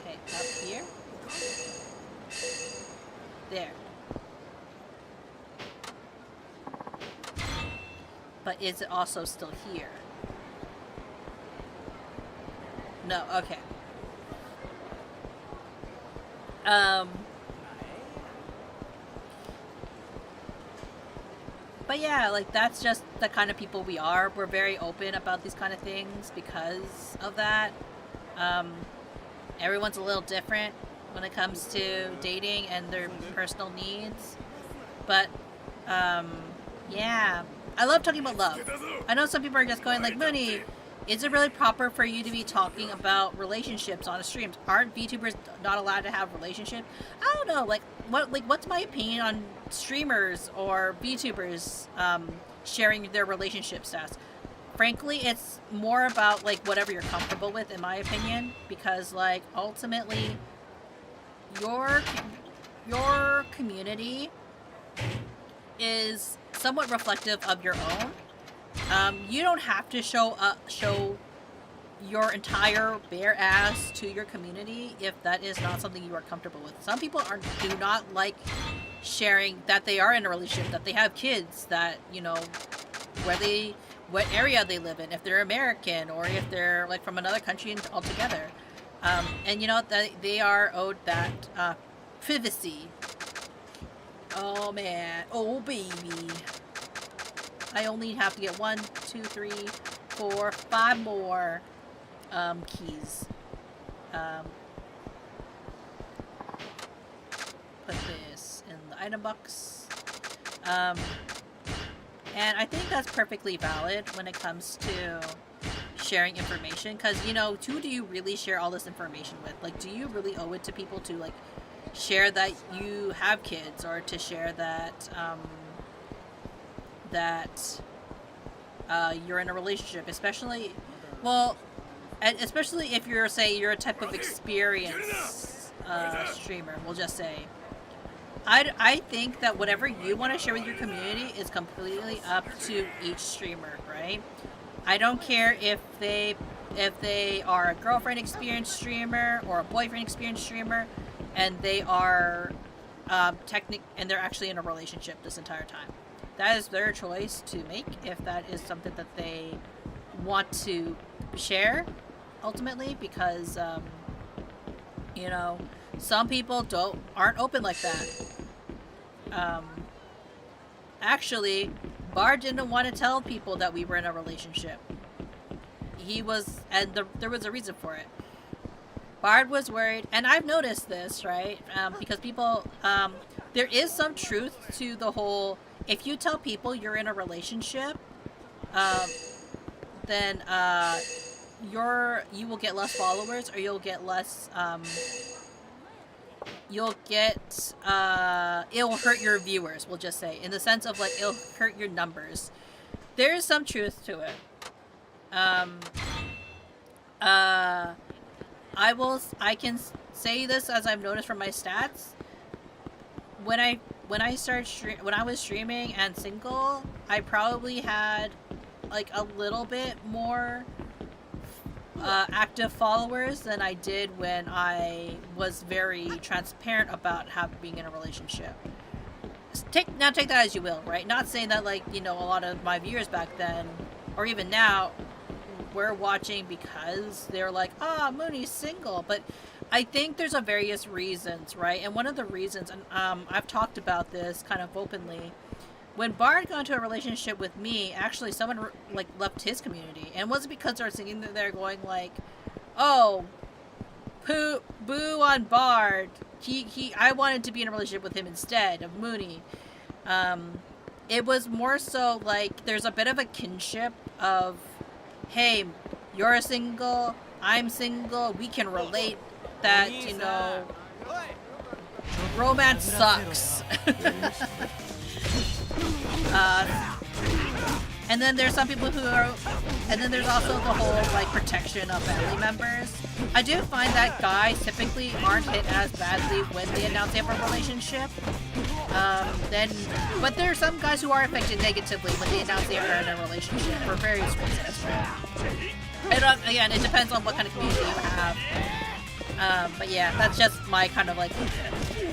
Okay, up here. There. But is it also still here? No, okay. But yeah, like, that's just the kind of people we are. We're very open about these kind of things because of that. Everyone's a little different when it comes to dating and their personal needs. But, yeah. I love talking about love. I know some people are just going like, Munii, is it really proper for you to be talking about relationships on a stream? Aren't VTubers not allowed to have relationships? I don't know, what's my opinion on streamers or VTubers sharing their relationship stats? Frankly, it's more about like whatever you're comfortable with, in my opinion, because like ultimately your community is somewhat reflective of your own. You don't have to show your entire bare ass to your community if that is not something you are comfortable with. Some people do not like sharing that they are in a relationship, that they have kids, that, you know, what area they live in, if they're American or if they're like from another country altogether. And you know that they are owed that privacy. Oh man, oh baby. I only have to get 1, 2, 3, 4, 5 more keys. Put this in the item box. And I think that's perfectly valid when it comes to sharing information, because, you know, who do you really share all this information with? Like, do you really owe it to people to, like, share that you have kids, or to share that you're in a relationship, especially if you're a type of experienced streamer. We'll just say, I think that whatever you want to share with your community is completely up to each streamer, right? I don't care if they are a girlfriend experienced streamer or a boyfriend experienced streamer, and they are and they're actually in a relationship this entire time. That is their choice to make, if that is something that they want to share ultimately, because you know, some people aren't open like that. Actually, Bard didn't want to tell people that we were in a relationship. There was a reason for it. Bard was worried, and I've noticed this, right? Because people, there is some truth to the whole, if you tell people you're in a relationship, then you will get less followers, or you'll get less, it'll hurt your viewers, we'll just say, in the sense of like, it'll hurt your numbers. There is some truth to it. I can say this as I've noticed from my stats. When I was streaming and single, I probably had like a little bit more active followers than I did when I was very transparent about being in a relationship. Take that as you will, right? Not saying that, like, you know, a lot of my viewers back then, or even now, were watching because they're like, Munii's single. But I think there's various reasons, right? And one of the reasons, and I've talked about this kind of openly, when Bard got into a relationship with me, actually someone like left his community, and it wasn't because they're sitting there going like, "Oh, boo on Bard. I wanted to be in a relationship with him instead of Munii." It was more so like there's a bit of a kinship of, hey, you're single, I'm single, we can relate that, you know, romance sucks. And then there's some people and then there's also the whole, like, protection of family members. I do find that guys typically aren't hit as badly when they announce they have a relationship. But there are some guys who are affected negatively when they announce they are in a relationship for various reasons. And again, it depends on what kind of community you have. But yeah, that's just my kind of like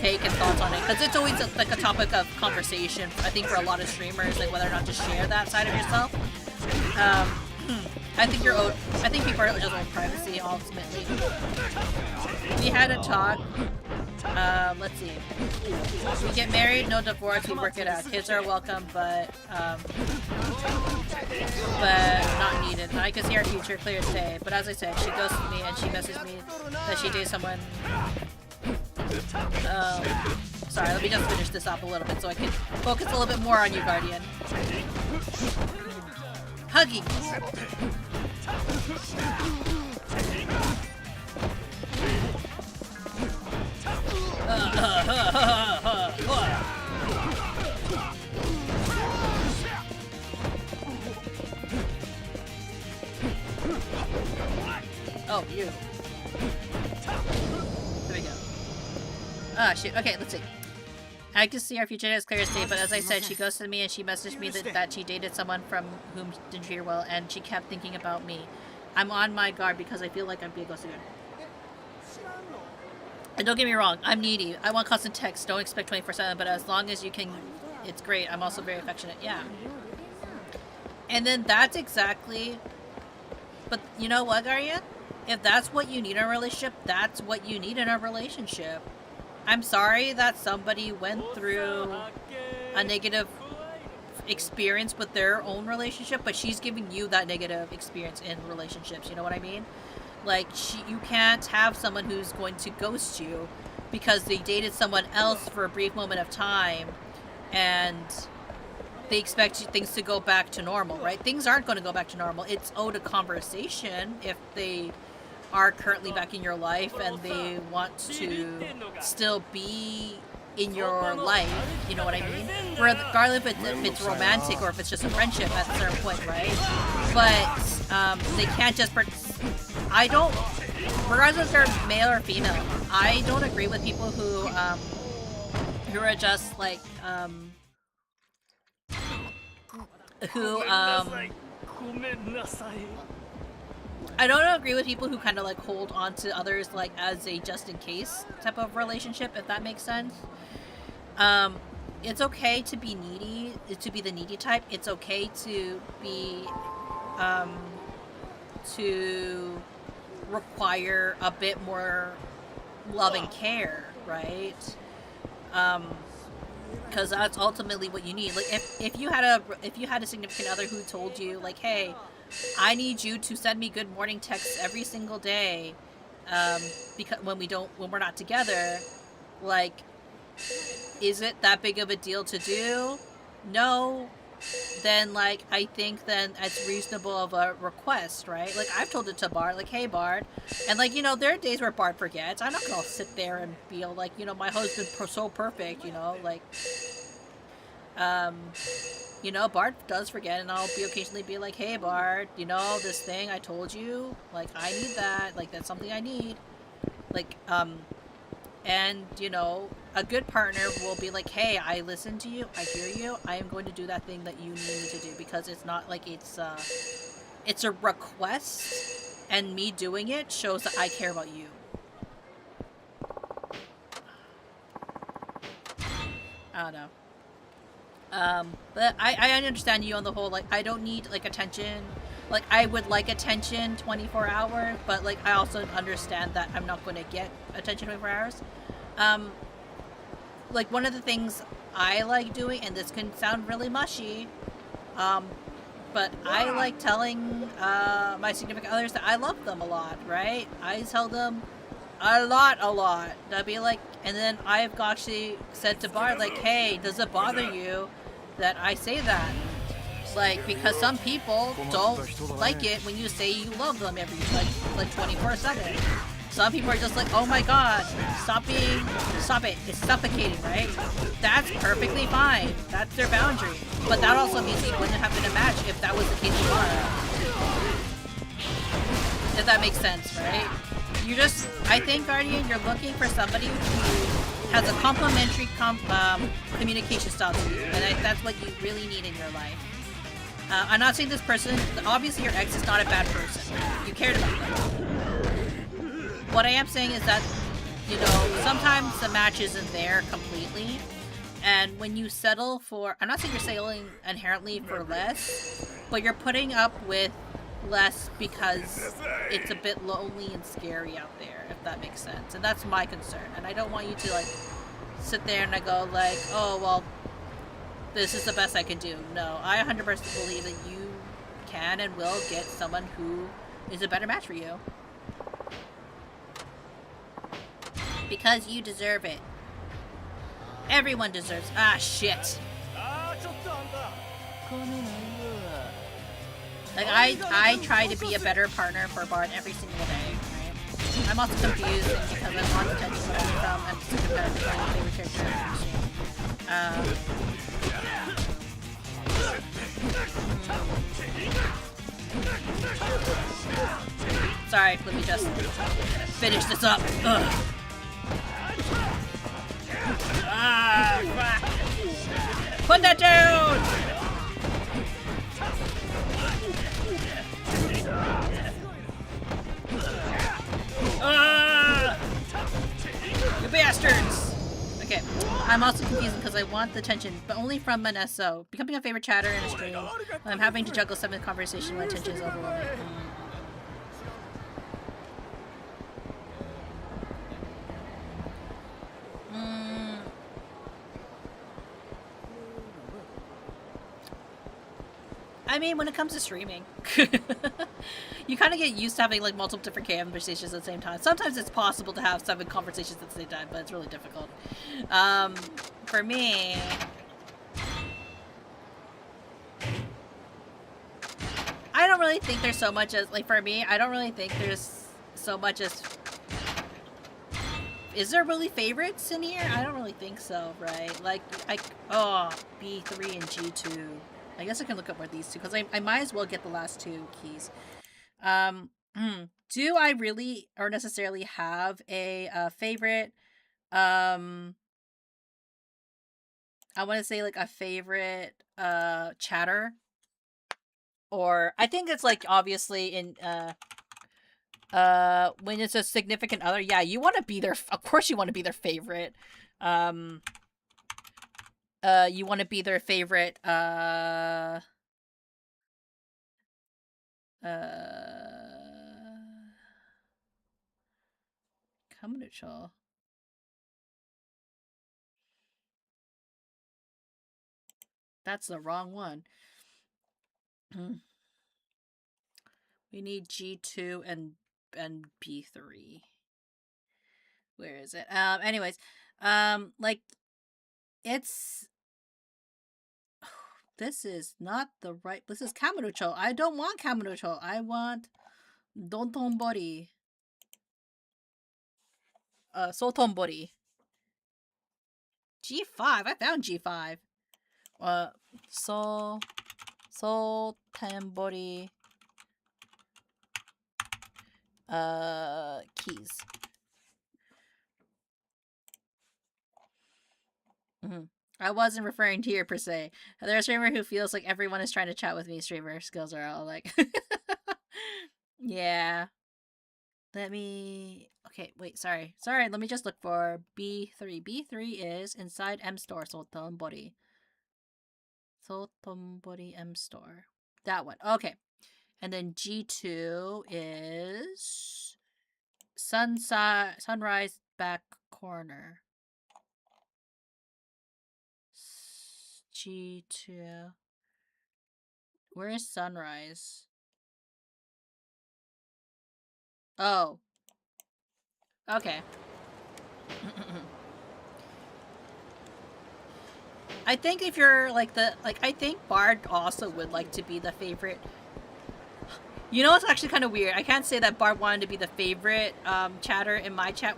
take and thoughts on it, because it's always like a topic of conversation, I think, for a lot of streamers, like whether or not to share that side of yourself. I think people are just own privacy ultimately. We had a talk. Let's see. We get married, no divorce, we work it out. Kids are welcome, but not needed. I can see our future clear as day. But as I said, she ghosted me and she messaged me that she dated someone. Sorry, let me just finish this up a little bit so I can focus a little bit more on you, Guardian. Huggy. Oh, you. There we go. Ah, shoot. Okay, let's see. I can see our future as clear as day, but as I said, she ghosted me and she messaged me that she dated someone from whom didn't treat her well, and she kept thinking about me. I'm on my guard because I feel like I'm being ghosted. And don't get me wrong, I'm needy. I want constant text. Don't expect 24/7, but as long as you can, it's great. I'm also very affectionate. Yeah. And then that's exactly... But you know what, Guardian? If that's what you need in a relationship, that's what you need in a relationship. I'm sorry that somebody went through a negative experience with their own relationship, but she's giving you that negative experience in relationships. You know what I mean? Like, you can't have someone who's going to ghost you because they dated someone else for a brief moment of time and they expect things to go back to normal, right? Things aren't going to go back to normal. It's owed a conversation if they are currently back in your life and they want to still be in your life, you know what I mean? Regardless if it's romantic or if it's just a friendship at a certain point, right? But they can't just... I don't... Regardless if they're male or female, I don't agree with people who are just like, I don't agree with people who kind of like hold on to others like as a just in case type of relationship, if that makes sense. It's okay to be needy, to be the needy type. It's okay to be, to require a bit more love and care, right? Because that's ultimately what you need. Like if you had a significant other who told you like, hey, I need you to send me good morning texts every single day, because when we're not together, like, is it that big of a deal to do? No. Then like I think then it's reasonable of a request, right? Like I've told it to Bard, like, hey Bard, and like, you know, there are days where Bard forgets. I'm not gonna sit there and feel like, you know, my husband's so perfect, you know, like, you know, Bard does forget, and I'll occasionally be like, hey Bard, you know, this thing I told you, like, I need that, like, that's something I need, like, and, you know, a good partner will be like, hey, I listen to you, I hear you, I am going to do that thing that you need me to do, because it's not like it's a request, and me doing it shows that I care about you. I don't know. But I understand you on the whole, like, I don't need, like, attention. Like, I would like attention 24 hours, but, like, I also understand that I'm not going to get attention 24 hours. Like, one of the things I like doing, and this can sound really mushy, but I like telling, my significant others that I love them a lot, right? I tell them a lot. That'd be like, and then I've actually said to Bard, like, hey, does it bother you that I say that? Like, because some people don't like it when you say you love them every, like 24/7. Some people are just like, oh my god, stop it, it's suffocating, right? That's perfectly fine. That's their boundary. But that also means you wouldn't have been a match if that was the case for If that makes sense, right? You just, I think, Guardian, you're looking for somebody who has a complementary communication style to you, and that's what you really need in your life. I'm not saying this person, obviously your ex is not a bad person. You cared about them. What I am saying is that, you know, sometimes the match isn't there completely, and when you settle for, I'm not saying you're settling inherently for less, but you're putting up with less because it's a bit lonely and scary out there, if that makes sense. And that's my concern. And I don't want you to, like, sit there and I go, like, oh, well, this is the best I can do. No, I 100% believe that you can and will get someone who is a better match for you. Because you deserve it. Everyone deserves. Ah, shit. Like, I try to be a better partner for Bard every single day, right? I'm also confused because I want attention from a favorite character. Sorry, let me just finish this up. Ugh. Ah, fuck. Put that down! Ah! You bastards! Okay, I'm also confused because I want the attention, but only from an SO. Becoming a favorite chatter in a stream, I'm having to juggle 7 conversations when attention is overwhelming. I mean, when it comes to streaming, you kind of get used to having like multiple different conversations at the same time. Sometimes it's possible to have 7 conversations at the same time, but it's really difficult. For me, I don't really think there's so much as, like, for me, I don't really think there's so much as... Is there really favorites in here? I don't really think so, right? Like, oh, B3 and G2. I guess I can look up where these two, because I might as well get the last two keys. Do I really or necessarily have a favorite? I want to say like a favorite chatter, or I think it's like obviously in when it's a significant other. Yeah, you want to be their. Of course, you want to be their favorite. You want to be their favorite. Kamurocho. That's the wrong one. We need G2 and B3. Where is it? Anyways, like it's this is not the right. This is Kamurocho. I don't want Kamurocho. I want Dontonbori. Sotonbori. G5. I found G5. Sotonbori. Keys. I wasn't referring to you per se. There's a streamer who feels like everyone is trying to chat with me. Streamer skills are all like... Yeah. Let me... Okay, wait, sorry. Sorry, let me just look for B3. B3 is inside M Store, Sotonbori. Sotonbori M Store. That one. Okay. And then G2 is... Sunrise Back Corner. G2. Where is Sunrise? Oh. Okay. I think if you're like I think Bard also would like to be the favorite. You know, it's actually kind of weird. I can't say that Bard wanted to be the favorite chatter in my chat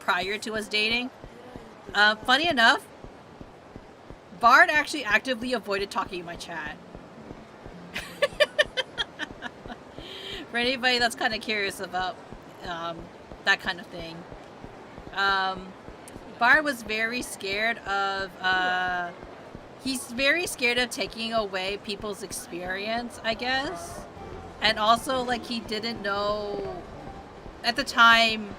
prior to us dating. Funny enough, Bard actually actively avoided talking in my chat. For anybody that's kind of curious about that kind of thing. Bard was very scared of, he's very scared of taking away people's experience, I guess. And also, like, he didn't know, at the time,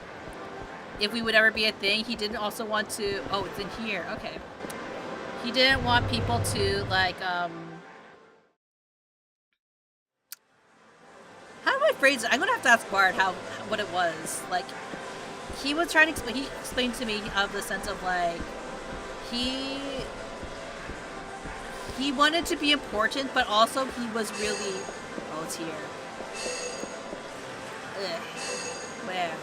if we would ever be a thing. He didn't also want to, oh, it's in here, okay. He didn't want people to, like, how do I phrase it? I'm gonna have to ask Bard what it was. Like, he was trying to explain, he explained to me of the sense of, like, he wanted to be important, but also he was really, oh, it's here. Ugh. Where?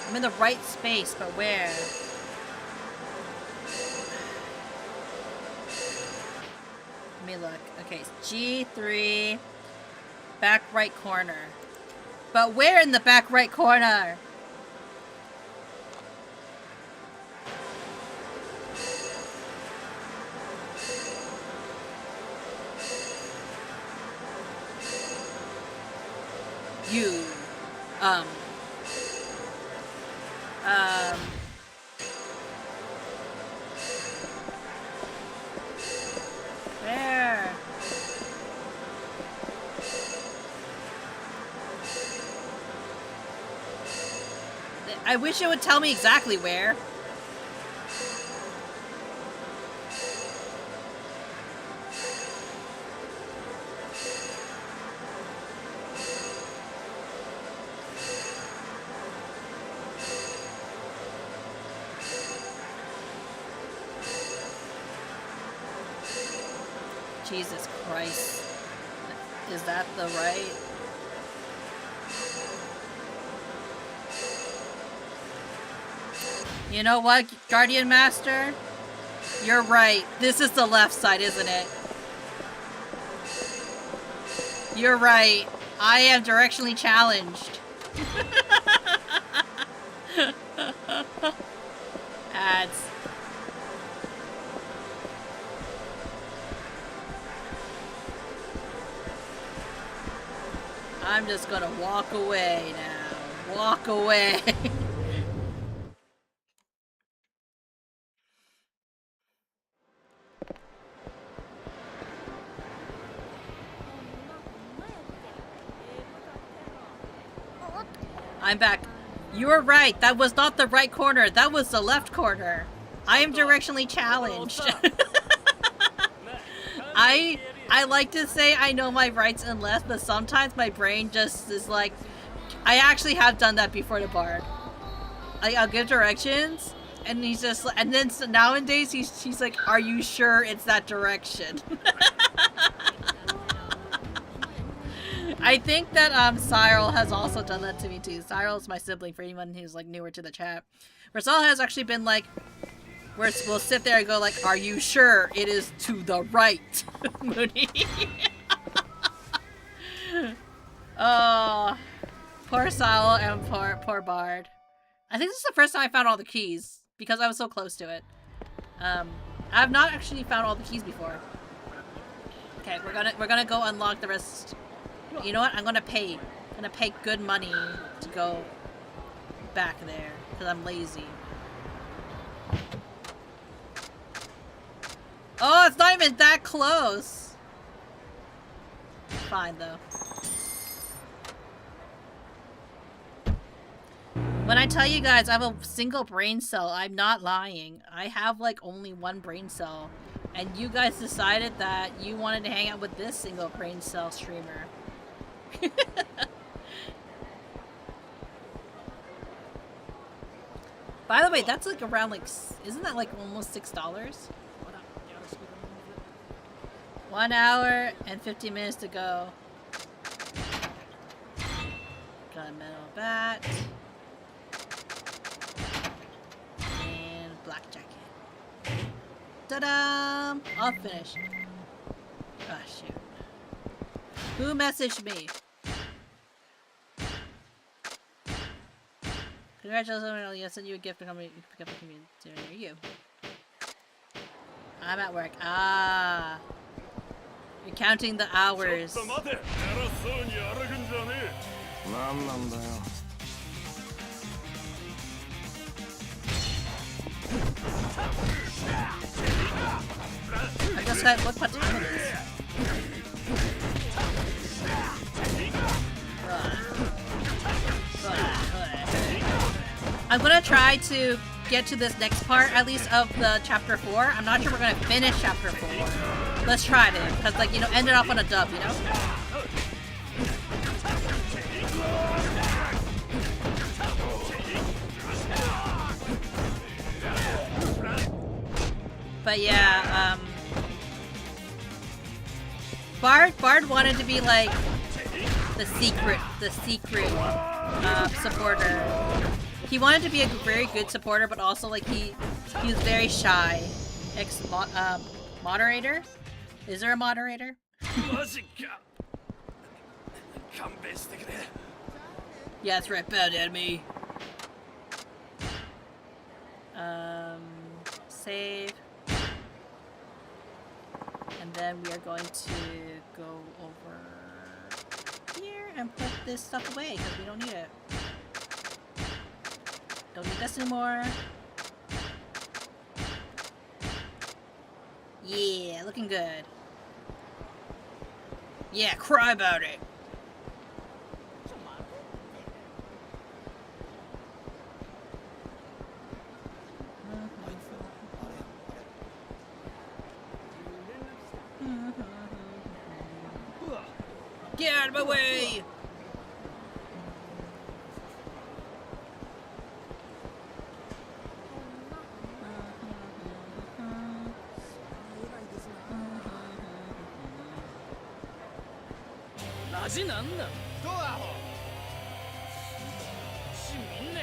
I'm in the right space, but where? Let me look. Okay, it's G3, back right corner. But where in the back right corner? You, where? I wish it would tell me exactly where. Jesus Christ. Is that the right? You know what, Guardian Master? You're right. This is the left side, isn't it? You're right. I am directionally challenged. Ads. I'm just gonna walk away now. Walk away. I'm back. You were right. That was not the right corner. That was the left corner. I am directionally challenged. I like to say I know my rights and lefts, but sometimes my brain just is like, I actually have done that before the bard. I'll give directions, and he's just like, and then nowadays he's like, are you sure it's that direction? I think that Cyril has also done that to me too. Cyril's my sibling, for anyone who's like newer to the chat. Where Cyril has actually been like, where we'll sit there and go like, are you sure it is to the right, Munii? Oh, poor Cyril and poor Bard. I think this is the first time I found all the keys because I was so close to it. I've not actually found all the keys before. Okay, we're gonna go unlock the rest. You know what? I'm gonna pay good money to go back there because I'm lazy. Oh, it's not even that close. Fine though. When I tell you guys I have a single brain cell, I'm not lying. I have like only one brain cell. And you guys decided that you wanted to hang out with this single brain cell streamer. By the way, that's like around like, isn't that like almost $6? 1 hour and 50 minutes to go. Got a metal bat. And black jacket. Ta-da! All finished. Ah, shoot. Who messaged me? Congratulations, I sent you a gift to come pick up a community near you. I'm at work. Ah. You're counting the hours. I just got look what time it is. I'm gonna try to get to this next part, at least of the chapter 4. I'm not sure we're gonna finish chapter 4. Let's try to, because like, you know, end it off on a dub, you know? But yeah, Bard wanted to be like the secret supporter. He wanted to be a very good supporter, but also like he was very shy. Moderator? Is there a moderator? Yeah, that's right. Bow down me. Save. And then we are going to go over here and put this stuff away because we don't need it. Don't need this anymore. Yeah, looking good. Yeah, cry about it. Get out of my way!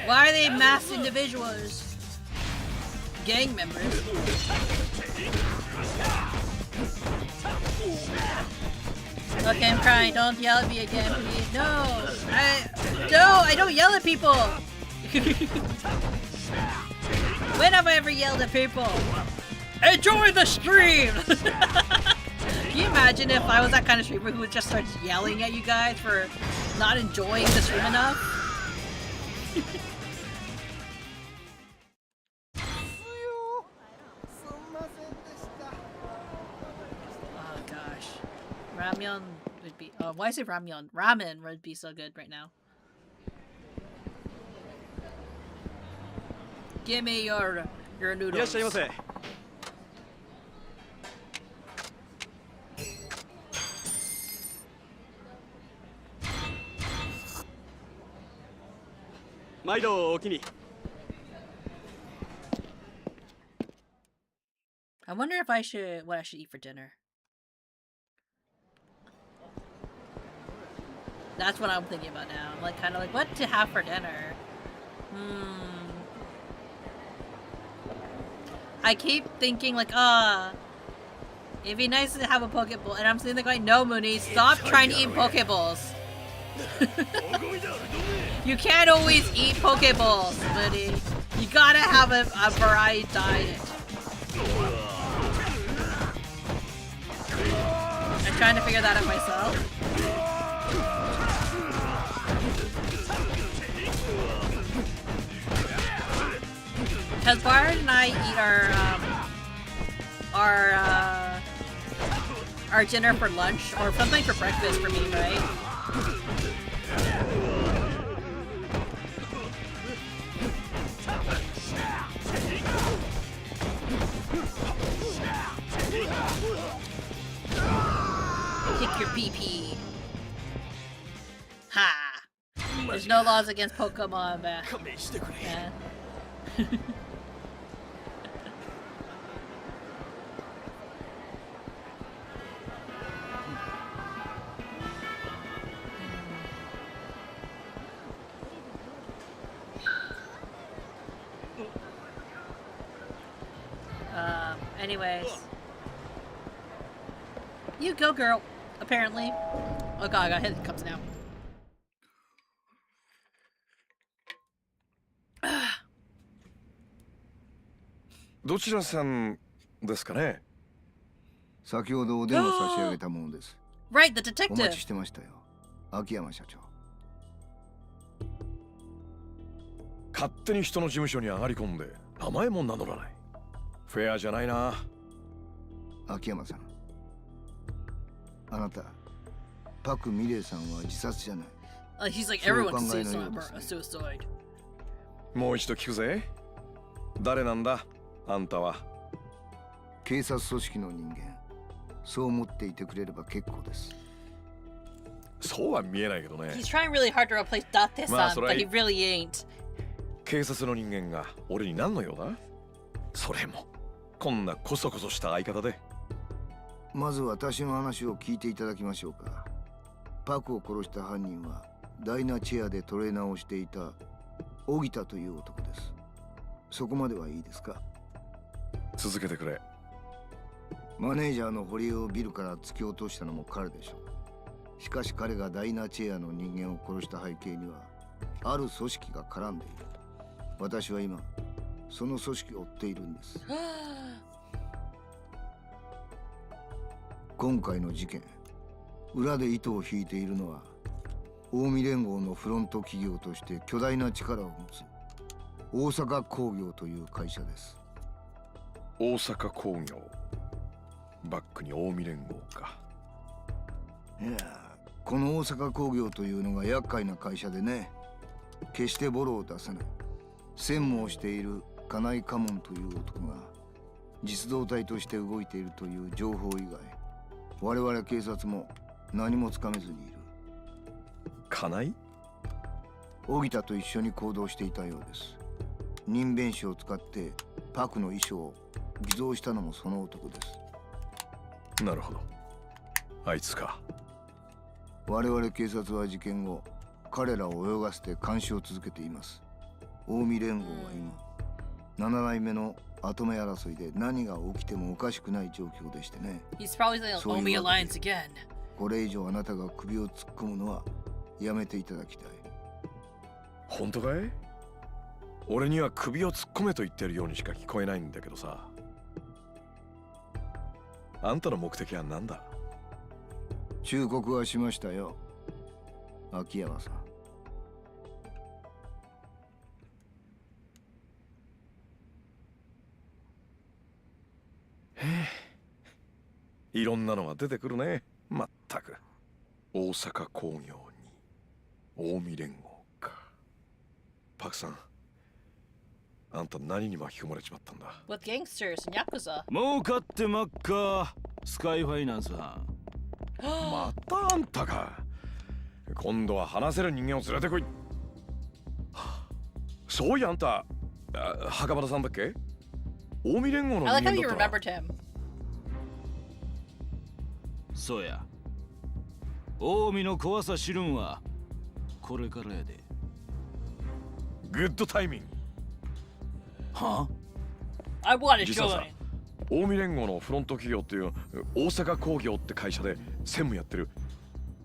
Why are they masked individuals? gang members. Okay, I'm crying. Don't yell at me again, please. No, I don't yell at people. When have I ever yelled at people? Enjoy the stream. Can you imagine if I was that kind of streamer who just starts yelling at you guys for not enjoying the stream enough? Oh gosh. Ramyeon would be... Oh, why is it ramyeon? Ramen would be so good right now. Give me your noodles. I wonder if I should... what I should eat for dinner. That's what I'm thinking about now. I'm like, kind of like, what to have for dinner? I keep thinking like, it'd be nice to have a Pokeball. And I'm sitting there going, no, Munii, stop trying to eat Pokeballs. You can't always eat Pokeballs, Munii. You gotta have a variety diet. I'm trying to figure that out myself. Because Bard and I eat our dinner for lunch, or something for breakfast for me, right? Kick your PP. Ha! There's no laws against Pokemon, man. Anyways. You go, girl. Apparently. Oh god, I got hiccups now. どちらさんですかね。先ほどお電話差し上げたものです。Right, the お detective. 待ちしてましたよ。秋山社長。勝手に人の事務所に上がり込んで名前も名乗らない。フェアじゃないな。秋山さん。あなた、パク・ミレイさんは自殺じゃない。He's like, everyone can see it's not a suicide. もう一度聞くぜ。誰なんだあんたは。警察組織の人間。そう思っていてくれれば結構です。そうは見えないけどね。He's trying really hard to replace Date-san, まあそれは but he really ain't. 警察の人間が俺に何の用だ？それもこんなコソコソした相方で。まず私の話を聞いていただきましょうか。パクを殺した犯人はダイナチェアでトレーナーをしていた荻田という男です。そこまではいいですか？続けてくれ。マネージャーの堀江をビルから突き落としたのも彼でしょう。しかし彼がダイナチェアの人間を殺した背景にはある組織が絡んでいる。私は今その組織を追っているんです。今回の事件、裏で糸を引いているのは近江連合のフロント企業として巨大な力を持つ大阪工業という会社です。大阪工業、バックに近江連合か。いや、この大阪工業というのが厄介な会社でね、決してボロを出さない。専務をしている金井家門という男が実動隊として動いているという情報以外、我々警察も何もつかめずにいる。金井？荻田と一緒に行動していたようです。人弁士を使ってパクの遺書を偽造したのもその男です。なるほど。あいつか。我々警察は事件後、彼らを泳がせて監視を続けています。近江連合は今7代目の跡目争いで何が起きてもおかしくない状況でしてね。 He's probably the そういう Omi わけ Alliance で again. これ以上あなたが首を突っ込むのはやめていただきたい。本当かい？俺には首を突っ込めと言ってるようにしか聞こえないんだけどさ。あんたの目的は何だ？忠告はしましたよ、秋山さん。いろんなのが出てくるね。まったく。大阪工業に近江連合か。パクさん、あんた何に巻き込まれちまったんだ？ With gangsters and Yakuza. 儲かってまっか、スカイファイナンスは。またあんたか。今度は話せる人間を連れてこい。そういやあんた、袴田さんだっけ？近江連合の人 I 間 like だ how った you な。 remembered him. そうや。近江の怖さ知るんはこれからやで。グッドタイミング。はI want to 実は join. さ、近江連合のフロント企業っていう大阪工業って会社で専務やってる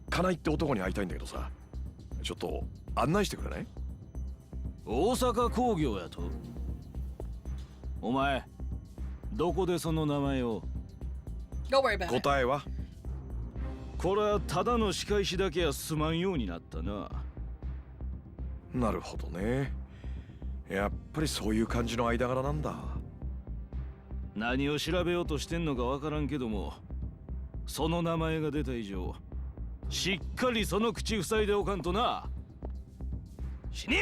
金井って男に会いたいんだけどさ、ちょっと案内してくれない？大阪工業やと？お前、どこでその名前を？ Don't worry about it. 答えは？これはただの仕返しだけはすまんようになったな。なるほどね。やっぱりそういう感じの間柄なんだ。何を調べようとしてんのかわからんけども、その名前が出た以上、しっかりその口塞いでおかんとな。死ねや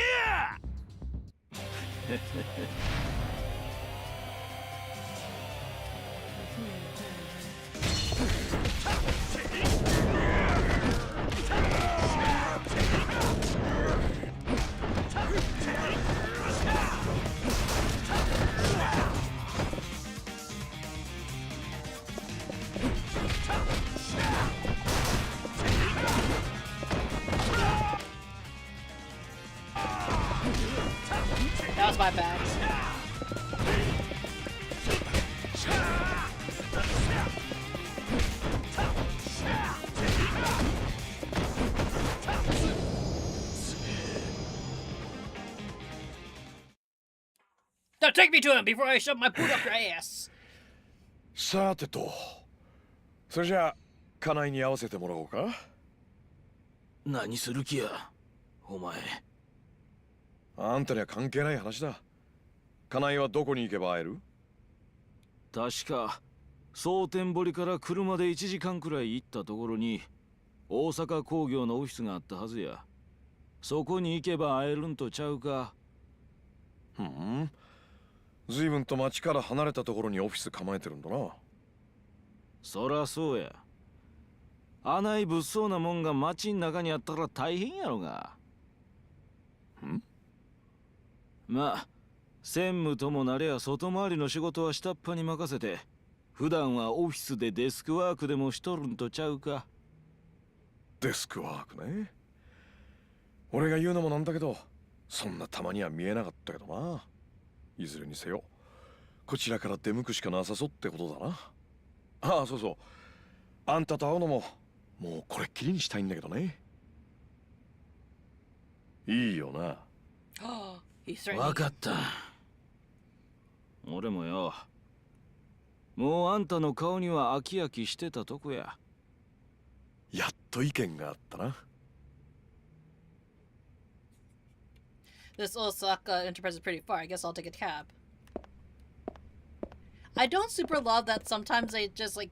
That was my bad. Now take me to him before I shove my boot up your ass. さてと、それじゃあ金井に合わせてもらおうか。何する気や、お前。あんたには関係ない話だ。金井はどこに行けば会える？確か蒼天堀から車で1時間くらい行ったところに大阪工業のオフィスがあったはずや。そこに行けば会えるんとちゃうか。ふん。随分と町から離れたところにオフィス構えてるんだな。そらそうや。あない物騒なもんが町ん中にあったら大変やろが。ん？まあ専務ともなれや外回りの仕事は下っ端に任せて、普段はオフィスでデスクワークでもしとるんとちゃうか。デスクワークね。俺が言うのもなんだけど、そんなたまには見えなかったけどな。いずれにせよこちらから出向くしかなさそうってことだな。ああ、そうそう、あんたと会うのももうこれっきりにしたいんだけどね。いいよな。わかった。俺もよ、もうあんたの顔には飽き飽きしてたとこや。やっと意見があったな。This Osaka Enterprise is pretty far. I guess I'll take a cab. I don't super love that sometimes they just like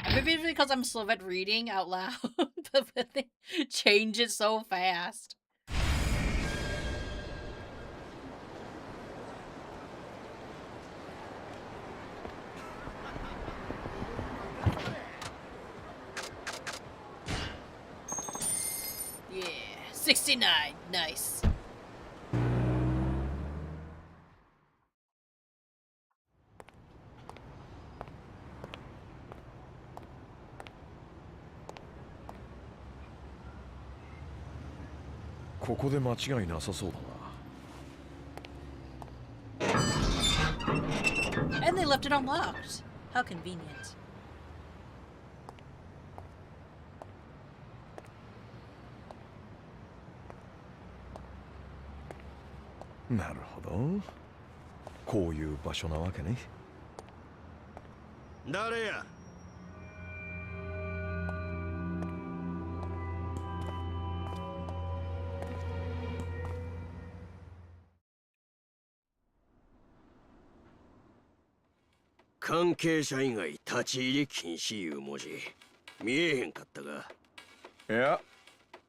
maybe because I'm slow at reading out loud, but they change it so fast. Yeah, 69. Nice.ここで間違いなさそうだな。left it unlocked. How convenient.なるほど。こういう場所なわけね。誰や。関係者以外立ち入り禁止いう文字見えへんかったが。いや、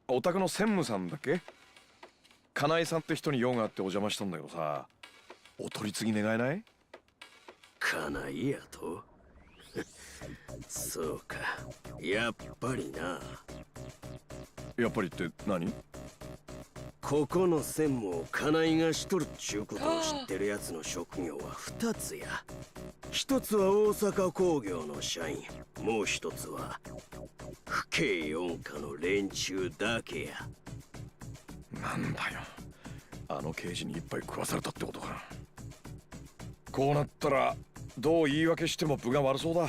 お宅の専務さんだっけ？金井さんって人に用があってお邪魔したんだけどさ、お取り次ぎ願えない？金井やとそうか、やっぱりな。やっぱりって何？ここの専務を金井がしとるっちゅうことを知ってるやつの職業は2つや。一つは大阪工業の社員、もう一つは府警四課の連中だけや。なんだよ、あの刑事に一杯食わされたってことか。こうなったらどう言い訳しても分が悪そうだ。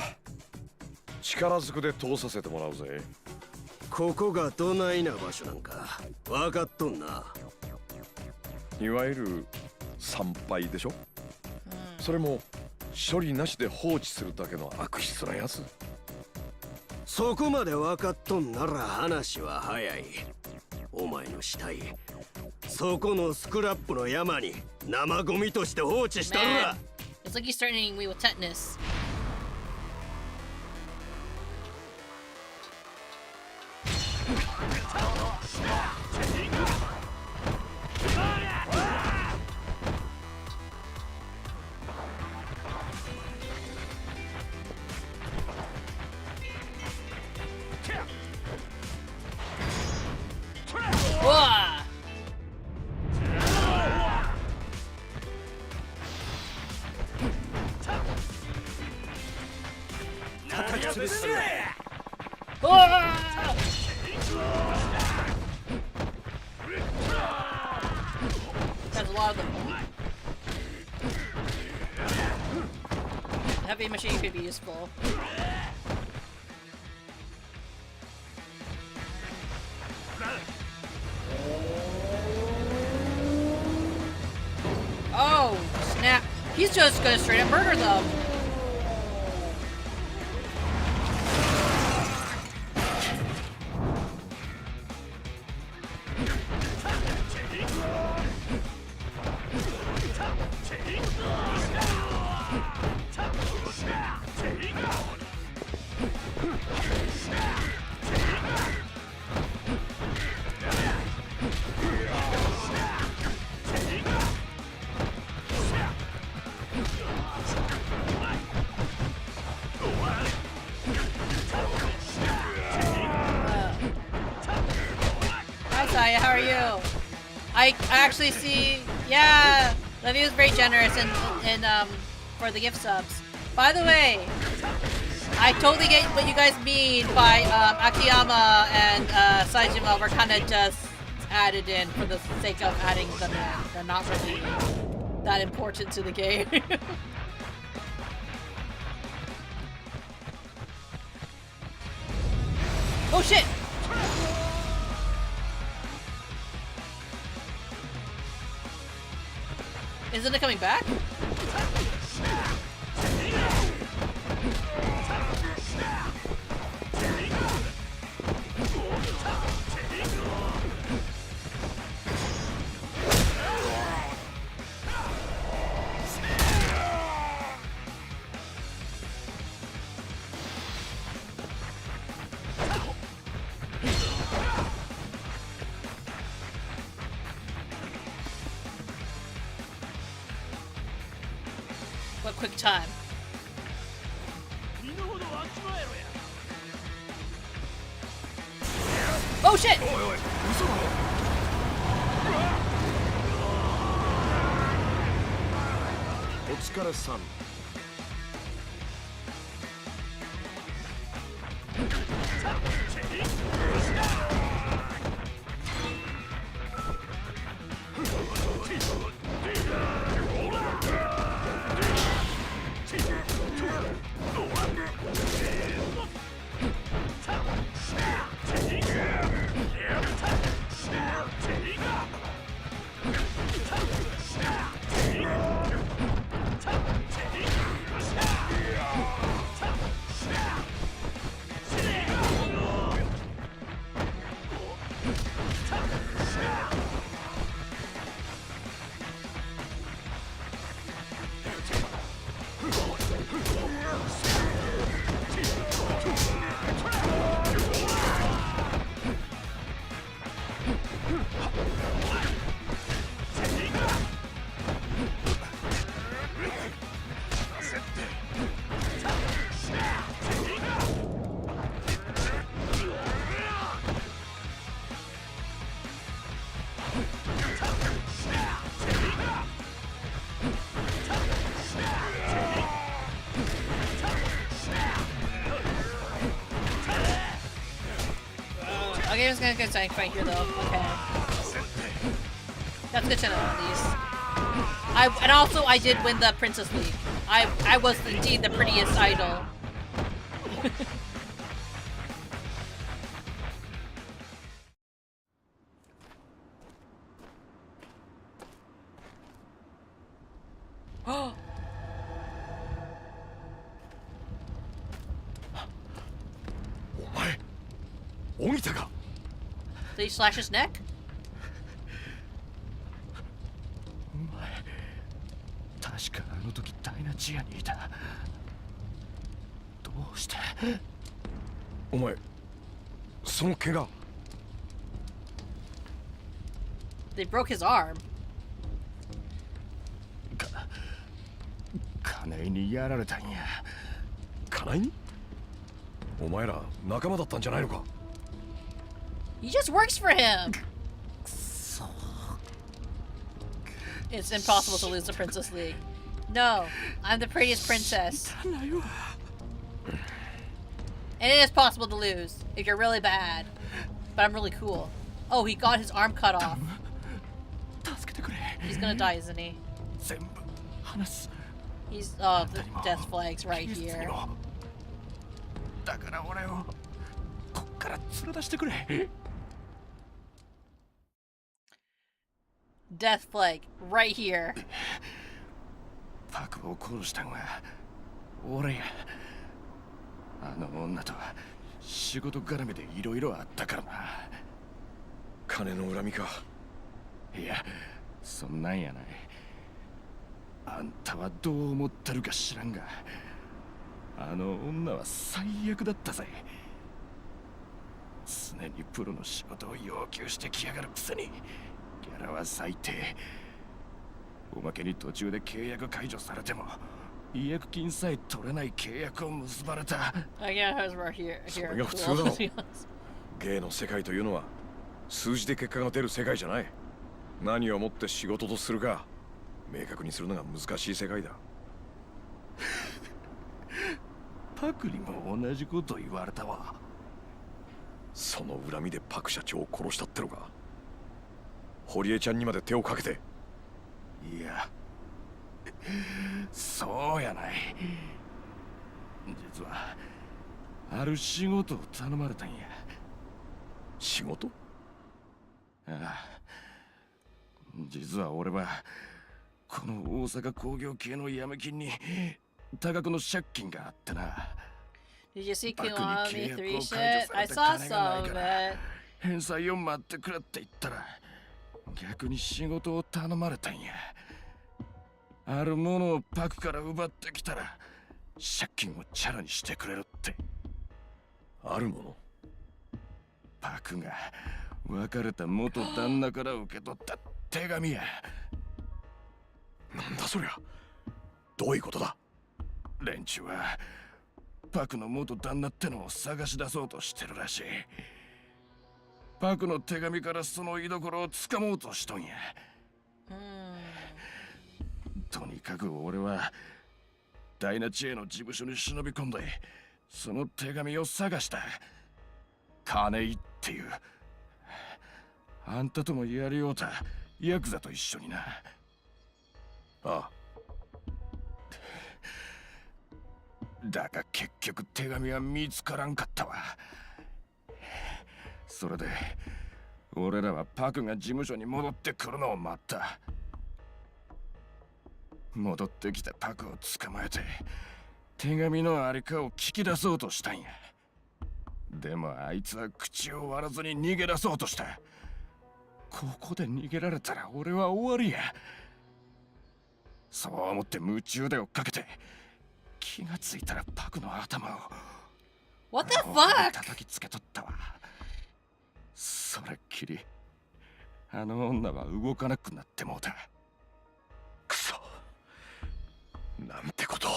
力ずくで通させてもらうぜ。ここがどないな場所なんか分かっとんな。いわゆる参拝でしょ、それも処理なしで放置するだけの悪質なやつ。そこまで分かっとんなら話は早い。お前の死体そこのスクラップの山に生ゴミとして放置したるわ。 It's like he's threatening me with tetanus. Whoa! There's a lot of them. Heavy machine could be useful. Oh, snap. He's just gonna straight up murder them. Hi, how are you? I actually see, yeah, Levy was very generous in for the gift subs. By the way, I totally get what you guys mean by Akiyama and Saejima were kind of just added in for the sake of adding them in. They're not really that important to the game. Oh shit! Isn't it coming back? What quick time. Oh shit! Otsukare-san. Okay, I'm just gonna go tank fight here though. Okay. That's good to know at least. And also I did win the Princess League. I was indeed the prettiest idol. Oh. Did he slash his neck? 確かあの時ダイナチアにいた。どうして？お前、その怪我。They broke his arm. 金井にやられたんや。金井に？お前ら仲間だったんじゃないのか？ He just works for him. It's impossible to lose the Princess League. No, I'm the prettiest princess. And it is possible to lose if you're really bad. But I'm really cool. Oh, he got his arm cut off. He's gonna die, isn't he? He's the death flag's right here. Death flag right here. パクを殺したんは俺や。あの女とは仕事絡みでいろいろあったからな。金の恨みか。いや、そんなんやない。あんたはどう思ってるか知らんが、あの女は最悪だったぜ。常にプロの仕事を要求してきやがるくせに、ギャラは最低。おまけに途中で契約解除されても違約金さえ取れない契約を結ばれた。それが普通だろ。芸の世界というのは数字で結果が出る世界じゃない。何をもって仕事とするか明確にするのが難しい世界だ。パクにも同じこと言われたわ。その恨みでパク社長を殺したってのか。堀江ちゃんにまで手をかけて。いや、そうやない。実はある仕事を頼まれたんや。仕事？ああ、実は俺はこの大阪工業系のヤメ金に多額の借金があってな。Did you see Kiwami 3 shit? I saw some of it. 返済を待ってくれって言ったら逆に仕事を頼まれたんや。あるものをパクから奪ってきたら借金をチャラにしてくれるって。あるもの？パクが別れた元旦那から受け取った手紙や。なんだそりゃ。どういうことだ？連中はパクの元旦那ってのを探し出そうとしてるらしい。パクの手紙からその居所をつかもうとしとんや。とにかく俺はダイナチエの事務所に忍び込んでその手紙を探した。金井っていうあんたともやりようたヤクザと一緒にな。ああ。だが結局手紙は見つからんかったわ。それで俺らはパクが事務所に戻ってくるのを待った。戻ってきたパクを捕まえて手紙のありかを聞き出そうとしたんや。でもあいつは口を割らずに逃げ出そうとした。ここで逃げられたら俺は終わりや。そう思って夢中で追っかけて気がついたらパクの頭を What the fuck? 叩きつけとったわ。それっきりあの女は動かなくなってもうた。くそ、なんてことを。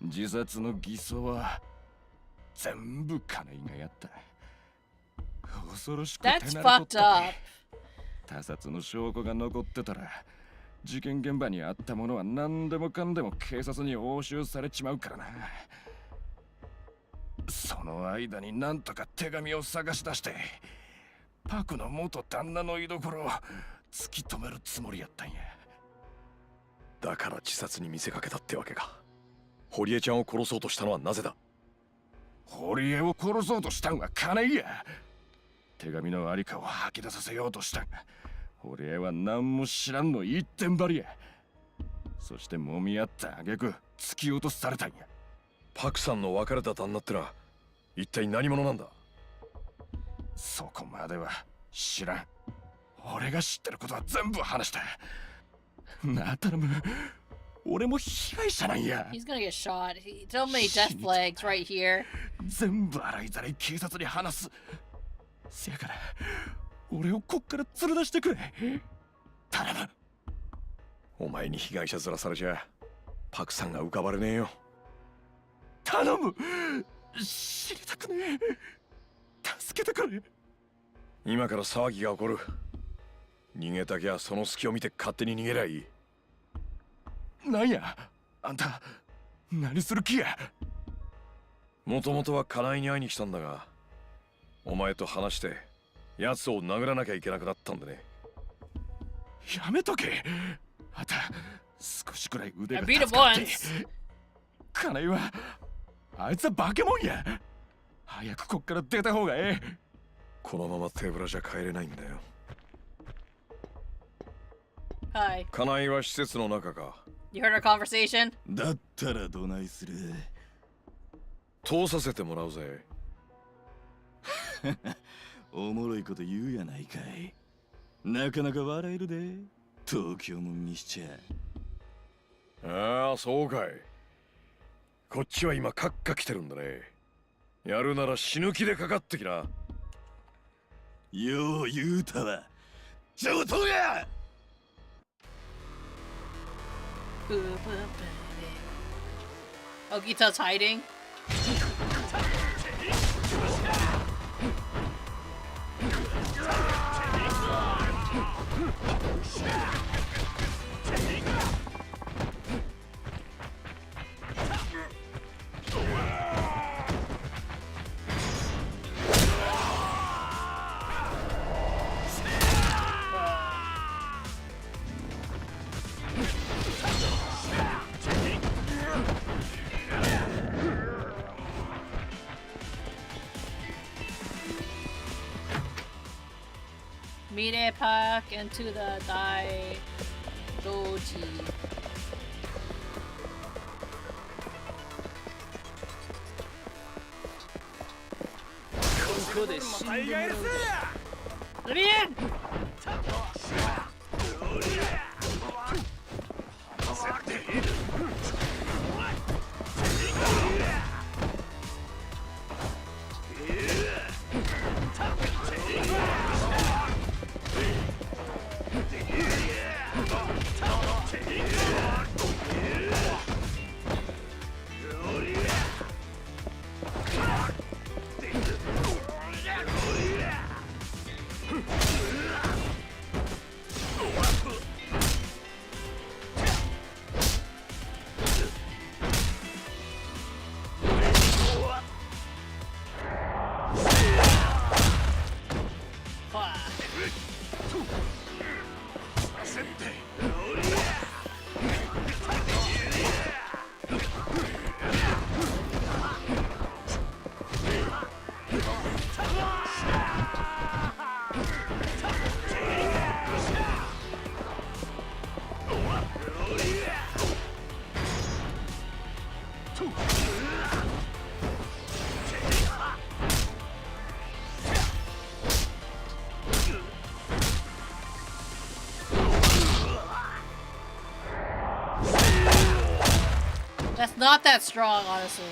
自殺の偽装は全部金井がやった。恐ろしく手慣れとった。他殺の証拠が残ってたら事件現場にあったものは何でもかんでも警察に押収されちまうからな。その間になんとか手紙を探し出してパクの元旦那の居所を突き止めるつもりやったんや。だから自殺に見せかけたってわけか。堀江ちゃんを殺そうとしたのはなぜだ？堀江を殺そうとしたんは金井や。手紙のありかを吐き出させようとしたんが堀江は何も知らんの一点張りや。そして揉み合った挙句突き落とされたんや。パクさんの別れた旦那ってのは一体何者なんだ？そこまでは知らん。俺が知ってることは全部話した。なあ頼む、俺も被害者なんや。 He's gonna get shot. So many death flags right here. 全部洗いざらい警察に話す。せやから俺をこっから連れ出してくれ。頼む。お前に被害者面されちゃパクさんが浮かばれねえよ。頼む、知りたくねえ。助けてくれ。今から騒ぎが起こる。逃げたきゃその隙を見て勝手に逃げりゃいい。なんやあんた、何する気や。もともとは金井に会いに来たんだが、お前と話して奴を殴らなきゃいけなくなったんでね。やめとけ。あんた少しくらい腕が I beat 立 him つかって。 once. 金井はあいつは化け物や。早くこっから出た方がええ。このまま手ぶらじゃ帰れないんだよ。Hi. 金井は施設の中か。 You heard our conversation? だったらどないする。通させてもらうぜ。おもろいこと言うやないかい。なかなか笑えるで、東京も見しちゃ。ああ、そうかい。こっちは今カッカ来てるんだね。やるなら死ぬ気でかかってきな。よう言うたわ。上等や。Ogita's hiding. Mire Park into the Dai Doji. Bien. That's not that strong, honestly.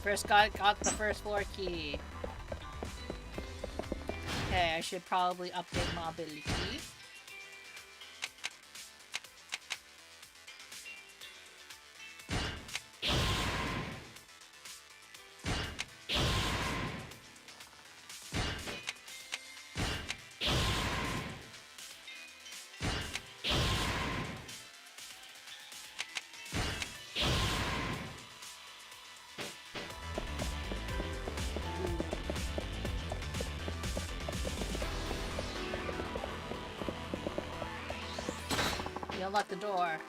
First got the first floor key. Okay, I should probably update mobility. You unlock the door.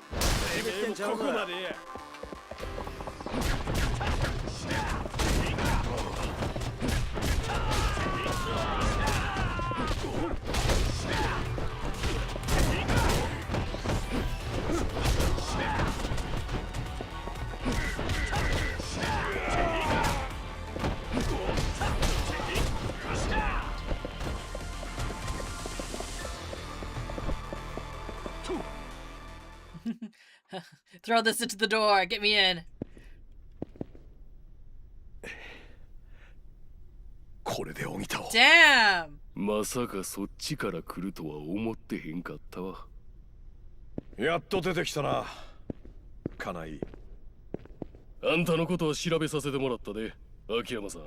Throw this into the door. Get me in. これで荻田を Damn! まさかそっちから来るとは思ってへんかったわ。やっと出てきたな金井。あんたのことは調べさせてもらったで、秋山さん。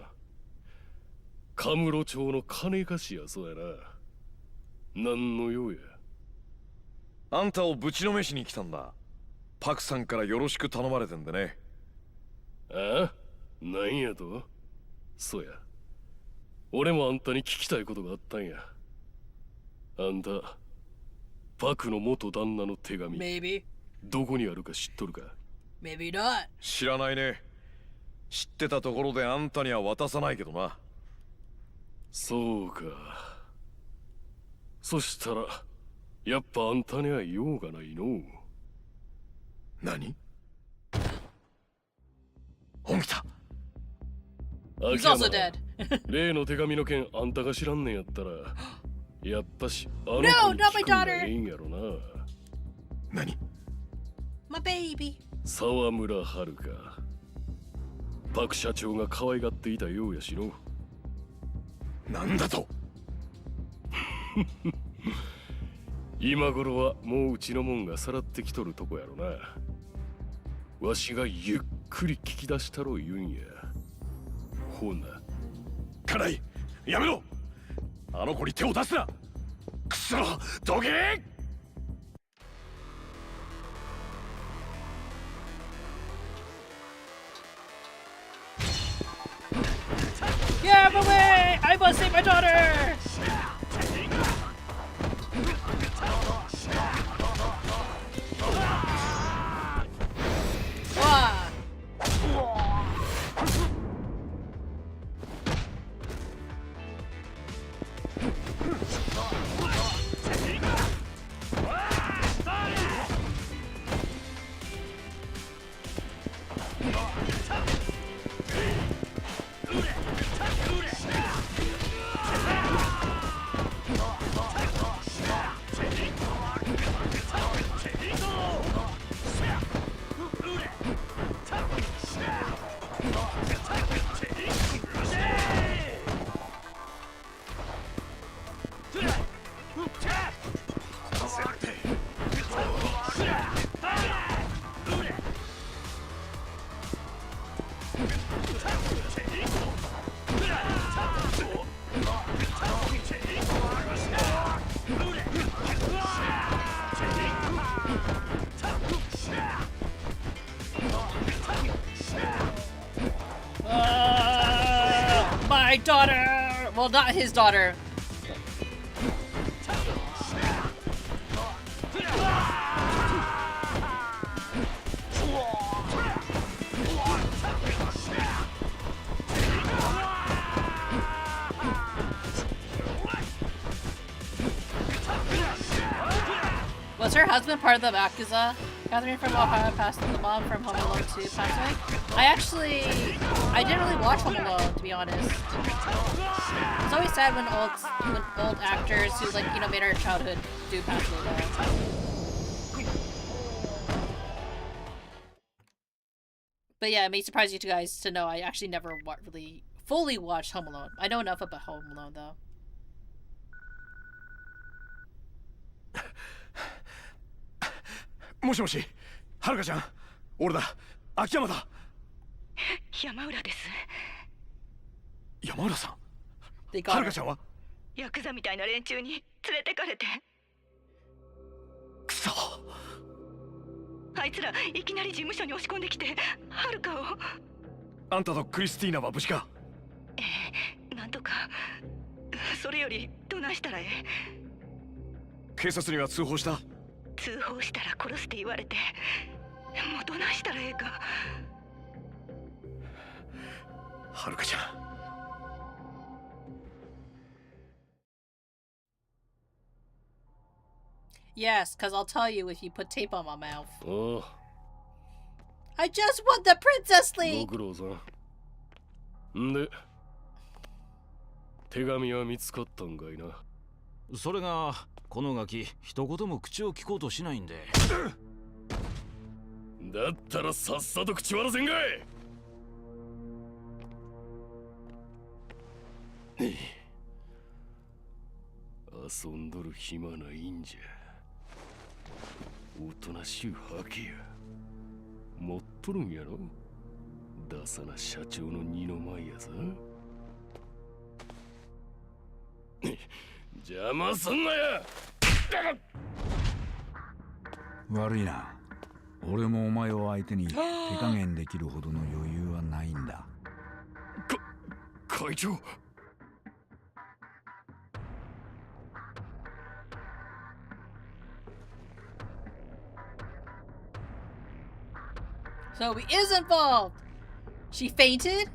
カムロ町の金貸しやそうやな。何の用や。あんたをぶちのめしに来たんだ。パクさんからよろしく頼まれてんでね。ああ、なんやと。そうや、俺もあんたに聞きたいことがあったんや。あんたパクの元旦那の手紙 Maybe. どこにあるか知っとるか。 Maybe not. 知らないね。知ってたところであんたには渡さないけどな。そうか。そしたらやっぱあんたには用がないの。何？荻田。He's also dead. 例の手紙の件あんたが知らんねんやったら、やっぱしあの子 No, に not my 聞くんが daughter. ええんやろな。何？ My baby. 沢村遥。パク社長が可愛がっていたようやしの。なんだと？今頃はもううちのもんがさらってきとるとこやろな。わしがゆっくり聞き出したろ言うんや。ほな。金井、やめろ。あの子に手を出すな。くそ、どけ。Get him away! I must save my daughter! Ah. My daughter! Well, not his daughter. Was her husband part of the Yakuza? Catherine from Ohio passed the mom from Home Alone 2 passed away. I didn't really watch Home Alone, to be honest. It's always sad when old actors who, like, you know, made our childhood do pass away. But yeah, it may surprise you guys to know I actually never really fully watched Home Alone. I know enough about Home Alone though. もしもし、はるかちゃん、俺だ、秋山だ。山浦です。山浦さん。はるかちゃんは？ヤクザみたいな連中に連れてかれて。くそ。あいつらいきなり事務所に押し込んできて、はるかを。あんたとクリスティーナは無事か？なんとか。それよりどないしたらええ？警察には通報した？通報したら殺すって言われて、もうどないしたらええか。はるかちゃん。Yes, because I'll tell you if you put tape on my mouth. Oh. I just won the Princess League! ご苦労さん。で、手紙は見つかったんかいな。それが、このガキ、一言も口を聞こうとしないんで。だったらさっさと口割らせんかい。遊んどる暇ないんじゃ。おとなしゅうはけや。持っとるんやろ。ダサな社長の二の舞やぞ。邪魔すんなや。悪いな。俺もお前を相手に手加減できるほどの余裕はないんだ。会長。So he is involved! She fainted?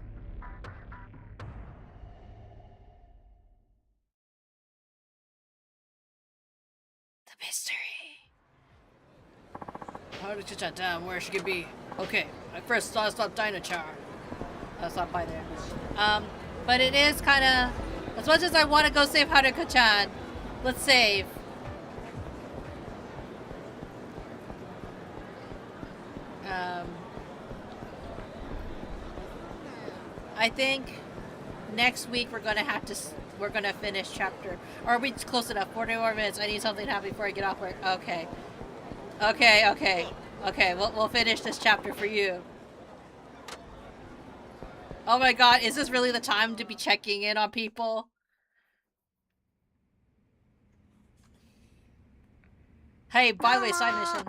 The mystery. How to get that down where she could be. Okay, I first saw stop Dinochar. I'll stop by there. But it is kind of... As much as I want to go save Haruka-chan, let's save. I think next week we're gonna finish chapter. Or are we close enough? 40 more minutes. I need something to happen before I get off work. Okay. Okay. We'll finish this chapter for you. Oh my god, is this really the time to be checking in on people? Hey, by the way, side mission.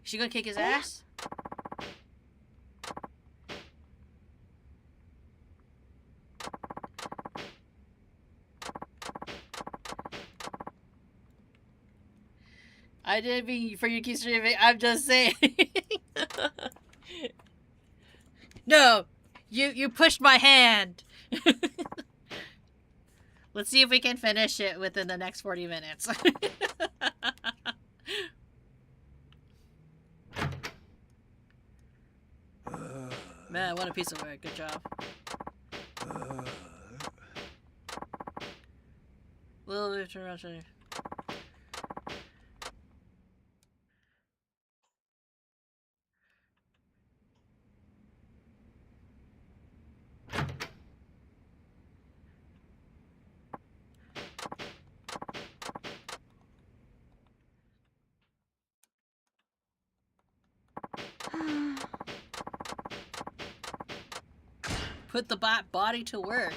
She gonna kick his ass? I didn't mean for you to keep streaming. I'm just saying. No, you pushed my hand. Let's see if we can finish it within the next 40 minutes. Man, what a piece of work. Good job. Little bit too much. Put the body to work.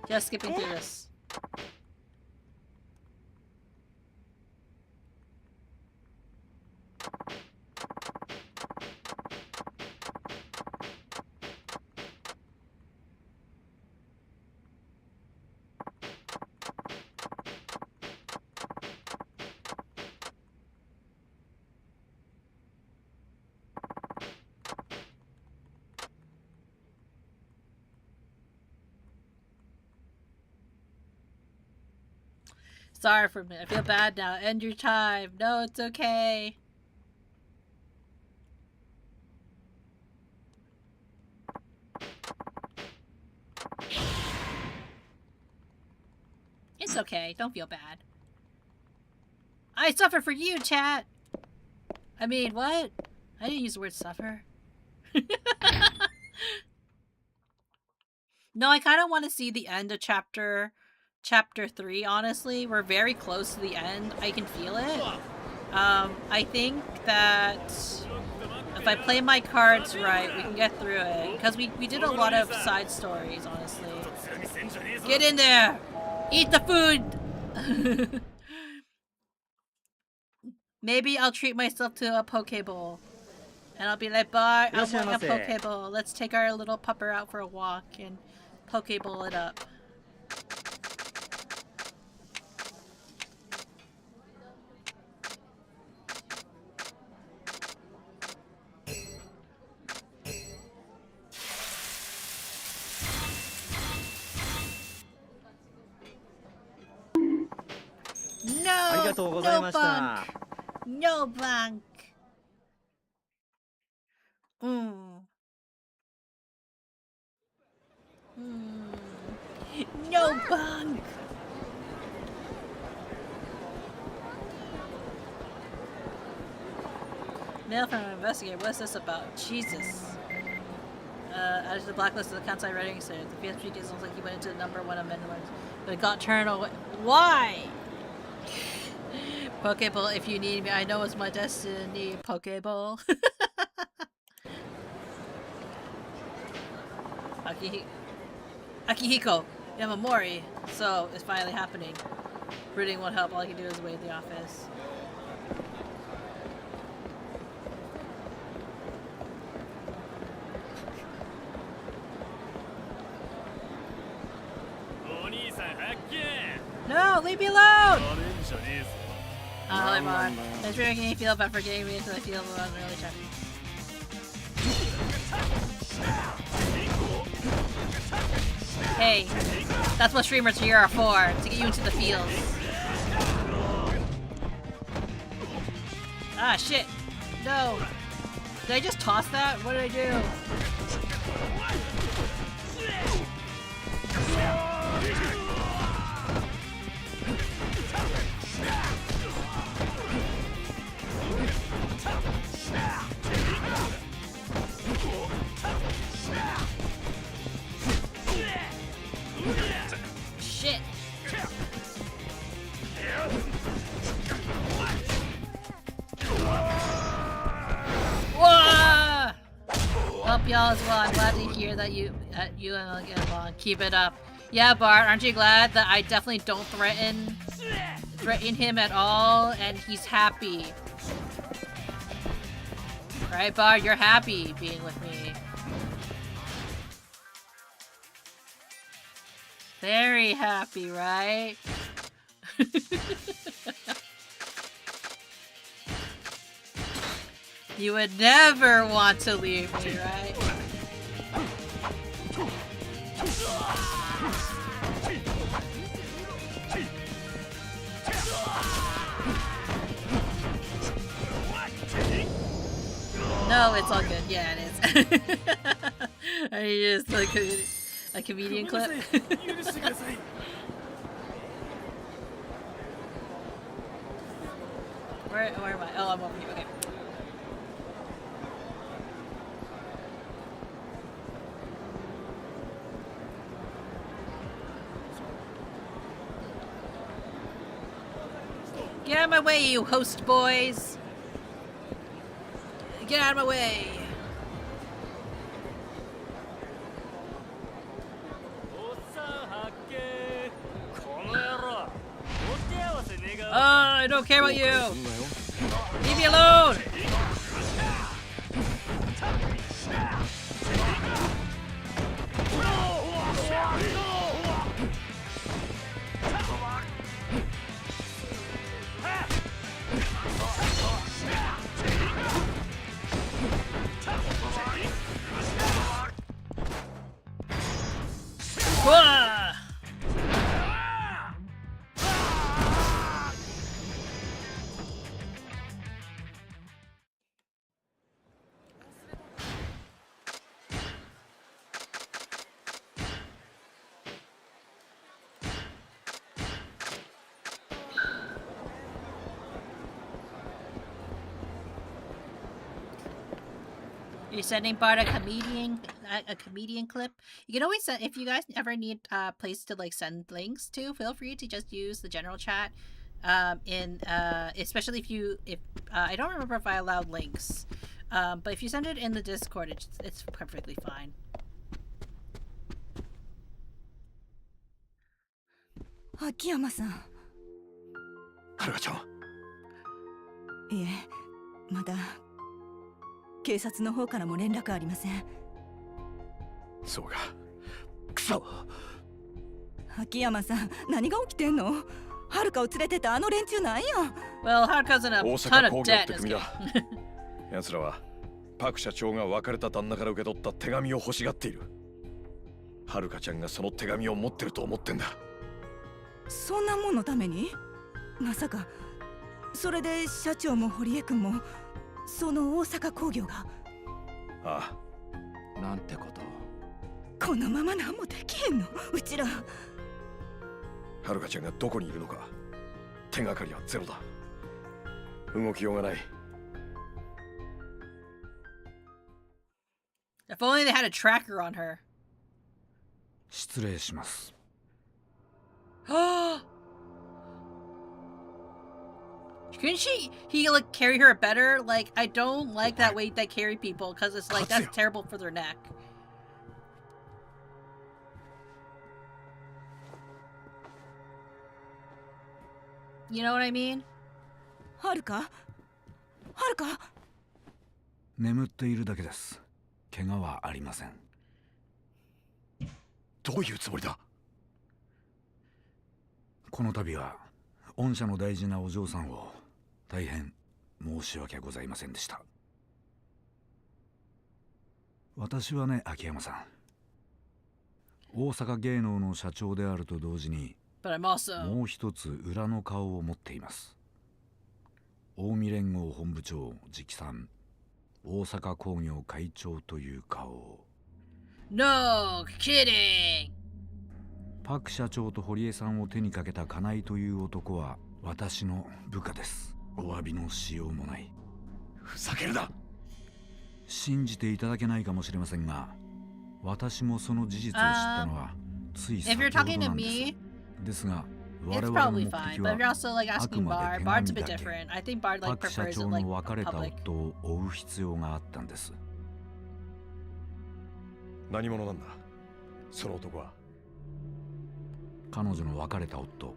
Just skipping through this. Sorry for me. I feel bad now. End your time. No, it's okay. It's okay. Don't feel bad. I suffer for you, chat. I mean, what? I didn't use the word suffer. No, I kind of want to see the end of chapter 3, honestly. We're very close to the end. I can feel it. I think that if I play my cards right, we can get through it. Because we did a lot of side stories, honestly. Get in there! Eat the food! Maybe I'll treat myself to a poke bowl. And I'll be like, bye, I want a poke bowl. Let's take our little pupper out for a walk and poke bowl it up. No! No bunk! No bunk! No bunk! Mail from an investigator. What's this about? Jesus. Added to the blacklist of the accounts I read yesterday. The PSP case looks like he went into the number 1 amendment, but it got turned away. Why? Pokeball, if you need me, I know it's my destiny. Pokeball. Akihiko Yamamori. So it's finally happening. Brooding won't help. All I can do is wait at the office. No, leave me alone! Oh, never mind. Thanks for making me feel bad for getting me into the field of really checking. Hey, that's what streamers here are for, to get you into the field. Ah, shit. No. Did I just toss that? What did I do? Shit. Whoa! Hope y'all as well. I'm glad to hear that you and I'll get along. Keep it up. Yeah, Bart, aren't you glad that I definitely don't threaten him at all, and he's happy? Right, Bart? You're happy being with me. Very happy, right? You would never want to leave me, right? No, it's all good. Yeah, it is. I just like a comedian clip. Where am I? Oh, I'm over here. Okay. Get out of my way, you host boys! Get out of my way! I don't care about you! Leave me alone! You're sending Bart a comedian clip. You can always send, if you guys ever need a place to like send links to, feel free to just use the general chat. Especially if I don't remember if I allowed links, but if you send it in the Discord, it's perfectly fine. Akiyama-san. Haruka-chan. いえ、まだ警察の方からも連絡ありません。そうか。くそ。秋山さん、何が起きてんの？はるかを連れてたあの連中なんや。Well, Haruka's in a ton of debt. 奴らはパク社長が別れた旦那から受け取った手紙を欲しがっている。はるかちゃんがその手紙を持ってると思ってんだ。そんなもんのために？まさかそれで社長も堀江君もその大阪工業が。ああ。なんてこと。このまま何もできへんの、うちら。はるかちゃんがどこにいるのか手がかりはゼロだ。動きようがない。If only they had a tracker on her. 失礼します。Couldn't he like carry her better? Like, I don't like that way they carry people because it's like that's terrible for their neck. You know what I mean? はるか？はるか？眠っているだけです。怪我はありません。どういうつもりだ？この度は御社の大事なお嬢さんを大変申し訳ございませんでした。私はね、秋山さん、大阪芸能の社長であると同時にもう一つ裏の顔を持っています。近江連合本部長直参大阪工業会長という顔を。 No kidding! パク社長と堀江さんを手にかけた金井という男は私の部下です。お詫びのしようもない。ふざけるな。信じていただけないかもしれませんが、私もその事実を知ったのはつい先ほどなんです。ですが、我々の目的はあくまで手紙だけ。パク社長の別れた夫を追う必要があったんです。何者なんだその男は。彼女の別れた夫、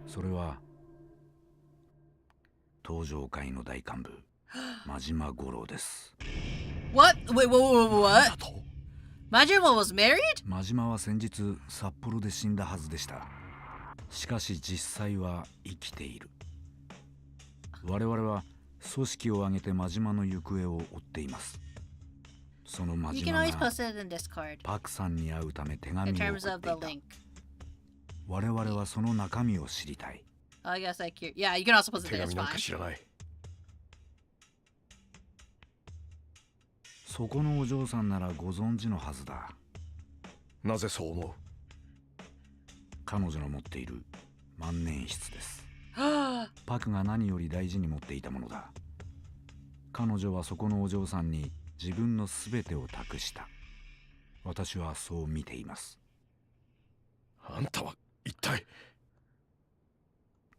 それは東上会の大幹部真島五郎です。 What? Wait, what? Majima was married? 真島は先日札幌で死んだはずでした。しかし実際は生きている。我々は組織を挙げて真島の行方を追っています。その真島がパクさんに会うため手紙を送っていた。我々はその中身を知りたい。I guess like yeah, you can also post it there. 手紙なんか知らない。そこのお嬢さんならご存知のはずだ。なぜそう思う？彼女の持っている万年筆です。パクが何より大事に持っていたものだ。彼女はそこのお嬢さんに自分のすべてを託した。私はそう見ています。あんたは一体？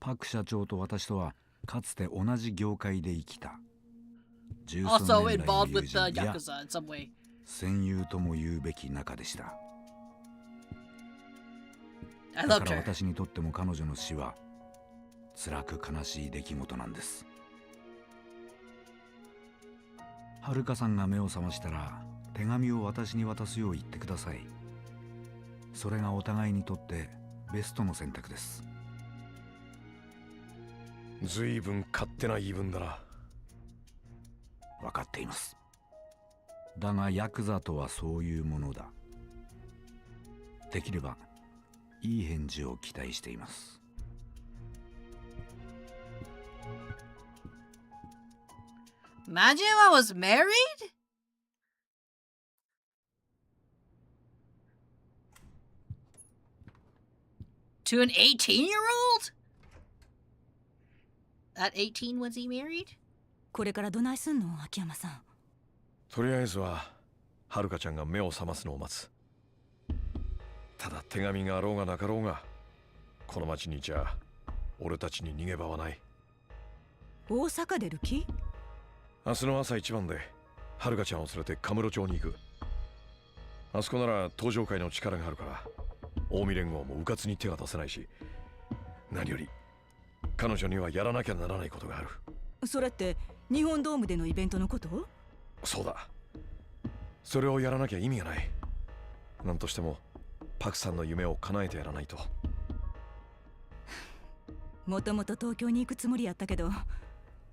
パク社長と私とはかつて同じ業界で生きた。Also 13年来の involved 友 with 人 the や Yakuza in some way. 戦友とも言うべき仲でした。 I だ loved から her. 私にとっても彼女の死は辛く悲しい出来事なんです。はるかさんが目を覚ましたら手紙を私に渡すよう言ってください。それがお互いにとってベストの選択です。ずいぶん勝手な言い分だな。分かっています。だがヤクザとはそういうものだ。できればいい返事を期待しています。 Imagine if I was married? To an 18-year-old? At 18 was he married? これからどないすんの、秋山さん。とりあえずははるかちゃんが目を覚ますのを待つ。ただ手紙があろうがなかろうがこの町にじゃ俺たちに逃げ場はない。大阪出る気？明日の朝一番ではるかちゃんを連れてカムロ町に行く。あそこなら東上会の力があるから近江連合も迂闊に手が出せないし、何より彼女にはやらなきゃならないことがある。それって日本ドームでのイベントのこと？そうだ、それをやらなきゃ意味がない。何としてもパクさんの夢を叶えてやらないと。もともと東京に行くつもりやったけど、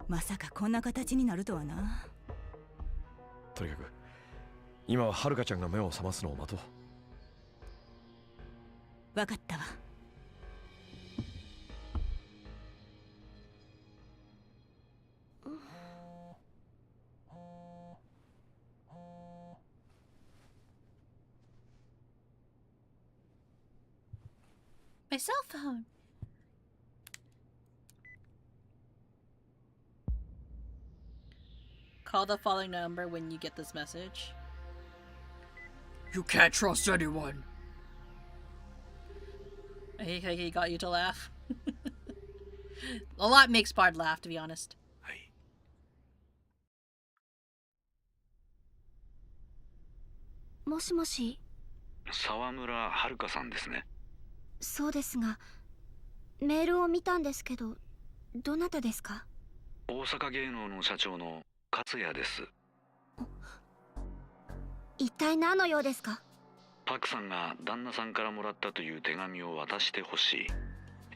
まさかこんな形になるとはな。とにかく今ははるかちゃんが目を覚ますのを待とう。わかったわ。My cell phone. Call the following number when you get this message. You can't trust anyone. He got you to laugh. A lot makes Bard laugh, to be honest. もしもし。沢村はるかさんですね。そうですが、メールを見たんですけど、どなたですか？大阪芸能の社長の勝也です。一体何の用ですか？パクさんが旦那さんからもらったという手紙を渡してほしい。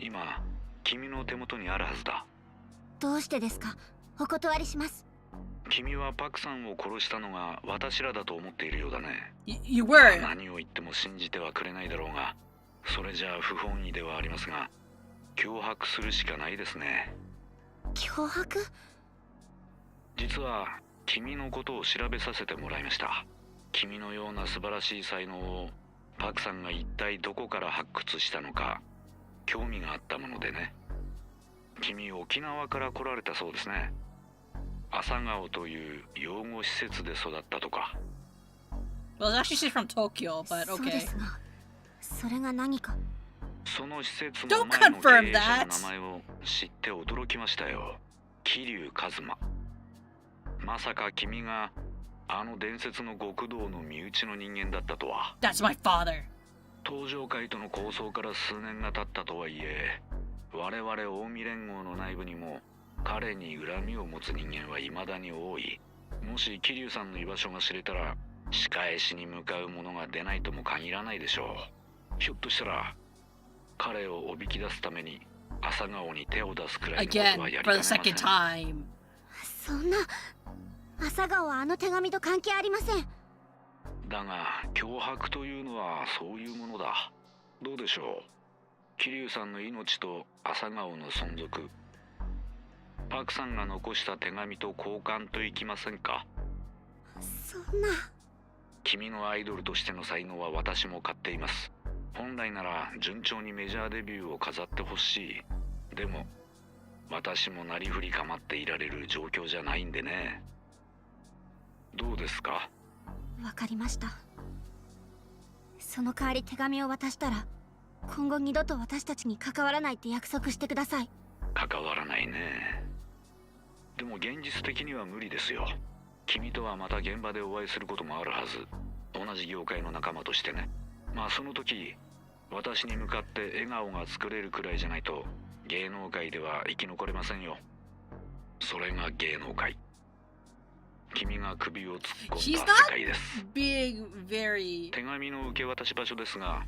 今君の手元にあるはずだ。どうしてですか？お断りします。君はパクさんを殺したのが私らだと思っているようだね。You were. 何を言っても信じてはくれないだろうが、それじゃあ不本意ではありますが、脅迫するしかないですね。脅迫？実は君のことを調べさせてもらいました。君のような素晴らしい才能をパクさんが一体どこから発掘したのか興味があったものでね。君沖縄から来られたそうですね。朝顔という養護施設で育ったとか。Well, actually she's from Tokyo, but そう okay. ですが、それが何か。その施設の前の経営者の名前を知って驚きましたよ。桐生一馬。まさか君があの伝説の極道の身内の人間だったとは。That's my father. 東上会との抗争から数年が経ったとはいえ、我々近江連合の内部にも彼に恨みを持つ人間は未だに多い。もし桐生さんの居場所が知れたら仕返しに向かう者が出ないとも限らないでしょう。ひょっとしたら彼をおびき出すために朝顔に手を出すくらいのことはやりかねません。 Again, for the second time. そんな、朝顔はあの手紙と関係ありません。だが脅迫というのはそういうものだ。どうでしょう、桐生さんの命と朝顔の存続、パクさんが残した手紙と交換といきませんか？そんな。君のアイドルとしての才能は私も買っています。本来なら順調にメジャーデビューを飾ってほしい。でも私もなりふり構っていられる状況じゃないんでね。どうですか？わかりました。その代わり手紙を渡したら今後二度と私たちに関わらないって約束してください。関わらないね。でも現実的には無理ですよ。君とはまた現場でお会いすることもあるはず。同じ業界の仲間としてね。まあその時私に向かって笑顔が作れるくらいじゃないと芸能界では生き残れませんよ。それが芸能界。君が首を突っ込んだ世界です。being very 手紙の受け渡し場所ですが、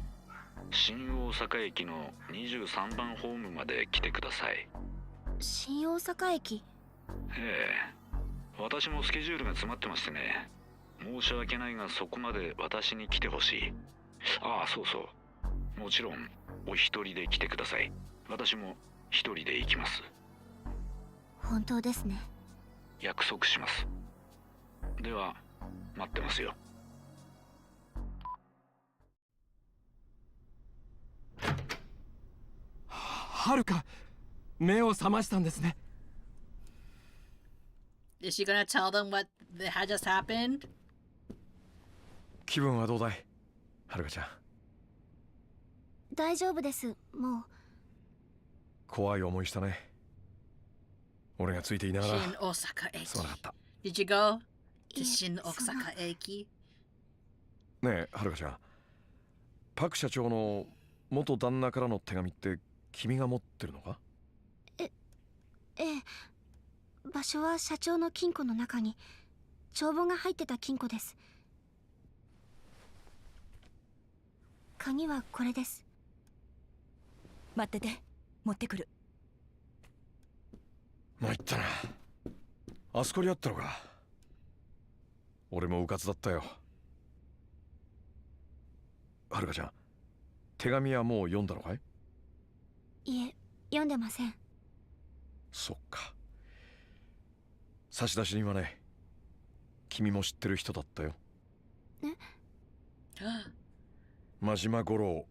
新大阪駅の23番ホームまで来てください。新大阪駅。ええ、私もスケジュールが詰まってましてね。申し訳ないがそこまで私に来てほしい。ああ、そうそう。もちろんお一人で来てください。私も一人で行きます。本当ですね。約束します。では待ってますよ。はるか、目を覚ましたんですね。Is she gonna tell them what had just happened? 気分はどうだい、はるかちゃん。大丈夫です。もう怖い思いしたね。俺がついていながら。新大阪駅。すまなかった。 Did you go to 新大阪駅？ねえ、はるかちゃん。パク社長の元旦那からの手紙って君が持ってるのか？ええ。場所は社長の金庫の中に帳簿が入ってた金庫です。鍵はこれです。待ってて、持ってくる。参ったな。あそこにあったのか。俺もうかつだったよ。はるかちゃん、手紙はもう読んだのかい？いえ、読んでません。そっか。差出人はね、君も知ってる人だったよ。え？真島五郎、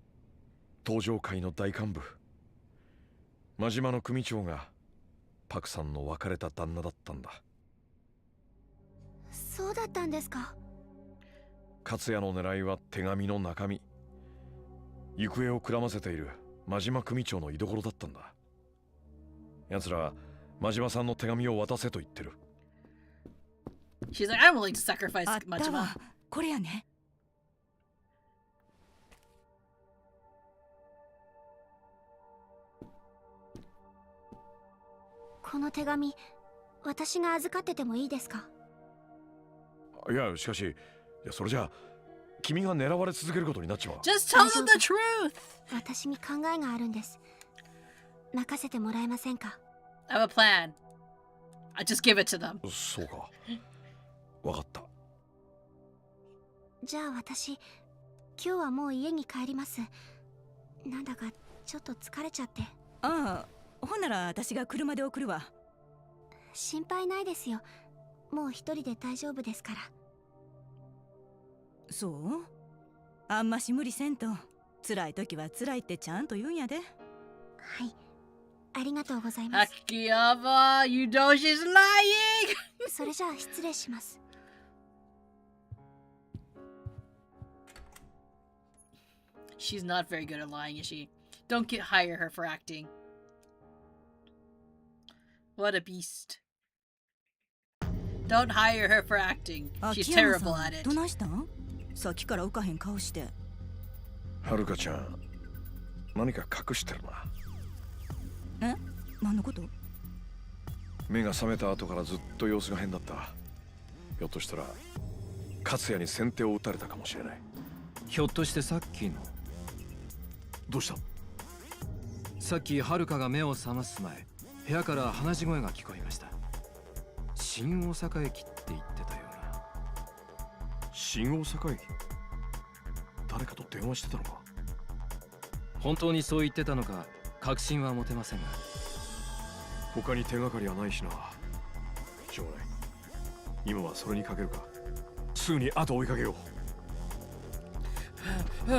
東上会の大幹部。真島の組長がパクさんの別れた旦那だったんだ。そうだったんですか。勝也の狙いは手紙の中身。行方をくらませている真島組長の居所だったんだ。奴らは真島さんの手紙を渡せと言ってる。She's like, I'm willing to sacrifice あったわ。これやね。この手紙、私が預かっててもいいですか？いや、しかし、それじゃあ君が狙われ続けることになっちまう。Just tell them the truth! 私に考えがあるんです。任せてもらえませんか？ I have a plan. I just give it to them. そうか。わかった。じゃあ私、今日はもう家に帰ります。なんだかちょっと疲れちゃって。ああ、ほんなら私が車で送るわ。心配ないですよ。もう一人で大丈夫ですから。そう？あんまし無理せんと。辛い時は辛いってちゃんと言うんやで。はい。ありがとうございます。Akiyama, you know she's lying! それじゃあ失礼します。She's not very good at lying, is she? Don't hire her for acting. What a beast. Don't hire her for acting. She's terrible at it. どないしたん？さっきから浮かへん顔して。はるかちゃん、何か隠してるな。え？何のこと？目が覚めた後からずっと様子が変だった。ひょっとしたら勝也に先手を打たれたかもしれない。ひょっとしてさっきの。どうした？さっきはるかが目を覚ます前、部屋から話し声が聞こえました。新大阪駅って言ってたような。新大阪駅？誰かと電話してたのか？本当にそう言ってたのか確信は持てませんが。他に手がかりはないしな。しょうがない。今はそれにかけるか。すぐに後を追いかけよう。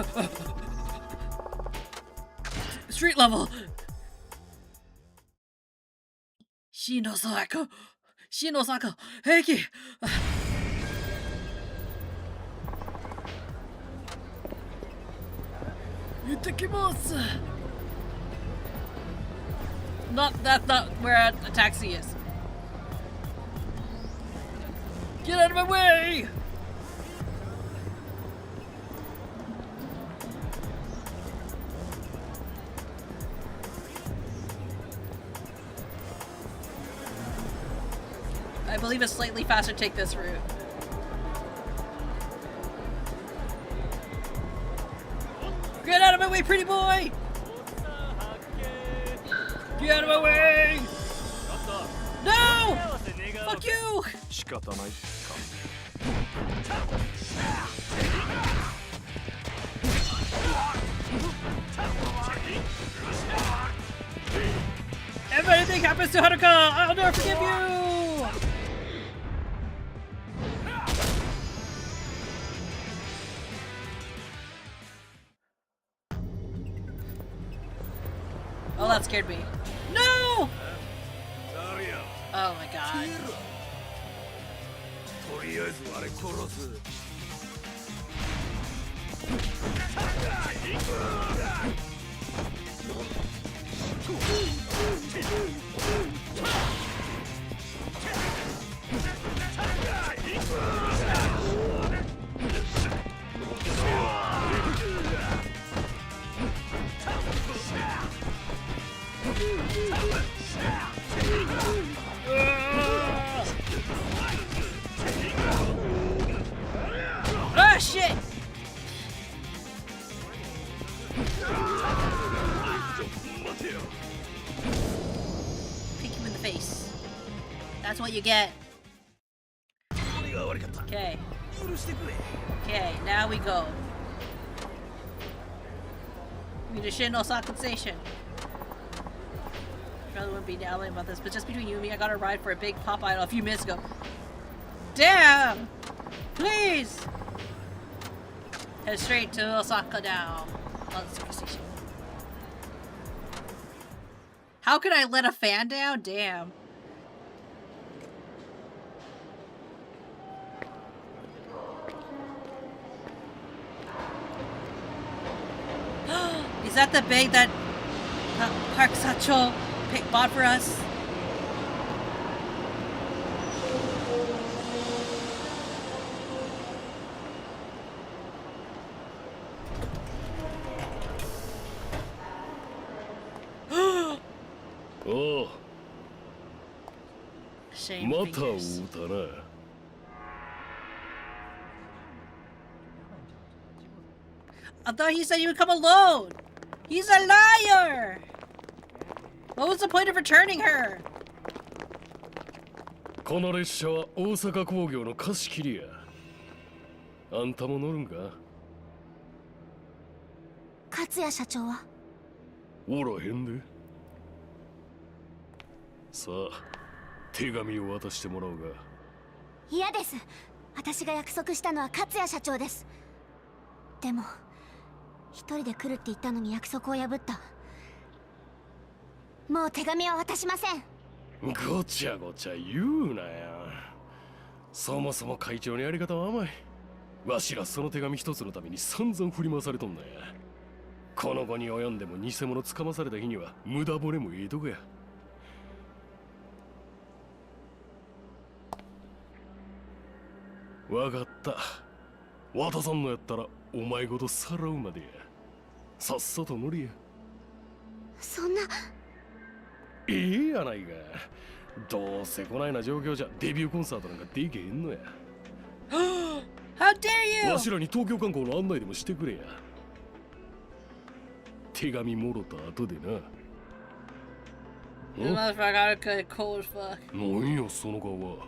Street level! 新大阪駅! 行ってきます。That's not where a taxi is. Get out of my way! I believe it's slightly faster to take this route. Get out of my way, pretty boy! Get out of my way! No! Fuck you! 仕方ないか。 If anything happens to Haruka, I'll never forgive you! Oh, that scared me. No! Oh my god. とりあえずあれ殺す。Ah, shit! Kick him in the face. That's what you get. Okay. Okay, now we go. We need to Shin Osaka Station. Probably wouldn't be yelling about this, but just between you and me, I got a ride for a big pop idol a few minutes ago. Damn! Please! Head straight to Osaka now. On the Super Station. How could I let a fan down? Damn. Is that the bag that Park Sacho bought for us? Oh. Shame また会 fingers. うたな。 I thought he said he would come alone. He's a liar. What was the point of returning her? この列車は大阪工業の貸し切りや。あんたも乗るんか？勝谷社長はおらへんで。さあ、手紙を渡してもらおうが。嫌です。私が約束したのは勝谷社長です。でも一人で来るって言ったのに約束を破った。もう手紙は渡しません。ごちゃごちゃ言うなや。そもそも会長のやり方は甘い。わしらその手紙一つのために散々振り回されとんだや。この後に及んでも偽物つかまされた日には無駄骨もええとこや。わかった。渡さんのやったらお前ごとさらうまでや。さっさと乗りや。そんな。ええやないか。どうせこないな状況じゃデビューコンサートなんかできへんのや。How dare you! わしらに東京観光の案内でもしてくれや。手紙もろた後でな。 This motherfucker Haruka cold as fuck. なんやその顔は。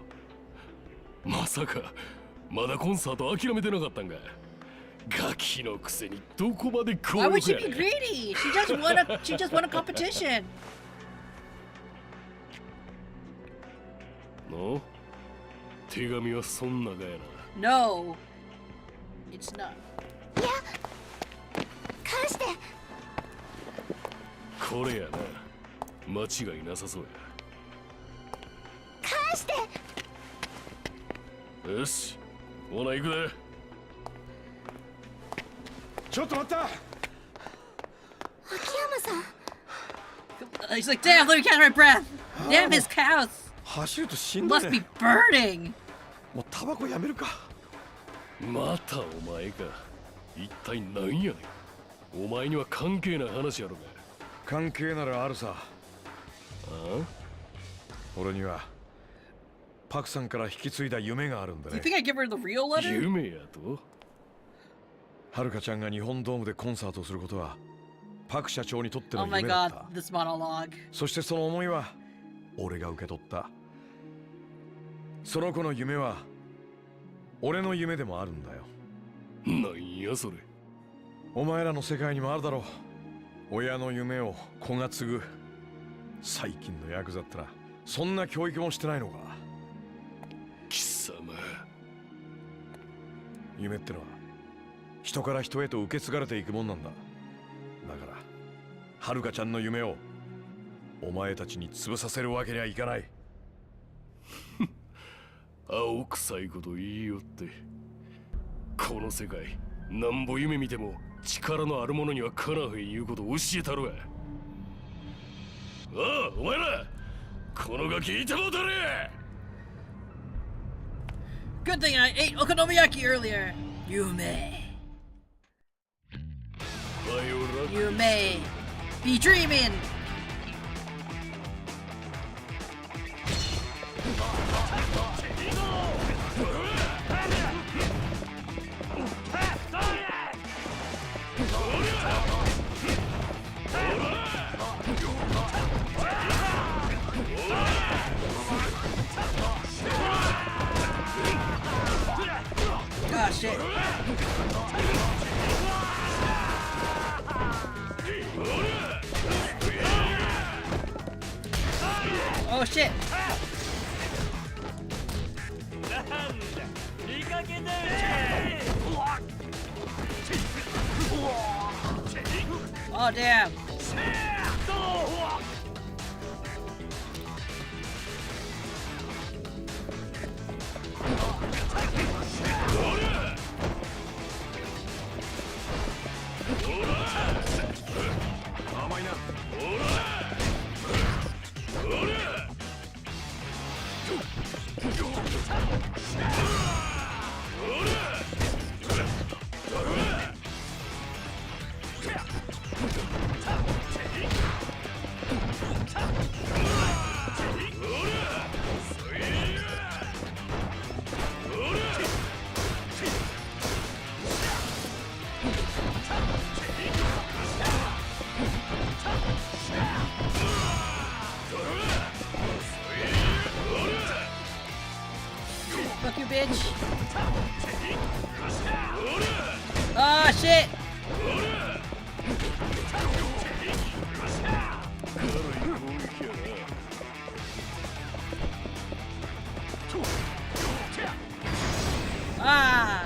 まさかまだコンサート諦めてなかったんか。ガキのくせにどこまで強 Why would 力 she や be ねん。 greedy? She just won a competition. の手紙はそんながやな。 No, it's not. いや、返して。これやな。間違いなさそうや。返して。よし、ほな行くで。ちょっと待った。秋山さん。He's like, damn, let me catch my breath. Damn, his cows 走ると死んだ must be ね burning. もうタバコやめるかまたお前か。一体何やねん。お前には関係ない話やろが。関係ならあるさ俺にはパクさんから引き継いだ夢があるんだ Do you ね think I give her the real letter? 夢やと。はるかちゃんが日本ドームでコンサートをすることはパク社長にとっての Oh my 夢だっ god, た this monologue. そしてその思いは俺が受け取ったその子の夢は俺の夢でもあるんだよなんやそれ。お前らの世界にもあるだろう親の夢を子が継ぐ最近のヤクザってなそんな教育もしてないのか貴様。夢ってのは人から人へと受け継がれていくもんなんだだからはるかちゃんの夢をお前たちに潰させるわけにはいかない青臭いこと言いよって。この世界なんぼ夢見ても力のある者にはかなへんいうことを教えたるわ。ああ、お前らこのガキいてもうたれ。 Good thing I ate okonomiyaki earlier. Yume. You may be dreaming. Ah, shit. Oh shit. Oh damn. Fuck you, bitch. Ah, shit. Ah.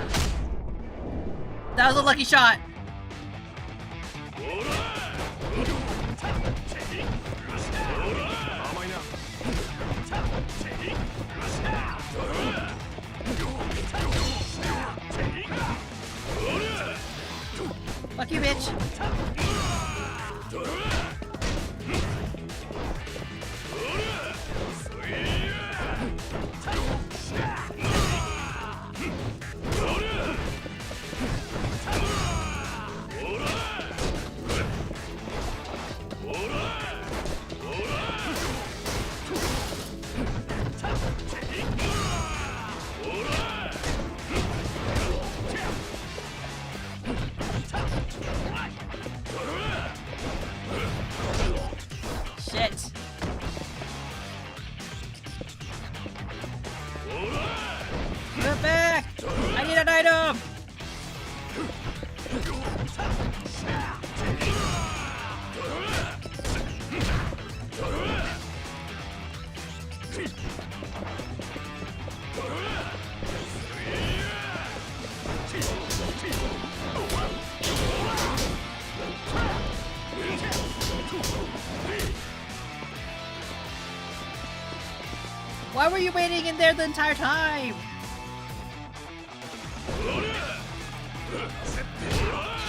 That was a lucky shot. Fuck you, bitch. Shit. Move back! I need an item! Why were you waiting in there the entire time?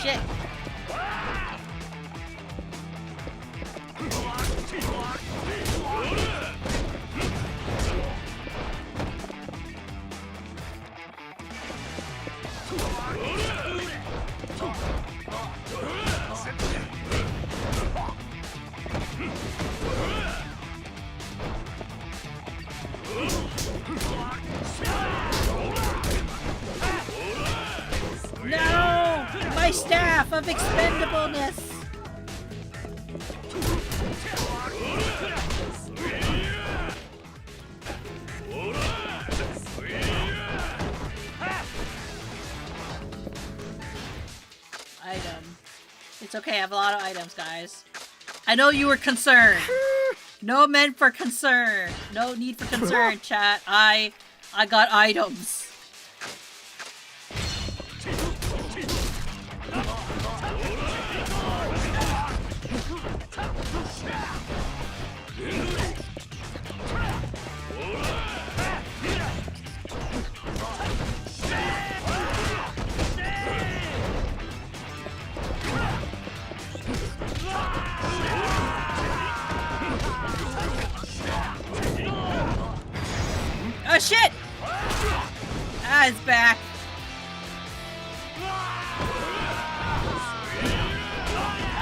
Shit. my staff of expendableness. Item. It's okay, I have a lot of items, guys. I know you were concerned. No meant for concern. No need for concern, chat. I got items. Oh shit! Ah, it's back.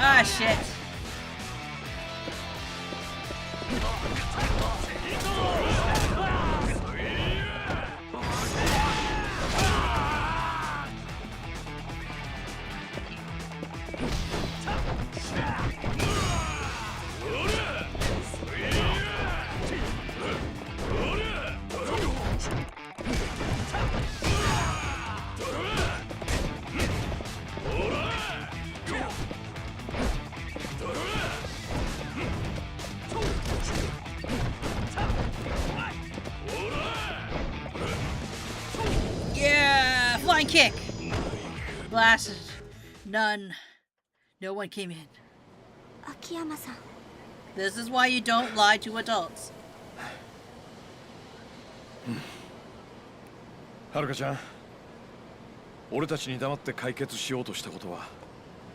Ah, shit. Yeah! Flying kick! Blasted. None. No one came in. Akiyama-san. This is why you don't lie to adults. はるかちゃん、俺たちに黙って解決しようとしたことは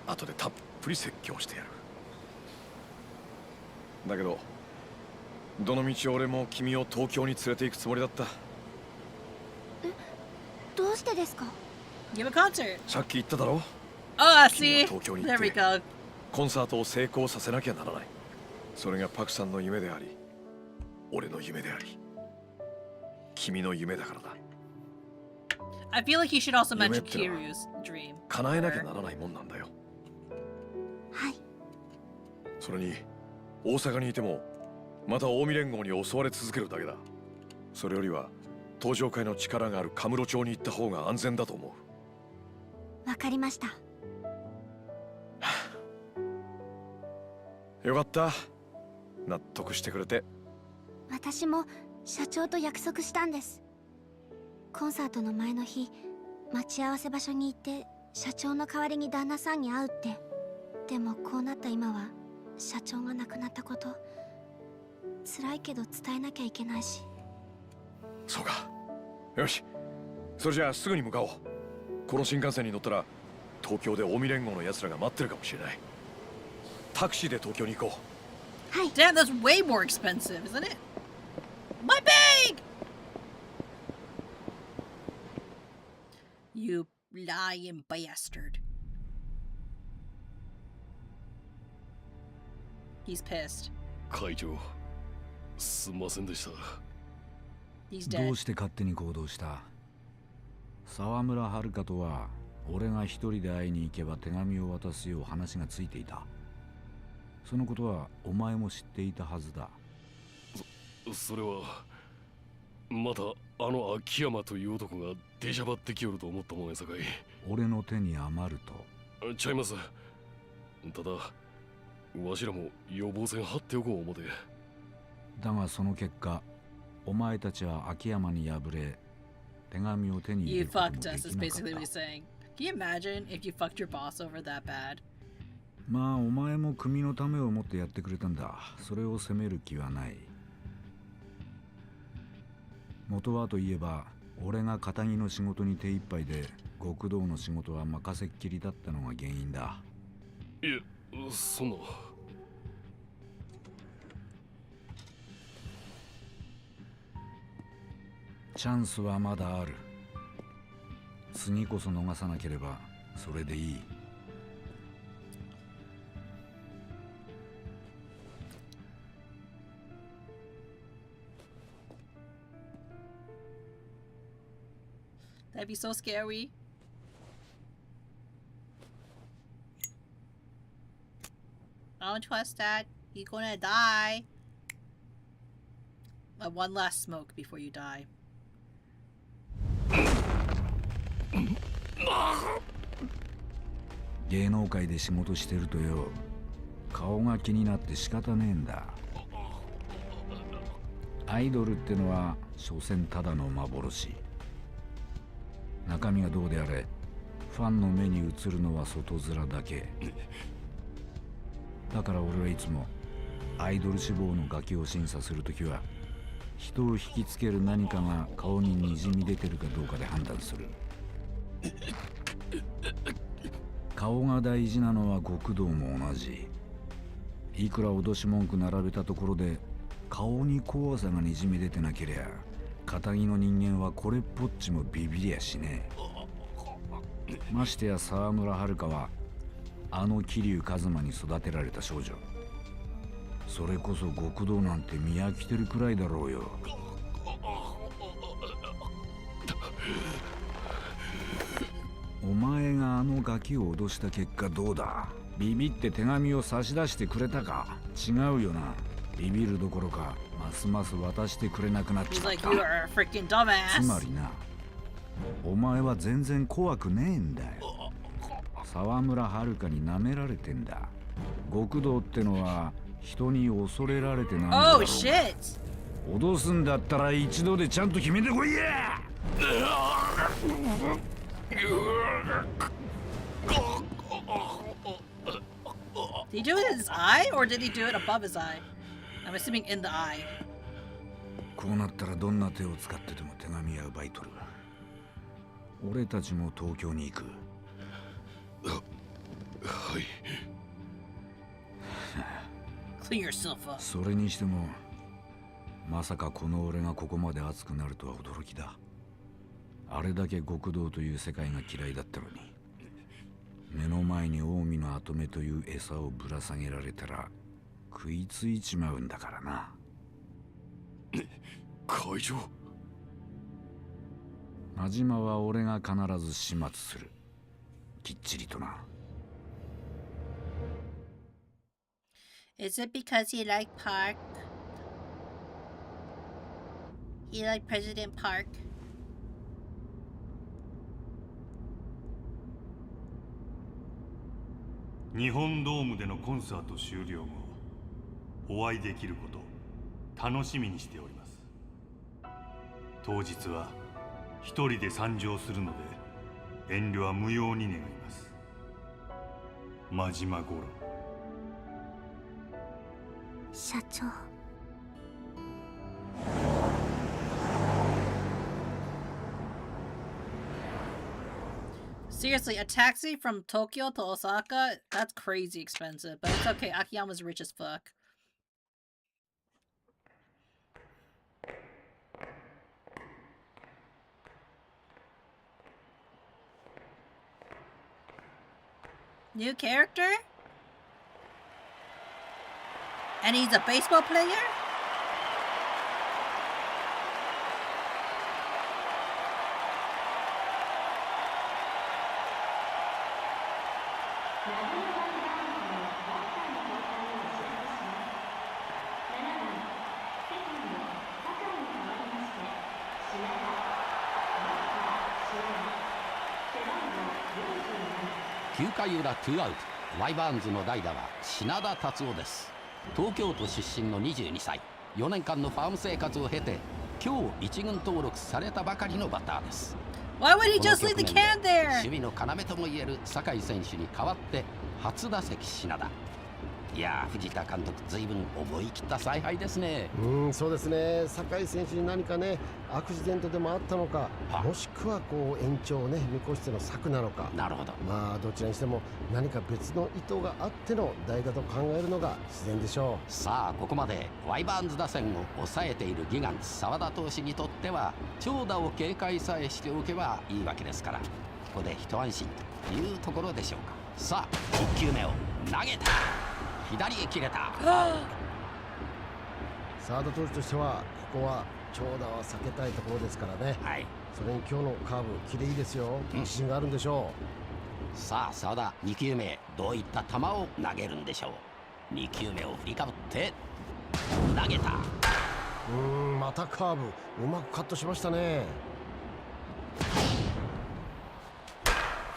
後でたっぷり説教してやる。だけどどのみち俺も君を東京に連れて行くつもりだった。どうしてですか? Give a concert. さっき言っただろ。 Ah, 君 see? は東京に行 There っ we て go. コンサートを成功させなきゃならない。それがパクさんの夢であり、俺の夢であり、君の夢だからだ。 I feel like you should also 夢 mention ってのは Kiryu's dream. 叶えなきゃならないもんなんだよ。はい。それに大阪にいてもまた近江連合に襲われ続けるだけだ。それよりは東上会の力があるカムロ町に行った方が安全だと思う。わかりました。よかった。納得してくれて。私も社長と約束したんです。コンサートの前の日、待ち合わせ場所に行って社長の代わりに旦那さんに会うって。でもこうなった今は社長が亡くなったこと、辛いけど伝えなきゃいけないし。そうか。よし、それじゃあすぐに向かおう。この新幹線に乗ったら東京で近江連合の奴らが待ってるかもしれない。タクシーで東京に行こう。はい。 Damn, that's way more expensive, isn't it? My bag! You lying bastard. He's pissed. 会長、すんませんでした。 He's ど dead. うして勝手に行動した？沢村遥とは俺が一人で会いに行けば手紙を渡すよう話がついていた。そのことはお前も知っていたはずだ。それはまたあの秋山という男が出しゃばってきよると思ったもんやさかい。俺の手に余ると。ちゃいます。ただわしらも予防線張っておこう思て。だがその結果、お前たちは秋山に敗れ、手紙を手に入れ You ることも fucked で us, き is なかっ basically what た。 he's saying. Can you imagine if you fucked your boss over that bad? まあお前も組のためを思ってやってくれたんだ。それを責める気はない。元はといえば、俺が片木の仕事に手一杯で極道の仕事は任せっきりだったのが原因だ。いえ、そんな。チャンスはまだある。次こそ逃さなければそれでいい。That'd be so scary. Don't trust that. You're gonna die. One last smoke before you die. 芸能界で仕事してるとよ、顔が気になって仕方ねえんだ。アイドルってのは所詮ただの幻。中身がどうであれ、ファンの目に映るのは外面だけ。だから俺はいつもアイドル志望のガキを審査するときは、人を引きつける何かが顔ににじみ出てるかどうかで判断する。顔が大事なのは極道も同じ。いくら脅し文句並べたところで顔に怖さがにじみ出てなけりゃ、堅気の人間はこれっぽっちもビビりやしねえ。ましてや沢村遥はあの桐生一馬に育てられた少女。それこそ極道なんて見飽きてるくらいだろうよ。お前があのガキを脅した結果どうだ？ビビって手紙を差し出してくれたか？違うよな。ビビるどころかますます渡してくれなくなっちまった。つまりな、お前は全然怖くねえんだよ。沢村遥に舐められてんだ。極道ってのは人に恐れられてなんだろう。脅すんだったら一度でちゃんと決めてこいや。Did he do it in his eye, or did he do it above his eye? I'm assuming in the eye. こうなったらどんな手を使ってでも手紙や奪い取る。俺たちも東京に行く。はい。Clean yourself up. それにしてもまさかこの俺がここまで熱くなるとは驚きだ。あれだけ極道という世界が嫌いだったのに、目の前に近江の跡目という餌をぶら下げられたら食いついちまうんだからな。会長。真島は俺が必ず始末する。きっちりとな。Is it because he liked Park? He liked President Park? 日本ドームでのコンサート終了後、お会いできること楽しみにしております。当日は一人で参上するので遠慮は無用に願います。真島五郎。社長。Seriously, a taxi from Tokyo to Osaka? That's crazy expensive, but it's okay. Akiyama's rich as fuck. New character? And he's a baseball player?9回裏2アウト、ワイバーンズの代打は品田達夫です。東京都出身の22歳、4年間のファーム生活を経て今日一軍登録されたばかりのバッターです。Why would he just leave the can there? 守備の要ともいえる酒井選手に代わって初打席品田。いや藤田監督、ずいぶん思い切った采配ですね。そうですね。酒井選手に何かねアクシデントでもあったのか、もしくはこう延長をね見越しての策なのか。なるほど。まあどちらにしても何か別の意図があっての代打と考えるのが自然でしょう。さあここまでワイバーンズ打線を抑えているギガンツ澤田投手にとっては長打を警戒さえしておけばいいわけですから、ここで一安心というところでしょうか。さあ1球目を投げた。左へ切れた。澤田投手としてはここは長打は避けたいところですからね。はい。それに今日のカーブキレいいですよ。自信があるんでしょう。さあ澤田2球目どういった球を投げるんでしょう。2球目を振りかぶって投げた。またカーブうまくカットしましたね。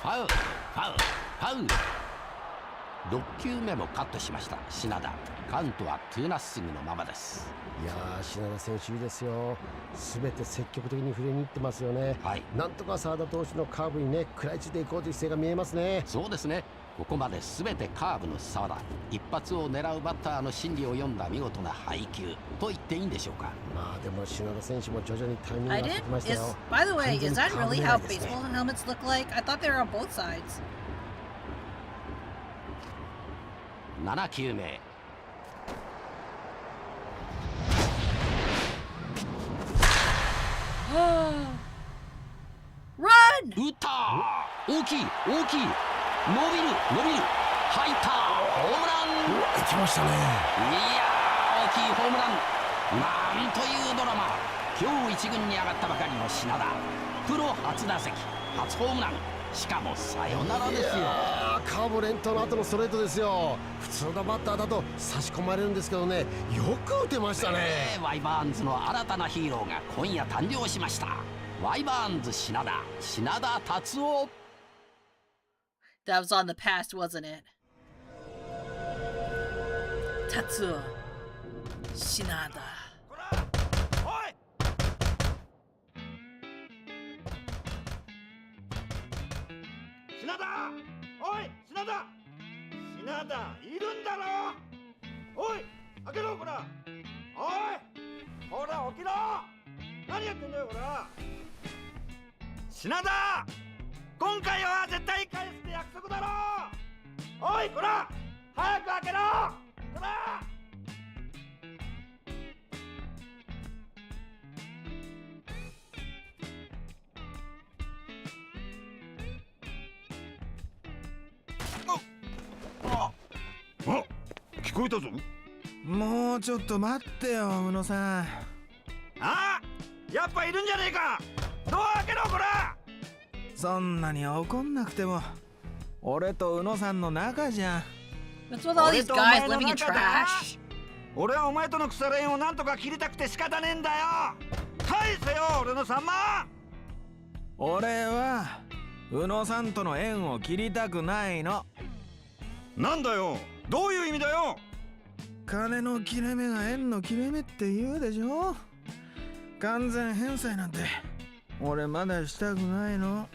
ファウルファウルファウル。6球目もカットしました品田。カウントは2ナッシングのままです。いやー、品田選手いいですよ。全て積極的に振りに行ってますよね。なんとか澤田投手のカーブにね食らいついていこうという姿勢が見えますね。そうですね。ここまで全てカーブの澤田。一発を狙うバッターの心理を読んだ見事な配球と言っていいんでしょうか。まあでも品田選手も徐々にタイミングが合ってきましたよ。By the way, is that really how baseball helmets look like? I thought they were on both sides. 7球目。Run! 打った大きい大きい。伸びる伸びる。入ったホームラン。打ちましたね。いやー、大きいホームラン。なんというドラマ。今日一軍に上がったばかりの品田。プロ初打席初ホームラン。しかもサヨナラですよ。カーブ連投の後のストレートですよ。普通のバッターだと差し込まれるんですけどね、よく打てましたね。ワイバーンズの新たなヒーローが今夜誕生しました。ワイバーンズ品田達夫。 That was on the past, wasn't it? Tatsuo Shinada. 品田、おい品田、品田いるんだろ。おい開けろこら。おいほら起きろ。何やってんだよこら。品田、今回は絶対返すって約束だろ。おいこら早く開けろこら。あ、聞こえたぞ。もうちょっと待ってよ宇野さん。あ、やっぱいるんじゃねえか。ドア開けろこら。そんなに怒んなくても俺と宇野さんの仲じゃん。 What's with all these guys living in trash? 俺はお前との腐れ縁をなんとか切りたくて仕方ねえんだよ。返せよ俺の3万。俺は宇野さんとの縁を切りたくないの。なんだよ、どういう意味だよ。金の切れ目が縁の切れ目って言うでしょ。完全返済なんて俺まだしたくないの。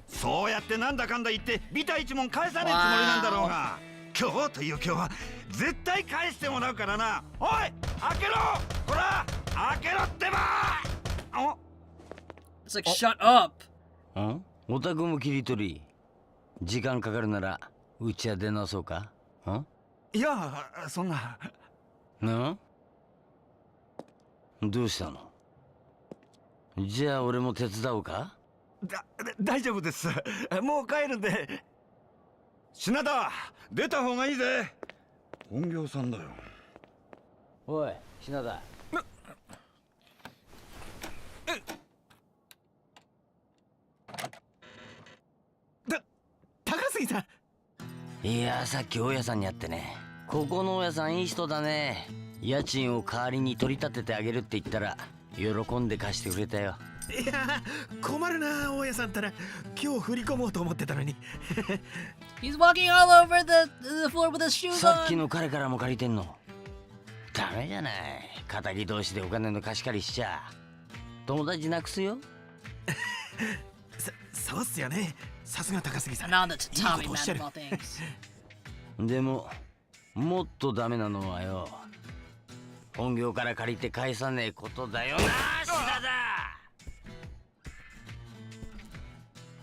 そうやってなんだかんだ言ってビタ一文返さねえつもりなんだろうが、今日という今日は絶対返してもらうからな。おい開けろこら、開けろってば。お It's like shut up. ん？お宅も切り取り。時間かかるならうちは出直そうか？ん？いやそんな。な？どうしたの？じゃあ俺も手伝おうか？大丈夫です。もう帰るんで。品田出た方がいいぜ。本業さんだよ。おい品田。高杉さん。いやさっき大家さんに会ってね。ここの大家さんいい人だね。家賃を代わりに取り立ててあげるって言ったら喜んで貸してくれたよ。いや困るな大家さんったら今日振り込もうと思ってたのに。He's walking all over the floor with his shoes on. さっきの彼からも借りてんの。ダメじゃない。仇同士でお金の貸し借りしちゃ友達なくすよ。そうっすよね。さすが高杉さん。Now that's Tommy mad about things. でももっとダメなのはよ、本業から借りて返さねえことだよな。品田。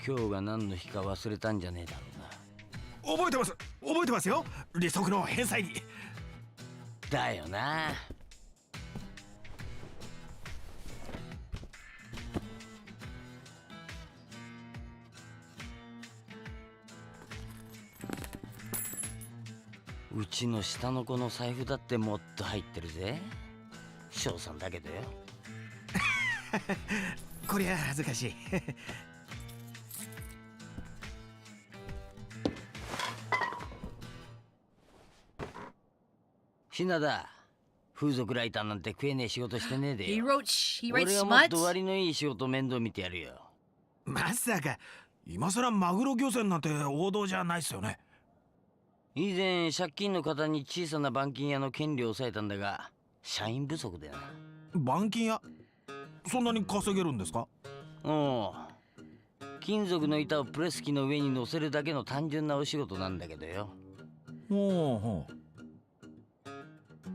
今日が何の日か忘れたんじゃねえだろうな。覚えてますよ。利息の返済に。だよな。うちの下の子の財布だってもっと入ってるぜ。翔さんだけどよ。こりゃ恥ずかしい。品田、風俗ライターなんて食えねえ仕事してねえで He よ。 writes 俺がもっ smut. と割のいい仕事面倒見てやるよ。まさか今さらマグロ漁船なんて王道じゃないっすよね。以前借金の方に小さな板金屋の権利を抑えたんだが、社員不足でな。板金屋、そんなに稼げるんですか？おう、金属の板をプレス機の上に乗せるだけの単純なお仕事なんだけどよ。ほう。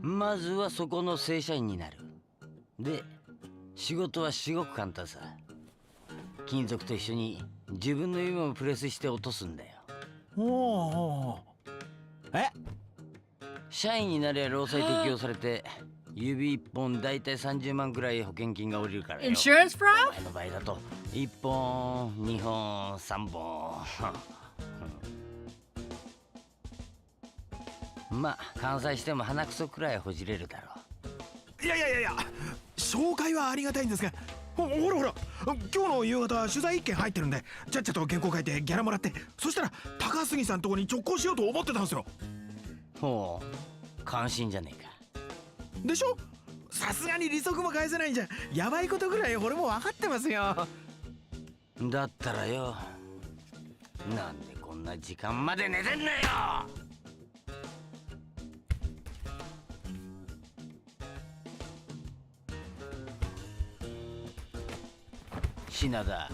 まずはそこの正社員になる。で、仕事は至極簡単さ。金属と一緒に自分の夢をプレスして落とすんだよ。ほう。社員になれば労災適用されて、指一本だいたい30万くらい保険金が下りるからよ。Insurance fraud? お前の場合だと1本、2本、3本。まあ完済しても鼻くそくらいほじれるだろう。いや紹介はありがたいんですが、ほら今日の夕方取材1件入ってるんで、ちゃっちゃと原稿書いてギャラもらって、そしたら高杉さんとこに直行しようと思ってたんですよ。ほう、関心じゃねえか。でしょ。さすがに利息も返せないんじゃやばいことぐらい俺も分かってますよ。だったらよ、なんでこんな時間まで寝てんだよ。品田、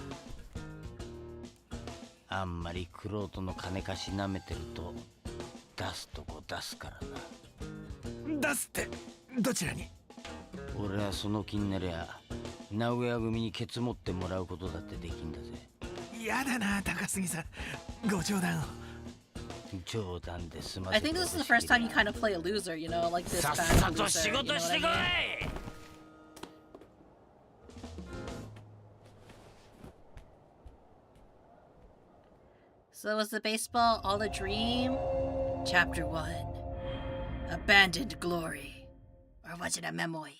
あんまり玄人の金貸しなめてると出すとこ出すからな。出すってどちらに？俺はその気になりゃ名古屋組にケツ持ってもらうことだってできんだぜ。やだな高杉さん、ご冗談を。冗談で済ま I せて think this is the first time you kind of play a loser, you know, like this さっ bad さと loser. 仕 You know 事 what し I てこ mean? い。So was the baseball all a dream? Chapter 1. Abandoned glory. Or was it a memory?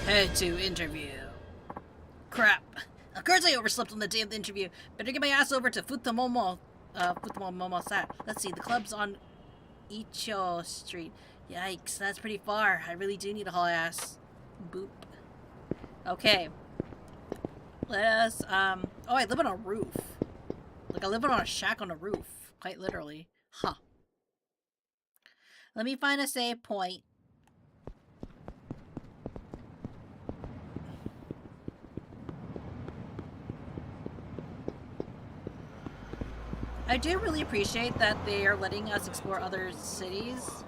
Head to interview. Crap. Of course I overslept on the day of the interview. Better get my ass over to Futamomo Sat. Let's see, the club's on Icho Street. Yikes, that's pretty far. I really do need a haul ass. Boop. Okay. Let us, oh, I live on a roof. Like, I live on a shack on a roof. Quite literally. Huh. Let me find a save point. I do really appreciate that they are letting us explore other cities.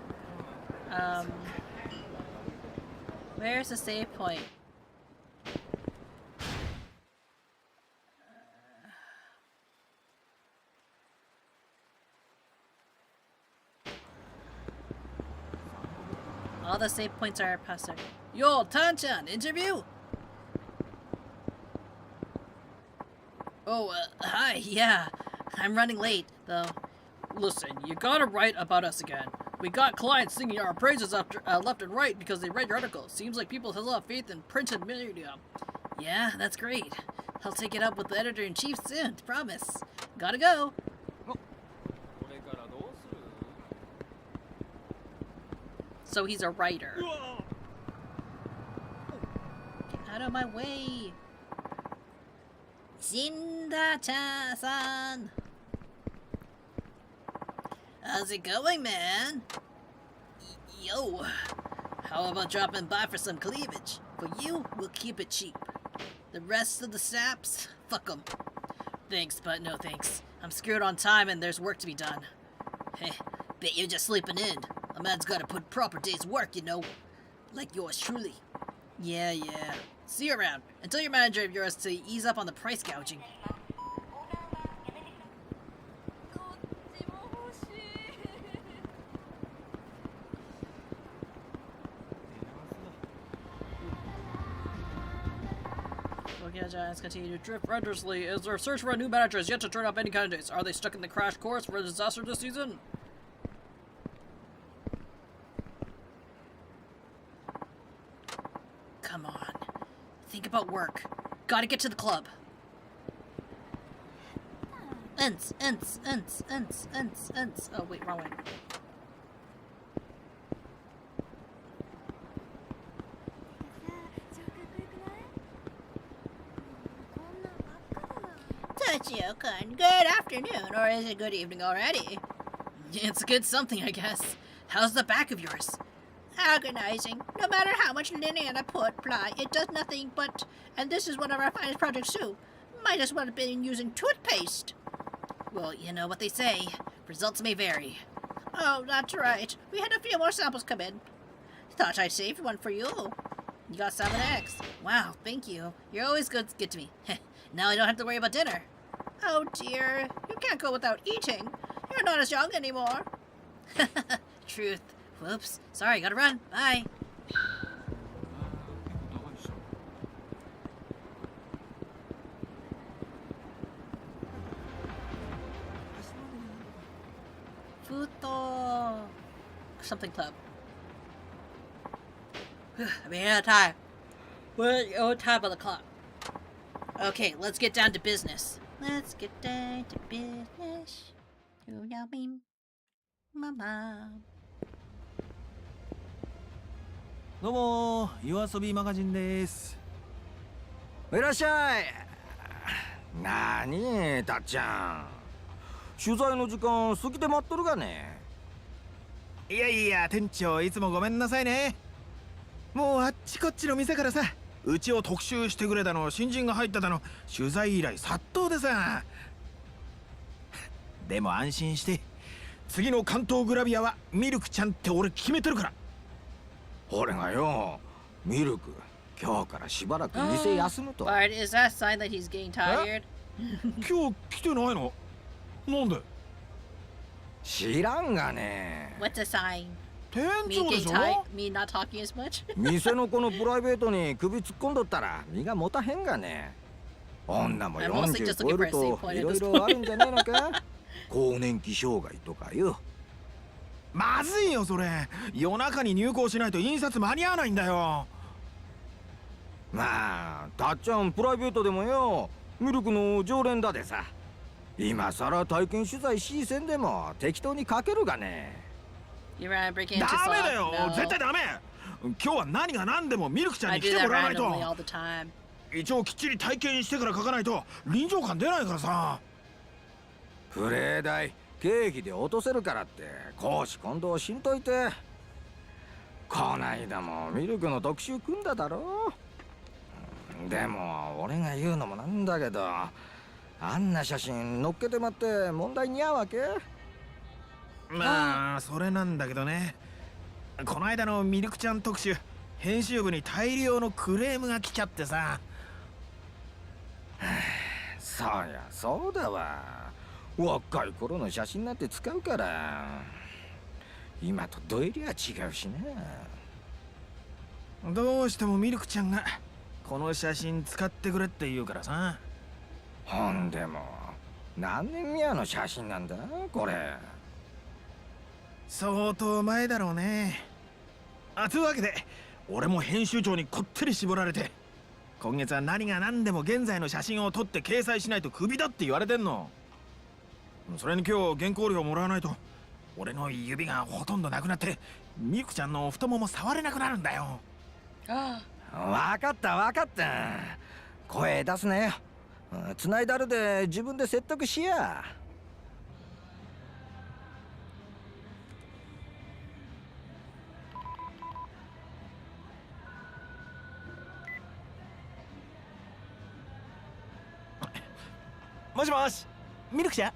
Where's the save point? All the save points are past. Yo, Tanchan, interview? Oh, hi, yeah. I'm running late, though. Listen, you gotta write about us again. We got clients singing our praises after, left and right because they read your article. Seems like people have a lot of faith in printed media. Yeah, that's great. I'll take it up with the editor-in-chief soon, promise. Gotta go. So he's a writer. Get out of my way. Shinda-chan-san. How's it going, man? Yo. How about dropping by for some cleavage? For you, we'll keep it cheap. The rest of the saps, fuck them. Thanks, but no thanks. I'm screwed on time and there's work to be done. Hey, bet you're just sleeping in. A man's gotta put proper day's work, you know. Like yours truly. Yeah. See you around. And tell your manager of yours to ease up on the price gouging. Giants continue to drift renderously as their search for a new manager has yet to turn up any candidates. Are they stuck in the crash course for a disaster this season? Come on. Think about work. Gotta get to the club. Oh, wait, wrong way. Tachio-kun, good afternoon, or is it good evening already? It's good something, I guess. How's the back of yours? Agonizing. No matter how much linen I apply, it does nothing but... And this is one of our finest projects too. Might as well have been using toothpaste. Well, you know what they say. Results may vary. Oh, that's right. We had a few more samples come in. Thought I'd save one for you. You got 7X. Wow, thank you. You're always good to me. Now I don't have to worry about dinner. Oh dear, you can't go without eating. You're not as young anymore. Truth. Whoops. Sorry, gotta run. Bye. Futo. Something club. I'm out of time. We're time on the clock. Okay, let's get down to business. Let's get down to business. Mama. どうも、夜遊びマガジンです。いらっしゃい。なに、たっちゃん。取材の時間過ぎて待っとるがね。いやいや、店長いつもごめんなさいね。もうあっちこっちの店からさ、うちを特集してくれたの、新人が入っただの、取材依頼殺到でさ。でも安心して、次の関東グラビアはミルクちゃんって俺決めてるから。俺がよ、ミルク、今日からしばらく店休むと。Bart, is that a sign that he's getting tired? 今日来てないの？なんで？知らんがね。What's a sign? 店長でしょ？ Me not talking as much? 店の子のプライベートに首突っ込んどったら身が持たへんがね。女も40超えるといろいろあるんじゃねえのか？更年期障害とかよ。まずいよそれ。夜中に入稿しないと印刷間に合わないんだよ。まあたっちゃんプライベートでもよ、ミルクの常連だでさ。今さら体験取材しせんでも適当に書けるがね。ダメだよ、絶対ダメ。今日は何が何でもミルクちゃんに来てもらわないと。一応きっちり体験してから書かないと臨場感出ないからさ。プレー代経費で落とせるからって公私混同しんといて。こないだもミルクの特集組んだだろ。でも俺が言うのもなんだけど、あんな写真載っけてまって問題に合うわけ？まあそれなんだけどね。この間のミルクちゃん特集、編集部に大量のクレームが来ちゃってさ。そうやそうだわ。若い頃の写真なんて使うから。今とどえりゃ違うしね。どうしてもミルクちゃんがこの写真使ってくれって言うからさ。ほんでも何年目の写真なんだこれ。相当前だろうね。というわけで俺も編集長にこってり絞られて、今月は何が何でも現在の写真を撮って掲載しないとクビだって言われてんの。それに今日原稿料もらわないと俺の指がほとんどなくなってミルクちゃんの太もも触れなくなるんだよ。わかったわかった。声出すなよ。つないだるで自分で説得しや。もしもし、ミルクちゃん。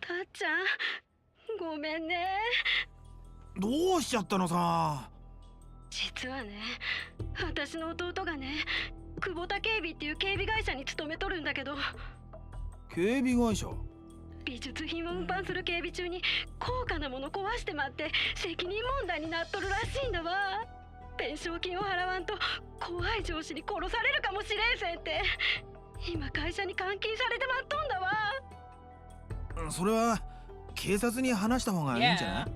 たっちゃん、ごめんね。どうしちゃったのさ。実はね、私の弟がね、久保田警備っていう警備会社に勤めとるんだけど。警備会社？美術品を運搬する警備中に高価なもの壊してまって責任問題になっとるらしいんだわ。弁償金を払わんと怖い上司に殺されるかもしれんせんって。今会社に監禁されてまっとんだわ。それは警察に話した方がいいんじゃない？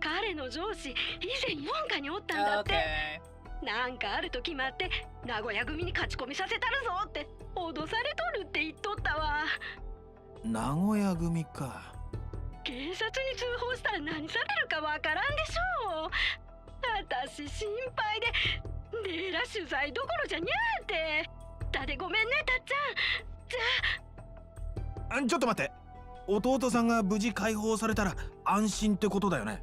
彼の上司以前4課におったんだって。なんかあると決まって名古屋組に勝ち込みさせたるぞって脅されとるって言っとったわ。名古屋組か。警察に通報したら何されるかわからんでしょう。私心配でねえら取材どころじゃにゃーって。だでごめんねたっちゃん。ちょっと待って。弟さんが無事解放されたら安心ってことだよね。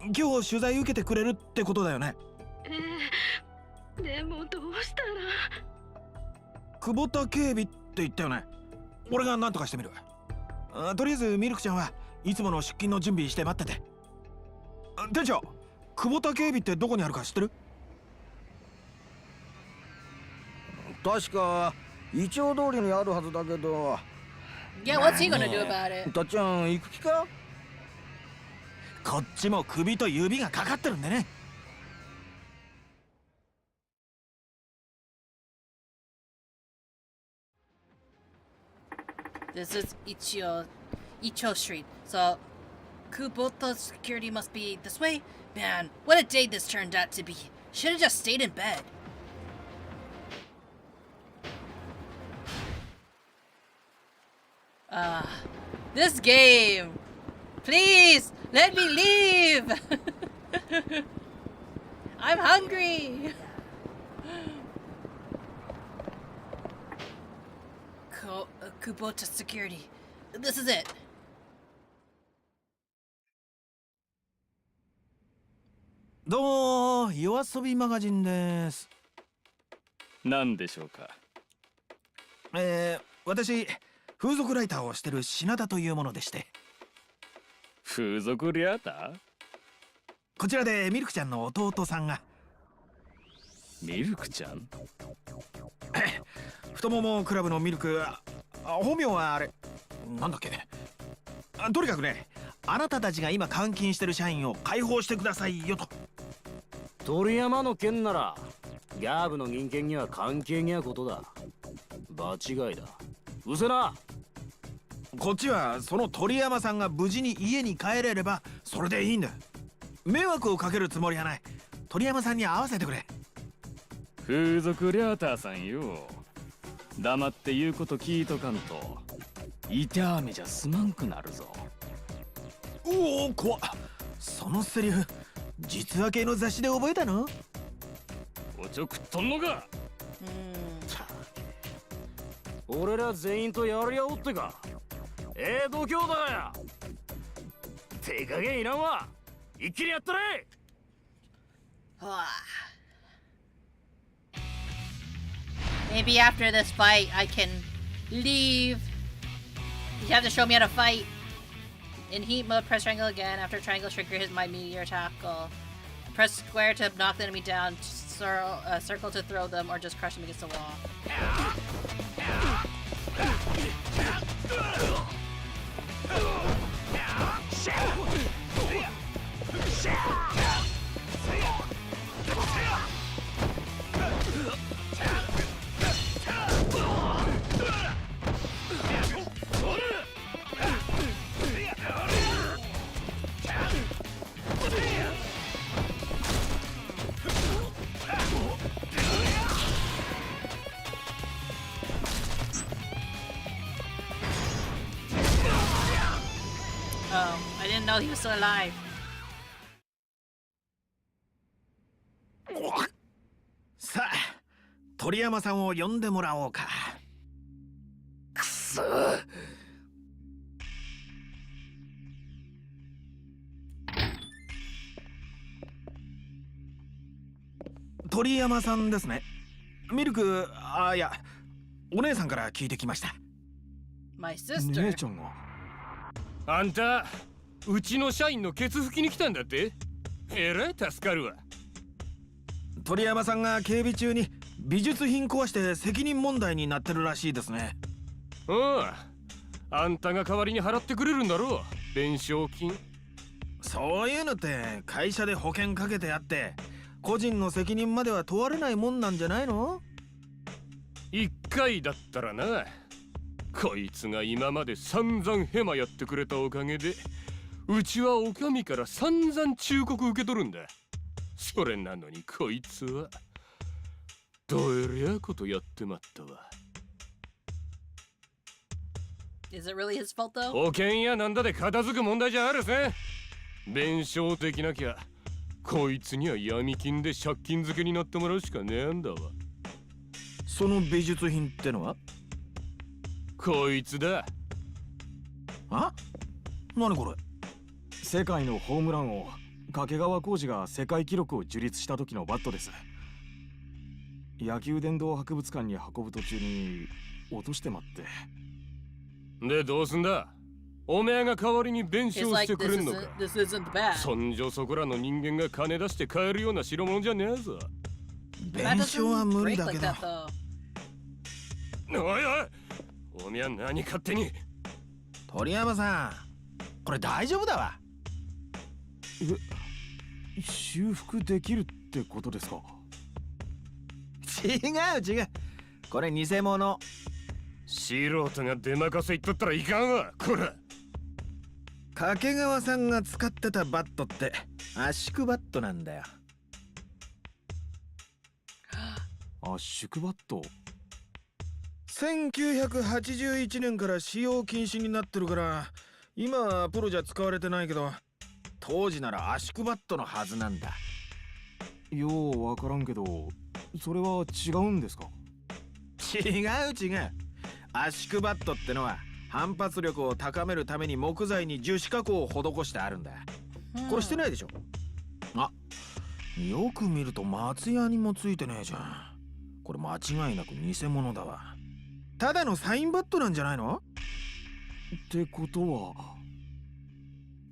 今日取材受けてくれるってことだよね。でもどうしたら。久保田警備って言ったよね。俺が何とかしてみる。とりあえずミルクちゃんはいつもの出勤の準備して待ってて。店長、久保田警備ってどこにあるか知ってる？確かイチョウ通りにあるはずだけど。Yeah, what's he gonna do about it? たっちゃん行く気か？こっちも首と指がかかってるんでね。This is Icho Street. So, Kubota security must be this way? Man, what a day this turned out to be. Should have just stayed in bed. This game. Please, let me leave. I'm hungry. Kubota security. This is it. どうも、夜遊びマガジンです。何でしょうか。私、風俗ライターをしてる品田というものでして。風俗リアター？こちらでミルクちゃんの弟さんが。ミルクちゃん？太ももクラブのミルク、本名はあれ、なんだっけ。とにかくね、あなたたちが今監禁してる社員を解放してくださいよと。鳥山の件ならギャーブの人間には関係にゃことだ。場違いだ。うせな。こっちはその鳥山さんが無事に家に帰れればそれでいいんだ。迷惑をかけるつもりはない。鳥山さんに会わせてくれ。風俗リャーターさんよ。黙って言うこと聞いとかんと痛めじゃすまんくなるぞ。おお、怖っ。そのセリフ実話系の雑誌で覚えたの？おちょくっとんのか。俺ら全員とやり合おうってか。度胸だや。手加減いらんわ。一気にやったれ。Maybe after this fight, I can leave. You have to show me how to fight. In heat mode, press triangle again. After triangle trigger his my meteor tackle. Press square to knock the enemy down. Circle to throw them, or just crush them against the wall. Oh, I didn't know he was still alive. さあ、鳥山さんを呼んでもらおうか。くそ。鳥山さんですね。ミルク、いや、お姉さんから聞いてきました。My sister. 姉ちゃんが。あんた、うちの社員のケツ拭きに来たんだって？えらい助かるわ。鳥山さんが警備中に美術品壊して責任問題になってるらしいですね。あんたが代わりに払ってくれるんだろう、弁償金。そういうのって会社で保険かけてあって個人の責任までは問われないもんなんじゃないの？一回だったらな。こいつが今まで散々ヘマやってくれたおかげでうちはお上から散々忠告受け取るんだ。それなのにこいつはどえりゃことやってまったわ。Is it really his fault though? 保険やなんだで片付く問題じゃあるぜ。弁償できなきゃこいつには闇金で借金付けになってもらうしかねえんだわ。その美術品ってのは？こいつだ。あ？何これ？世界のホームラン王掛川浩二が世界記録を樹立した時のバットです。野球殿堂博物館に運ぶ途中に落としてまって。でどうすんだ？おめえが代わりに弁償してくれんのか。そんじょそこらの人間が金出して買えるような代物じゃねえぞ。弁償は無理だけど。おいおい、おめえは何勝手に。鳥山さん、これ大丈夫だわ。修復できるってことですか？違う。これ偽物。素人が出任せ言っとったらいかんわ、こら。掛川さんが使ってたバットって圧縮バットなんだよ。圧縮バット？1981年から使用禁止になってるから今はプロじゃ使われてないけど、当時なら圧縮バットのはずなんだ。ようわからんけど、それは違うんですか？違う。圧縮バットってのは反発力を高めるために木材に樹脂加工を施してあるんだ。これしてないでしょ？あ、よく見ると松屋にもついてねえじゃん。これ間違いなく偽物だわ。ただのサインバットなんじゃないの？ってこと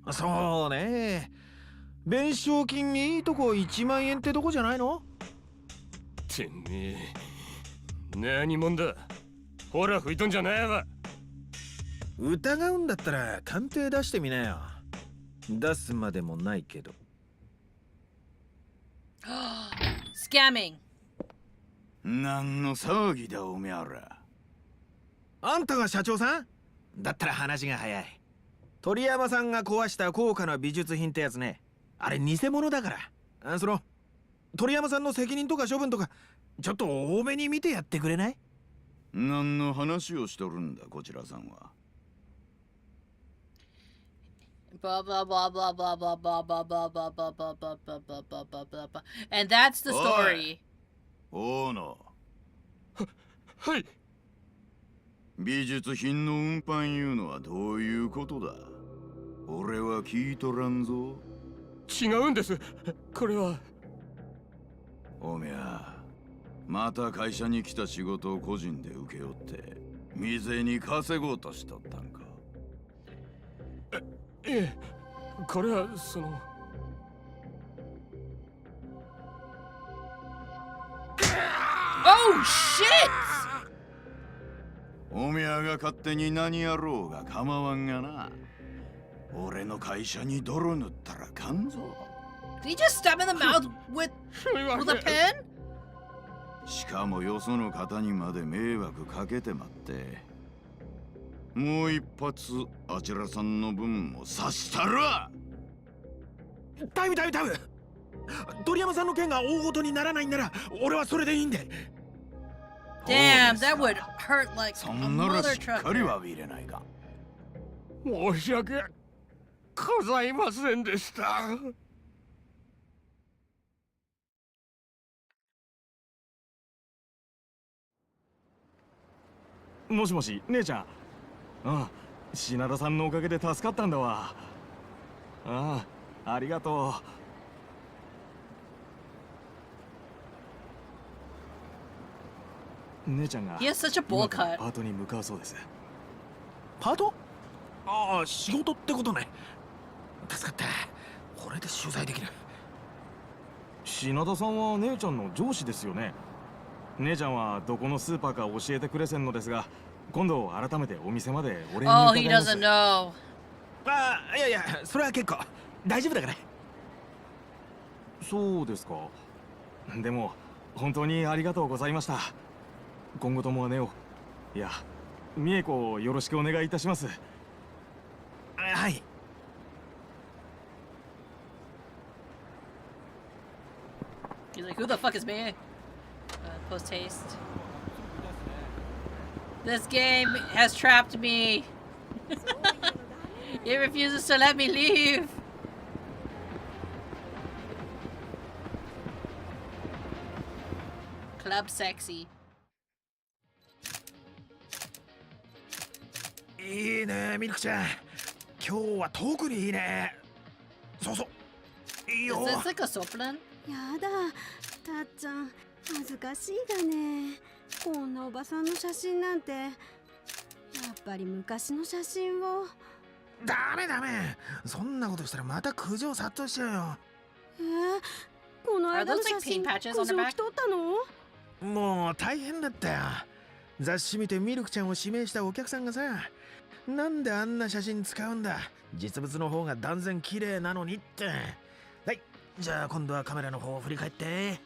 は。そうね。弁償金にいいとこ1万円ってとこじゃないの？てめえ何者だ。ほら吹いとんじゃないわ。疑うんだったら鑑定出してみなよ。出すまでもないけど。Scamming。何の騒ぎだおめえら。あんたが社長さん？だったら話が早い。鳥山さんが壊した高価な美術品ってやつね。あれ偽物だから。鳥山さんの責任とか処分とかちょっと多めに見てやってくれない？何の話をしとるんだこちらさんは。Blah blah blah blah blah blah blah blah blah blah blah blah blah blah blah blah blah blah blah. And that's the story. 大野。はい。美術品の運搬いうのはどういうことだ？俺は聞いとらんぞ。違うんです。これは。おめゃ、また会社に来た仕事を個人で請け負って店に稼ごうとしとったんか？ええ、これはその。Oh shit! おめゃが勝手に何やろうが構わんがな。俺の会社に泥塗ったらかんぞ。Did he just stab in the mouth with a pen? しかもよその方にまで迷惑かけてまって。もう一発あちらさんの分も刺したら。タイム。鳥山さんの件が大ごとにならないんなら俺はそれでいいんで。Damn, that would hurt like そ a んなら mother しっかり trucker. は入れないか。申し訳ございませんでした。もしもし、姉ちゃん。ああ、品田さんのおかげで助かったんだわ。ああ、ありがとう。姉ちゃんが He has such a bowl 今から cut. パートに向かうそうです。パート？ああ、仕事ってことね。助かった。これで取材できる。品田さんは姉ちゃんの上司ですよね。姉ちゃんはどこのスーパーか教えてくれせんのですが、今度改めてお店までお礼に Oh, 伺 he います。 doesn't know. ああ、いやそれは結構大丈夫だから。そうですか。でも本当にありがとうございました。今後とも姉を、いや、美恵子をよろしくお願いいたします。はい。He's like, who the fuck is me? Post haste. This game has trapped me. It refuses to let me leave. Club sexy. いいねミルクちゃん、今日は特にいいね。そうそういいよ。 Is this like a sopran? やだ、たっちゃん恥ずかしいだね。こんなおばさんの写真なんて。やっぱり昔の写真を。ダメダメ、そんなことしたらまた苦情殺到しちゃうよ。この間の Are those 写 like 真 pain patches 苦 on 情 her 来 back? とったの？もう大変だったよ。雑誌見てミルクちゃんを指名したお客さんがさ、なんであんな写真使うんだ、実物の方が断然綺麗なのにって。はい、じゃあ今度はカメラの方を振り返って。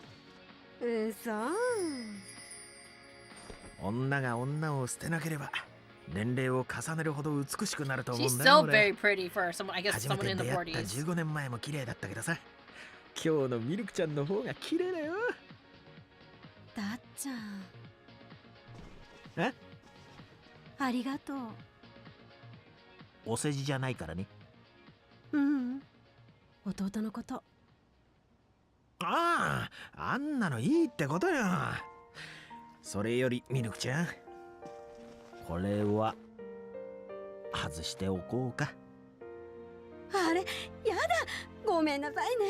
女が女を捨てなければ年齢を重ねるほど美しくなると思う She's んだよ。 so very pretty for someone, I guess 初め someone て in the 出会った 40s. 15年前も綺麗だったけどさ、今日のミルクちゃんの方が綺麗だよ。たっちゃん、え、ありがとう。お世辞じゃないからね。うん、弟のこと。ああ、あんなのいいってことよ。それよりミルクちゃん、これは外しておこうか。あれ、やだ、ごめんなさいね。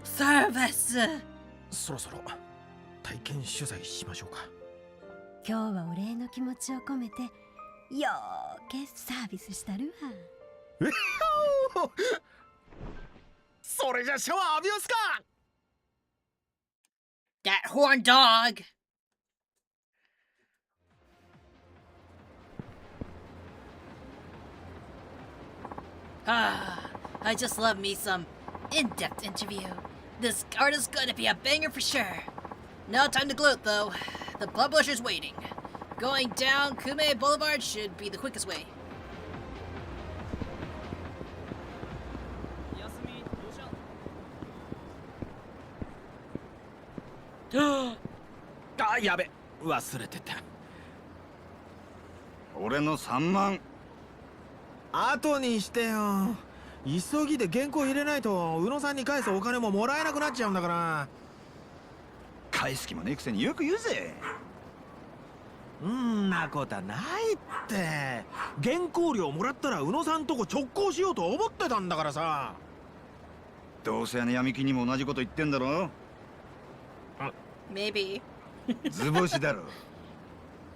Service! そろそろ体験取材しましょうか。今日はお礼の気持ちを込めてよーけサービスしたるわ。それじゃシャワー浴びますか。 That horn dog! I just love me some in-depth interview. This artist's gonna be a banger for sure. No time to gloat though. The publisher's waiting. Going down Kume Boulevard should be the quickest way. あ、やべ、忘れてた。俺の3万。後にしてよ。急ぎで原稿入れないと宇野さんに返すお金ももらえなくなっちゃうんだから。返す気もねえくせによく言うぜ。んなことはないって。原稿料もらったら宇野さんとこ直行しようと思ってたんだからさ。どうせあの闇金にも同じこと言ってんだろ。Maybe. 図星だろ。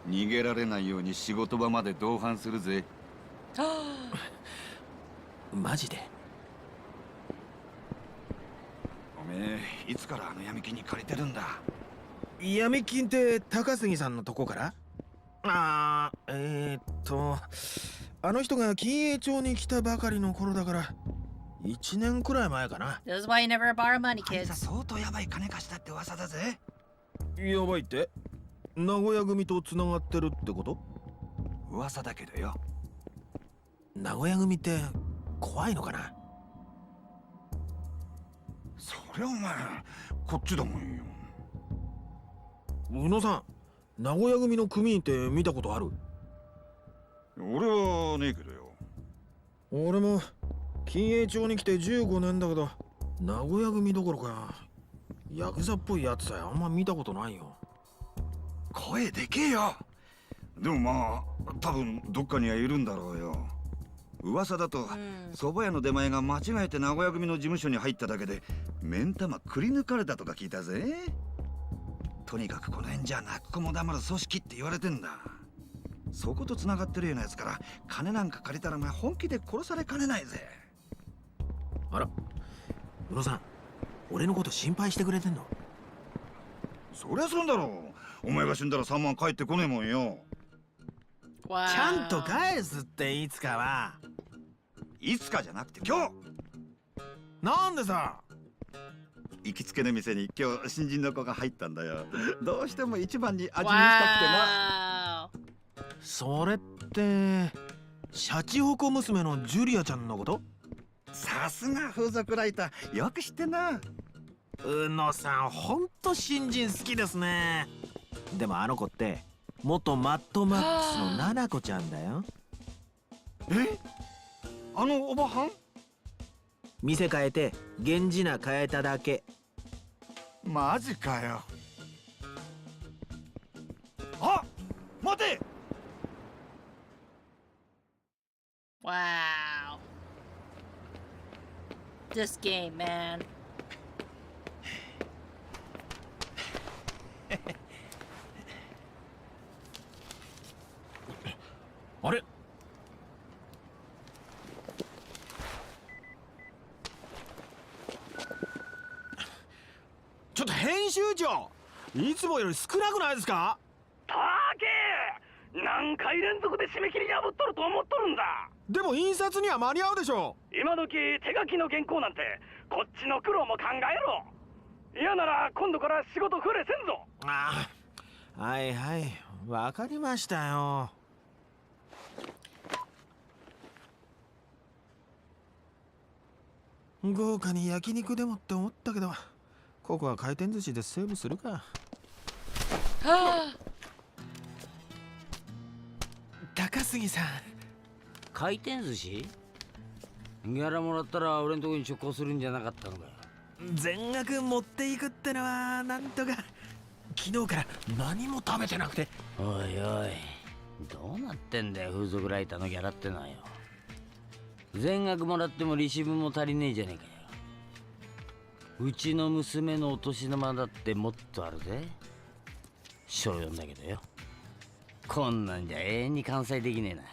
逃げられないように仕事場まで同伴するぜ。マジで。おめえいつからあの闇金に借りてるんだ。闇金って高杉さんのとこから？あの人が金栄町に来たばかりの頃だから1年くらい前かな。 This is why you never borrow money, あいつ kids. 相当やばい金貸したって噂だぜ。やばいって？名古屋組とつながってるってこと？噂だけどよ。名古屋組って怖いのかな？そりゃお前こっちだもんよ。宇野さん、名古屋組の組員って見たことある？俺はねえけどよ。俺も金栄町に来て15年だけど、名古屋組どころかヤクザっぽいやつさえあんま見たことないよ。声でけえよ。でもまあ多分どっかにはいるんだろうよ。噂だと蕎麦屋の出前が間違えて名古屋組の事務所に入っただけで目ん玉くり抜かれたとか聞いたぜ。とにかくこの辺じゃ泣く子も黙る組織って言われてんだ。そこと繋がってるようなやつから金なんか借りたらお前本気で殺されかねないぜ。あら、宇野さん、俺のこと心配してくれてんの？そりゃそうだろう。お前が死んだら3万返ってこねえもんよ。ちゃんと返すっていつかは。いつかじゃなくて今日。なんでさ。行きつけの店に今日新人の子が入ったんだよ。どうしても一番に味見したくてな。それってシャチホコ娘のジュリアちゃんのこと？さすが風俗ライター、よく知ってんな。宇野さん、ほんと新人好きですね。でもあの子って元マッドマックスのナナコちゃんだよ。え？あのおばはん？店変えて源氏名変えただけ。マジかよ。This game, man. あれちょっと編集長いつもより少なくないですか？たけ何回連続で締め切り破っとると思っとるんだ。でも印刷には間に合うでしょう。今時手書きの原稿なんてこっちの苦労も考えろ。嫌なら今度から仕事触れせんぞ。ああ、はいはいわかりましたよ。豪華に焼肉でもって思ったけどここは回転寿司でセーブするか。高杉さん、回転寿司？ギャラもらったら俺んとこに出向するんじゃなかったのかよ。全額持っていくってのはなんとか。昨日から何も食べてなくて。おいおい、どうなってんだよ風俗ライターのギャラってのはよ。全額もらっても利子分も足りねえじゃねえかよ。うちの娘のお年玉だってもっとあるぜ。小4だけどよ。こんなんじゃ永遠に完済できねえな。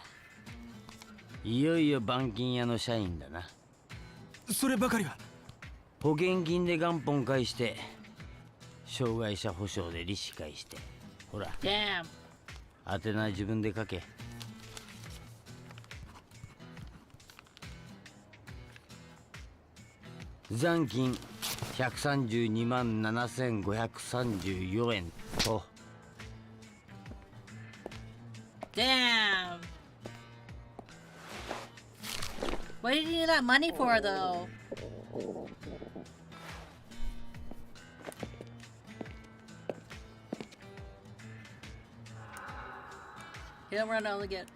いよいよ板金屋の社員だな。そればかりは。保険金で元本返して障害者保障で利子返して、ほら Damn. 宛名自分で書け。残金132万7534円と。Damn. What did you need that money for, though? You don't run only get.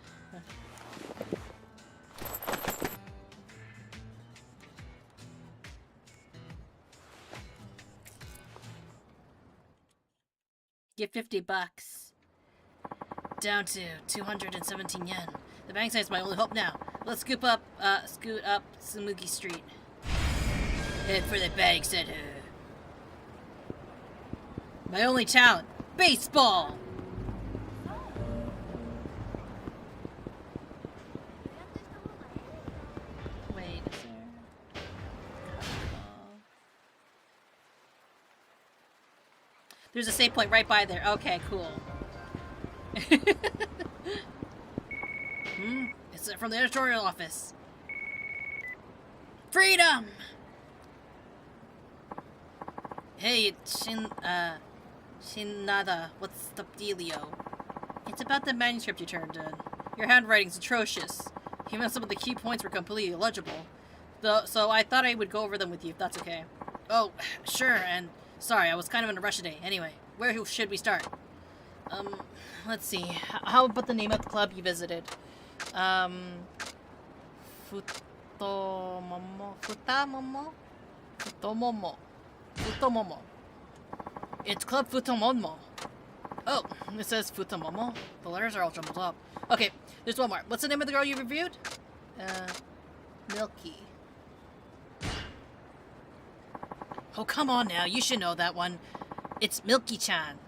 Get $50. Down to 217 yen. The bank site's my only hope now. Let's scoot up Sumugi Street. Head for the bank center. My only talent, baseball! Wait, is there... There's a save point right by there. Okay, cool. It's from the editorial office. Freedom! Hey, Shinada, what's the dealio? It's about the manuscript you turned in. Your handwriting's atrocious. Even some of the key points were completely illegible. So I thought I would go over them with you, if that's okay. Oh, sure, and sorry, I was kind of in a rush today. Anyway, where should we start? Let's see. How about the name of the club you visited? Futomomo. It's Club Futomomo. Oh, it says Futomomo. The letters are all jumbled up. Okay, there's one more. What's the name of the girl you reviewed? Milky. Oh, come on now. You should know that one. It's Milky-chan.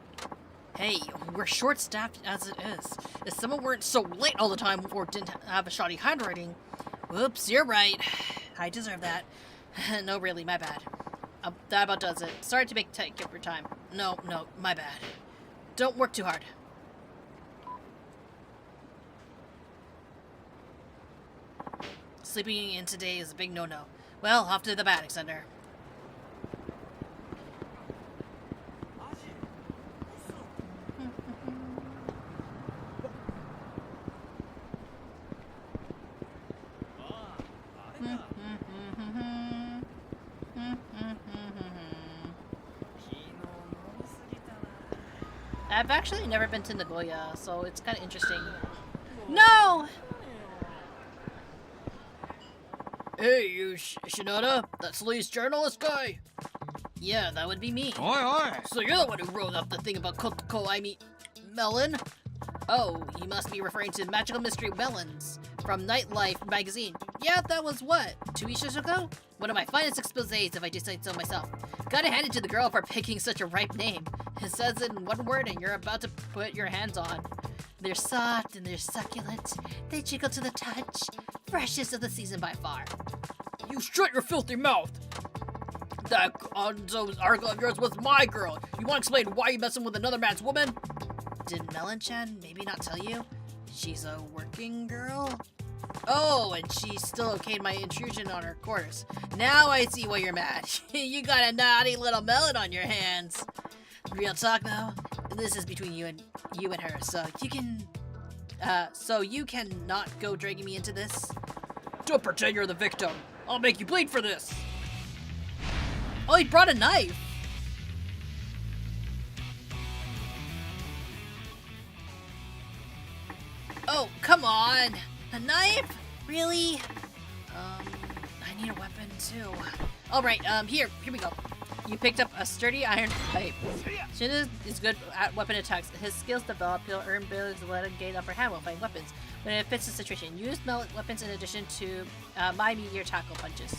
Hey, we're short-staffed as it is. If someone weren't so late all the time or didn't have a shoddy handwriting... Whoops, you're right. I deserve that. No, really, my bad. That about does it. Sorry to take up your time. No, my bad. Don't work too hard. Sleeping in today is a big no-no. Well, off to the batting center. I've actually never been to Nagoya, so it's kind of interesting. No! Hey, you Shinada? That's Lee's journalist guy? Yeah, that would be me. Oi! So you're the one who wrote up the thing about Kotoko, melon? Oh, you must be referring to magical mystery melons. from Nightlife magazine. Yeah, that was what? 2 weeks ago? One of my finest exposés, if I do say so myself. Gotta hand it to the girl for picking such a ripe name. It says it in one word and you're about to put your hands on. They're soft and they're succulent. They jiggle to the touch. Freshest of the season by far. You shut your filthy mouth! That Anzo's article of yours was my girl. You want to explain why you messing with another man's woman? Did Melon-chan maybe not tell you? She's a working girl? Oh, and she still okayed my intrusion on her quarters. Now I see why you're mad. You got a naughty little melon on your hands. Real talk though, this is between you and her, so you can not go dragging me into this. Don't pretend you're the victim. I'll make you bleed for this. Oh, he brought a knife. Oh, come on. A knife? Really? I need a weapon too. Alright, here we go. You picked up a sturdy iron pipe. Shinda is good at weapon attacks. His skills develop, he'll earn abilities to let him gain upper hand while fighting weapons. When it fits the situation, use melon weapons in addition to my meteor tackle punches.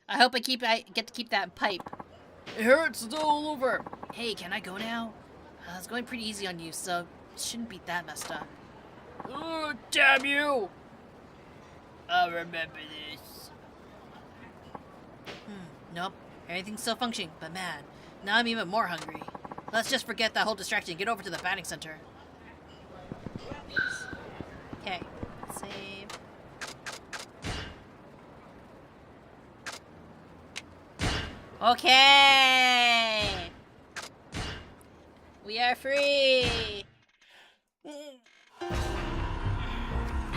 I hope I get to keep that pipe. It hurts, it's all over. Hey, can I go now? It's going pretty easy on you, so it shouldn't be that messed up. Oh, damn you! I'll remember this. Nope, everything's still functioning, but man, now I'm even more hungry. Let's just forget that whole distraction and get over to the batting center. Okay, save. Okay! We are free!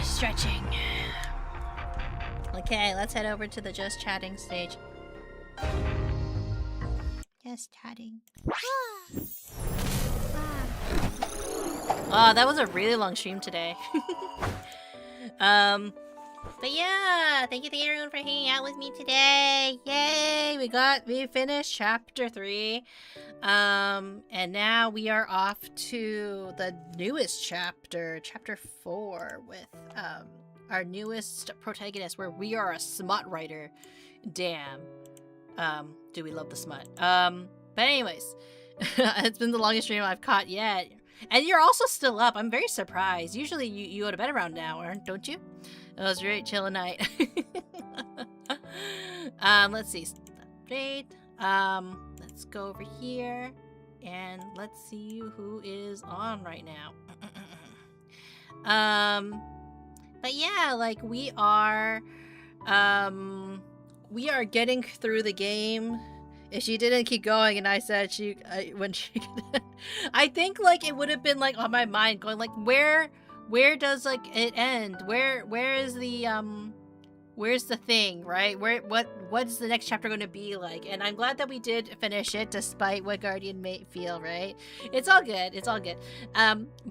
Stretching. Okay, let's head over to the just chatting stage. Just chatting. Oh, that was a really long stream today. But yeah, thank you to everyone for hanging out with me today. Yay! We finished chapter 3. And now we are off to the newest chapter, chapter 4, with our newest protagonist, where we are a smut writer. Damn. Do we love the smut? But anyways, it's been the longest stream I've caught yet. And you're also still up. I'm very surprised. Usually you go to bed around now, don't you? It was a great chill night. Let's see. Update. Let's go over here and let's see who is on right now. But yeah, like we are getting through the game. If she didn't keep going and I said I think like it would have been like on my mind going like where does like it end? Where is the where's the thing, right? What's the next chapter going to be like? And I'm glad that we did finish it despite what Guardian may feel, right? It's all good. It's all good.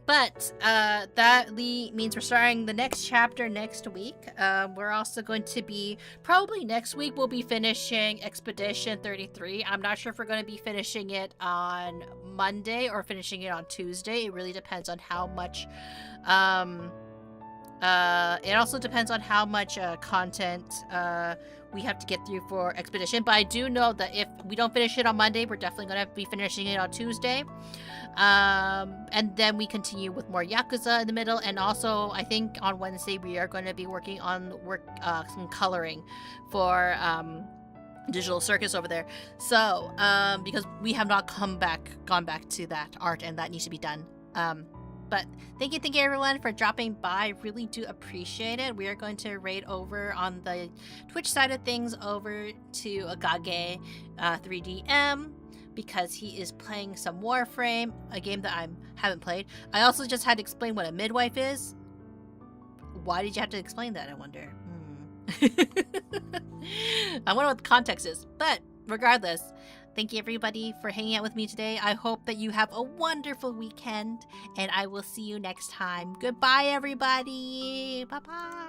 But that means we're starting the next chapter next week. We're also going to be probably next week we'll be finishing Expedition 33. I'm not sure if we're going to be finishing it on Monday or finishing it on Tuesday. It really depends on how much it also depends on how much content we have to get through for Expedition, but I do know that if we don't finish it on Monday, we're definitely going to be finishing it on Tuesday. And then we continue with more Yakuza in the middle, and also I think on Wednesday we are going to be working on some coloring for Digital Circus over there. So, because we have not gone back to that art, and that needs to be done. But thank you everyone for dropping by. I really do appreciate it. We are going to raid over on the Twitch side of things over to Agage 3DM because he is playing some Warframe, a game that I haven't played. I also just had to explain what a midwife is. Why did you have to explain that, I wonder? I wonder what the context is. But regardless, thank you everybody for hanging out with me today. I hope that you have a wonderful weekend, and I will see you next time. Goodbye, everybody. Bye-bye.